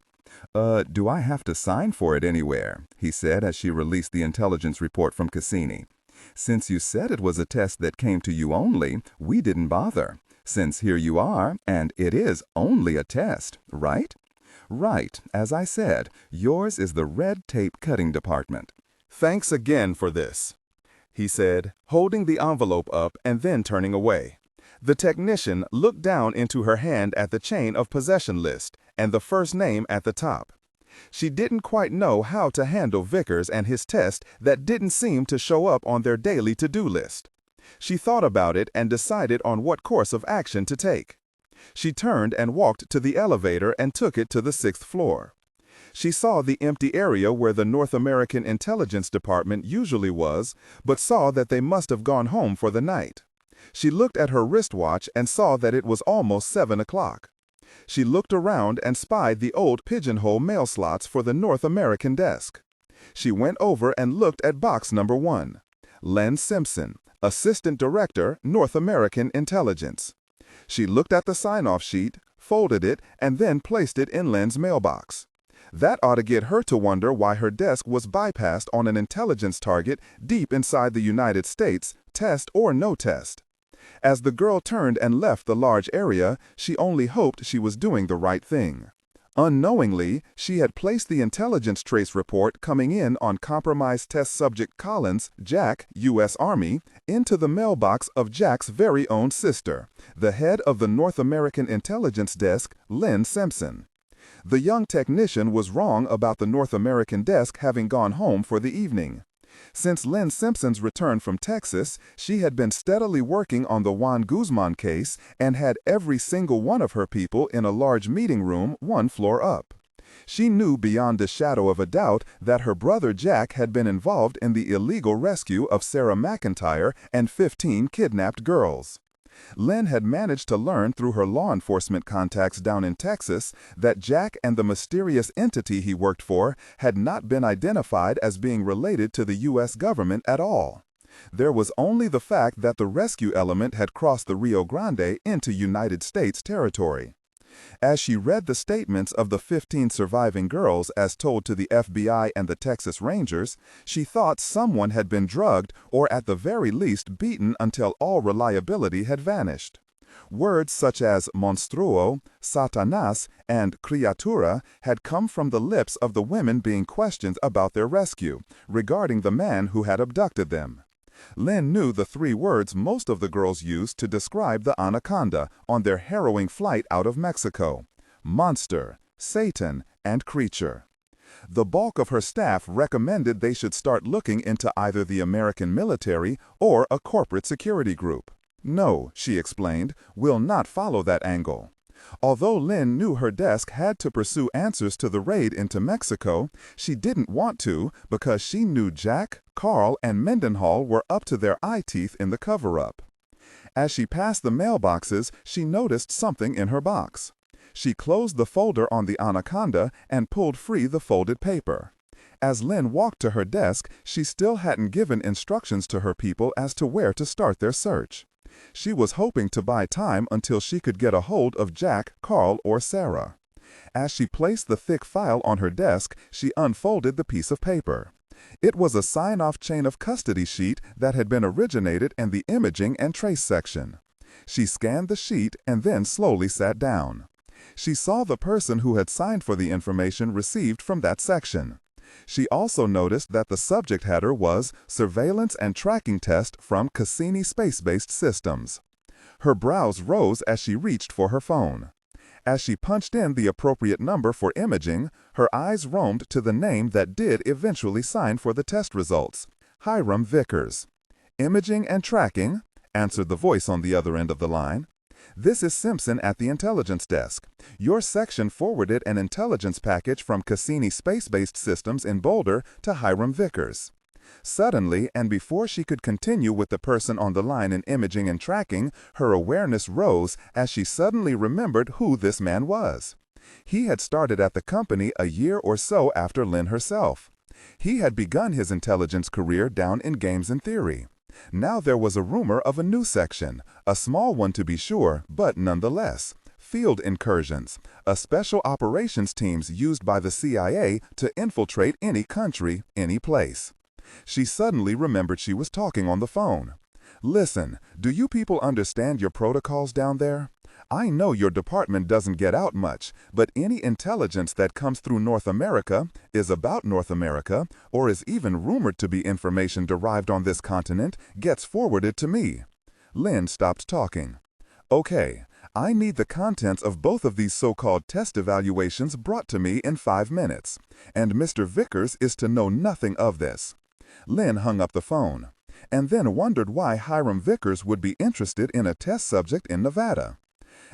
Do I have to sign for it anywhere?" he said as she released the intelligence report from Cassini. "Since you said it was a test that came to you only, we didn't bother. Since here you are, and it is only a test, right?" "Right, as I said, yours is the red tape cutting department." "Thanks again for this," he said, holding the envelope up and then turning away. The technician looked down into her hand at the chain of possession list and the first name at the top. She didn't quite know how to handle Vickers and his test that didn't seem to show up on their daily to-do list. She thought about it and decided on what course of action to take. She turned and walked to the elevator and took it to the 6th floor. She saw the empty area where the North American Intelligence Department usually was, but saw that they must have gone home for the night. She looked at her wristwatch and saw that it was almost 7 o'clock. She looked around and spied the old pigeonhole mail slots for the North American desk. She went over and looked at box number 1. Len Simpson, Assistant Director, North American Intelligence. She looked at the sign-off sheet, folded it, and then placed it in Len's mailbox. That ought to get her to wonder why her desk was bypassed on an intelligence target deep inside the United States, test or no test. As the girl turned and left the large area, she only hoped she was doing the right thing. Unknowingly, she had placed the intelligence trace report coming in on compromised test subject Collins, Jack, U.S. Army, into the mailbox of Jack's very own sister, the head of the North American Intelligence Desk, Lynn Simpson. The young technician was wrong about the North American desk having gone home for the evening. Since Lynn Simpson's return from Texas, she had been steadily working on the Juan Guzman case and had every single one of her people in a large meeting room one floor up. She knew beyond a shadow of a doubt that her brother Jack had been involved in the illegal rescue of Sarah McIntyre and 15 kidnapped girls. Lynn had managed to learn through her law enforcement contacts down in Texas that Jack and the mysterious entity he worked for had not been identified as being related to the U.S. government at all. There was only the fact that the rescue element had crossed the Rio Grande into United States territory. As she read the statements of the 15 surviving girls as told to the FBI and the Texas Rangers, she thought someone had been drugged or at the very least beaten until all reliability had vanished. Words such as monstruo, Satanas, and criatura had come from the lips of the women being questioned about their rescue, regarding the man who had abducted them. Lynn knew the 3 words most of the girls used to describe the anaconda on their harrowing flight out of Mexico: monster, Satan, and creature. The bulk of her staff recommended they should start looking into either the American military or a corporate security group. No, she explained, we'll not follow that angle. Although Lynn knew her desk had to pursue answers to the raid into Mexico, she didn't want to because she knew Jack, Carl, and Mendenhall were up to their eye teeth in the cover-up. As she passed the mailboxes, she noticed something in her box. She closed the folder on the anaconda and pulled free the folded paper. As Lynn walked to her desk, she still hadn't given instructions to her people as to where to start their search. She was hoping to buy time until she could get a hold of Jack, Carl, or Sarah. As she placed the thick file on her desk, she unfolded the piece of paper. It was a sign-off chain of custody sheet that had been originated in the imaging and trace section. She scanned the sheet and then slowly sat down. She saw the person who had signed for the information received from that section. She also noticed that the subject header was Surveillance and Tracking Test from Cassini Space-Based Systems. Her brows rose as she reached for her phone. As she punched in the appropriate number for imaging, her eyes roamed to the name that did eventually sign for the test results: Hiram Vickers. Imaging and tracking, answered the voice on the other end of the line. This is Simpson at the intelligence desk. Your section forwarded an intelligence package from Cassini Space-Based Systems in Boulder to Hiram Vickers. Suddenly, and before she could continue with the person on the line in imaging and tracking, her awareness rose as she suddenly remembered who this man was. He had started at the company a year or so after Lynn herself. He had begun his intelligence career down in Games and Theory. Now there was a rumor of a new section, a small one to be sure, but nonetheless. Field incursions, a special operations teams used by the CIA to infiltrate any country, any place. She suddenly remembered she was talking on the phone. Listen, do you people understand your protocols down there? I know your department doesn't get out much, but any intelligence that comes through North America, is about North America, or is even rumored to be information derived on this continent, gets forwarded to me. Lynn stopped talking. Okay, I need the contents of both of these so-called test evaluations brought to me in 5 minutes, and Mr. Vickers is to know nothing of this. Lynn hung up the phone, and then wondered why Hiram Vickers would be interested in a test subject in Nevada.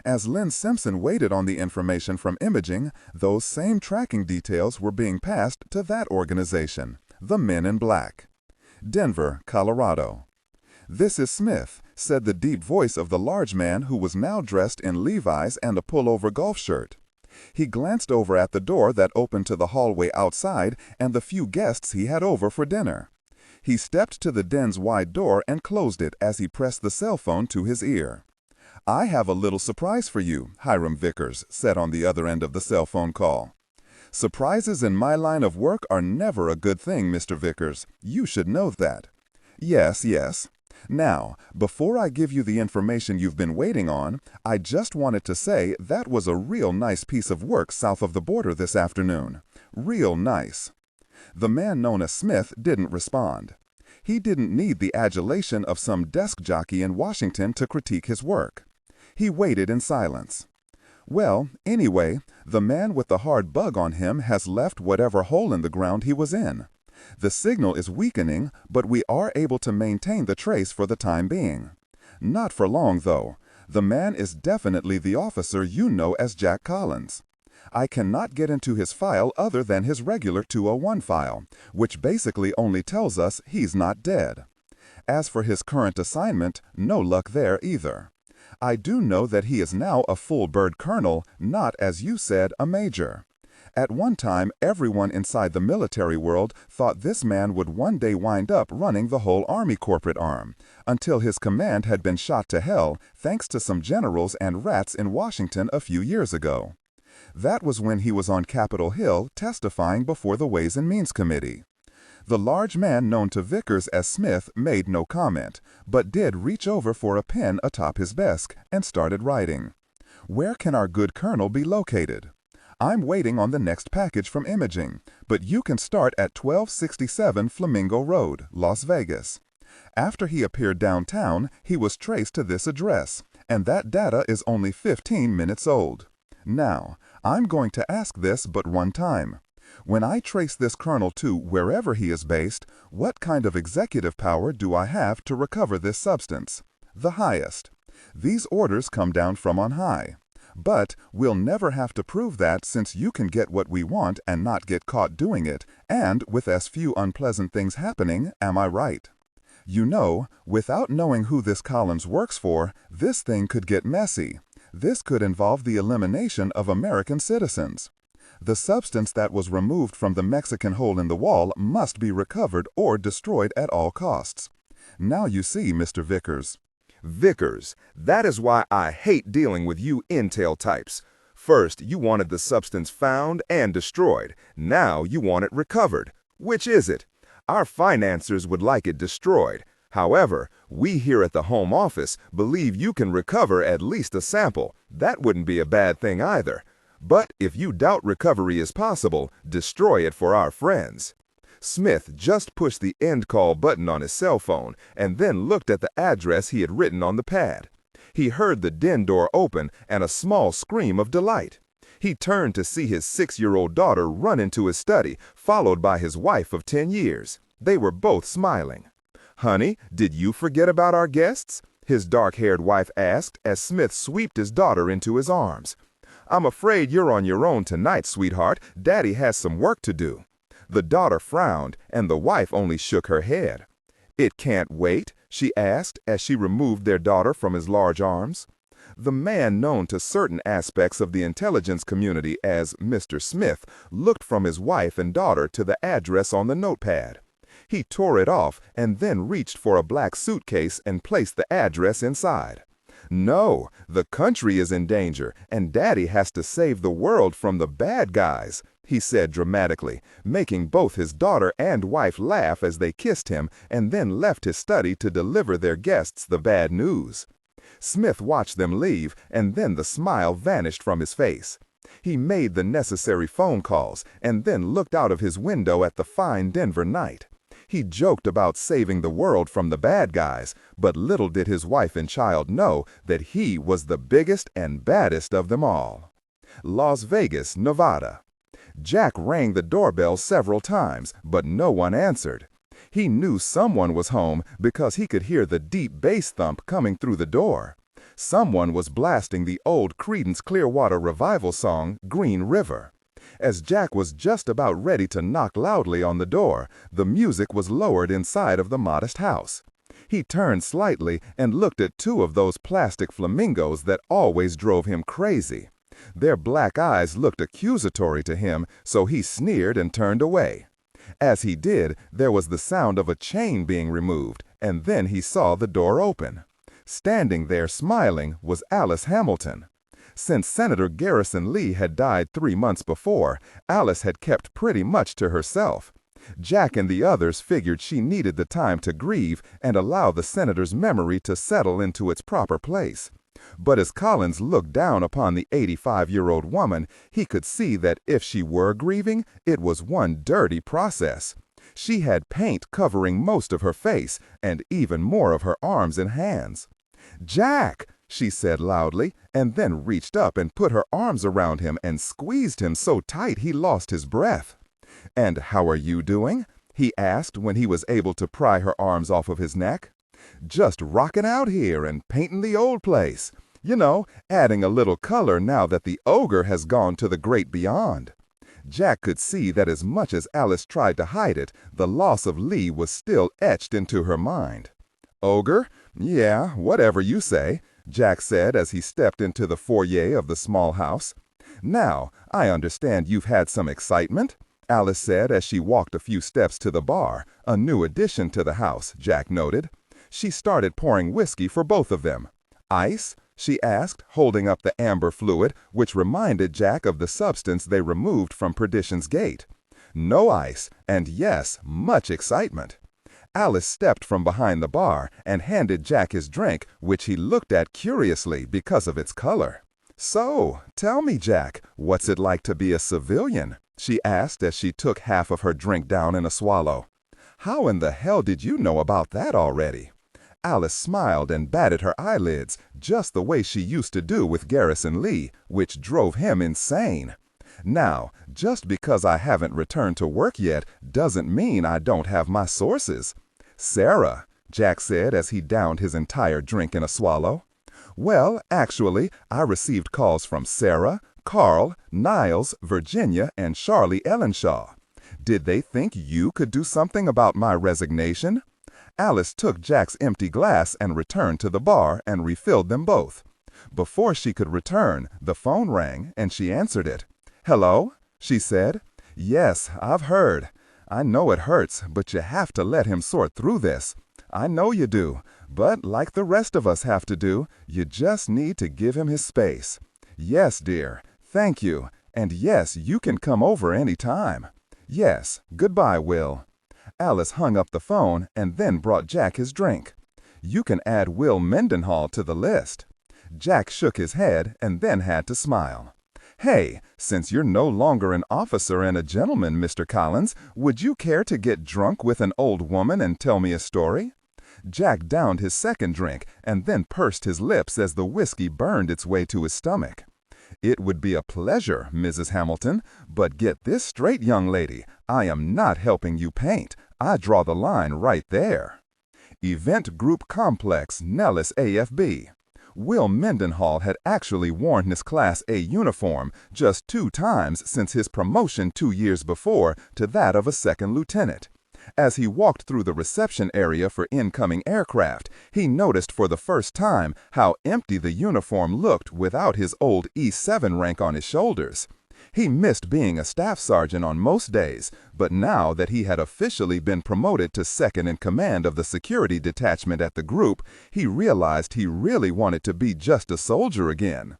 As Lynn Simpson waited on the information from imaging, those same tracking details were being passed to that organization, the Men in Black. Denver, Colorado. This is Smith, said the deep voice of the large man who was now dressed in Levi's and a pullover golf shirt. He glanced over at the door that opened to the hallway outside and the few guests he had over for dinner. He stepped to the den's wide door and closed it as he pressed the cell phone to his ear. I have a little surprise for you, Hiram Vickers said on the other end of the cell phone call. Surprises in my line of work are never a good thing, Mr. Vickers. You should know that. Yes. Now, before I give you the information you've been waiting on, I just wanted to say that was a real nice piece of work south of the border this afternoon. Real nice. The man known as Smith didn't respond. He didn't need the adulation of some desk jockey in Washington to critique his work. He waited in silence. Well, anyway, the man with the hard bug on him has left whatever hole in the ground he was in. The signal is weakening, but we are able to maintain the trace for the time being. Not for long, though. The man is definitely the officer you know as Jack Collins. I cannot get into his file other than his regular 201 file, which basically only tells us he's not dead. As for his current assignment, no luck there either. I do know that he is now a full-bird colonel, not, as you said, a major. At one time, everyone inside the military world thought this man would one day wind up running the whole Army corporate arm, until his command had been shot to hell thanks to some generals and rats in Washington a few years ago. That was when he was on Capitol Hill testifying before the Ways and Means Committee. The large man known to Vickers as Smith made no comment, but did reach over for a pen atop his desk and started writing. Where can our good colonel be located? I'm waiting on the next package from Imaging, but you can start at 1267 Flamingo Road, Las Vegas. After he appeared downtown, he was traced to this address, and that data is only 15 minutes old. Now, I'm going to ask this but one time. When I trace this colonel to wherever he is based, what kind of executive power do I have to recover this substance? The highest. These orders come down from on high. But we'll never have to prove that since you can get what we want and not get caught doing it, and with as few unpleasant things happening, am I right? You know, without knowing who this Collins works for, this thing could get messy. This could involve the elimination of American citizens. The substance that was removed from the Mexican hole in the wall must be recovered or destroyed at all costs. Now you see, Mr. Vickers. Vickers, that is why I hate dealing with you intel types. First, you wanted the substance found and destroyed. Now you want it recovered. Which is it? Our financiers would like it destroyed. However, we here at the Home Office believe you can recover at least a sample. That wouldn't be a bad thing either. But if you doubt recovery is possible, destroy it for our friends. Smith just pushed the end call button on his cell phone and then looked at the address he had written on the pad. He heard the den door open and a small scream of delight. He turned to see his 6-year-old daughter run into his study, followed by his wife of 10 years. They were both smiling. "Honey, did you forget about our guests?" his dark-haired wife asked as Smith swept his daughter into his arms. "I'm afraid you're on your own tonight, sweetheart. Daddy has some work to do." The daughter frowned, and the wife only shook her head. "It can't wait?" she asked as she removed their daughter from his large arms. The man known to certain aspects of the intelligence community as Mr. Smith looked from his wife and daughter to the address on the notepad. He tore it off and then reached for a black suitcase and placed the address inside. "No, the country is in danger, and Daddy has to save the world from the bad guys," he said dramatically, making both his daughter and wife laugh as they kissed him and then left his study to deliver their guests the bad news. Smith watched them leave, and then the smile vanished from his face. He made the necessary phone calls and then looked out of his window at the fine Denver night. He joked about saving the world from the bad guys, but little did his wife and child know that he was the biggest and baddest of them all. Las Vegas, Nevada. Jack rang the doorbell several times, but no one answered. He knew someone was home because he could hear the deep bass thump coming through the door. Someone was blasting the old Creedence Clearwater Revival song, Green River. As Jack was just about ready to knock loudly on the door, the music was lowered inside of the modest house. He turned slightly and looked at two of those plastic flamingos that always drove him crazy. Their black eyes looked accusatory to him, so he sneered and turned away. As he did, there was the sound of a chain being removed, and then he saw the door open. Standing there smiling was Alice Hamilton. Since Senator Garrison Lee had died 3 months before, Alice had kept pretty much to herself. Jack and the others figured she needed the time to grieve and allow the senator's memory to settle into its proper place. But as Collins looked down upon the 85-year-old woman, he could see that if she were grieving, it was one dirty process. She had paint covering most of her face and even more of her arms and hands. "Jack!" she said loudly, and then reached up and put her arms around him and squeezed him so tight he lost his breath. "And how are you doing?" he asked when he was able to pry her arms off of his neck. "Just rocking out here and painting the old place. You know, adding a little color now that the ogre has gone to the great beyond." Jack could see that as much as Alice tried to hide it, the loss of Lee was still etched into her mind. "Ogre? Yeah, whatever you say," Jack said as he stepped into the foyer of the small house. "Now, I understand you've had some excitement," Alice said as she walked a few steps to the bar, a new addition to the house, Jack noted. She started pouring whiskey for both of them. "Ice?" she asked, holding up the amber fluid, which reminded Jack of the substance they removed from Perdition's Gate. "No ice, and yes, much excitement." Alice stepped from behind the bar and handed Jack his drink, which he looked at curiously because of its color. "So, tell me, Jack, what's it like to be a civilian?" she asked as she took half of her drink down in a swallow. "How in the hell did you know about that already?" Alice smiled and batted her eyelids, just the way she used to do with Garrison Lee, which drove him insane. "Now, just because I haven't returned to work yet doesn't mean I don't have my sources." "Sarah," Jack said as he downed his entire drink in a swallow. "Well, actually, I received calls from Sarah, Carl, Niles, Virginia, and Charlie Ellenshaw. Did they think you could do something about my resignation?" Alice took Jack's empty glass and returned to the bar and refilled them both. Before she could return, the phone rang and she answered it. "Hello?" she said. "Yes, I've heard. I know it hurts, but you have to let him sort through this. I know you do, but like the rest of us have to do, you just need to give him his space. Yes, dear, thank you, and yes, you can come over any time. Yes, goodbye, Will." Alice hung up the phone and then brought Jack his drink. "You can add Will Mendenhall to the list." Jack shook his head and then had to smile. "Hey, since you're no longer an officer and a gentleman, Mr. Collins, would you care to get drunk with an old woman and tell me a story?" Jack downed his second drink and then pursed his lips as the whiskey burned its way to his stomach. "It would be a pleasure, Mrs. Hamilton, but get this straight, young lady, I am not helping you paint. I draw the line right there." Event Group Complex, Nellis AFB. Will Mendenhall had actually worn his Class A uniform just 2 times since his promotion 2 years before to that of a second lieutenant. As he walked through the reception area for incoming aircraft, he noticed for the first time how empty the uniform looked without his old E7 rank on his shoulders. He missed being a staff sergeant on most days, but now that he had officially been promoted to second in command of the security detachment at the group, he realized he really wanted to be just a soldier again.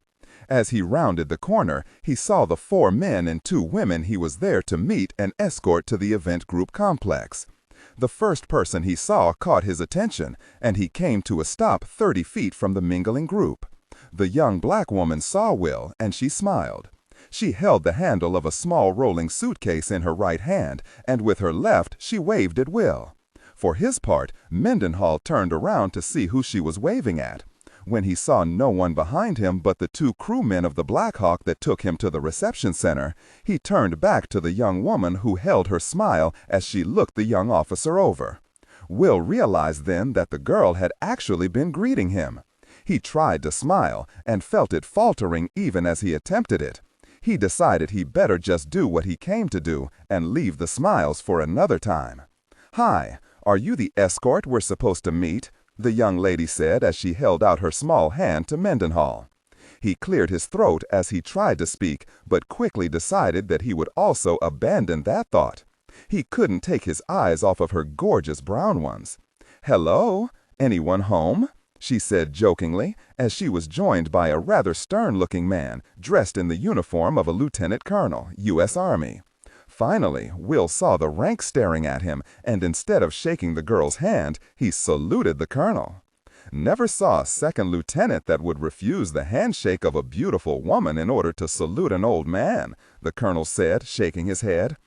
As he rounded the corner, he saw the 4 men and 2 women he was there to meet and escort to the event group complex. The first person he saw caught his attention, and he came to a stop 30 feet from the mingling group. The young black woman saw Will, and she smiled. She held the handle of a small rolling suitcase in her right hand, and with her left she waved at Will. For his part, Mendenhall turned around to see who she was waving at. When he saw no one behind him but the 2 crewmen of the Black Hawk that took him to the reception center, he turned back to the young woman who held her smile as she looked the young officer over. Will realized then that the girl had actually been greeting him. He tried to smile and felt it faltering even as he attempted it. He decided he better just do what he came to do and leave the smiles for another time. "Hi, are you the escort we're supposed to meet?" the young lady said as she held out her small hand to Mendenhall. He cleared his throat as he tried to speak, but quickly decided that he would also abandon that thought. He couldn't take his eyes off of her gorgeous brown ones. "Hello? Anyone home?" she said jokingly, as she was joined by a rather stern-looking man dressed in the uniform of a lieutenant colonel, U.S. Army. Finally, Will saw the rank staring at him, and instead of shaking the girl's hand, he saluted the colonel. Never saw a second lieutenant that would refuse the handshake of a beautiful woman in order to salute an old man, the colonel said, shaking his head.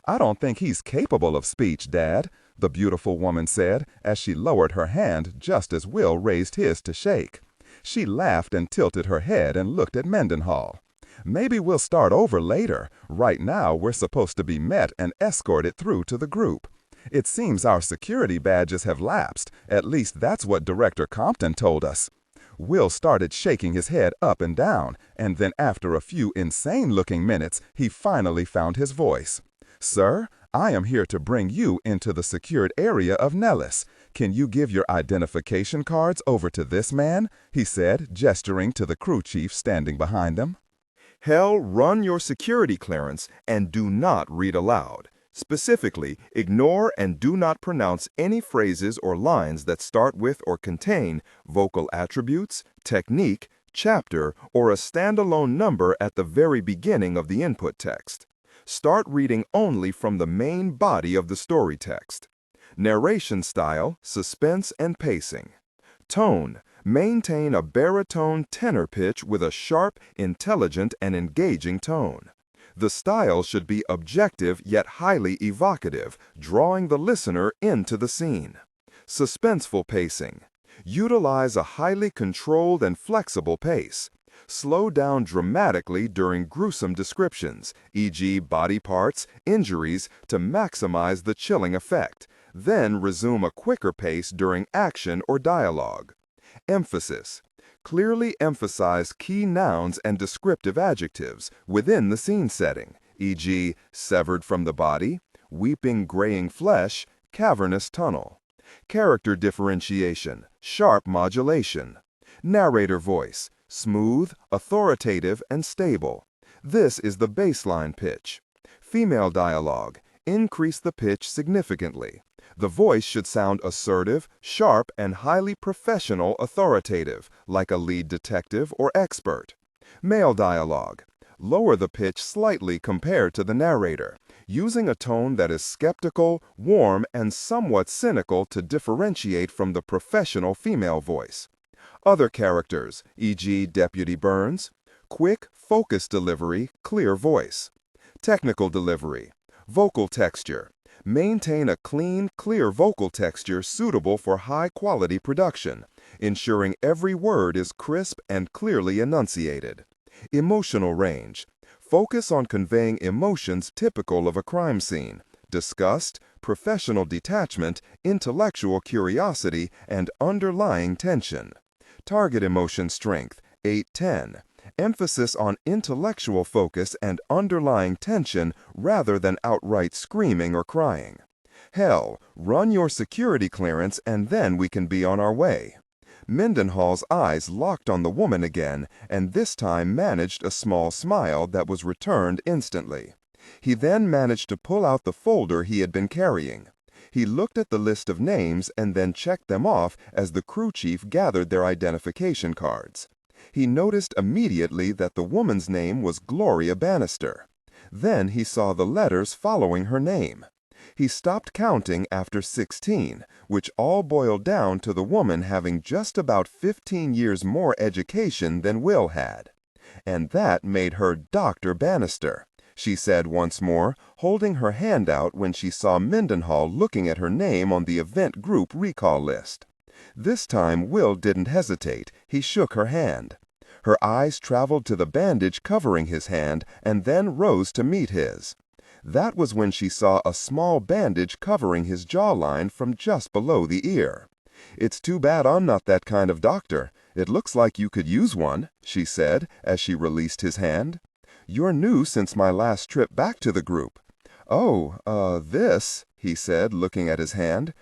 I don't think he's capable of speech, Dad, the beautiful woman said, as she lowered her hand just as Will raised his to shake. She laughed and tilted her head and looked at Mendenhall. Maybe we'll start over later. Right now, we're supposed to be met and escorted through to the group. It seems our security badges have lapsed. At least that's what Director Compton told us. Will started shaking his head up and down, and then after a few insane-looking minutes, he finally found his voice. Sir, I am here to bring you into the secured area of Nellis. Can you give your identification cards over to this man? He said, gesturing to the crew chief standing behind them. Hell, run your security clearance and do not read aloud. Specifically, ignore and do not pronounce any phrases or lines that start with or contain vocal attributes, technique, chapter, or a standalone number at the very beginning of the input text. Start reading only from the main body of the story text. Narration style, suspense and pacing. Tone, maintain a baritone tenor pitch with a sharp, intelligent, and engaging tone. The style should be objective yet highly evocative, drawing the listener into the scene. Suspenseful pacing. Utilize a highly controlled and flexible pace. Slow down dramatically during gruesome descriptions, e.g. body parts, injuries, to maximize the chilling effect. Then resume a quicker pace during action or dialogue. Emphasis. Clearly emphasize key nouns and descriptive adjectives within the scene setting, e.g. severed from the body, weeping graying flesh, cavernous tunnel. Character differentiation, sharp modulation. Narrator voice, smooth, authoritative, and stable. This is the baseline pitch. Female dialogue, increase the pitch significantly. The voice should sound assertive, sharp, and highly professional authoritative, like a lead detective or expert. Male dialogue. Lower the pitch slightly compared to the narrator, using a tone that is skeptical, warm, and somewhat cynical to differentiate from the professional female voice. Other characters, e.g. Deputy Burns. Quick, focused delivery, clear voice. Technical delivery. Vocal texture. Maintain a clean, clear vocal texture suitable for high-quality production, ensuring every word is crisp and clearly enunciated. Emotional range. Focus on conveying emotions typical of a crime scene: disgust, professional detachment, intellectual curiosity, and underlying tension. Target emotion strength, 8-10. Emphasis on intellectual focus and underlying tension rather than outright screaming or crying. Hell, run your security clearance and then we can be on our way. Mendenhall's eyes locked on the woman again, and this time managed a small smile that was returned instantly. He then managed to pull out the folder he had been carrying. He looked at the list of names and then checked them off as the crew chief gathered their identification cards. He noticed immediately that the woman's name was Gloria Bannister. Then he saw the letters following her name. He stopped counting after 16, which all boiled down to the woman having just about 15 years more education than Will had. And that made her Dr. Bannister, she said once more, holding her hand out when she saw Mendenhall looking at her name on the event group recall list. This time Will didn't hesitate. He shook her hand. Her eyes traveled to the bandage covering his hand and then rose to meet his. That was when she saw a small bandage covering his jawline from just below the ear. "It's too bad I'm not that kind of doctor. It looks like you could use one," she said as she released his hand. "You're new since my last trip back to the group." "Oh, this," he said, looking at his hand.